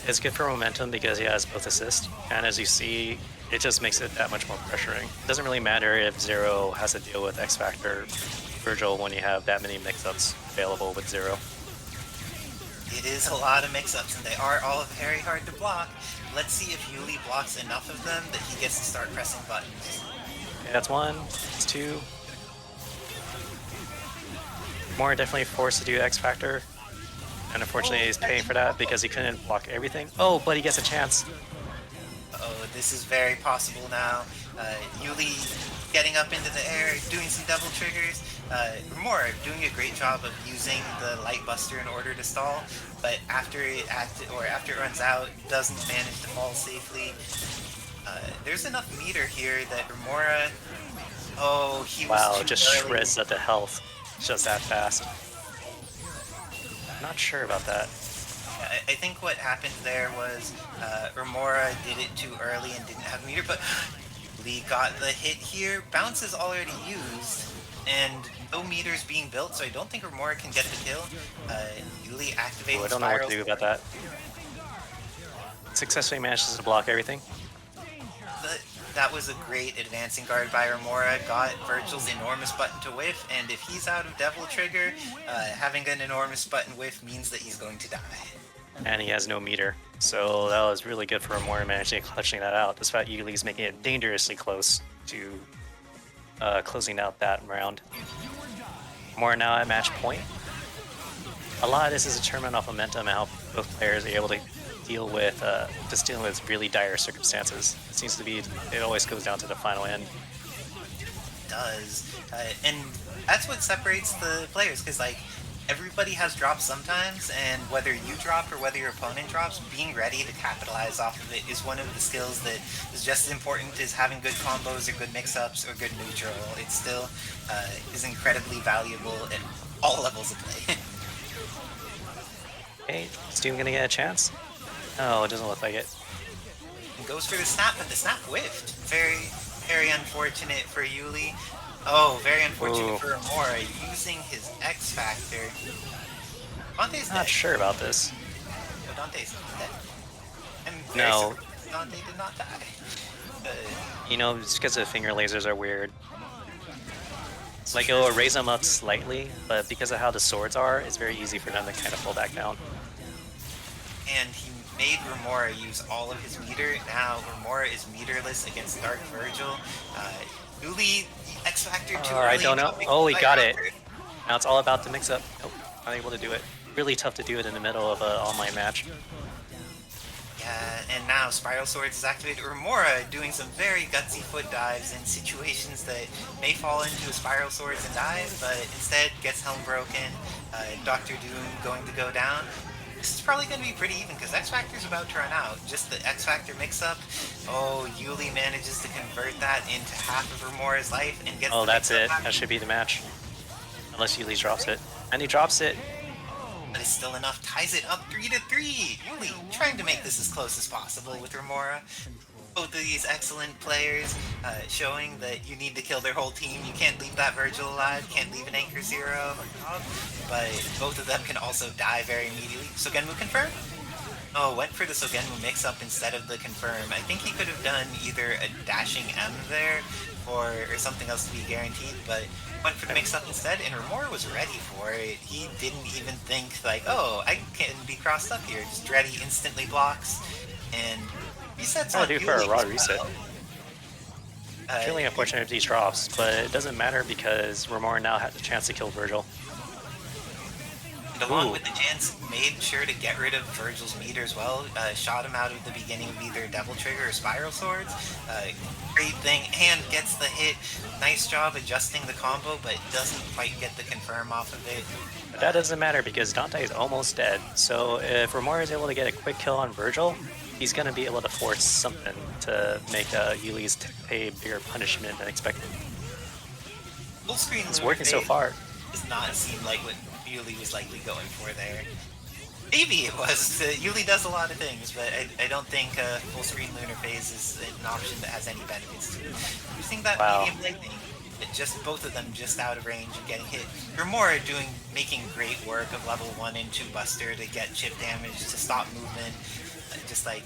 It's good for momentum because he has both assists, and as you see, it just makes it that much more pressuring. It doesn't really matter if Zero has to deal with X Factor Vergil when you have that many mix-ups available with Zero. It is a lot of mix-ups, and they are all very hard to block. Let's see if Yuli blocks enough of them that he gets to start pressing buttons. Okay, that's 1, that's 2. More definitely forced to do X Factor, and unfortunately he's paying for that because he couldn't block everything. Oh, but he gets a chance. Oh, this is very possible now. Yuli getting up into the air, doing some double triggers. Romora doing a great job of using the Light Buster in order to stall, but after it runs out, doesn't manage to fall safely. There's enough meter here that Romora. Oh, he was Wow, too just early. shreds at the health. Just that fast. Not sure about that. I think what happened there was Romora did it too early and didn't have meter, but Lee got the hit here. Bounce is already used, and no meters being built, so I don't think Romora can get the kill. Yuli activating Ooh, I don't know what to spirals. do about that. Successfully manages to block everything. That was a great advancing guard by Romora, got Vergil's enormous button to whiff, and if he's out of Devil Trigger, having an enormous button whiff means that he's going to die. And he has no meter. So that was really good for Romora managing clutching that out, despite Yuli's making it dangerously close to closing out that round. Romora now at match point. A lot of this is determined off momentum and how both players are able to deal with just dealing with really dire circumstances. It seems to be, it always goes down to the final end. It does. And that's what separates the players, because like everybody has drops sometimes, and whether you drop or whether your opponent drops, being ready to capitalize off of it is one of the skills that is just as important as having good combos or good mix-ups or good neutral. It still is incredibly valuable at all levels of play. Okay, is Doom gonna get a chance? Oh, it doesn't look like it. And goes for the snap, but the snap whiffed. Very, very unfortunate for Yuli. Oh, very unfortunate for Romora using his X Factor. Dante's Not dead. sure about this. No, Dante's not dead. I'm very No. surprised Dante did not die. You know, just because the finger lasers are weird. Like, it'll raise them up slightly, but because of how the swords are, it's very easy for them to kind of pull back down. And he made Romora use all of his meter. Now Romora is meterless against Dark Vergil. Yuli, X Factor too early. I don't know. jumping Oh, he right got it. after. Now it's all about the mix-up. Nope, not able to do it. Really tough to do it in the middle of an online match. Yeah, and now Spiral Swords is activated. Romora doing some very gutsy foot dives in situations that may fall into a Spiral Swords and dive, but instead gets Helm broken. Dr. Doom going to go down. This is probably going to be pretty even because X Factor's about to run out. Just the X Factor mix-up. Oh, Yuli manages to convert that into half of Romora's life and gets. Oh, the that's mix-up it. back. That should be the match. Unless Yullizhez drops it. And he drops it. But it's still enough. Ties it up 3-3. Yuli trying to make this as close as possible with Romora. both of these excellent players, showing that you need to kill their whole team. You can't leave that Vergil alive, can't leave an Anchor Zero, but both of them can also die very immediately. Sogenmu confirm? Oh, went for the Sogenmu mix-up instead of the confirm. I think he could have done either a dashing M there, or something else to be guaranteed, but went for the mix-up instead, and Romora was ready for it. He didn't even think, like, oh, I can be crossed up here. Just Dreddy instantly blocks, and resets on do for a Yuli raw as reset. well. It's really unfortunate if these drops, but it doesn't matter because Romora now has a chance to kill Vergil. And along with the Jint, made sure to get rid of Vergil's meter as well. Shot him out of the beginning of either Devil Trigger or Spiral Swords. Great thing, and gets the hit. Nice job adjusting the combo, but doesn't quite get the confirm off of it. But that doesn't matter because Dante is almost dead. So if Romora is able to get a quick kill on Vergil, he's going to be able to force something to make Yullizhez pay a bigger punishment than expected. Full screen It's Lunar working so Phase far. does not seem like what Yuli was likely going for there. Maybe it was. Yuli does a lot of things, but I don't think full screen Lunar Phase is an option that has any benefits to it. Using that medium lightning, just both of them just out of range and getting hit. Romora making great work of level 1 and 2 Buster to get chip damage, to stop movement. Just like,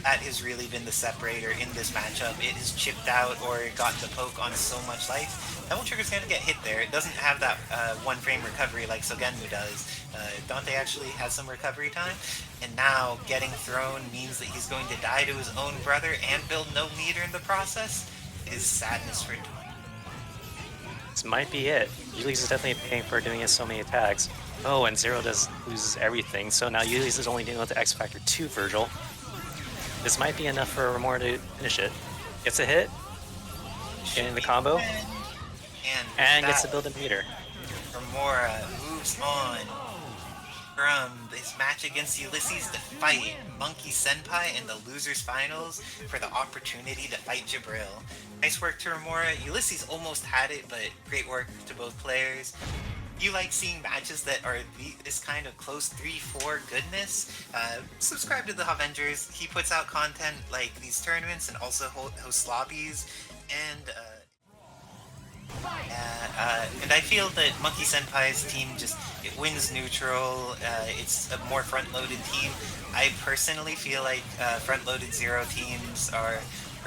that has really been the separator in this matchup. It has chipped out or gotten the poke on so much life. Devil Trigger's gonna get hit there. It doesn't have that 1 frame recovery like Sogenmu does. Dante actually has some recovery time, and now getting thrown means that he's going to die to his own brother and build no meter in the process. It is sadness for Tourney. This might be it. Yullizhez is definitely paying for doing it so many attacks. Oh, and Zero loses everything, so now Yullizhez is only dealing with the X Factor 2 Vergil. This might be enough for Romora to finish it. Gets a hit, getting the combo, and gets to build a meter. Romora moves on from his match against Yullizhez to fight MonkeySenpai in the Losers Finals for the opportunity to fight Jibrill. Nice work to Romora. Yullizhez almost had it, but great work to both players. You like seeing matches that are this kind of close 3-4 goodness? Subscribe to the Avengers. He puts out content like these tournaments and also hosts lobbies. And I feel that MonkeySenpai's team it wins neutral. It's a more front-loaded team. I personally feel like front-loaded Zero teams are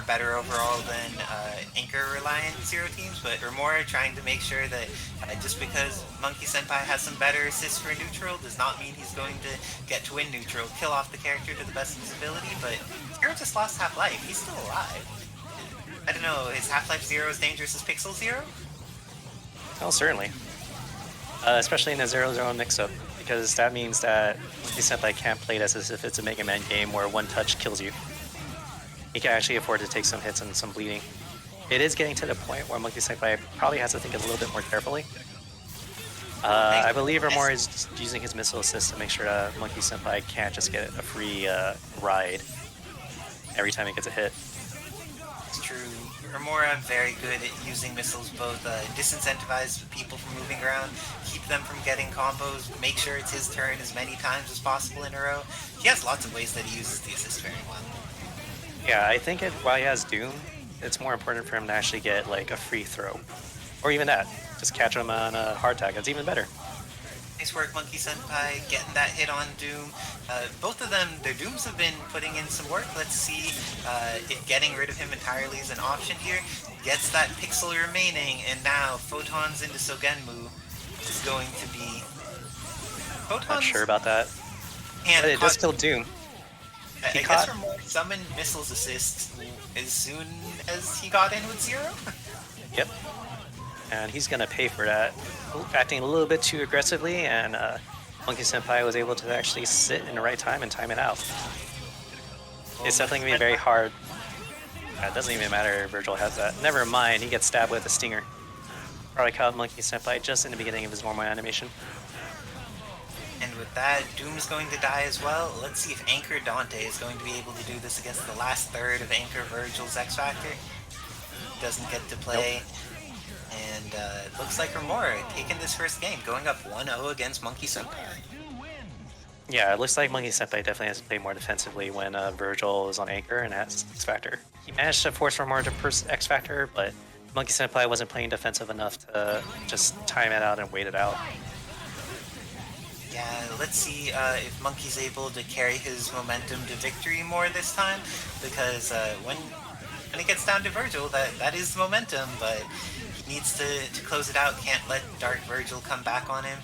better overall than anchor-reliant Zero teams, but Romora trying to make sure that just because MonkeySenpai has some better assists for neutral does not mean he's going to get to win neutral, kill off the character to the best of his ability, but Zero just lost half-life. He's still alive. I don't know, is Half-Life Zero as dangerous as Pixel Zero? Oh, certainly. Especially in a 0-0 mix-up, because that means that MonkeySenpai can't play this as if it's a Mega Man game where one touch kills you. He can actually afford to take some hits and some bleeding. It is getting to the point where MonkeySenpai probably has to think a little bit more carefully. I believe Romora is just using his missile assist to make sure that MonkeySenpai can't just get a free ride every time he gets a hit. It's true. Romora very good at using missiles, both disincentivize people from moving around, keep them from getting combos, make sure it's his turn as many times as possible in a row. He has lots of ways that he uses the assist very well. Yeah, I think while he has Doom, it's more important for him to actually get like a free throw. Or even that. Just catch him on a hard tag. That's even better. Nice work, MonkeySenpai, getting that hit on Doom. Both of them, their Dooms have been putting in some work. Let's see if getting rid of him entirely is an option here. Gets that pixel remaining, and now Photons into Sogenmu is going to be... Photons? Not sure about that. And but it does kill Doom. I guess Romora summoned missiles assist as soon as he got in with Zero? Yep. And he's going to pay for that. Acting a little bit too aggressively, and MonkeySenpai was able to actually sit in the right time and time it out. It's definitely going to be very hard. It doesn't even matter if Vergil has that. Never mind, he gets stabbed with a stinger. Probably caught MonkeySenpai just in the beginning of his normal animation. And with that, Doom is going to die as well. Let's see if Anchor Dante is going to be able to do this against the last third of Anchor Vergil's X Factor. Doesn't get to play. Nope. And it looks like Romora taking this first game, going up 1-0 against MonkeySenpai. Yeah, it looks like MonkeySenpai definitely has to play more defensively when Vergil is on anchor and has X Factor. He managed to force Romora to burst X Factor, but MonkeySenpai wasn't playing defensive enough to just time it out and wait it out. Yeah, let's see if Monkey's able to carry his momentum to victory more this time, because when it gets down to Vergil, that is the momentum, but he needs to close it out, can't let Dark Vergil come back on him.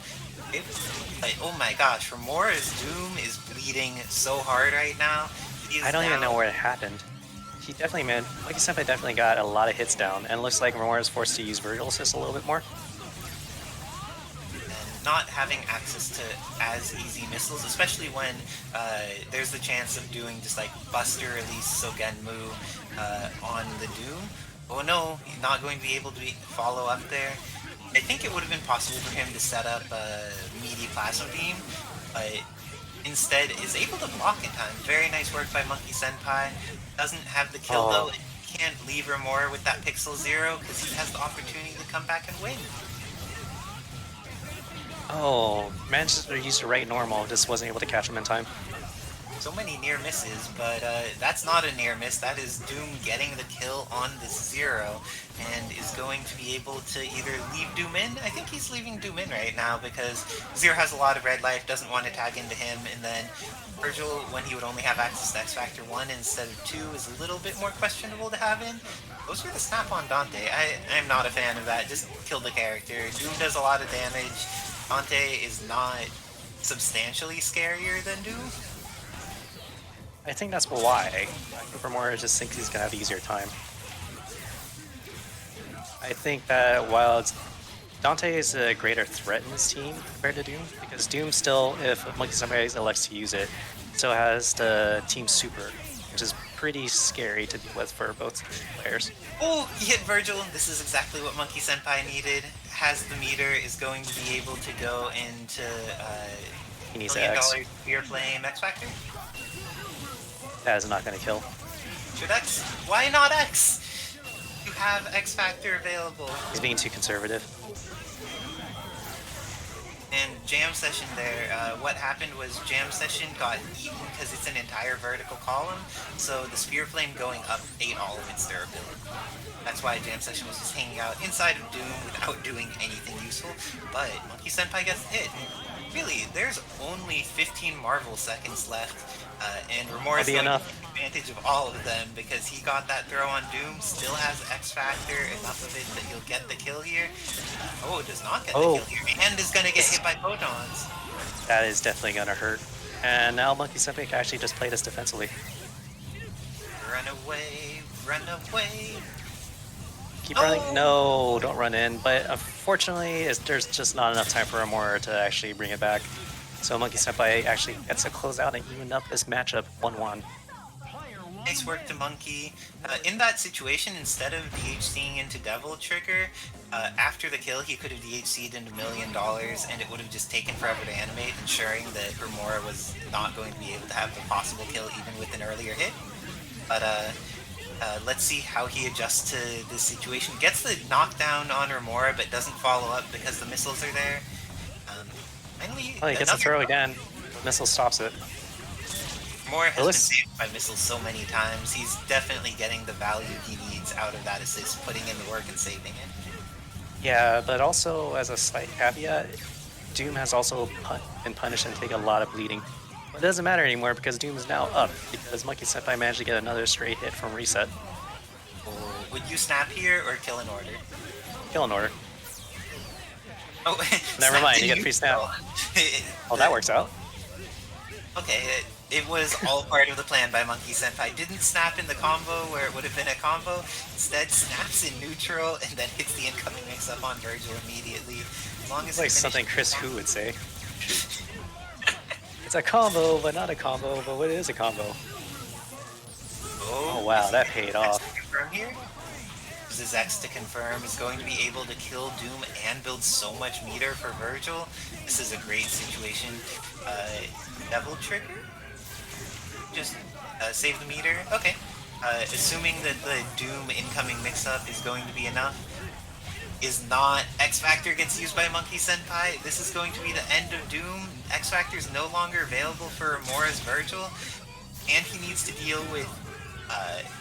Oh my gosh, Romora's Doom is bleeding so hard right now. I don't even know where it happened. He definitely, man, MonkeySenpai definitely got a lot of hits down, and it looks like Romora is forced to use Vergil assist a little bit more. Not having access to as easy missiles, especially when there's the chance of doing just like Buster release Sogenmu on the Doom. Oh no, he's not going to be able to follow up there. I think it would have been possible for him to set up a meaty Plasma Beam, but instead is able to block in time. Very nice work by MonkeySenpai. Doesn't have the kill though. Can't leave Romora with that Pixel Zero because he has the opportunity to come back and win. Oh, managed to use the right normal, just wasn't able to catch him in time. So many near misses, but that's not a near miss. That is Doom getting the kill on the Zero, and is going to be able to either leave Doom in. I think he's leaving Doom in right now because Zero has a lot of red life, doesn't want to tag into him, and then Vergil, when he would only have access to X Factor 1 instead of 2, is a little bit more questionable to have in. Those were the snap on Dante. I'm not a fan of that. Just kill the character. Doom does a lot of damage. Dante is not substantially scarier than Doom. I think that's why. I think Romora just thinks he's gonna have an easier time. I think that while Dante is a greater threat in this team compared to Doom, because Doom still, if MonkeySenpai elects to use it, still has the team super, which is pretty scary to deal with for both players. Oh, he hit Vergil. This is exactly what MonkeySenpai needed. Has the meter, is going to be able to go into He needs $1 X. million Spear Flame X Factor. That is not gonna kill. Should X? Why not X? You have X Factor available. He's being too conservative. And Jam Session there, what happened was Jam Session got eaten because it's an entire vertical column, so the Spear Flame going up ate all of its durability. That's why Jam Session was just hanging out inside of Doom without doing anything useful, but MonkeySenpai gets hit. Really, there's only 15 Marvel seconds left, and Romora's going to take advantage of all of them because he got that throw on Doom, still has X Factor, enough of it that he'll get the kill here. Does not get the kill here, and is going to get hit by photons. That is definitely gonna hurt. And now MonkeySenpai can actually just play this defensively. Run away, run away. Keep running. No, don't run in. But unfortunately, there's just not enough time for Romora to actually bring it back. So MonkeySenpai actually gets to close out and even up this matchup 1-1. Nice work to Monkey. In that situation, instead of DHCing into Devil Trigger, after the kill he could have DHC'd into $1 million and it would have just taken forever to animate, ensuring that Romora was not going to be able to have the possible kill even with an earlier hit. But let's see how he adjusts to this situation. Gets the knockdown on Romora but doesn't follow up because the missiles are there. Finally, he gets a throw again. The missile stops it. Romora has been saved by missiles so many times. He's definitely getting the value he needs out of that assist, putting in the work and saving it. Yeah, but also as a slight caveat, Doom has also been punished and taken a lot of bleeding. But it doesn't matter anymore because Doom is now up because MonkeySenpai managed to get another straight hit from reset. Would you snap here or kill in order? Kill in order. Oh, never mind, you get free snap. Oh, that works out. Okay, it was all part of the plan by MonkeySenpai. Didn't snap in the combo where it would have been a combo. Instead, snaps in neutral and then hits the incoming mix-up on Vergil immediately. As long as it's like something Chris Hu would say. It's a combo, but not a combo, but what is a combo? Oh wow, that paid off. Confirm here? Uses X to confirm, is going to be able to kill Doom and build so much meter for Vergil. This is a great situation. Devil Trigger? Just save the meter? Okay. Assuming that the Doom incoming mix-up is going to be enough. is not X Factor gets used by MonkeySenpai. This is going to be the end of Doom. X Factor is no longer available for Romora's Vergil, and he needs to deal with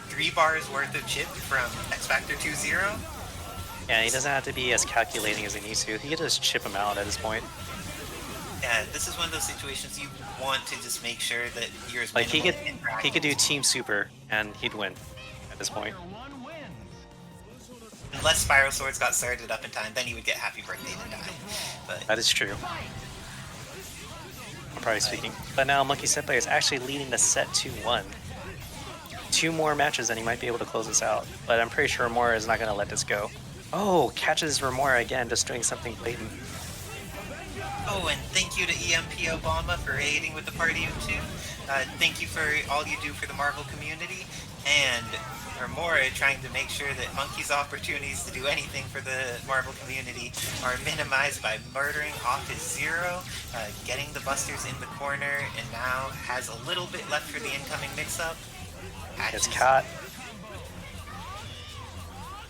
3 bars worth of chip from X Factor 2-0. Yeah, he doesn't have to be as calculating as he needs to. He can just chip him out at this point. Yeah, this is one of those situations you want to just make sure that you're as Like he could minimal do Team Super and he'd win at this point. Unless Spiral Swords got started up in time, then he would get Happy Birthday to die. But That is true. I'm probably speaking. But now MonkeySenpai is actually leading the set 2-1. 2 more matches and he might be able to close this out. But I'm pretty sure Romora is not going to let this go. Oh, catches Romora again, just doing something blatant. oh, and thank you to EMP Obama for aiding with the party of 2. Thank you for all you do for the Marvel community. And Romora trying to make sure that Monkey's opportunities to do anything for the Marvel community are minimized by murdering off his Zero, getting the Busters in the corner, and now has a little bit left for the incoming mix-up. It's caught.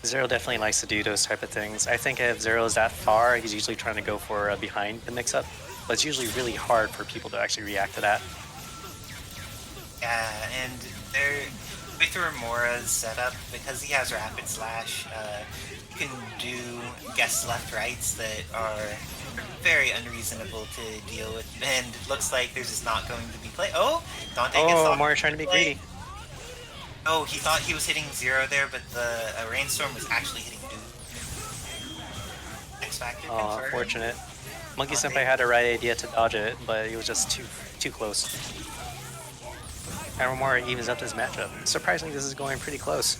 Zero definitely likes to do those type of things. I think if Zero is that far, he's usually trying to go for behind the mix-up. But it's usually really hard for people to actually react to that. Yeah, and with Romora's setup, because he has Rapid Slash, you can do guess left-rights that are very unreasonable to deal with. And it looks like there's just not going to be play. Oh, Dante gets off Romora trying to be greedy. Oh, he thought he was hitting Zero there, but the Rainstorm was actually hitting Doom. X Factor Oh, confirmed. unfortunate. MonkeySenpai had the right idea to dodge it, but he was just too close. And Romora evens up this matchup. Surprisingly, this is going pretty close.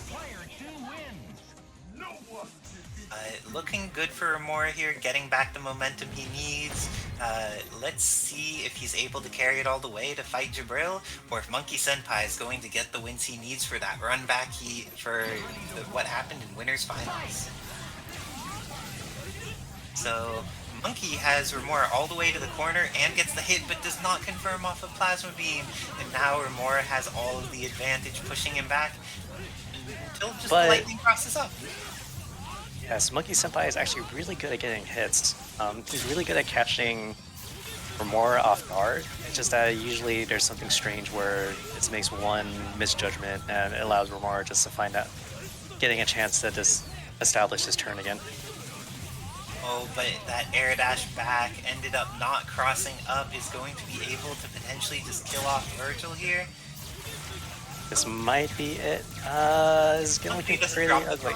Looking good for Romora here, getting back the momentum he needs. Let's see if he's able to carry it all the way to fight Jibrill, or if MonkeySenpai is going to get the wins he needs for that run back for what happened in Winners Finals. So Monkey has Romora all the way to the corner and gets the hit, but does not confirm off of Plasma Beam. And now Romora has all of the advantage, pushing him back until just the lightning crosses up. Yes, MonkeySenpai is actually really good at getting hits. He's really good at catching Romora off guard. It's just that usually there's something strange where it makes one misjudgment and it allows Romora just to find out, getting a chance to just establish his turn again. Oh, but that air dash back ended up not crossing up, is going to be able to potentially just kill off Vergil here. This might be it. It's gonna look pretty ugly.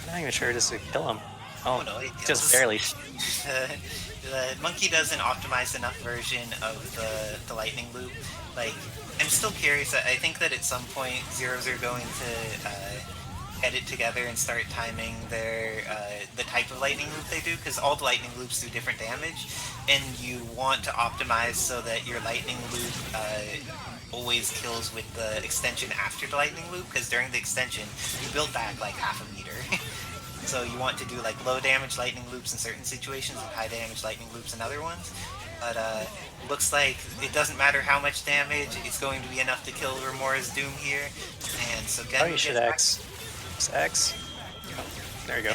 I'm not even sure this would kill him. Oh, no, just barely. The Monkey does an optimized enough version of the lightning loop. Like, I'm still curious. I think that at some point, Zeros are going to get it together and start timing their the type of lightning loop they do, because all the lightning loops do different damage, and you want to optimize so that your lightning loop always kills with the extension after the lightning loop, because during the extension you build back like half a meter. So you want to do like low damage lightning loops in certain situations and high damage lightning loops in other ones. But looks like it doesn't matter how much damage, it's going to be enough to kill Remora's Doom here. And so Oh, you should X. Just X. There you go.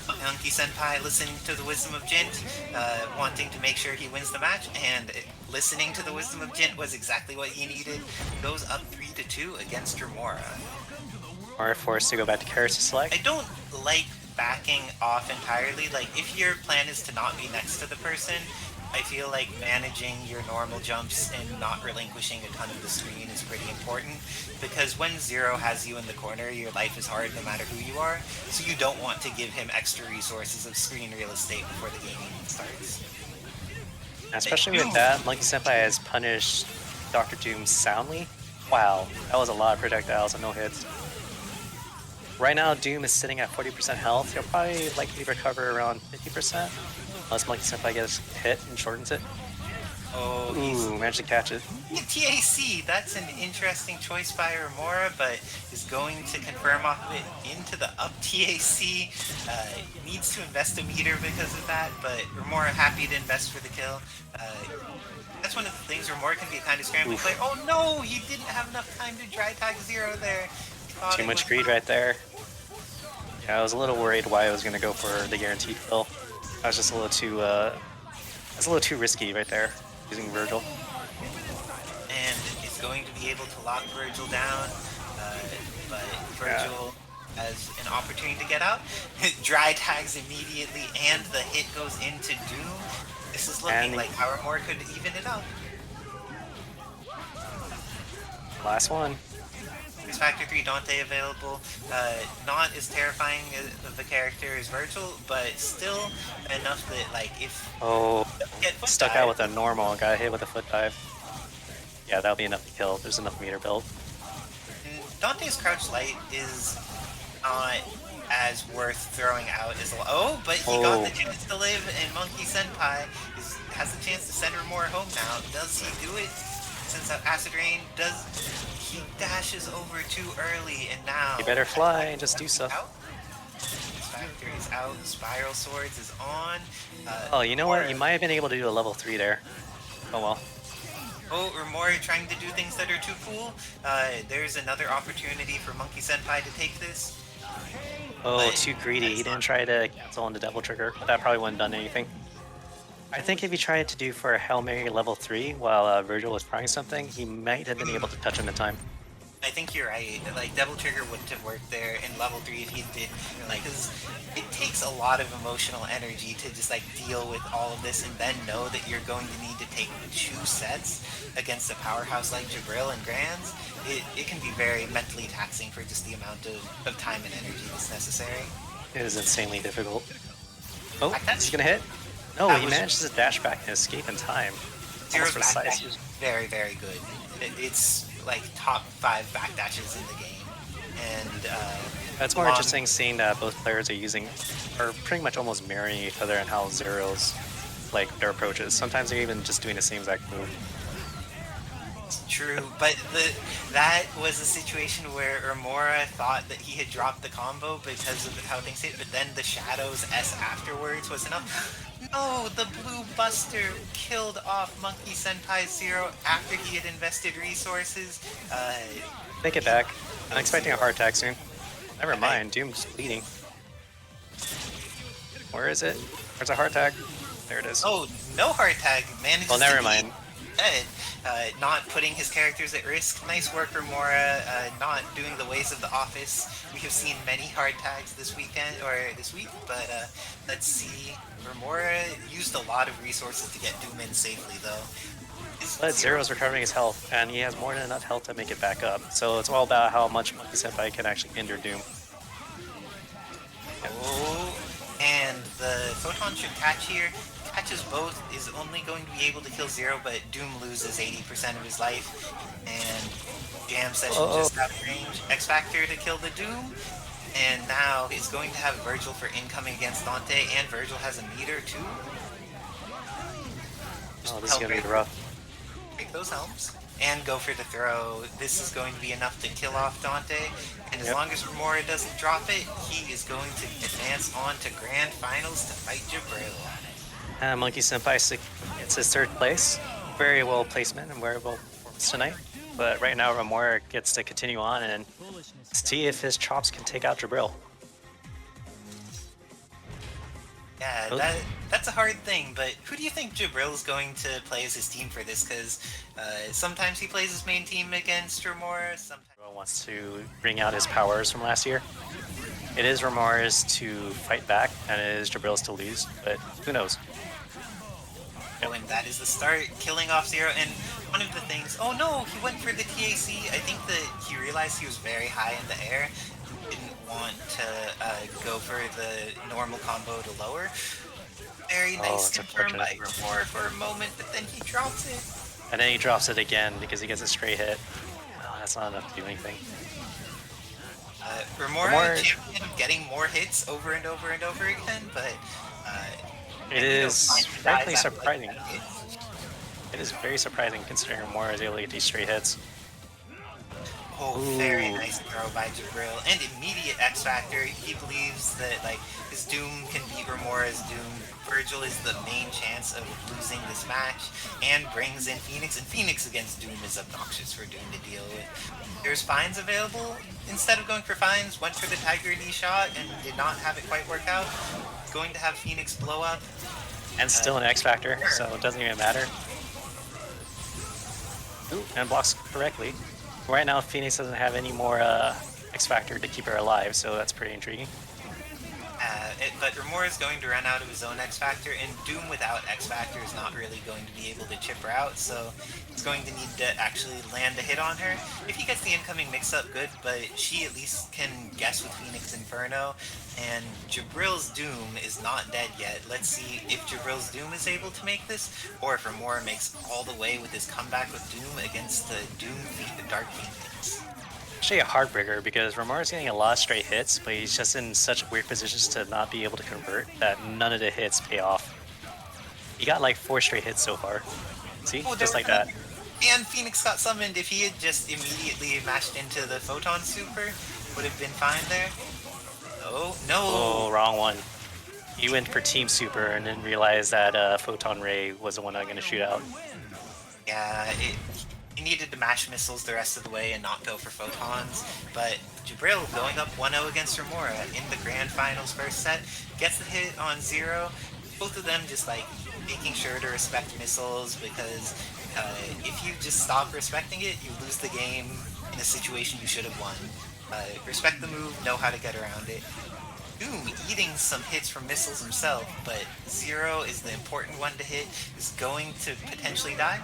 MonkeySenpai listening to the wisdom of Jint, wanting to make sure he wins the match, and listening to the wisdom of Jint was exactly what he needed. Goes up 3-2 against Romora. Or forced to go back to Karis to select. I don't like backing off entirely. Like, if your plan is to not be next to the person, I feel like managing your normal jumps and not relinquishing a ton of the screen is pretty important, because when Zero has you in the corner, your life is hard no matter who you are, so you don't want to give him extra resources of screen real estate before the game even starts. Especially with that, MonkeySenpai has punished Dr. Doom soundly. Wow, that was a lot of projectiles and no hits. Right now, Doom is sitting at 40% health. He'll probably likely recover around 50%, unless MonkeySenpai gets hit and shortens it. Oh, Ooh, managed to catch it. TAC, that's an interesting choice by Romora, but is going to confirm off of it into the up TAC. Needs to invest a meter because of that, but Romora happy to invest for the kill. That's one of the things. Romora can be a kind of scrambling player. Oh no, he didn't have enough time to dry tag Zero there. Too much greed right there. Yeah, I was a little worried why I was going to go for the guaranteed kill. I was just a little too, it's a little too risky right there, using Vergil. And it's going to be able to lock Vergil down, but Vergil has an opportunity to get out. Dry tags immediately, and the hit goes into Doom. This is looking like how Romora could even it out. Last one. Factor 3 Dante available. Not as terrifying of a character as Vergil, but still enough that, like, if get Stuck out with a normal, got hit with a foot dive. Yeah, that'll be enough to kill. There's enough meter build. Dante's Crouch Light is not as worth throwing out as but he got the chance to live, and MonkeySenpai has the chance to send Romora home now. Does he do it? Since Acid Rain he dashes over too early, and now You better fly and just do stuff. Factor is out. Spiral Swords is on. Oh, you know what? You might have been able to do a level 3 there. Oh well. Oh, Romora trying to do things that are too cool. There's another opportunity for MonkeySenpai to take this. Oh, too greedy. He didn't try to cancel on the Devil Trigger. That probably wouldn't have done anything. I think if he tried to do for a Hail Mary level 3 while Vergil was trying something, he might have been able to touch him in time. I think you're right. Like, Devil Trigger wouldn't have worked there in level 3 if he did. Like, because it takes a lot of emotional energy to just, like, deal with all of this and then know that you're going to need to take 2 sets against a powerhouse like Jibrill and Grands. It can be very mentally taxing for just the amount of time and energy that's necessary. It is insanely difficult. Oh, That's- he's gonna hit? No, that he was- manages to dash back and escape in time. Zero's Almost backdash precise. is very, very good. It's like top 5 backdashes in the game. And It's more long- interesting seeing that both players are pretty much almost mirroring each other and how Zero's, like, their approaches. Sometimes they're even just doing the same exact move. True, but that was a situation where Romora thought that he had dropped the combo because of how things hit, but then the Shadow's S afterwards was enough. No, the Blue Buster killed off MonkeySenpai Zero after he had invested resources. Take it back. I'm expecting a heart attack soon. Never mind, Doom's bleeding. Where is it? There's a heart attack. There it is. Oh, no heart tag. Manages Well, to never be mind. dead. Not putting his characters at risk. Nice work, Romora. Not doing the ways of the office. We have seen many hard tags this weekend, or this week, but let's see. Romora used a lot of resources to get Doom in safely, though. But Zero's recovering his health, and he has more than enough health to make it back up. So it's all about how much MonkeySenpai can actually hinder Doom. Oh, and the Photon should catch here. Catches both, is only going to be able to kill Zero, but Doom loses 80% of his life. And Jam Session just got range. X Factor to kill the Doom. And now is going to have Vergil for incoming against Dante, and Vergil has a meter too. Oh, this is gonna be rough. Break those helms and go for the throw. This is going to be enough to kill off Dante, and as long as Romora doesn't drop it, he is going to advance on to Grand Finals to fight Jibrill. MonkeySenpai gets his 3rd place. Very well placement and very well performance tonight. But right now, Romora gets to continue on and see if his chops can take out Jibrill. Yeah, that's a hard thing, but who do you think Jibrill is going to play as his team for this? Because sometimes he plays his main team against Romora, sometimes... Jibrill wants to bring out his powers from last year. It is Romora's to fight back, and it is Jibril's to lose, but who knows? Oh, and that is the start, killing off Zero, and one of the things... Oh no, he went for the TAC. I think that he realized he was very high in the air. Didn't want to go for the normal combo to lower. Very nice confirm by Romora for a moment, but then he drops it. And then he drops it again because he gets a straight hit. Oh, that's not enough to do anything. Romora champion of getting more hits over and over and over again, but it is frankly surprising. It is very surprising considering Romora is able to get these straight hits. Oh, very nice throw by Jibrill. And immediate X Factor. He believes that like his Doom can beat Remora's Doom. Vergil is the main chance of losing this match, and brings in Phoenix. And Phoenix against Doom is obnoxious for Doom to deal with. There's Fines available. Instead of going for Fines, went for the Tiger Knee shot and did not have it quite work out. Going to have Phoenix blow up. And still an X Factor, so it doesn't even matter. Ooh, and blocks correctly. Right now, Phoenix doesn't have any more X Factor to keep her alive, so that's pretty intriguing. But Romora is going to run out of his own X Factor, and Doom without X Factor is not really going to be able to chip her out, so he's going to need to actually land a hit on her. If he gets the incoming mix-up, good, but she at least can guess with Phoenix Inferno, and Jibrill's Doom is not dead yet. Let's see if Jibrill's Doom is able to make this, or if Romora makes all the way with his comeback with Doom against the Doom Dark Phoenix. Actually a heartbreaker because Romora's getting a lot of straight hits, but he's just in such weird positions to not be able to convert that none of the hits pay off. He got like 4 straight hits so far. See? Just like that. And Phoenix got summoned. If he had just immediately mashed into the Photon Super, would have been fine there. Oh, no! Oh, wrong one. He went for Team Super and then realized that Photon Ray was the one I'm going to shoot out. Yeah, he needed to mash missiles the rest of the way and not go for photons, but Jibrill going up 1-0 against Romora in the grand finals first set, gets the hit on Zero. Both of them just like making sure to respect missiles, because if you just stop respecting it, you lose the game in a situation you should have won. Respect the move, know how to get around it. Doom eating some hits from missiles himself, but Zero is the important one to hit, is going to potentially die.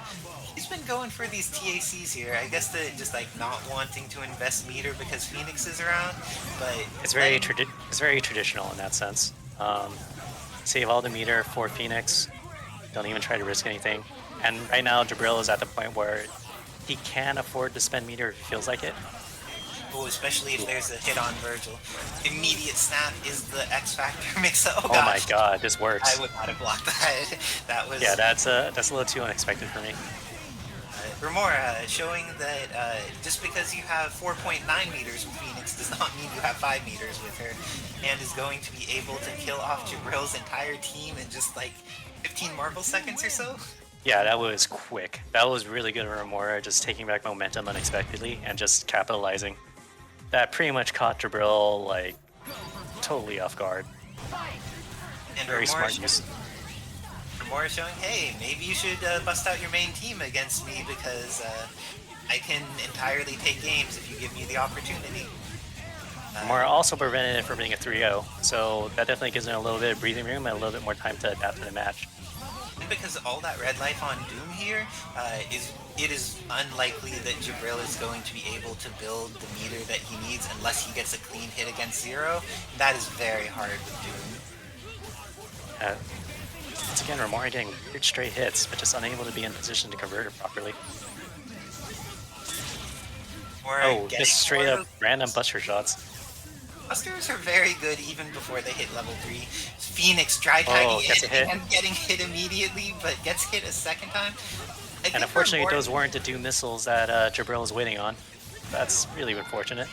He's been going for these TACs here. I guess the just like not wanting to invest meter because Phoenix is around, but it's very traditional in that sense. Save all the meter for Phoenix. Don't even try to risk anything. And right now, Jibrill is at the point where he can afford to spend meter if he feels like it. Oh, especially if there's a hit on Vergil. Immediate snap is the X Factor mix-up. Oh my god, this works. I would not have blocked that. That was... Yeah, that's a little too unexpected for me. Romora showing that just because you have 4.9 meters with Phoenix does not mean you have 5 meters with her, and is going to be able to kill off Jibrill's entire team in just like 15 Marvel seconds or so. Yeah, that was quick. That was really good of Romora, just taking back momentum unexpectedly and just capitalizing. That pretty much caught Jibrill like totally off guard. And Very smart use. Romora showing, hey, maybe you should bust out your main team against me, because I can entirely take games if you give me the opportunity. Romora also prevented it from being a 3-0, so that definitely gives him a little bit of breathing room and a little bit more time to adapt to the match. And because all that red life on Doom here, it is unlikely that Jibrill is going to be able to build the meter that he needs unless he gets a clean hit against Zero. That is very hard with Doom. Once again, Romora getting weird straight hits, but just unable to be in position to convert it properly. Oh, just straight up random buster shots. Busters are very good even before they hit level 3. Phoenix dry-tagging hit and getting hit immediately, but gets hit a second time. And unfortunately, those weren't the Doom missiles that Jibrill was waiting on. That's really unfortunate.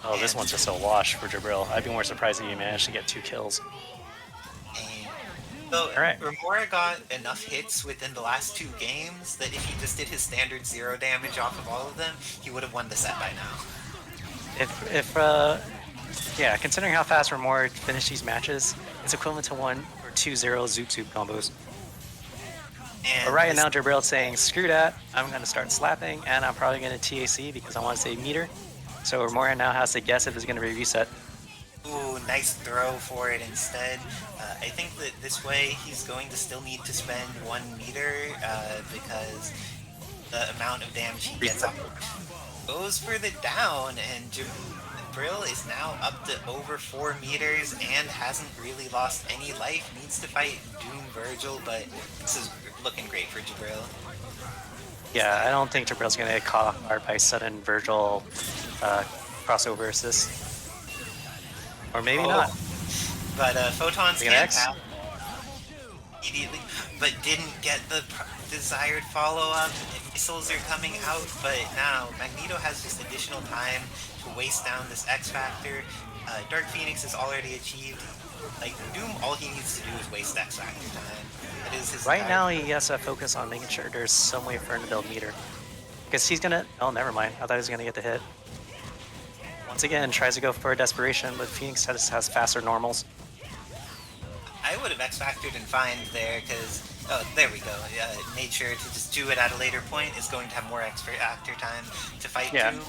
Oh, this one's just a wash for Jibrill. I'd be more surprised if he managed to get 2 kills. So, Romora got enough hits within the last 2 games that if he just did his standard 0 damage off of all of them, he would have won the set by now. Yeah, considering how fast Romora finished these matches, it's equivalent to 1 or 2 0 Zoot Soup combos. But right now, Jibrill's saying, screw that, I'm going to start slapping, and I'm probably going to TAC because I want to save meter. So Romora now has to guess if it's going to be reset. Ooh, nice throw for it instead. I think that this way he's going to still need to spend 1 meter because the amount of damage he gets goes for the down, and Jibrill is now up to over 4 meters and hasn't really lost any life. Needs to fight Doom Vergil, but this is looking great for Jibrill. Yeah, I don't think Jibrill's going to get caught off guard by sudden Vergil crossover assist. Or maybe not. But Photons can pass. immediately, but didn't get the desired follow-up. Missiles are coming out, but now Magneto has just additional time to waste down this X Factor. Dark Phoenix has already achieved. Like, Doom, all he needs to do is waste X Factor time. That is his Right entire- now, he has to focus on making sure there's some way for him to build meter. Because he's gonna... Oh, never mind. I thought he was gonna get the hit. Once again, tries to go for a desperation, but Phoenix has faster normals. I would have X-Factored and Find there, because... Oh, there we go. Made sure to just do it at a later point. Is going to have more X-Factor time to fight Yeah. Doom.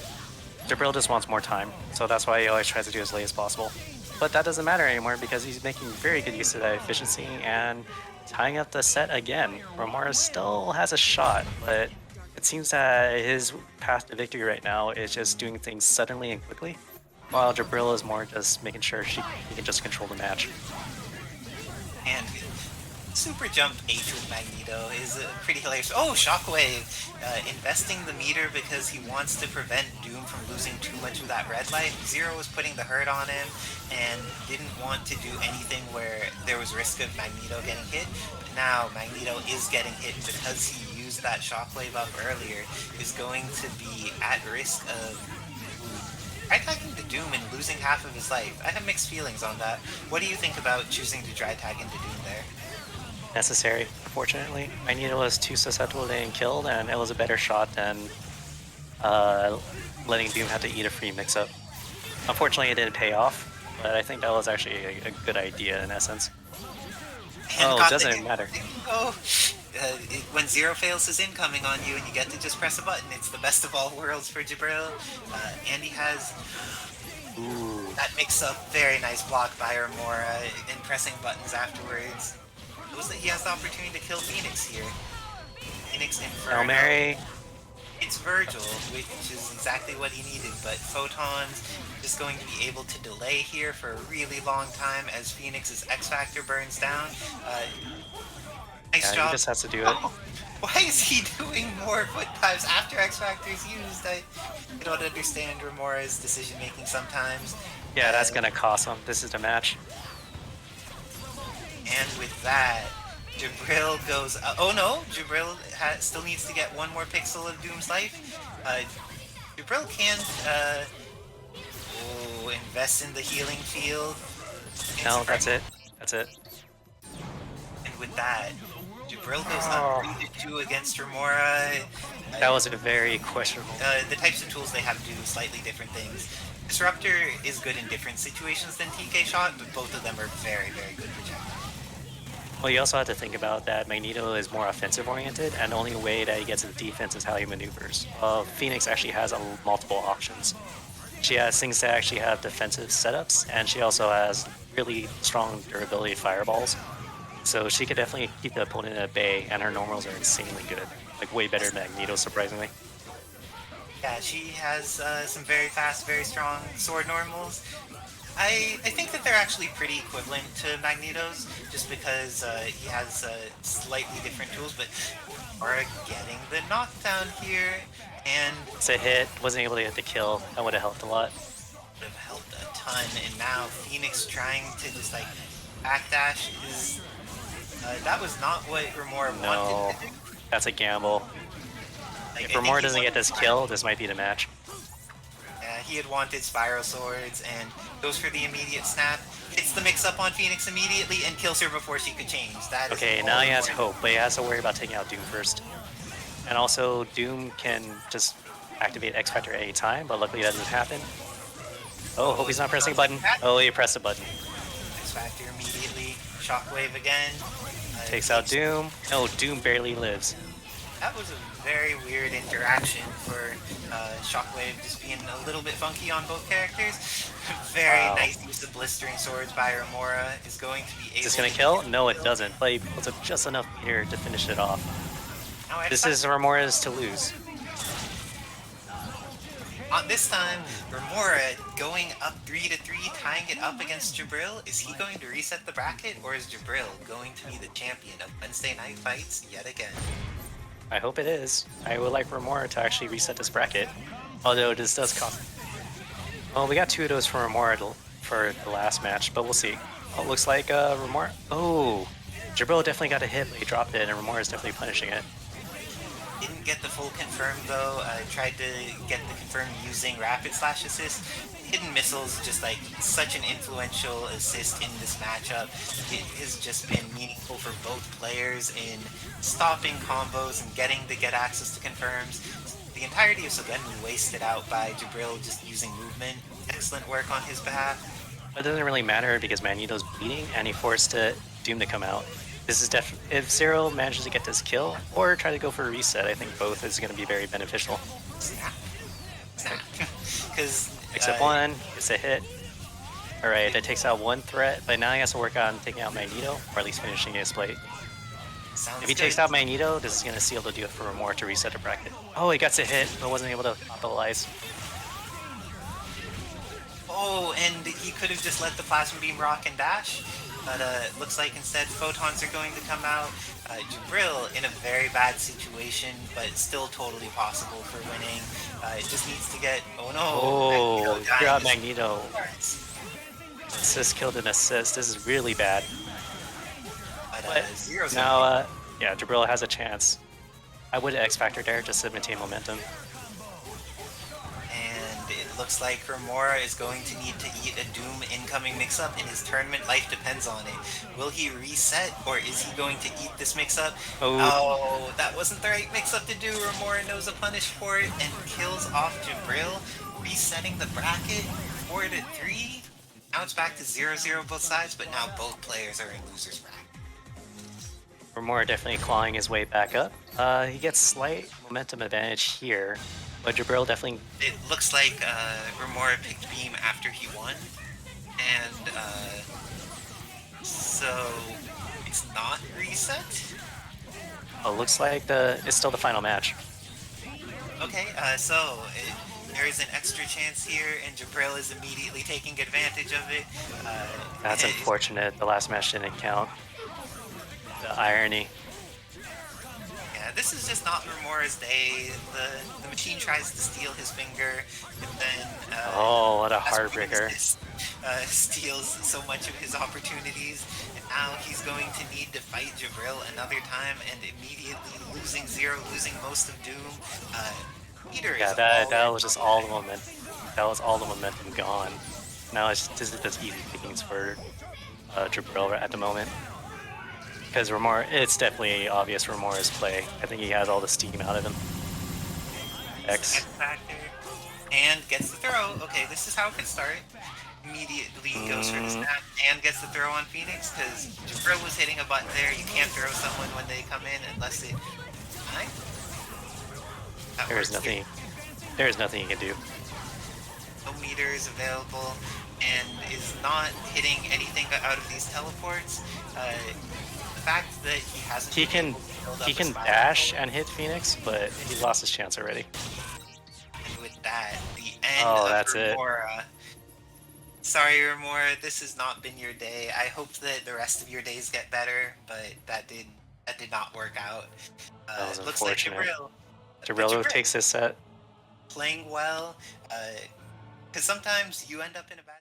Jibrill just wants more time, so that's why he always tries to do as late as possible. But that doesn't matter anymore because he's making very good use of that efficiency and tying up the set again. Romora still has a shot, but it seems that his path to victory right now is just doing things suddenly and quickly, while Jibrill is more just making sure he can just control the match. And Super Jump H with Magneto is pretty hilarious. Oh, Shockwave! Investing the meter because he wants to prevent Doom from losing too much of that red light. Zero was putting the hurt on him and didn't want to do anything where there was risk of Magneto getting hit. But now Magneto is getting hit because he used that Shockwave up earlier, is going to be at risk of dry-tagging to Doom and losing half of his life. I have mixed feelings on that. What do you think about choosing to dry-tag into Doom there? Necessary, unfortunately. Magneto was too susceptible to getting killed, and it was a better shot than letting Doom have to eat a free mix-up. Unfortunately, it didn't pay off, but I think that was actually a good idea in essence. And Oh, got it doesn't the- matter. Oh, when Zero fails his incoming on you and you get to just press a button, it's the best of all worlds for Jibrill. And he has that mix-up, very nice block by Romora and pressing buttons afterwards. He has the opportunity to kill Phoenix here. Phoenix Inferno. Hail Mary. It's Vergil, which is exactly what he needed, but Photon's just going to be able to delay here for a really long time as Phoenix's X-Factor burns down. Nice Yeah, job. he just has to do it. Oh, why is he doing more foot dives after X-Factor is used? I don't understand Remora's decision-making sometimes. Yeah, that's gonna cost him. This is the match. And with that, Jibrill goes... oh no, Jibrill still needs to get one more pixel of Doom's life. Jibrill can't invest in the healing field. No, that's it. That's it. And with that, Jibrill goes up 3-2 against Remora. That was a very questionable. The types of tools they have do slightly different things. Disruptor is good in different situations than TK Shot, but both of them are very, very good projectiles. Well, you also have to think about that Magneto is more offensive oriented, and the only way that he gets his defense is how he maneuvers. Phoenix actually has multiple options. She has things that actually have defensive setups, and she also has really strong durability fireballs. So she could definitely keep the opponent at bay, and her normals are insanely good. Like, way better than Magneto, surprisingly. Yeah, she has some very fast, very strong sword normals. I think that they're actually pretty equivalent to Magneto's, just because he has slightly different tools, but are getting the knockdown here, and It's a hit, wasn't able to get the kill. That would have helped a lot. would have helped a ton. And now Phoenix trying to just like backdash is that was not what Romora No, wanted to do. that's a gamble. Like, If I think Romora he doesn't get wanted this kill, this might be the match. He had wanted Spiral Swords and goes for the immediate snap, hits the mix-up on Phoenix immediately, and kills her before she could change. That is Okay, all now he has Romora- hope, but he has to worry about taking out Doom first. And also, Doom can just activate X Factor at any time, but luckily that doesn't happen. Oh, hope he's not pressing a button. Oh, he pressed a button. X Factor immediately, Shockwave again. Takes out Doom. No, Doom barely lives. That was a very weird interaction for Shockwave just being a little bit funky on both characters. Very Wow. nice use of Blistering Swords by Romora is going to be able Is this gonna to kill? get No, the it kill. doesn't. But he puts up just enough here to finish it off. Now, X This Factor- is Remora's to lose. This time, Romora going up 3-3, tying it up against Jibrill. Is he going to reset the bracket, or is Jibrill going to be the champion of Wednesday night fights yet again? I hope it is. I would like Romora to actually reset this bracket. Although this does cost. Well, we got 2 of those for Romora for the last match, but we'll see. Oh, it looks like Romora. Oh, Jibrill definitely got a hit, but he dropped it, and Romora is definitely punishing it. Didn't get the full confirm though. Tried to get the confirm using rapid slash assist. Hidden missiles, just like such an influential assist in this matchup. It has just been meaningful for both players in stopping combos and getting to get access to confirms. The entirety of Sogenmu wasted out by Jibrill just using movement. Excellent work on his behalf. It doesn't really matter because Magneto's bleeding, and he forced Doom to come out. This is definitely, if Zero manages to get this kill or try to go for a reset, I think both is going to be very beneficial. Snap. Snap. Because Except one, gets a hit. Alright, that takes out one threat, but now he has to work on taking out Magneto, or at least finishing his plate. sounds If he good. takes out Magneto, this is going to seal the deal for Romora to reset the bracket. Oh, he gets a hit, but wasn't able to capitalize. Oh, and he could have just let the Plasma Beam rock and dash, but looks like instead photons are going to come out. Jibrill in a very bad situation, but still totally possible for winning. It just needs to get... Oh no! Oh, Magneto grab dies. Magneto. Assist killed an assist. This is really bad. But Zero's Now, yeah, Jibrill has a chance. I would X Factor there just to maintain momentum. and it looks like Romora is going to need to eat a Doom incoming mix-up, and his tournament life depends on it. Will he reset, or is he going to eat this mix-up? Oh, that wasn't the right mix-up to do. Romora knows a punish for it and kills off Jibrill, resetting the bracket 4-3. Now it's back to 0-0 both sides, but now both players are in loser's bracket. Romora definitely clawing his way back up. He gets slight momentum advantage here, but Jibrill definitely... It looks like Romora picked Beam after he won, and so it's not reset. Oh, looks like it's still the final match. Okay, there is an extra chance here, and Jibrill is immediately taking advantage of it. That's unfortunate. The last match didn't count. The irony. Yeah, this is just not Romora's day. The machine tries to steal his finger, and then Oh, what a as heartbreaker. steals so much of his opportunities, and now he's going to need to fight Jibrill another time, and immediately losing Zero, losing most of Doom. Peter Yeah, is that was just all the momentum. That was all the momentum gone. Now this is just easy pickings for Jibrill at the moment. Because Romora, it's definitely obvious Romora's play. I think he has all the steam out of him. X. Factor, and gets the throw. Okay, this is how it can start. Immediately goes for the snap and gets the throw on Phoenix, because Jibrill was hitting a button there. You can't throw someone when they come in unless it... Right? That There's works nothing. here. There's nothing you can do. No meter is available, and is not hitting anything out of these teleports. The fact that he hasn't... He been can able to build up he a can spiral dash forward, and hit Phoenix, but he lost his chance already. and with that, the end Oh, of that's it. Romora. Sorry, Romora, this has not been your day. I hope that the rest of your days get better, but that did not work out. That was Looks like unfortunate. Jibrill Jibrill takes this set. playing well, because sometimes you end up in a bad